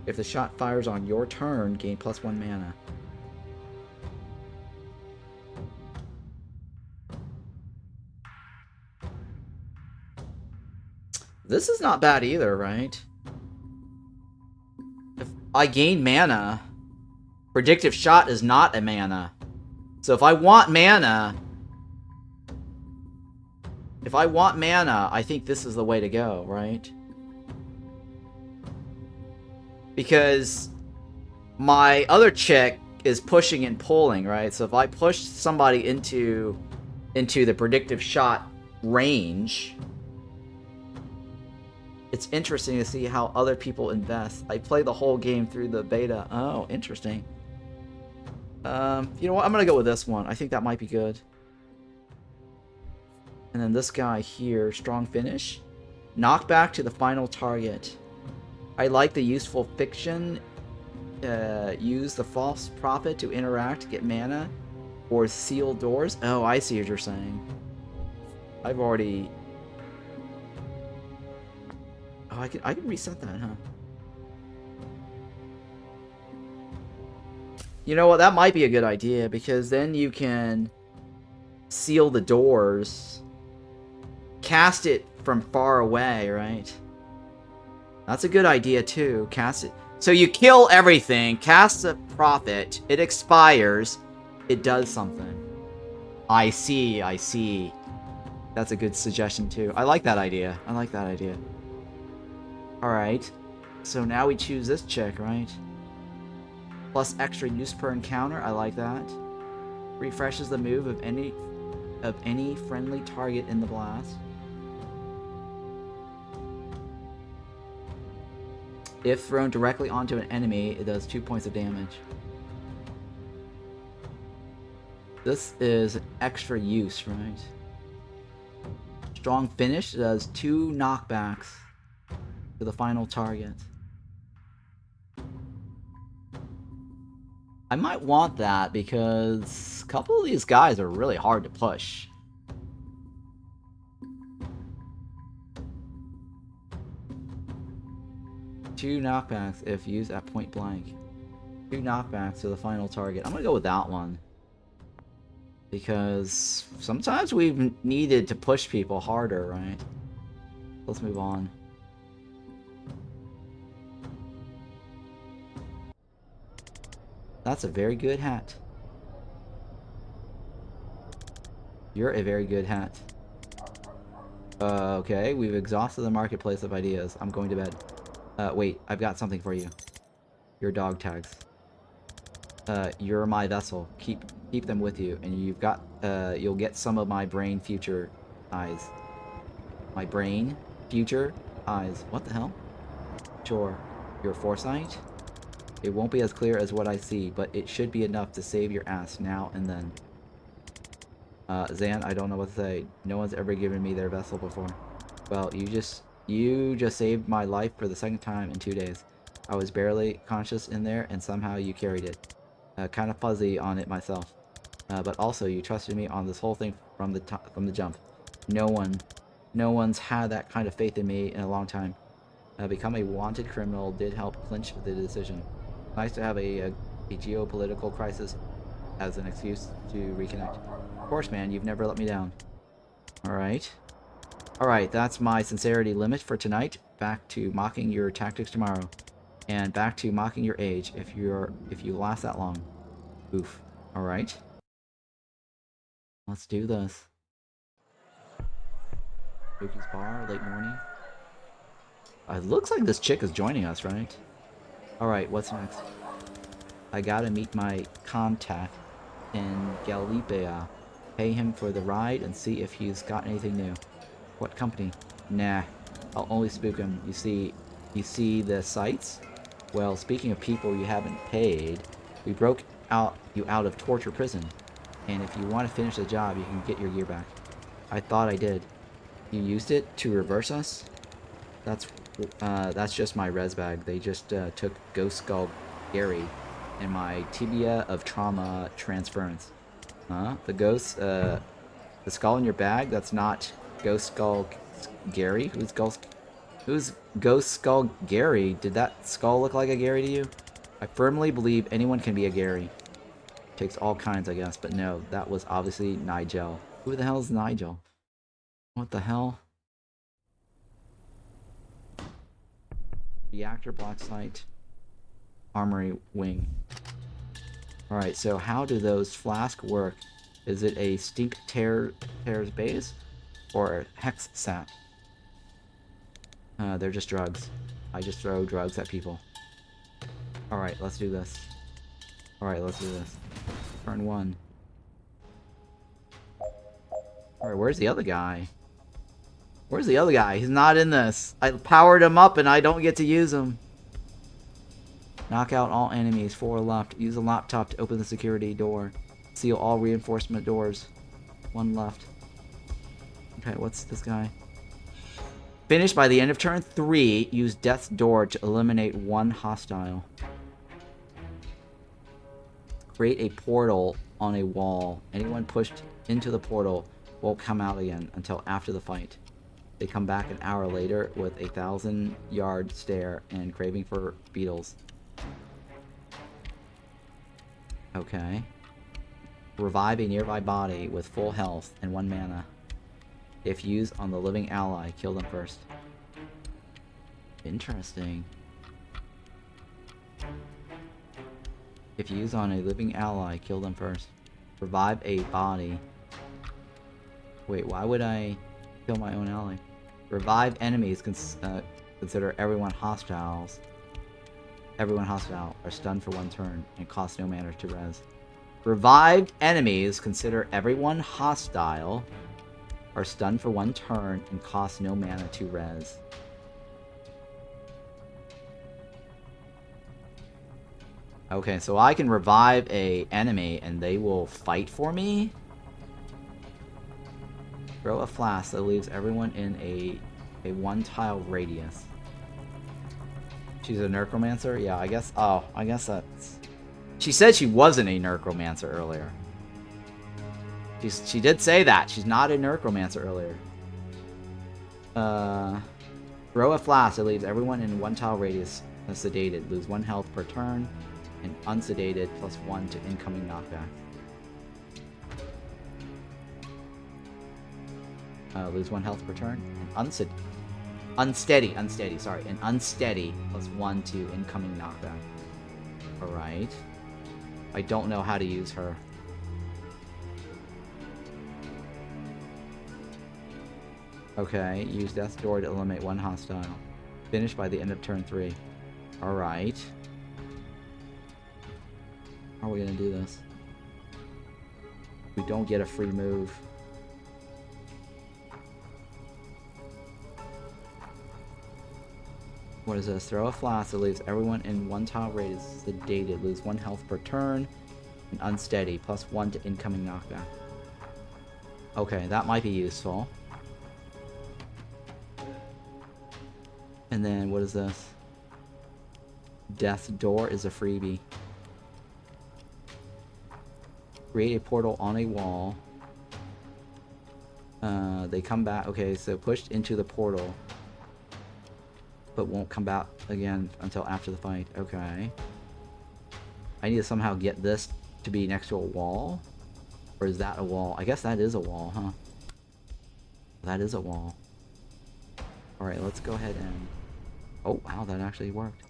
If the shot fires on your turn, gain +1 mana. This is not bad either, right? If I gain mana, predictive shot is not a mana. So if I want mana, I think this is the way to go, right? Because my other chick is pushing and pulling, right? So if I push somebody into the predictive shot range, It's interesting to see how other people invest. I play the whole game through the beta. Oh, interesting. You know what? I'm gonna go with this one. I think that might be good. And then this guy here, strong finish. Knockback to the final target. I like the useful fiction. Use the false prophet to interact, get mana, or seal doors. Oh, I see what you're saying. I've already... Oh, I can reset that, huh? You know what? That might be a good idea, because then you can seal the doors. Cast it from far away, right? That's a good idea, too. Cast it. So you kill everything, cast a prophet, it expires, it does something. I see, I see. That's a good suggestion, too. I like that idea. I like that idea. Alright. So now we choose this chick, right? Plus extra use per encounter. I like that. Refreshes the move of any friendly target in the blast. If thrown directly onto an enemy, it does 2 points of damage. This is extra use, right? Strong finish does 2 knockbacks to the final target. I might want that because a couple of these guys are really hard to push. Two knockbacks if used at point blank. 2 knockbacks to the final target. I'm gonna go with that one. Because sometimes we've needed to push people harder, right? Let's move on. That's a very good hat. You're a very good hat. Okay, we've exhausted the marketplace of ideas. I'm going to bed. Wait, I've got something for you. Your dog tags. You're my vessel. Keep them with you, and you'll get some of my brain future eyes. My brain future eyes. What the hell? Sure. Your foresight? It won't be as clear as what I see, but it should be enough to save your ass now and then. Zan, I don't know what to say. No one's ever given me their vessel before. Well, you just saved my life for the second time in 2 days. I was barely conscious in there, and somehow you carried it. Kind of fuzzy on it myself. But also, you trusted me on this whole thing from the jump. No one's had that kind of faith in me in a long time. Become a wanted criminal did help clinch the decision. Nice to have a geopolitical crisis as an excuse to reconnect. Of course, man, you've never let me down. Alright. Alright, that's my sincerity limit for tonight. Back to mocking your tactics tomorrow. And back to mocking your age if you last that long. Oof. Alright. Let's do this. Spooky's bar, late morning. It looks like this chick is joining us, right? Alright, what's next? I gotta meet my contact in Galipea. Pay him for the ride and see if he's got anything new. What company? Nah, I'll only spook him. You see the sights? Well, speaking of people you haven't paid, we broke you out of torture prison. And if you want to finish the job, you can get your gear back. I thought I did. You used it to reverse us? That's just my res bag. They just took Ghost Skull Gary and my tibia of trauma transference. Huh? The skull in your bag? That's not Ghost Skull Gary? Who's Ghost Skull Gary? Did that skull look like a Gary to you? I firmly believe anyone can be a Gary. Takes all kinds, I guess, but no, that was obviously Nigel. Who the hell is Nigel? What the hell? Reactor, Blacksite, Armory Wing. Alright, so how do those flasks work? Is it a Stink Tear's base? Or a Hex Sap? They're just drugs. I just throw drugs at people. Alright, let's do this. Alright, let's do this. Turn 1. Alright, where's the other guy? Where's the other guy? He's not in this. I powered him up and I don't get to use him. Knock out all enemies. 4 left. Use a laptop to open the security door. Seal all reinforcement doors. 1 left. Okay, what's this guy? Finish by the end of turn 3. Use Death's Door to eliminate 1 hostile. Create a portal on a wall. Anyone pushed into the portal won't come out again until after the fight. They come back an hour later with a 1,000-yard stare and craving for beetles. Okay. Revive a nearby body with full health and 1 mana. If used on the living ally, kill them first. Interesting. If used on a living ally, kill them first. Revive a body. Wait, why would I kill my own ally? Revive enemies. Consider everyone hostiles. Everyone hostile are stunned for 1 turn and cost no mana to res. Revived enemies. Consider everyone hostile are stunned for 1 turn and cost no mana to res. Okay, so I can revive a enemy and they will fight for me? Throw a flask that leaves everyone in a 1-tile radius. She's a necromancer? Yeah, I guess. Oh, I guess that's... She said she wasn't a necromancer earlier. She did say that. She's not a necromancer earlier. Throw a flask that leaves everyone in 1-tile radius sedated. Lose 1 health per turn. And unsedated +1 to incoming knockback. Lose 1 health per turn. And unsteady, sorry. And unsteady +1 to incoming knockback. Alright. I don't know how to use her. Okay, use Death's Door to eliminate 1 hostile. Finish by the end of turn 3. Alright. How are we gonna do this? We don't get a free move. What is this? Throw a flask that leaves everyone in 1-tile radius sedated. Lose 1 health per turn. And unsteady. +1 to incoming knockback. Okay, that might be useful. And then, what is this? Death's Door is a freebie. Create a portal on a wall. They come back. Okay, so pushed into the portal. But won't come back again until after the fight. Okay. I need to somehow get this to be next to a wall. Or is that a wall? I guess that is a wall, huh? That is a wall. Alright, let's go ahead and... Oh, wow, that actually worked.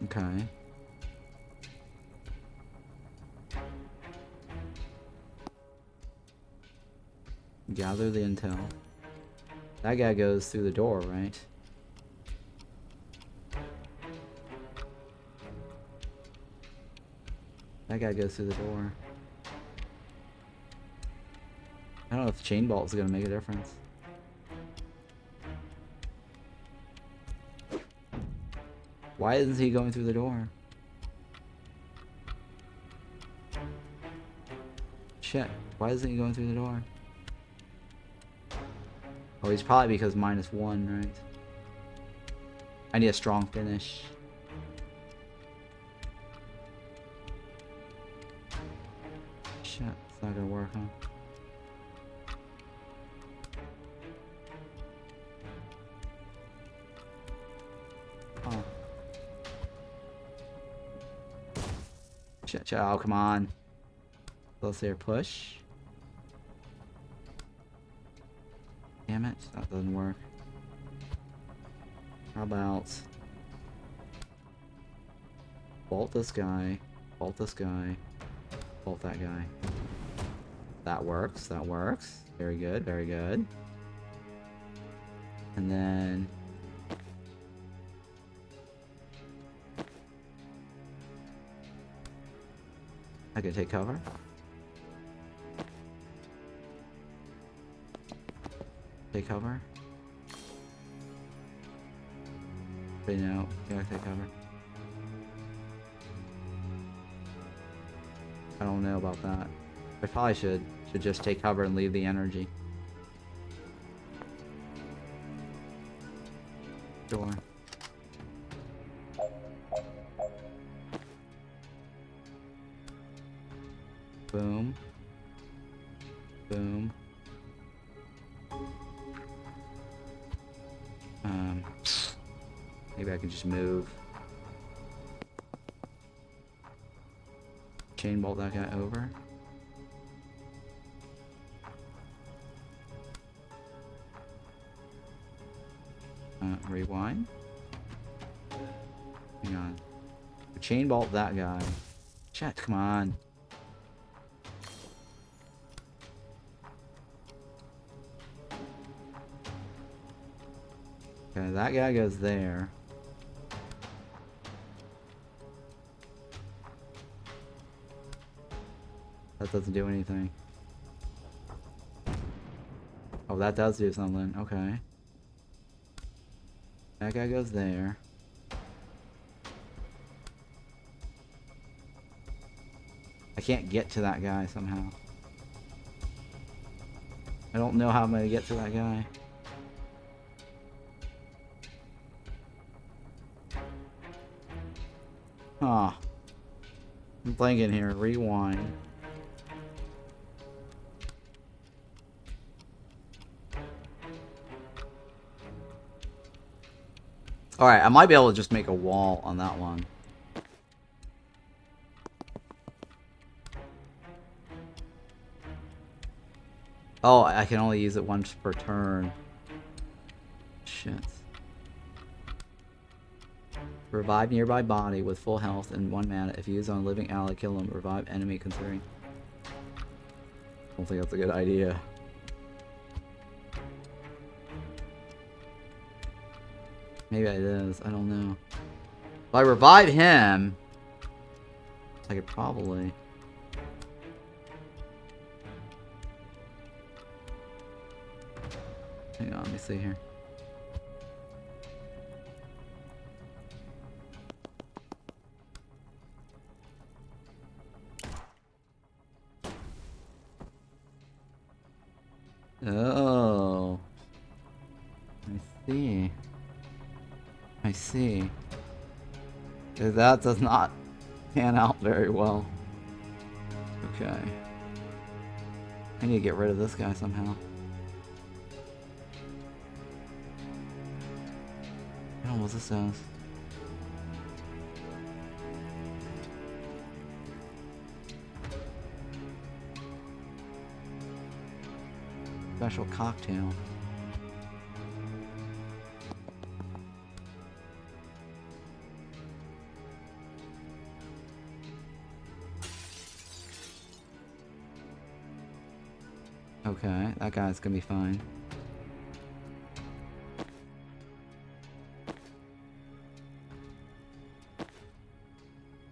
Okay. Gather the intel. That guy goes through the door, right? That guy goes through the door. I don't know if chain bolt is gonna make a difference. Why isn't he going through the door? Shit. Why isn't he going through the door? Oh, he's probably because -1, right? I need a strong finish. Shit, it's not gonna work, huh? Oh. Shit, oh, come on. Let's say push. Damn it, that doesn't work. How about bolt this guy, bolt this guy, bolt that guy. That works, that works. Very good, very good. And then I can take cover. Take cover. Right now, yeah, take cover. I don't know about that. I probably should just take cover and leave the energy. Sure. Boom. Boom. Maybe I can just move. Chain bolt that guy over. Rewind. Hang on. Chain bolt that guy. Chat, come on. Okay, that guy goes there. That doesn't do anything. Oh, that does do something. Okay. That guy goes there. I can't get to that guy somehow. I don't know how I'm gonna get to that guy. Huh. I'm thinking here. Rewind. Alright, I might be able to just make a wall on that one. Oh, I can only use it once per turn. Shit. Revive nearby body with full health and 1 mana. If used on a living ally, kill him. Revive enemy considering. I don't think that's a good idea. Maybe it is. I don't know. If I revive him, I could probably. Hang on, let me see here. Oh. I see. I see. That does not pan out very well. Okay. I need to get rid of this guy somehow. I don't know what this does. Special cocktail. Okay, that guy's gonna be fine.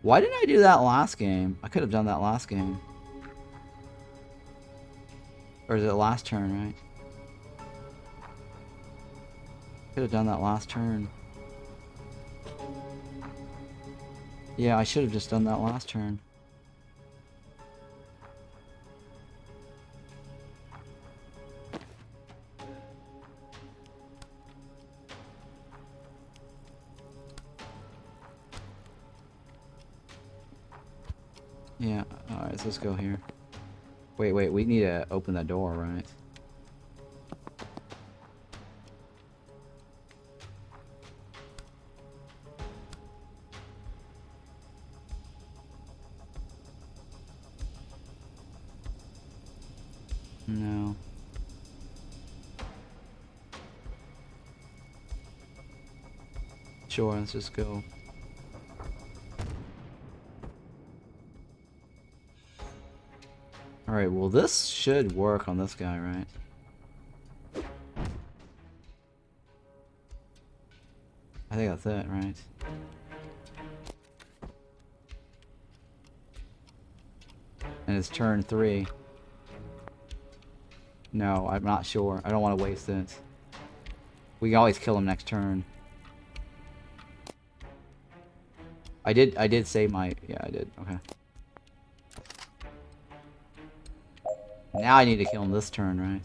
Why didn't I do that last game? I could have done that last game. Or is it last turn, right? Could have done that last turn. Yeah, I should have just done that last turn. Yeah, alright, so let's go here. Wait, we need to open that door, right? No. Sure, let's just go. Alright, well this should work on this guy, right? I think that's it, right? And it's turn 3. No, I'm not sure. I don't want to waste it. We can always kill him next turn. I did say my... Yeah, I did. Okay. Now I need to kill him this turn, right?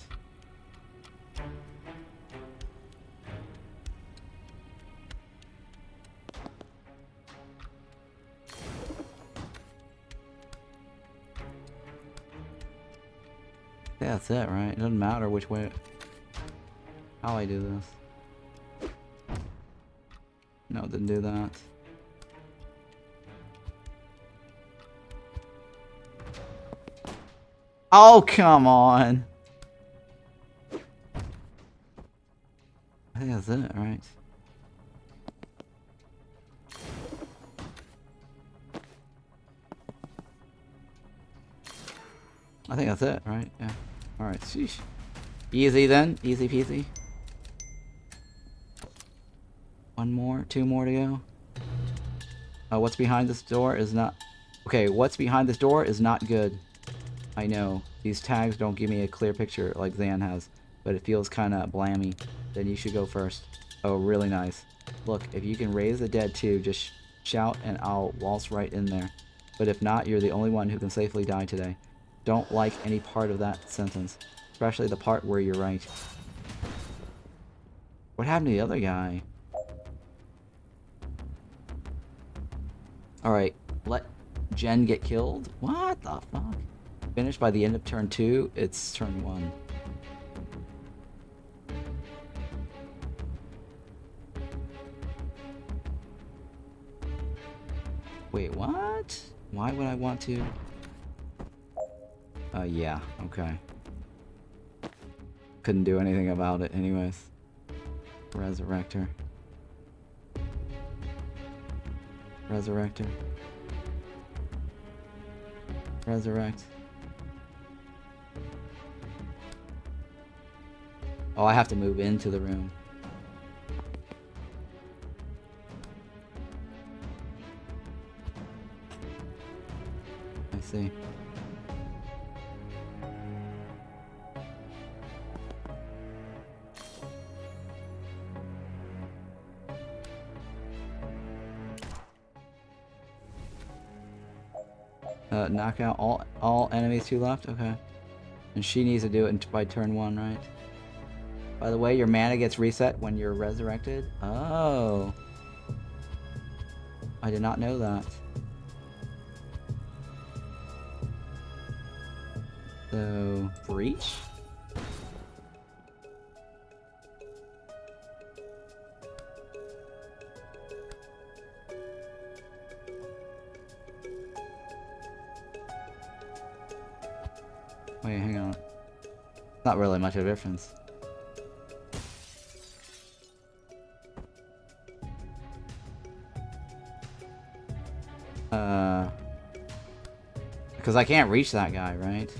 Yeah, that's it, right? It doesn't matter which way... How I do this. No, it didn't do that. Oh, come on! I think that's it, right? I think that's it, right? Yeah. Alright, sheesh. Easy then. Easy peasy. One more. 2 more to go. What's behind this door is not... Okay, what's behind this door is not good. I know. These tags don't give me a clear picture like Zan has. But it feels kinda blammy. Then you should go first. Oh, really nice. Look, if you can raise the dead too, just shout and I'll waltz right in there. But if not, you're the only one who can safely die today. Don't like any part of that sentence. Especially the part where you're right. What happened to the other guy? Alright, let Jen get killed? What the fuck? Finished by the end of turn 2, it's turn 1. Wait, what? Why would I want to? Yeah, okay. Couldn't do anything about it anyways. Resurrector. Resurrector. Resurrect. Oh, I have to move into the room. I see. Knock out all enemies 2 left? Okay. And she needs to do it by turn 1, right? By the way, your mana gets reset when you're resurrected? Oh. I did not know that. So, breach? Wait, hang on. Not really much of a difference. Because I can't reach that guy, right?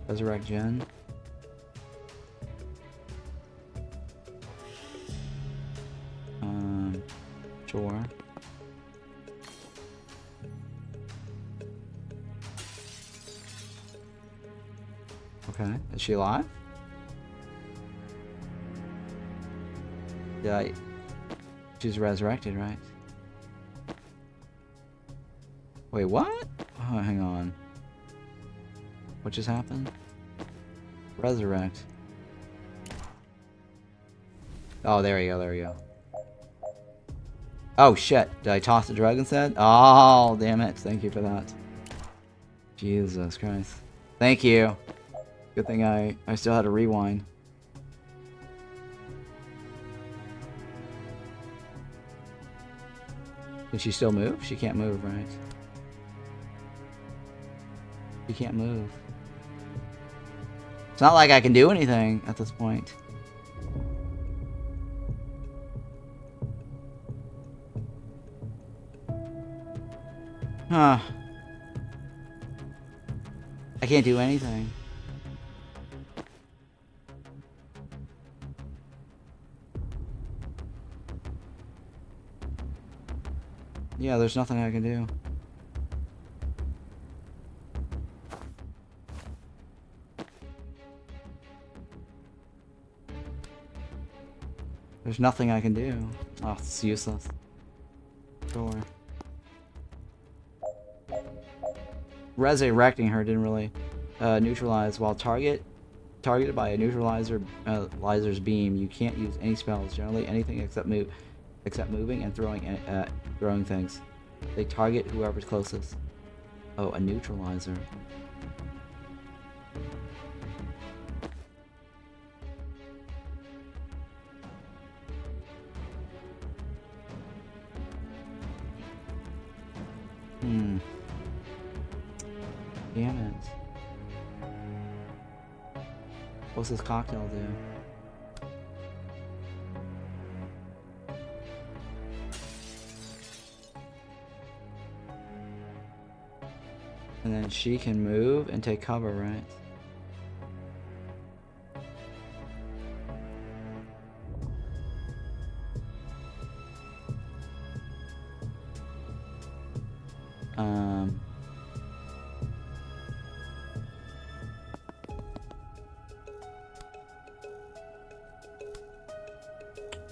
Resurrect Jen. Sure. Okay, is she alive? Yeah, she's resurrected, right? Wait, what? Oh, hang on. What just happened? Resurrect. Oh, there we go, there we go. Oh shit, did I toss the drug instead? Oh, damn it. Thank you for that. Jesus Christ. Thank you. Good thing I still had to rewind. Can she still move? She can't move, right? She can't move. It's not like I can do anything at this point. Huh. I can't do anything. Yeah, there's nothing I can do. There's nothing I can do. Oh, it's useless. Sure. Resurrecting her didn't really neutralize. While targeted by a neutralizer's beam, you can't use any spells. Generally, anything except moving and throwing things. They target whoever's closest. Oh, a neutralizer. Damn it. What's this cocktail do? And then she can move and take cover, right?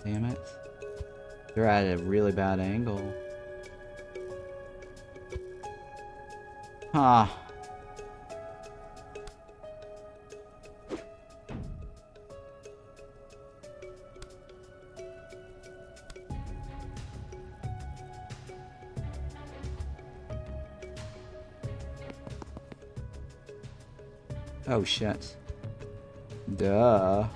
Damn it. They're at a really bad angle. Huh. Oh shit. Duh.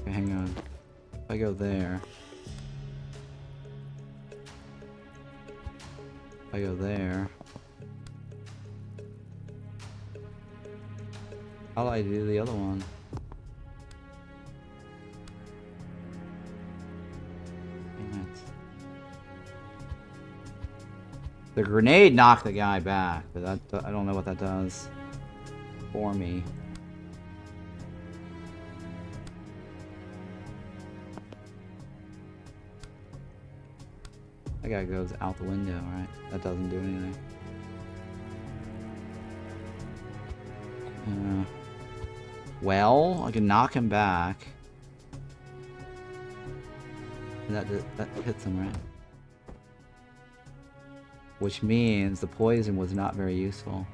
Okay, hang on. If I go there. If I go there. How do I do the other one? Damn it. The grenade knocked the guy back, but that, I don't know what that does for me. That guy goes out the window, right? That doesn't do anything. Well, I can knock him back. And that hits him, right? Which means the poison was not very useful.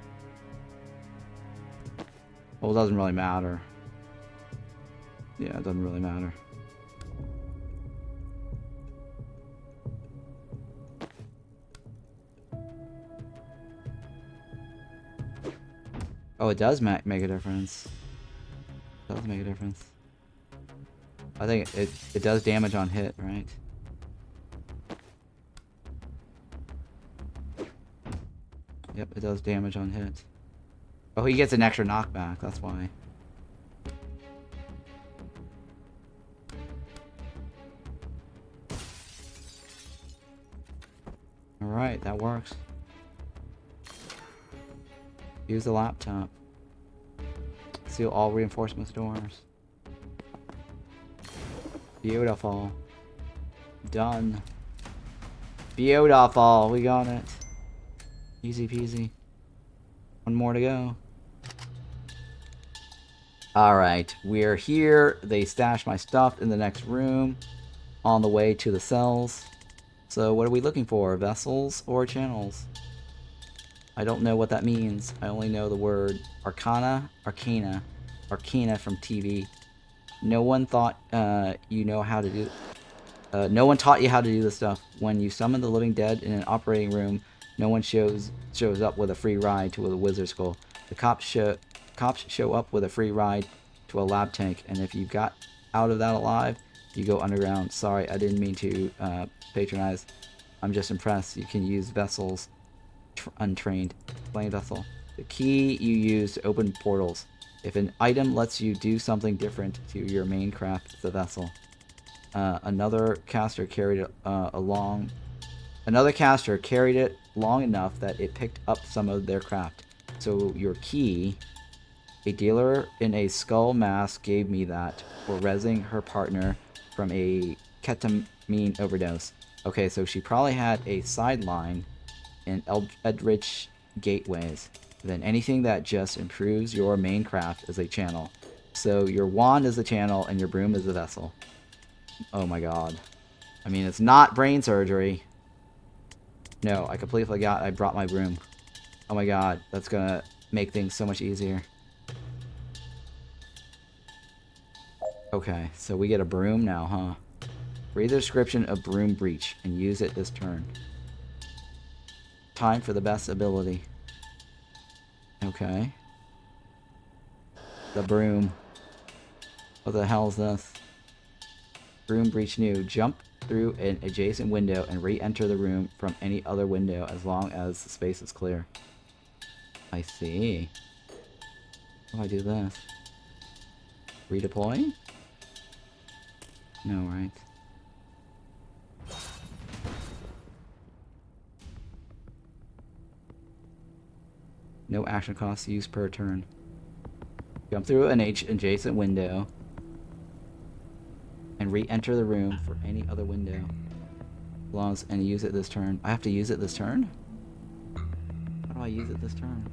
Well, it doesn't really matter. Yeah, it doesn't really matter. Oh, it does make a difference. It does make a difference. I think it does damage on hit, right? Yep, it does damage on hit. Oh, he gets an extra knockback, that's why. Alright, that works. Use the laptop. Seal all reinforcement doors. Beautiful. Done. Beautiful. We got it. Easy peasy. One more to go. Alright, we're here. They stashed my stuff in the next room on the way to the cells. So what are we looking for? Vessels or channels? I don't know what that means. I only know the word arcana from TV. No one thought you know how to do. No one taught you how to do this stuff. When you summon the living dead in an operating room, no one shows up with a free ride to a wizard school. The cops show up with a free ride to a lab tank, and if you got out of that alive, you go underground. Sorry, I didn't mean to patronize. I'm just impressed. You can use vessels. Untrained. Flame vessel. The key you use to open portals. If an item lets you do something different to your main craft, it's a vessel. Another caster carried it long enough that it picked up some of their craft. So your key A dealer in a skull mask gave me that for rezzing her partner from a ketamine overdose. Okay, so she probably had a sideline in Eldritch gateways. Then anything that just improves your main craft is a channel. So your wand is the channel and your broom is the vessel. Oh my god. I mean, it's not brain surgery. No, I completely forgot I brought my broom. Oh my god, that's gonna make things so much easier. Okay, so we get a broom now, huh? Read the description of broom breach and use it this turn. Time for the best ability. Okay. The broom. What the hell is this? Broom breach new. Jump through an adjacent window and re-enter the room from any other window as long as the space is clear. I see. How do I do this? Redeploy? No, right? No action costs used per turn. Jump through an adjacent window and re-enter the room for any other window. And use it this turn. I have to use it this turn? How do I use it this turn?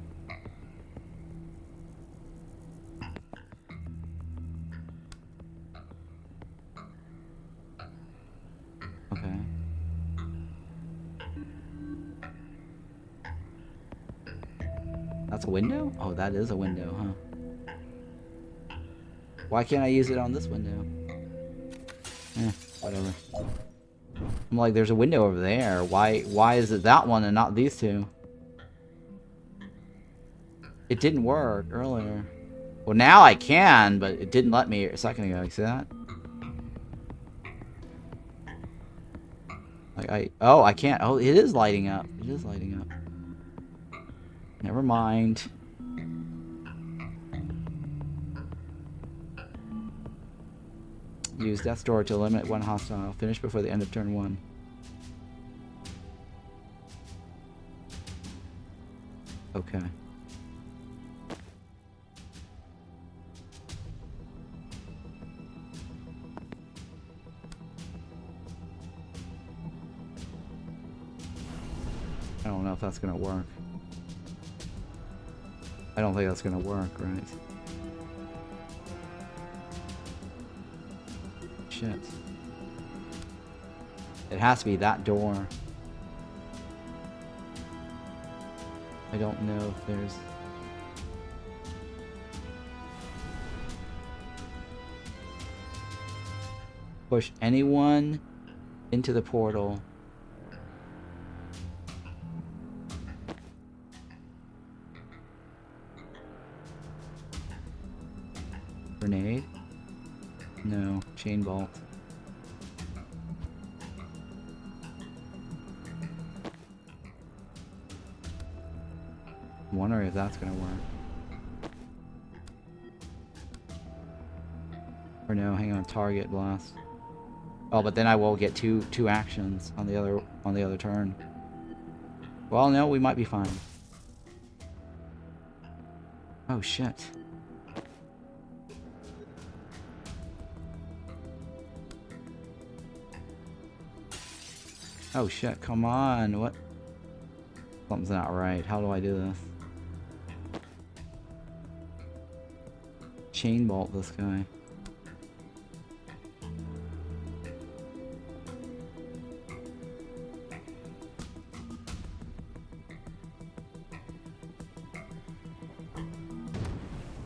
Okay. That's a window? Oh, that is a window, huh? Why can't I use it on this window? Whatever. I'm like, there's a window over there. Why is it that one and not these two? It didn't work earlier. Well, now I can, but it didn't let me a second ago. You see that? Like, oh, I can't. Oh, it is lighting up. It is lighting up. Never mind. Use Death's Door to eliminate one hostile. Finish before the end of turn 1. Okay. I don't know if that's gonna work. I don't think that's gonna work, right? Shit. It has to be that door. I don't know if there's... Push anyone into the portal. Grenade? No. Chain bolt. I'm wondering if that's gonna work. Or no, hang on, target blast. Oh, but then I will get two actions on the other turn. Well, no, we might be fine. Oh shit. Oh shit, come on, what? Something's not right. How do I do this? Chain bolt this guy.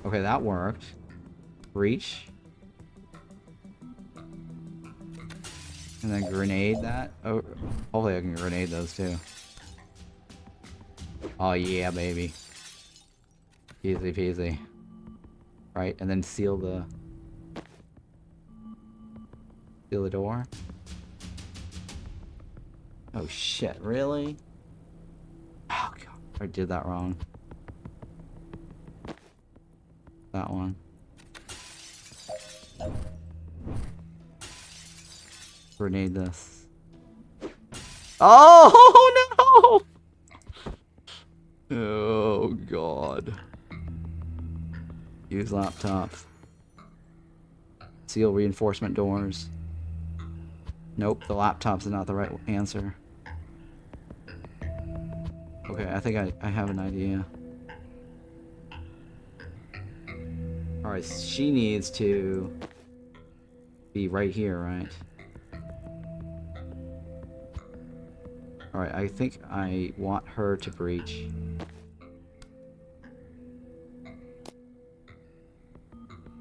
Okay, that worked. Reach. And then grenade that. Oh, hopefully I can grenade those too. Oh yeah, baby. Easy peasy. Right, and then seal the door. Oh shit, really? Oh god, I did that wrong. That one. Grenade this. Oh no! Oh god. Use laptop. Seal reinforcement doors. Nope, the laptop's not the right answer. Okay, I think I have an idea. Alright, she needs to be right here, right? Alright, I think I want her to breach.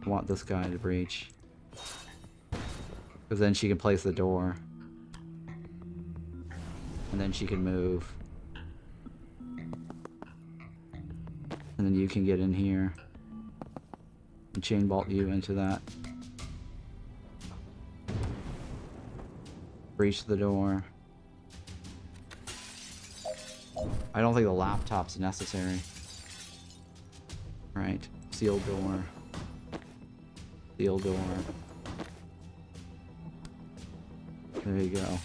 I want this guy to breach. Because then she can place the door. And then she can move. And then you can get in here. And chain bolt you into that. Breach the door. I don't think the laptop's necessary. Right. Seal door. Seal door. There you go.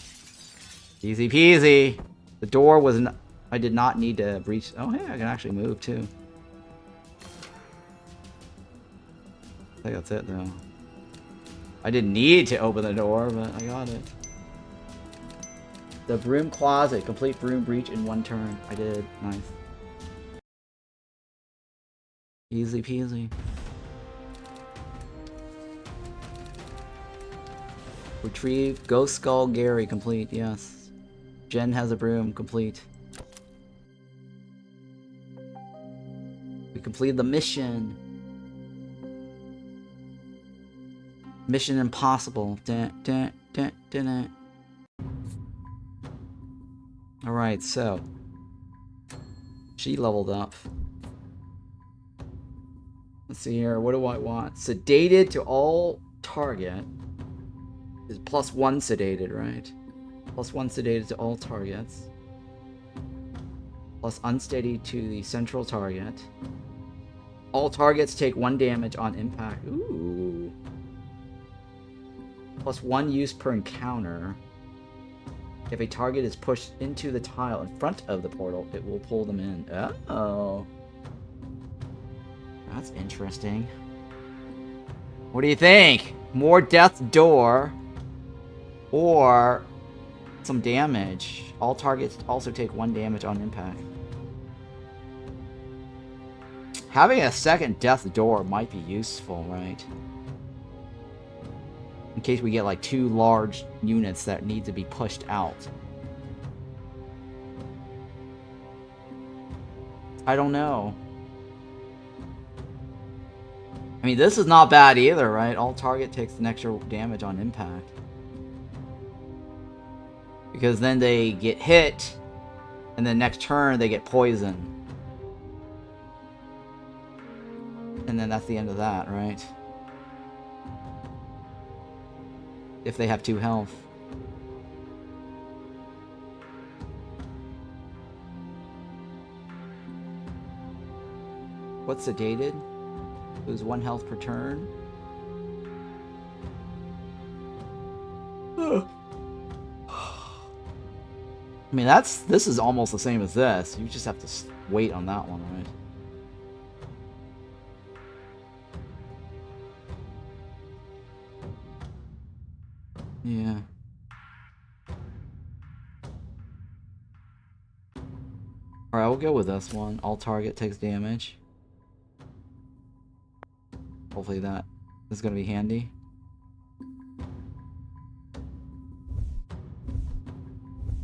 Easy peasy. The door was I did not need to breach. Oh, hey, I can actually move too. I think that's it though. I didn't need to open the door, but I got it. The broom closet. Complete broom breach in 1 turn. I did. Nice. Easy peasy. Retrieve Ghost Skull Gary. Complete. Yes. Jen has a broom. Complete. We completed the mission. Mission impossible. Dun, dun, dun, dun, dun. Alright, so she leveled up. Let's see here. What do I want? Sedated to all target is +1 sedated, right? +1 sedated to all targets. Plus unsteady to the central target. All targets take 1 damage on impact. Ooh. +1 use per encounter. If a target is pushed into the tile in front of the portal, it will pull them in. Oh. That's interesting. What do you think? More death's door or some damage? All targets also take 1 damage on impact. Having a second death door might be useful, right? In case we get like 2 large units that need to be pushed out. I don't know. I mean, this is not bad either, right? All target takes an extra damage on impact. Because then they get hit, and then next turn they get poisoned. And then that's the end of that, right? If they have 2 health. What's sedated? Lose 1 health per turn. I mean, this is almost the same as this. You just have to wait on that one, right? Yeah. Alright, we'll go with this one. All target takes damage. Hopefully that is going to be handy.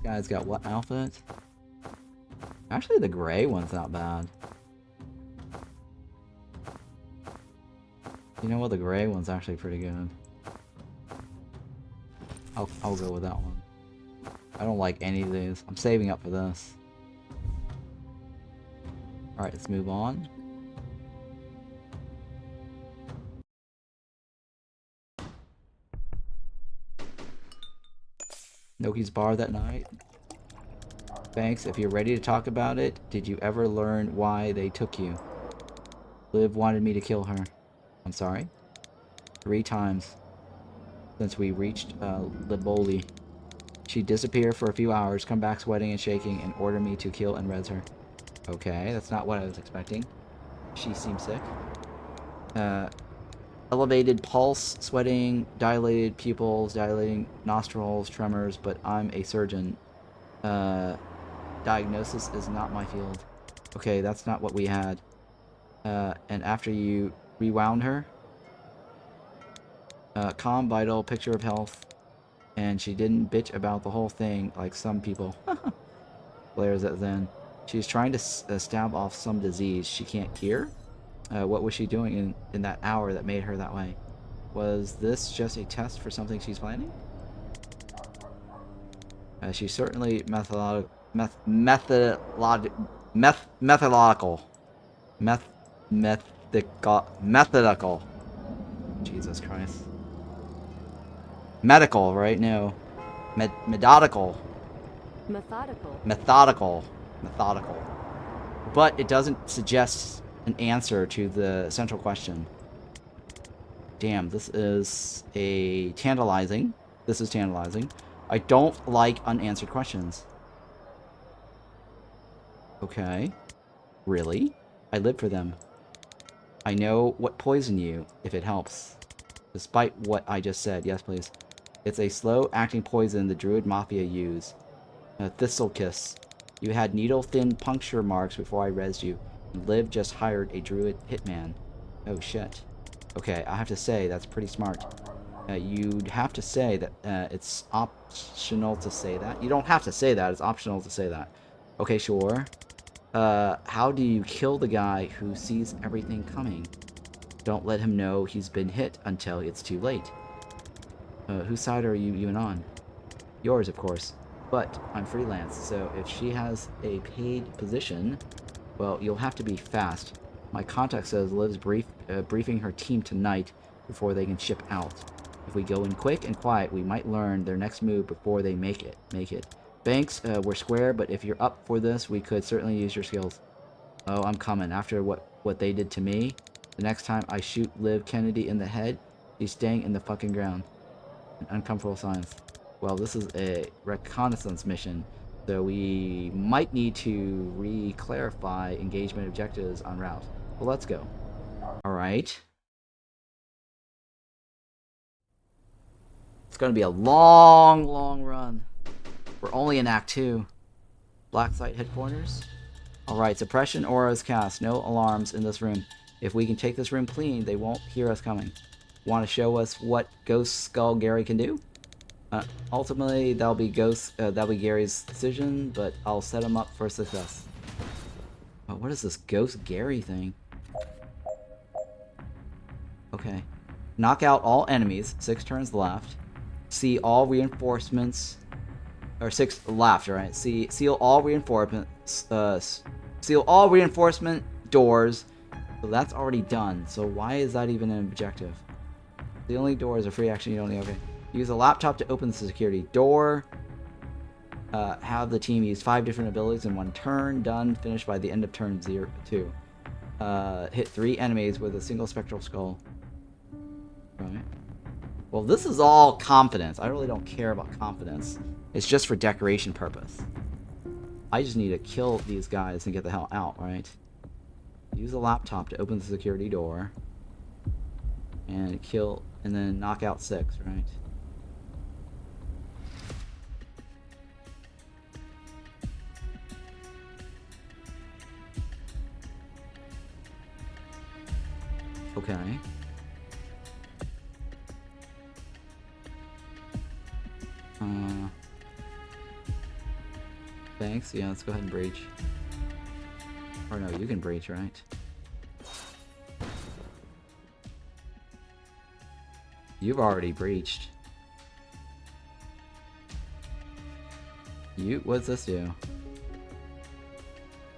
Guy's got what outfit? Actually, the gray one's not bad. You know what? The gray one's actually pretty good. I'll go with that one. I don't like any of these. I'm saving up for this. Alright, let's move on. Noki's bar that night. Thanks. If you're ready to talk about it, did you ever learn why they took you? Liv wanted me to kill her. I'm sorry? 3 times. Since we reached Liboli. She'd disappear for a few hours, come back sweating and shaking, and order me to kill and res her. Okay, that's not what I was expecting. She seems sick. Elevated pulse, sweating, dilated pupils, dilating nostrils, tremors, but I'm a surgeon. Diagnosis is not my field. Okay, that's not what we had. And after you rewound her, calm, vital, picture of health, and she didn't bitch about the whole thing like some people. Blares at Zen. She's trying to stab off some disease she can't cure. What was she doing in that hour that made her that way? Was this just a test for something she's planning? She's certainly methodological. Methodical. Jesus Christ. Medical, right? No. Methodical. Methodical. But it doesn't suggest an answer to the central question. Damn, this is tantalizing. This is tantalizing. I don't like unanswered questions. Okay. Really? I live for them. I know what poison you, if it helps. Despite what I just said. Yes, please. It's a slow-acting poison the Druid Mafia use. Thistle Kiss. You had needle-thin puncture marks before I rezzed you. And Liv just hired a Druid hitman. Oh, shit. Okay, I have to say, that's pretty smart. You'd have to say that it's optional to say that. You don't have to say that. It's optional to say that. Okay, sure. How do you kill the guy who sees everything coming? Don't let him know he's been hit until it's too late. Whose side are you even on? Yours, of course. But I'm freelance, so if she has a paid position, well, you'll have to be fast. My contact says Liv's briefing her team tonight before they can ship out. If we go in quick and quiet, we might learn their next move before they make it. Banks, we're square, but if you're up for this, we could certainly use your skills. Oh, I'm coming. After what they did to me, the next time I shoot Liv Kennedy in the head, she's staying in the fucking ground. An uncomfortable silence. Well, this is a reconnaissance mission, so we might need to re-clarify engagement objectives en route. Well, let's go. Alright. It's gonna be a long, long run. We're only in Act 2. Blacksite headquarters. Alright, suppression auras cast. No alarms in this room. If we can take this room clean, they won't hear us coming. Want to show us what Ghost Skull Gary can do? Ultimately, that'll be Gary's decision, but I'll set him up for success. Oh, what is this Ghost Gary thing? Okay. Knock out all enemies. 6 turns left. See all reinforcements. Or 6 left, right? Seal all reinforcements. Seal all reinforcement doors. So that's already done. So why is that even an objective? The only door is a free action you don't need. Okay. Use a laptop to open the security door. Have the team use 5 different abilities in 1 turn. Done. Finished by the end of turn 2. Hit 3 enemies with a single spectral skull. Right. Well, this is all confidence. I really don't care about confidence. It's just for decoration purpose. I just need to kill these guys and get the hell out, right? Use a laptop to open the security door. And kill, and then knock out 6, right? Okay. Thanks. Yeah, let's go ahead and breach. Or no, you can breach, right? You've already breached. What's this do?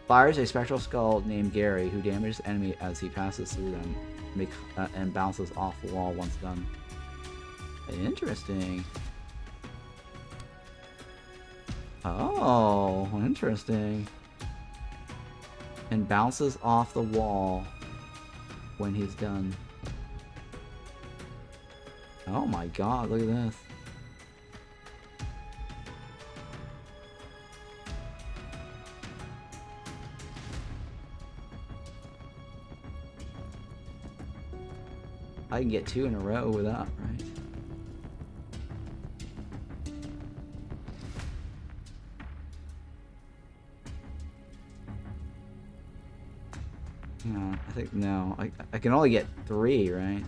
Fires a spectral skull named Gary, who damages the enemy as he passes through them, and bounces off the wall once done. Interesting. Oh, interesting. And bounces off the wall when he's done. Oh my god, look at this. I can get 2 in a row with that, right? No, I think no. I can only get 3, right?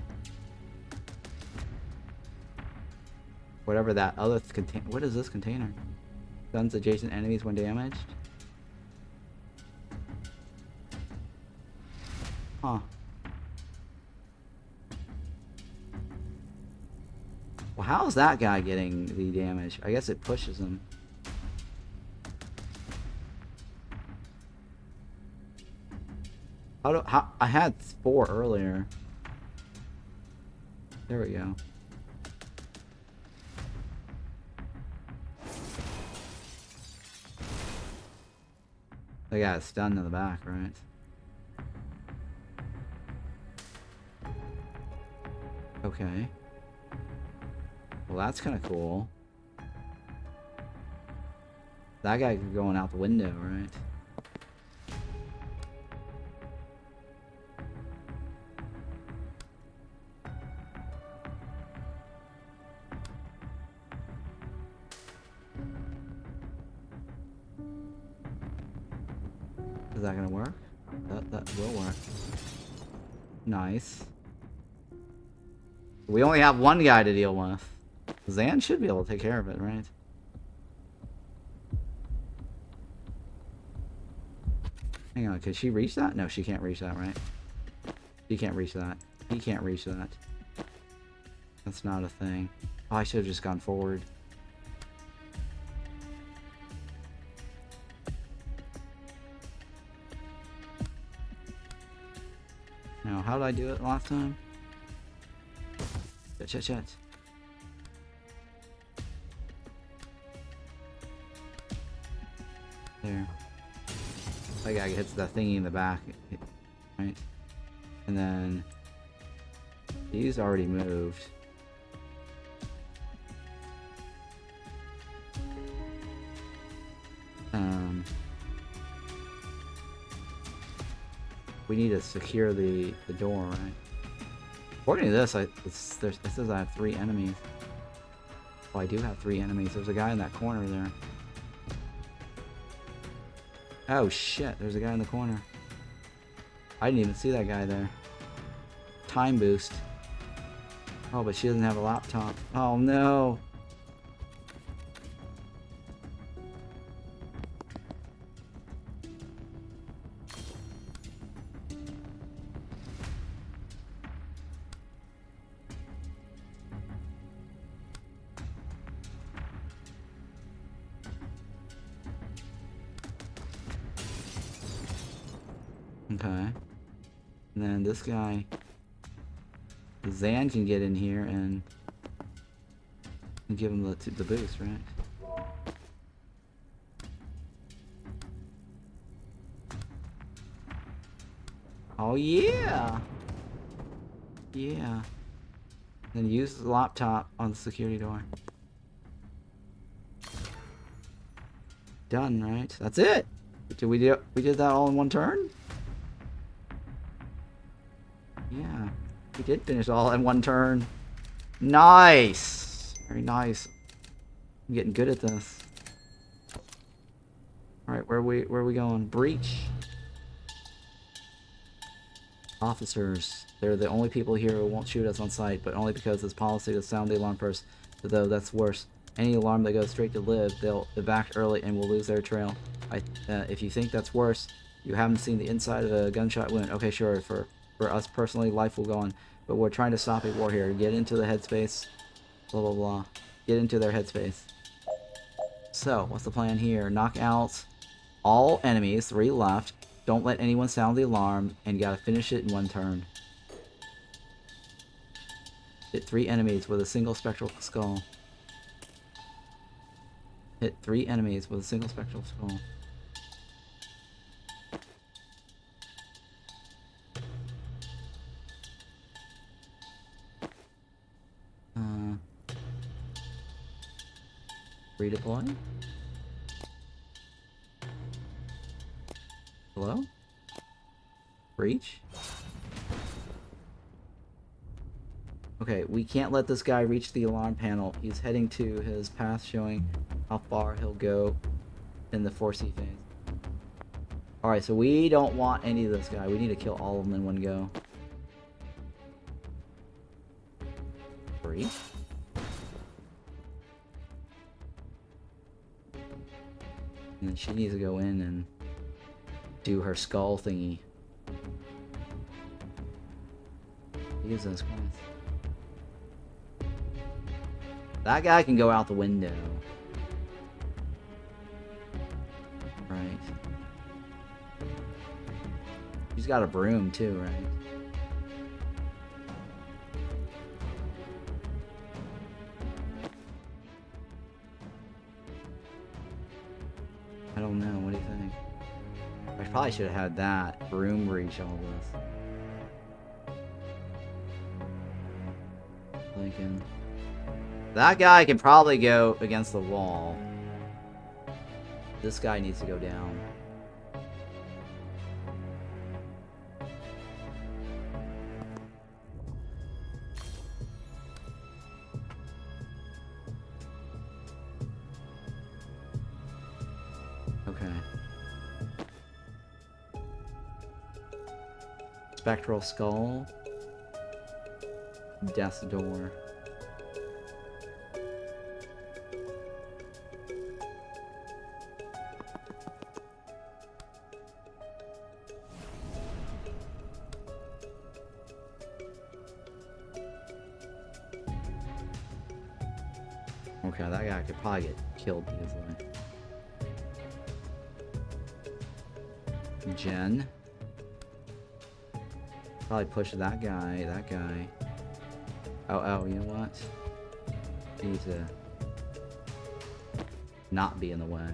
Whatever that other container. What is this container? Guns adjacent enemies when damaged. Huh. Well, how's that guy getting the damage? I guess it pushes him. How I had 4 earlier. There we go. They got stunned in the back, right? Okay. Well, that's kind of cool. That guy going out the window, right? Is that gonna work? That will work. Nice. We only have one guy to deal with. Zan should be able to take care of it, right? Hang on, could she reach that? No, she can't reach that, right? She can't reach that. He can't reach that. That's not a thing. Oh, I should have just gone forward. Now, how did I do it last time? Chat. There. That guy hits that thingy in the back, right? And then he's already moved. We need to secure the door, right? According to this, it says I have 3 enemies. Oh, I do have 3 enemies. There's a guy in that corner there. Oh shit, there's a guy in the corner. I didn't even see that guy there. Time boost. Oh, but she doesn't have a laptop. Oh no. Okay. And then this guy, Zan can get in here and give him the boost, right? Oh yeah! Yeah. Then use the laptop on the security door. Done, right? That's it! We did that all in one turn? Yeah, we did finish all in one turn. Nice! Very nice. I'm getting good at this. Alright, where are we going? Breach. Officers. They're the only people here who won't shoot us on sight, but only because it's policy to sound the alarm first. Though that's worse. Any alarm that goes straight to live, they'll evac early and will lose their trail. If you think that's worse, you haven't seen the inside of a gunshot wound. Okay, sure, for us personally, life will go on. But we're trying to stop a war here. Get into the headspace. Blah, blah, blah. Get into their headspace. So, what's the plan here? Knock out all enemies, 3 left. Don't let anyone sound the alarm, and you gotta finish it in 1 turn. Hit 3 enemies with a single spectral skull. Hit 3 enemies with a single spectral skull. Redeploy? Hello? Breach? Okay, we can't let this guy reach the alarm panel. He's heading to his path showing how far he'll go in the Foresee phase. Alright, so we don't want any of this guy. We need to kill all of them in one go. 3. And then she needs to go in and do her skull thingy. Jesus Christ. That guy can go out the window. Right. She's got a broom too, right? I don't know, what do you think? I probably should have had that broom reach all this. Lincoln. That guy can probably go against the wall. This guy needs to go down. Okay. Spectral Skull. Death's Door. Okay, that guy could probably get killed easily. Jen. Probably push that guy. Oh, you know what? He needs to not be in the way.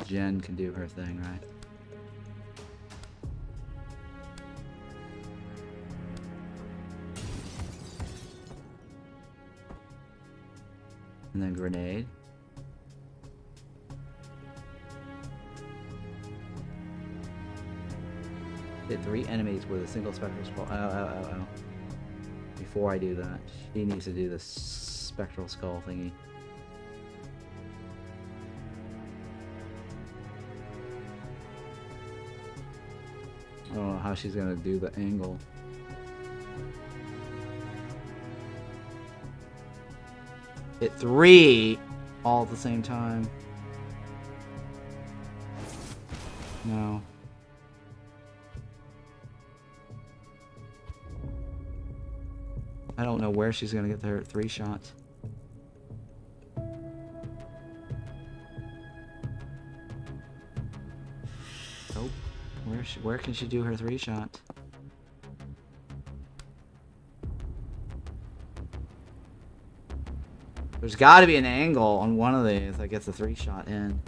Jen can do her thing, right? And then grenade. Hit 3 enemies with a single spectral skull. Oh. Before I do that, she needs to do the spectral skull thingy. I don't know how she's gonna do the angle. Hit 3 all at the same time. No. I don't know where she's gonna get her 3 shots. Nope. Where can she do her 3 shot? There's got to be an angle on one of these that gets a 3 shot in.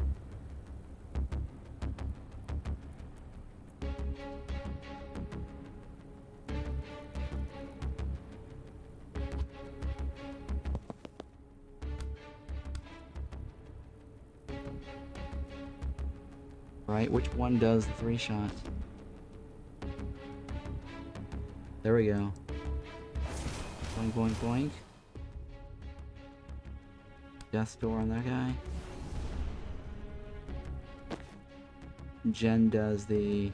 Right, which one does the 3 shot? There we go. Boink, boink, boink. Death's Door on that guy. Jen does the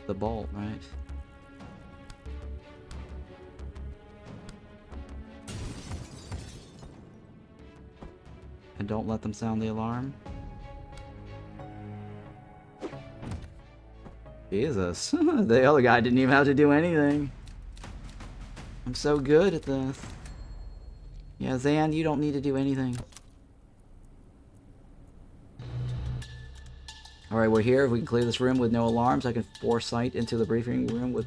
bolt, right? And don't let them sound the alarm. Jesus. The other guy didn't even have to do anything. I'm so good at this. Yeah, Zan, you don't need to do anything. Alright, we're here. If we can clear this room with no alarms, I can foresight into the briefing room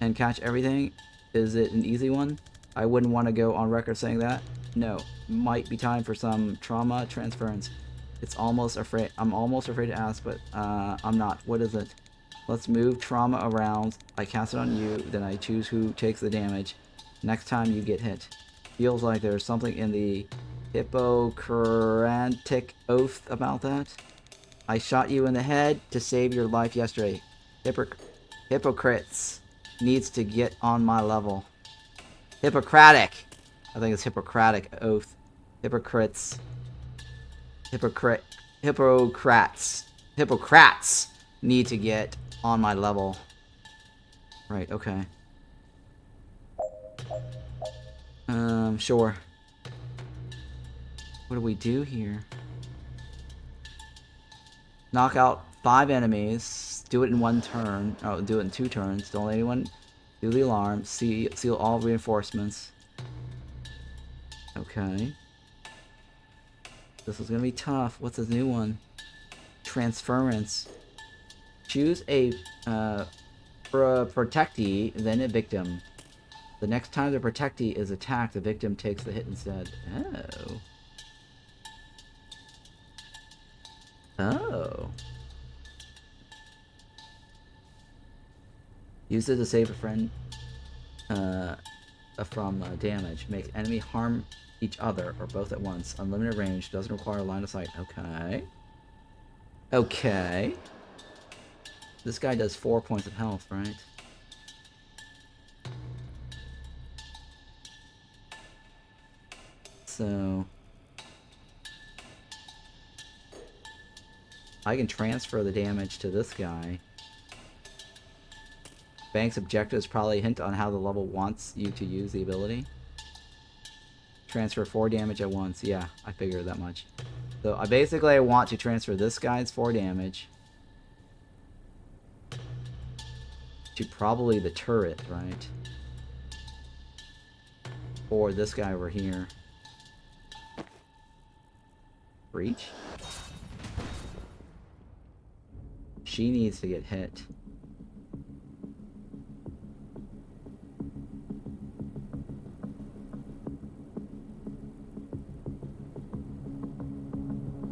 and catch everything. Is it an easy one? I wouldn't want to go on record saying that. No. Might be time for some trauma transference. I'm almost afraid to ask, but I'm not. What is it? Let's move trauma around. I cast it on you, then I choose who takes the damage. Next time you get hit. Feels like there's something in Hippocratic oath about that. I shot you in the head to save your life yesterday. Hypocrites needs to get on my level. Hippocratic. I think it's Hippocratic oath. Hypocrites. Hippocrats need to get on my level. Right, okay. Sure. What do we do here? Knock out 5 enemies. Do it in 1 turn. Oh, do it in 2 turns. Don't let anyone do the alarm. Seal all reinforcements. Okay. This is gonna be tough. What's this new one? Transference. Choose a protectee, then a victim. The next time the protectee is attacked, the victim takes the hit instead. Oh. Oh. Use it to save a friend from damage. Make enemy harm each other or both at once. Unlimited range. Doesn't require line of sight. Okay. Okay. This guy does 4 points of health, right? So I can transfer the damage to this guy. Bank's objectives probably hint on how the level wants you to use the ability. Transfer 4 damage at once. Yeah, I figured that much. So I basically want to transfer this guy's 4 damage to probably the turret, right? Or this guy over here. Breach? She needs to get hit.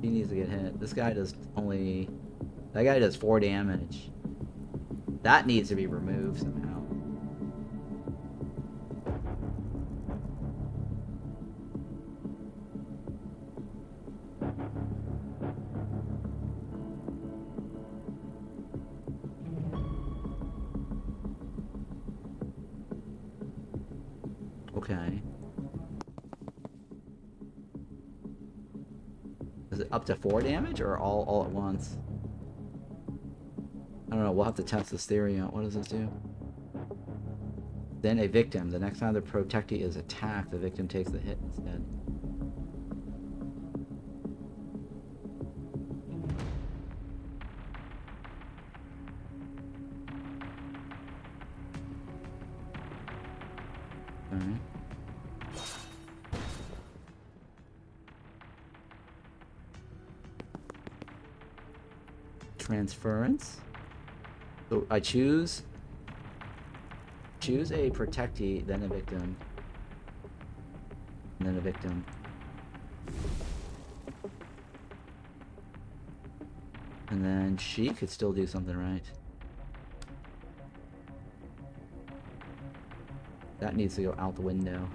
She needs to get hit. This guy does only... That guy does 4 damage. That needs to be removed somehow. Okay. Is it up to 4 damage or all at once? I don't know, we'll have to test this theory out. What does this do? Then a victim. The next time the protectee is attacked, the victim takes the hit instead. Alright. Transference. So I choose a protectee, then a victim, and then a victim. And then she could still do something, right? That needs to go out the window.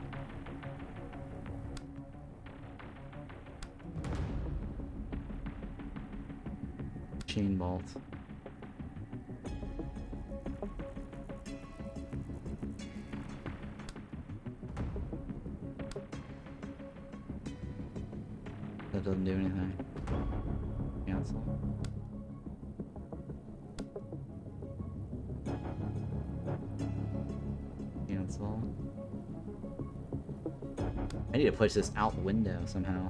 Chain bolt. That doesn't do anything. Cancel. Cancel. I need to push this out the window somehow.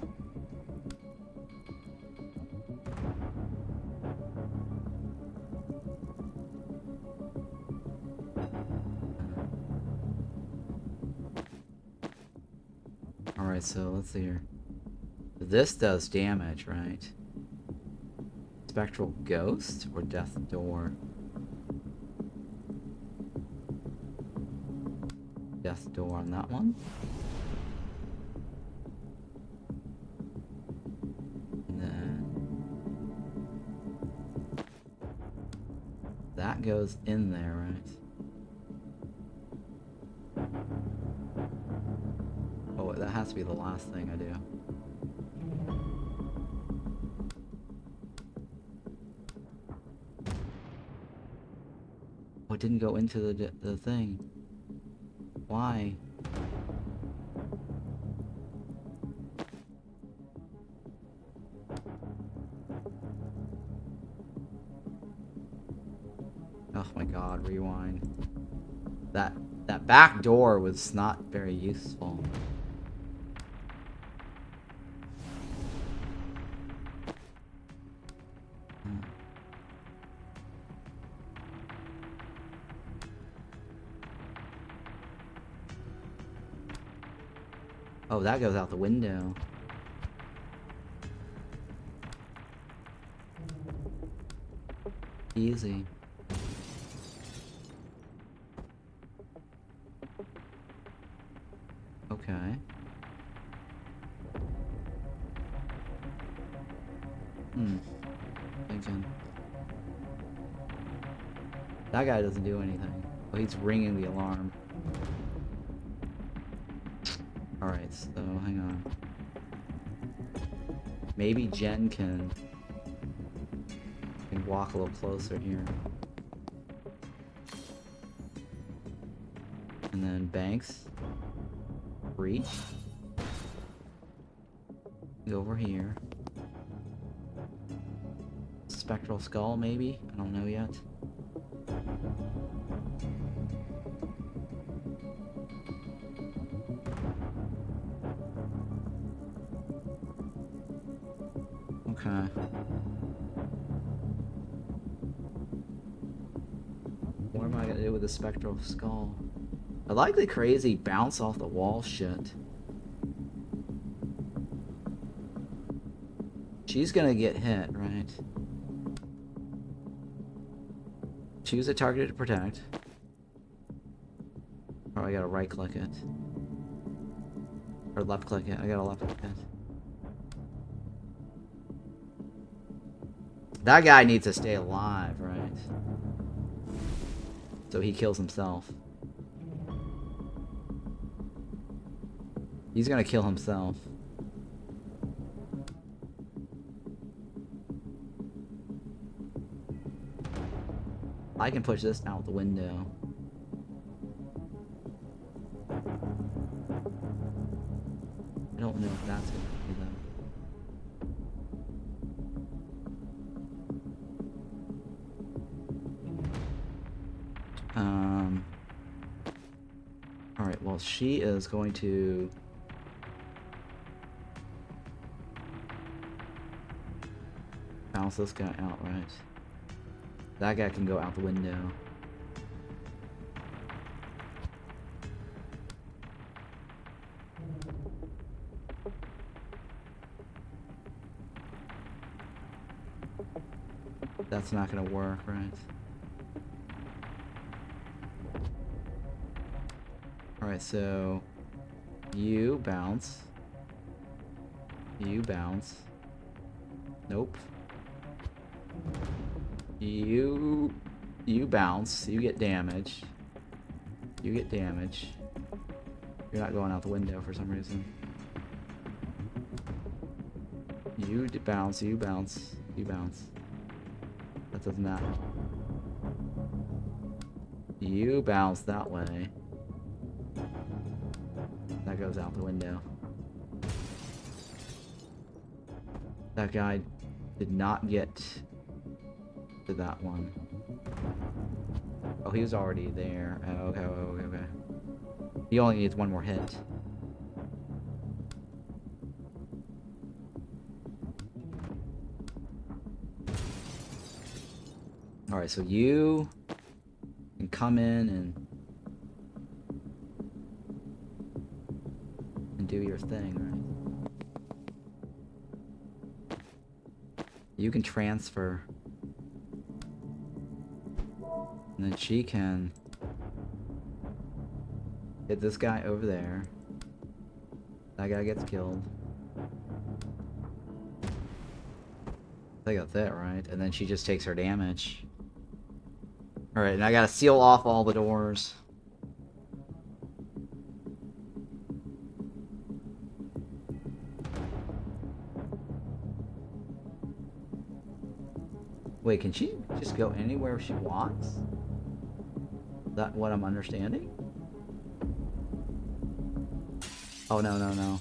Alright, so let's see here. This does damage, right? Spectral Ghost or Death Door? Death Door on that one. And then that goes in there, right? Oh, that has to be the last thing I do. it didn't go into the thing. Why? Oh my god, rewind. That back door was not very useful. Oh, that goes out the window. Easy. Okay. Thinking. That guy doesn't do anything. Oh, he's ringing the alarm. Alright, so hang on. Maybe Jen can walk a little closer here. And then Banks. Reach. Go over here. Spectral Skull, maybe? I don't know yet. Okay. What am I gonna do with the Spectral Skull? I like the crazy bounce off the wall shit. She's gonna get hit, right? Choose a target to protect. Oh, I gotta right click it. Or left click it. I gotta left click it. That guy needs to stay alive, right? So he kills himself. He's gonna kill himself. I can push this out the window. I don't know if that's gonna be them. Alright, well, she is going to... bounce this guy out, right? That guy can go out the window. That's not gonna work, right? Alright, so... you bounce. You bounce. Nope. You bounce. You get damage. You get damage. You're not going out the window for some reason. You bounce. You bounce. You bounce. That doesn't matter. You bounce that way. That goes out the window. That guy did not get to that one. Oh, he was already there. Oh, okay, okay, okay. He only needs one more hit. Alright, so you can come in and do your thing, right? You can transfer. And then she can hit this guy over there. That guy gets killed. I think that's it, right? And then she just takes her damage. Alright, and I gotta seal off all the doors. Wait, can she just go anywhere she wants? that what I'm understanding? Oh, no, no, no.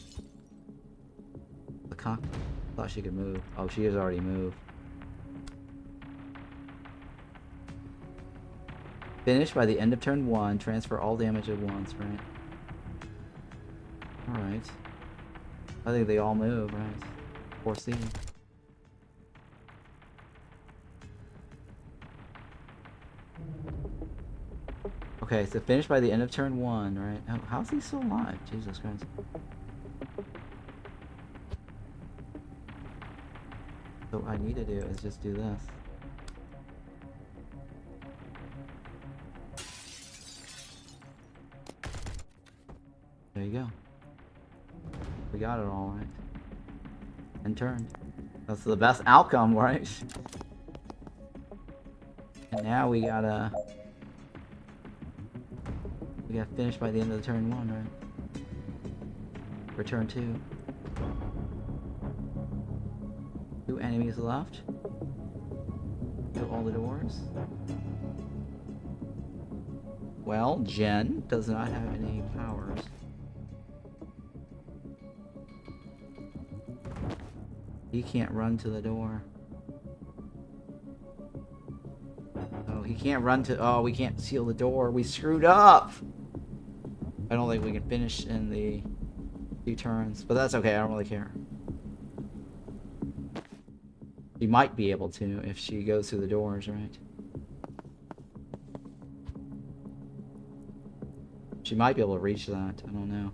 The cock... I thought she could move. Oh, she has already moved. Finish by the end of turn 1. Transfer all damage at once, right? Alright. I think they all move, right? Foresee. Okay, so finish by the end of turn 1, right? Oh, how's he still alive? Jesus Christ. So what I need to do is just do this. There you go. We got it all right. And turned. That's the best outcome, right? And now we gotta finish by the end of the turn 1, right? For turn 2. 2 enemies left. Kill all the doors. Well, Jen does not have any powers. He can't run to the door. Oh, he can't run to... Oh, we can't seal the door. We screwed up! I don't think we can finish in the 2 turns. But that's okay. I don't really care. She might be able to if she goes through the doors, right? She might be able to reach that. I don't know.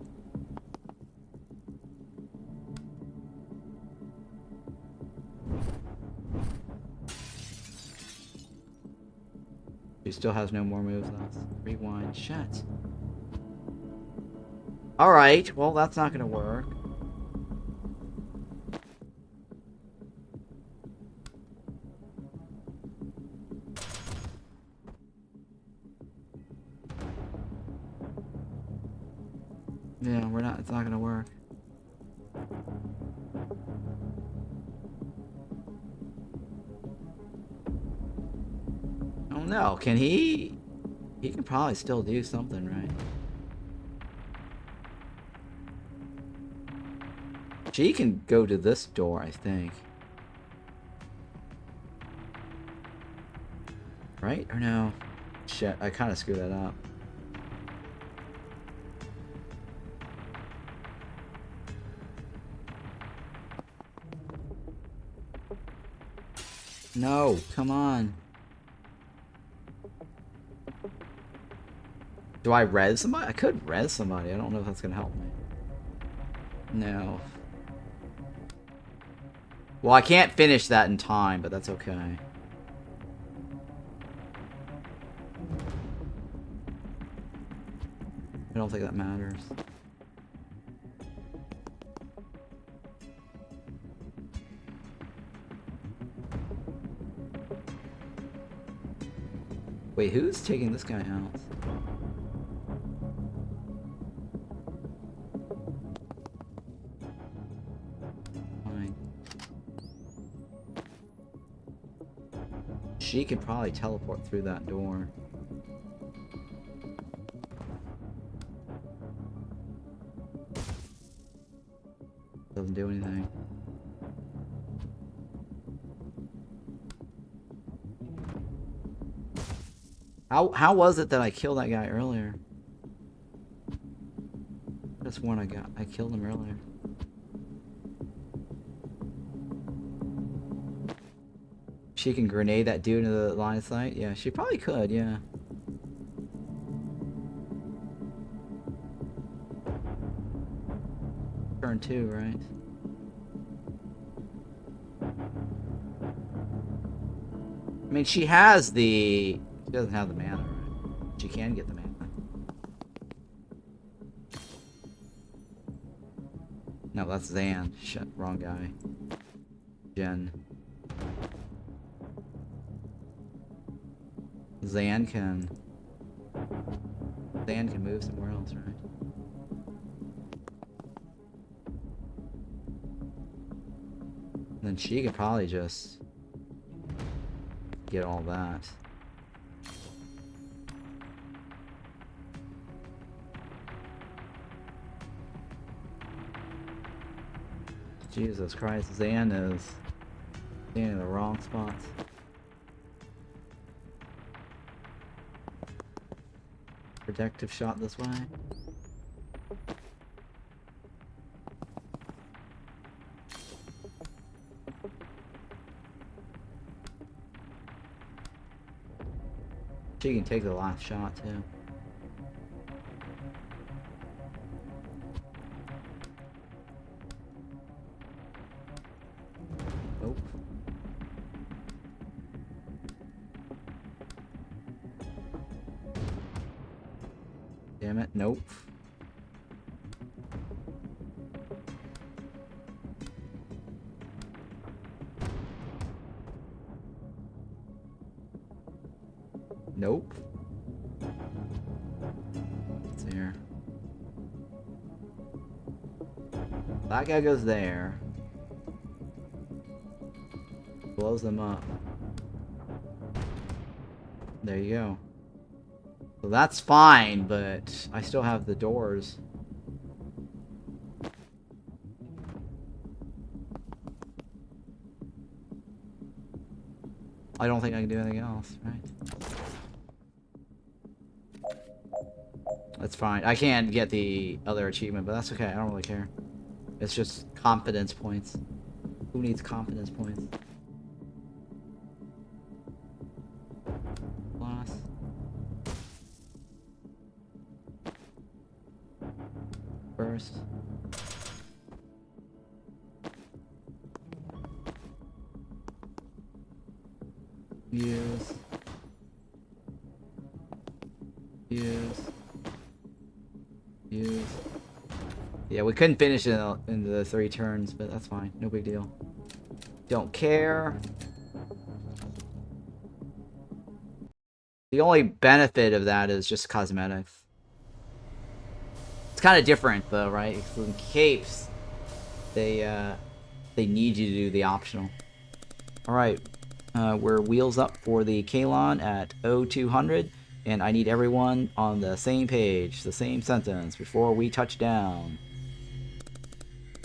She still has no more moves left. Rewind. Shit. Alright, well, that's not gonna work. Yeah, it's not gonna work. Oh no, can he? He can probably still do something, right? She can go to this door, I think. Right? Or no? Shit, I kind of screwed that up. No, come on. Do I res somebody? I could res somebody. I don't know if that's gonna help me. No. Well, I can't finish that in time, but that's okay. I don't think that matters. Wait, who's taking this guy out? Fine. She can probably teleport through that door. Doesn't do anything. How was it that I killed that guy earlier? That's one I killed him earlier. She can grenade that dude into the line of sight? Yeah, she probably could, yeah. Turn 2, right? I mean, she has the... She doesn't have the mana, right? She can get the mana. No, that's Zan. Shit, wrong guy. Jen. Zan can move somewhere else, right? And then she could probably just get all that. Jesus Christ, Zan is in the wrong spot. Protective shot this way. She can take the last shot too. Nope. Damn it, nope. Nope. What's here? That guy goes there. Blows them up. There you go. So that's fine, but I still have the doors. I don't think I can do anything else, right? That's fine. I can't get the other achievement, but that's okay. I don't really care. It's just confidence points. Who needs confidence points? Loss. First. Use. Yeah, we couldn't finish it in the 3 turns, but that's fine. No big deal. Don't care. The only benefit of that is just cosmetics. It's kind of different, though, right? In capes, they need you to do the optional. All right, we're wheels up for the Kalon at 0200, and I need everyone on the same page, the same sentence before we touch down.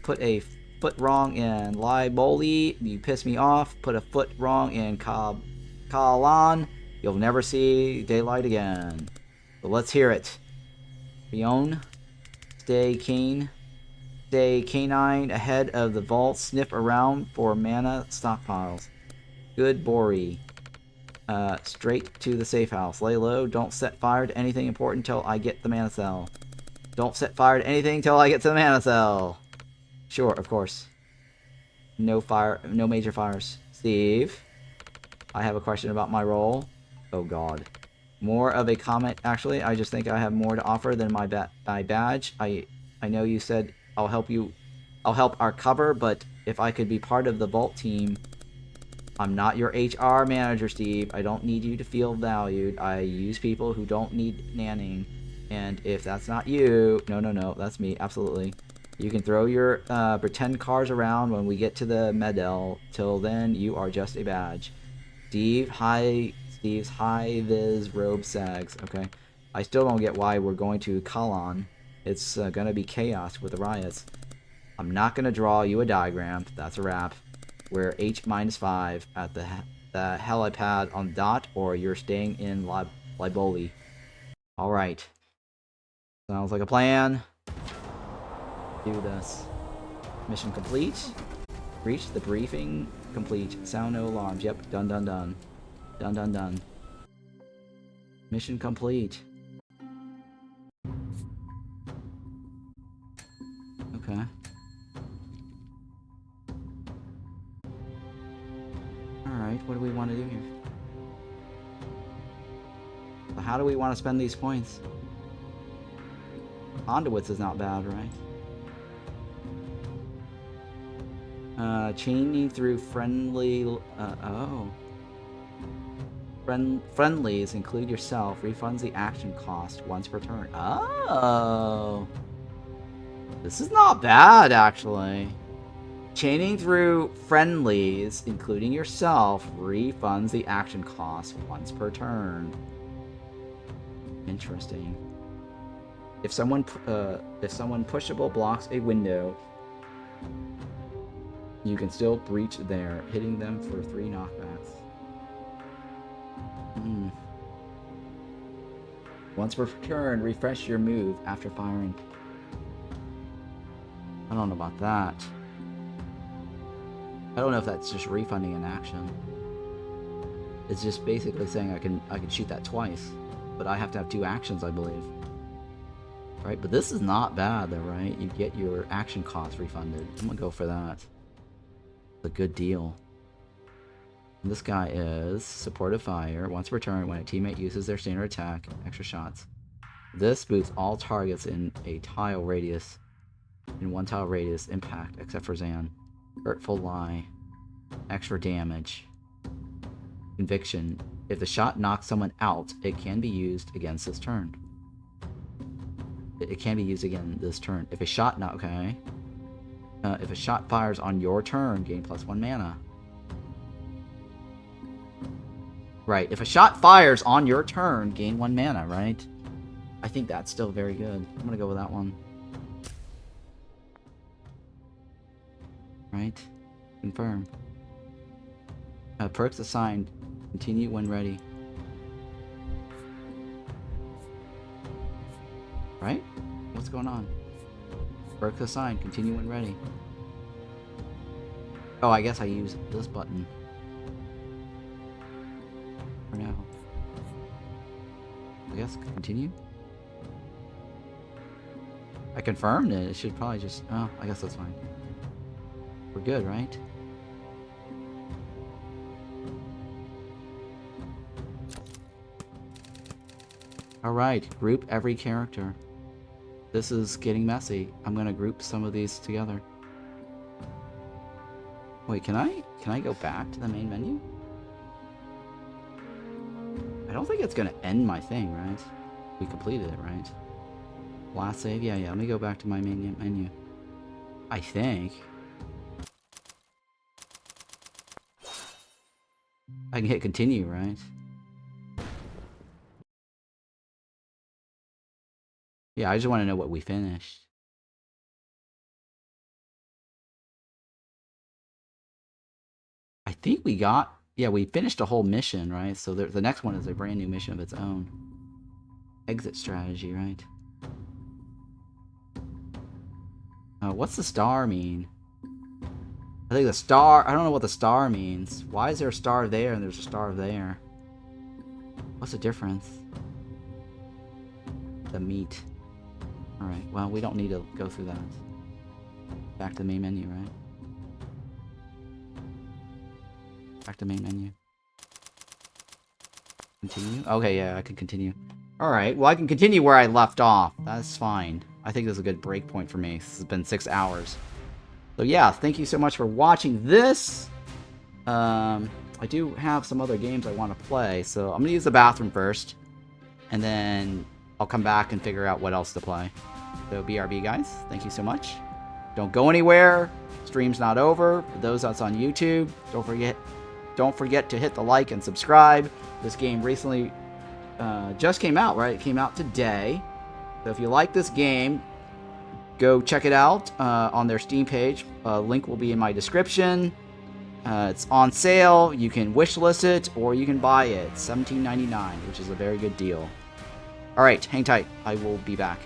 Put a foot wrong in Liboli, you piss me off. Put a foot wrong in Kalon, you'll never see daylight again. So let's hear it. Rion, stay keen. Stay canine ahead of the vault. Sniff around for mana stockpiles. Good Bori. Straight to the safe house. Lay low. Don't set fire to anything important until I get the mana cell. Don't set fire to anything until I get to the mana cell. Sure, of course. No fire, no major fires. Steve, I have a question about my role. Oh God. More of a comment, actually. I just think I have more to offer than my badge. I know you said I'll help our cover, but if I could be part of the vault team. I'm not your HR manager, Steve. I don't need you to feel valued. I use people who don't need nanning. And if that's not you, no, that's me, absolutely. You can throw your pretend cars around when we get to the medal. Till then, you are just a badge. Steve's high-vis robe sags. Okay. I still don't get why we're going to Kalon. It's gonna be chaos with the riots. I'm not gonna draw you a diagram. That's a wrap. We're H-5 at the helipad on dot, or you're staying in Liboli. Alright. Sounds like a plan. Do this. Mission complete. Reach the briefing complete. Sound no alarms. Yep, done. Done. Mission complete. Okay. Alright, what do we want to do here? So how do we want to spend these points? Conduits is not bad, right? Chaining through friendly... Friendlies include yourself. Refunds the action cost once per turn. Oh! This is not bad, actually. Chaining through friendlies, including yourself, refunds the action cost once per turn. Interesting. If someone pushable blocks a window, You can still breach there, hitting them for 3 knockbacks. Once per turn, refresh your move after firing. I don't know about that. I don't know if that's just refunding an action. It's just basically saying I can shoot that twice, but I have to have 2 actions, I believe. Right, but this is not bad though, right? You get your action cost refunded. I'm gonna go for that. It's a good deal. And this guy is supportive fire. Once per turn, when a teammate uses their standard attack, extra shots. This boosts all targets in a tile radius. In 1 tile radius impact, except for Zan. Hurtful lie. Extra damage. Conviction. If the shot knocks someone out, it can be used against this turn. It can be used again this turn. If a shot if a shot fires on your turn, gain +1 mana. Right, if a shot fires on your turn, gain 1 mana, right? I think that's still very good. I'm gonna go with that one. Right? Confirm. Perks assigned. Continue when ready. Right? What's going on? Perks assigned. Continue when ready. Oh, I guess I use this button. For now. I guess continue? I confirmed it. It should probably just... Oh, I guess that's fine. We're good, right? Alright, group every character. This is getting messy. I'm gonna group some of these together. Wait, can I go back to the main menu? I don't think it's gonna end my thing, right? We completed it, right? Last save? Yeah, let me go back to my main menu. I think. I can hit continue, right? Yeah, I just want to know what we finished. I think we got... Yeah, we finished a whole mission, right? So the next one is a brand new mission of its own. Exit strategy, right? What's the star mean? I think the star... I don't know what the star means. Why is there a star there and there's a star there? What's the difference? The meat. Alright, well, we don't need to go through that. Back to the main menu, right? Back to main menu. Continue? Okay, yeah, I can continue. Alright, well, I can continue where I left off. That's fine. I think this is a good break point for me. This has been 6 hours. So yeah, thank you so much for watching this. I do have some other games I want to play, so I'm going to use the bathroom first. And then I'll come back and figure out what else to play. So BRB, guys, thank you so much. Don't go anywhere. Stream's not over. For those that's on YouTube, don't forget to hit the like and subscribe. This game recently just came out, right? It came out today. So if you like this game, go check it out on their Steam page. Link will be in my description. It's on sale. You can wishlist it or you can buy it. $17.99, which is a very good deal. Alright, hang tight. I will be back.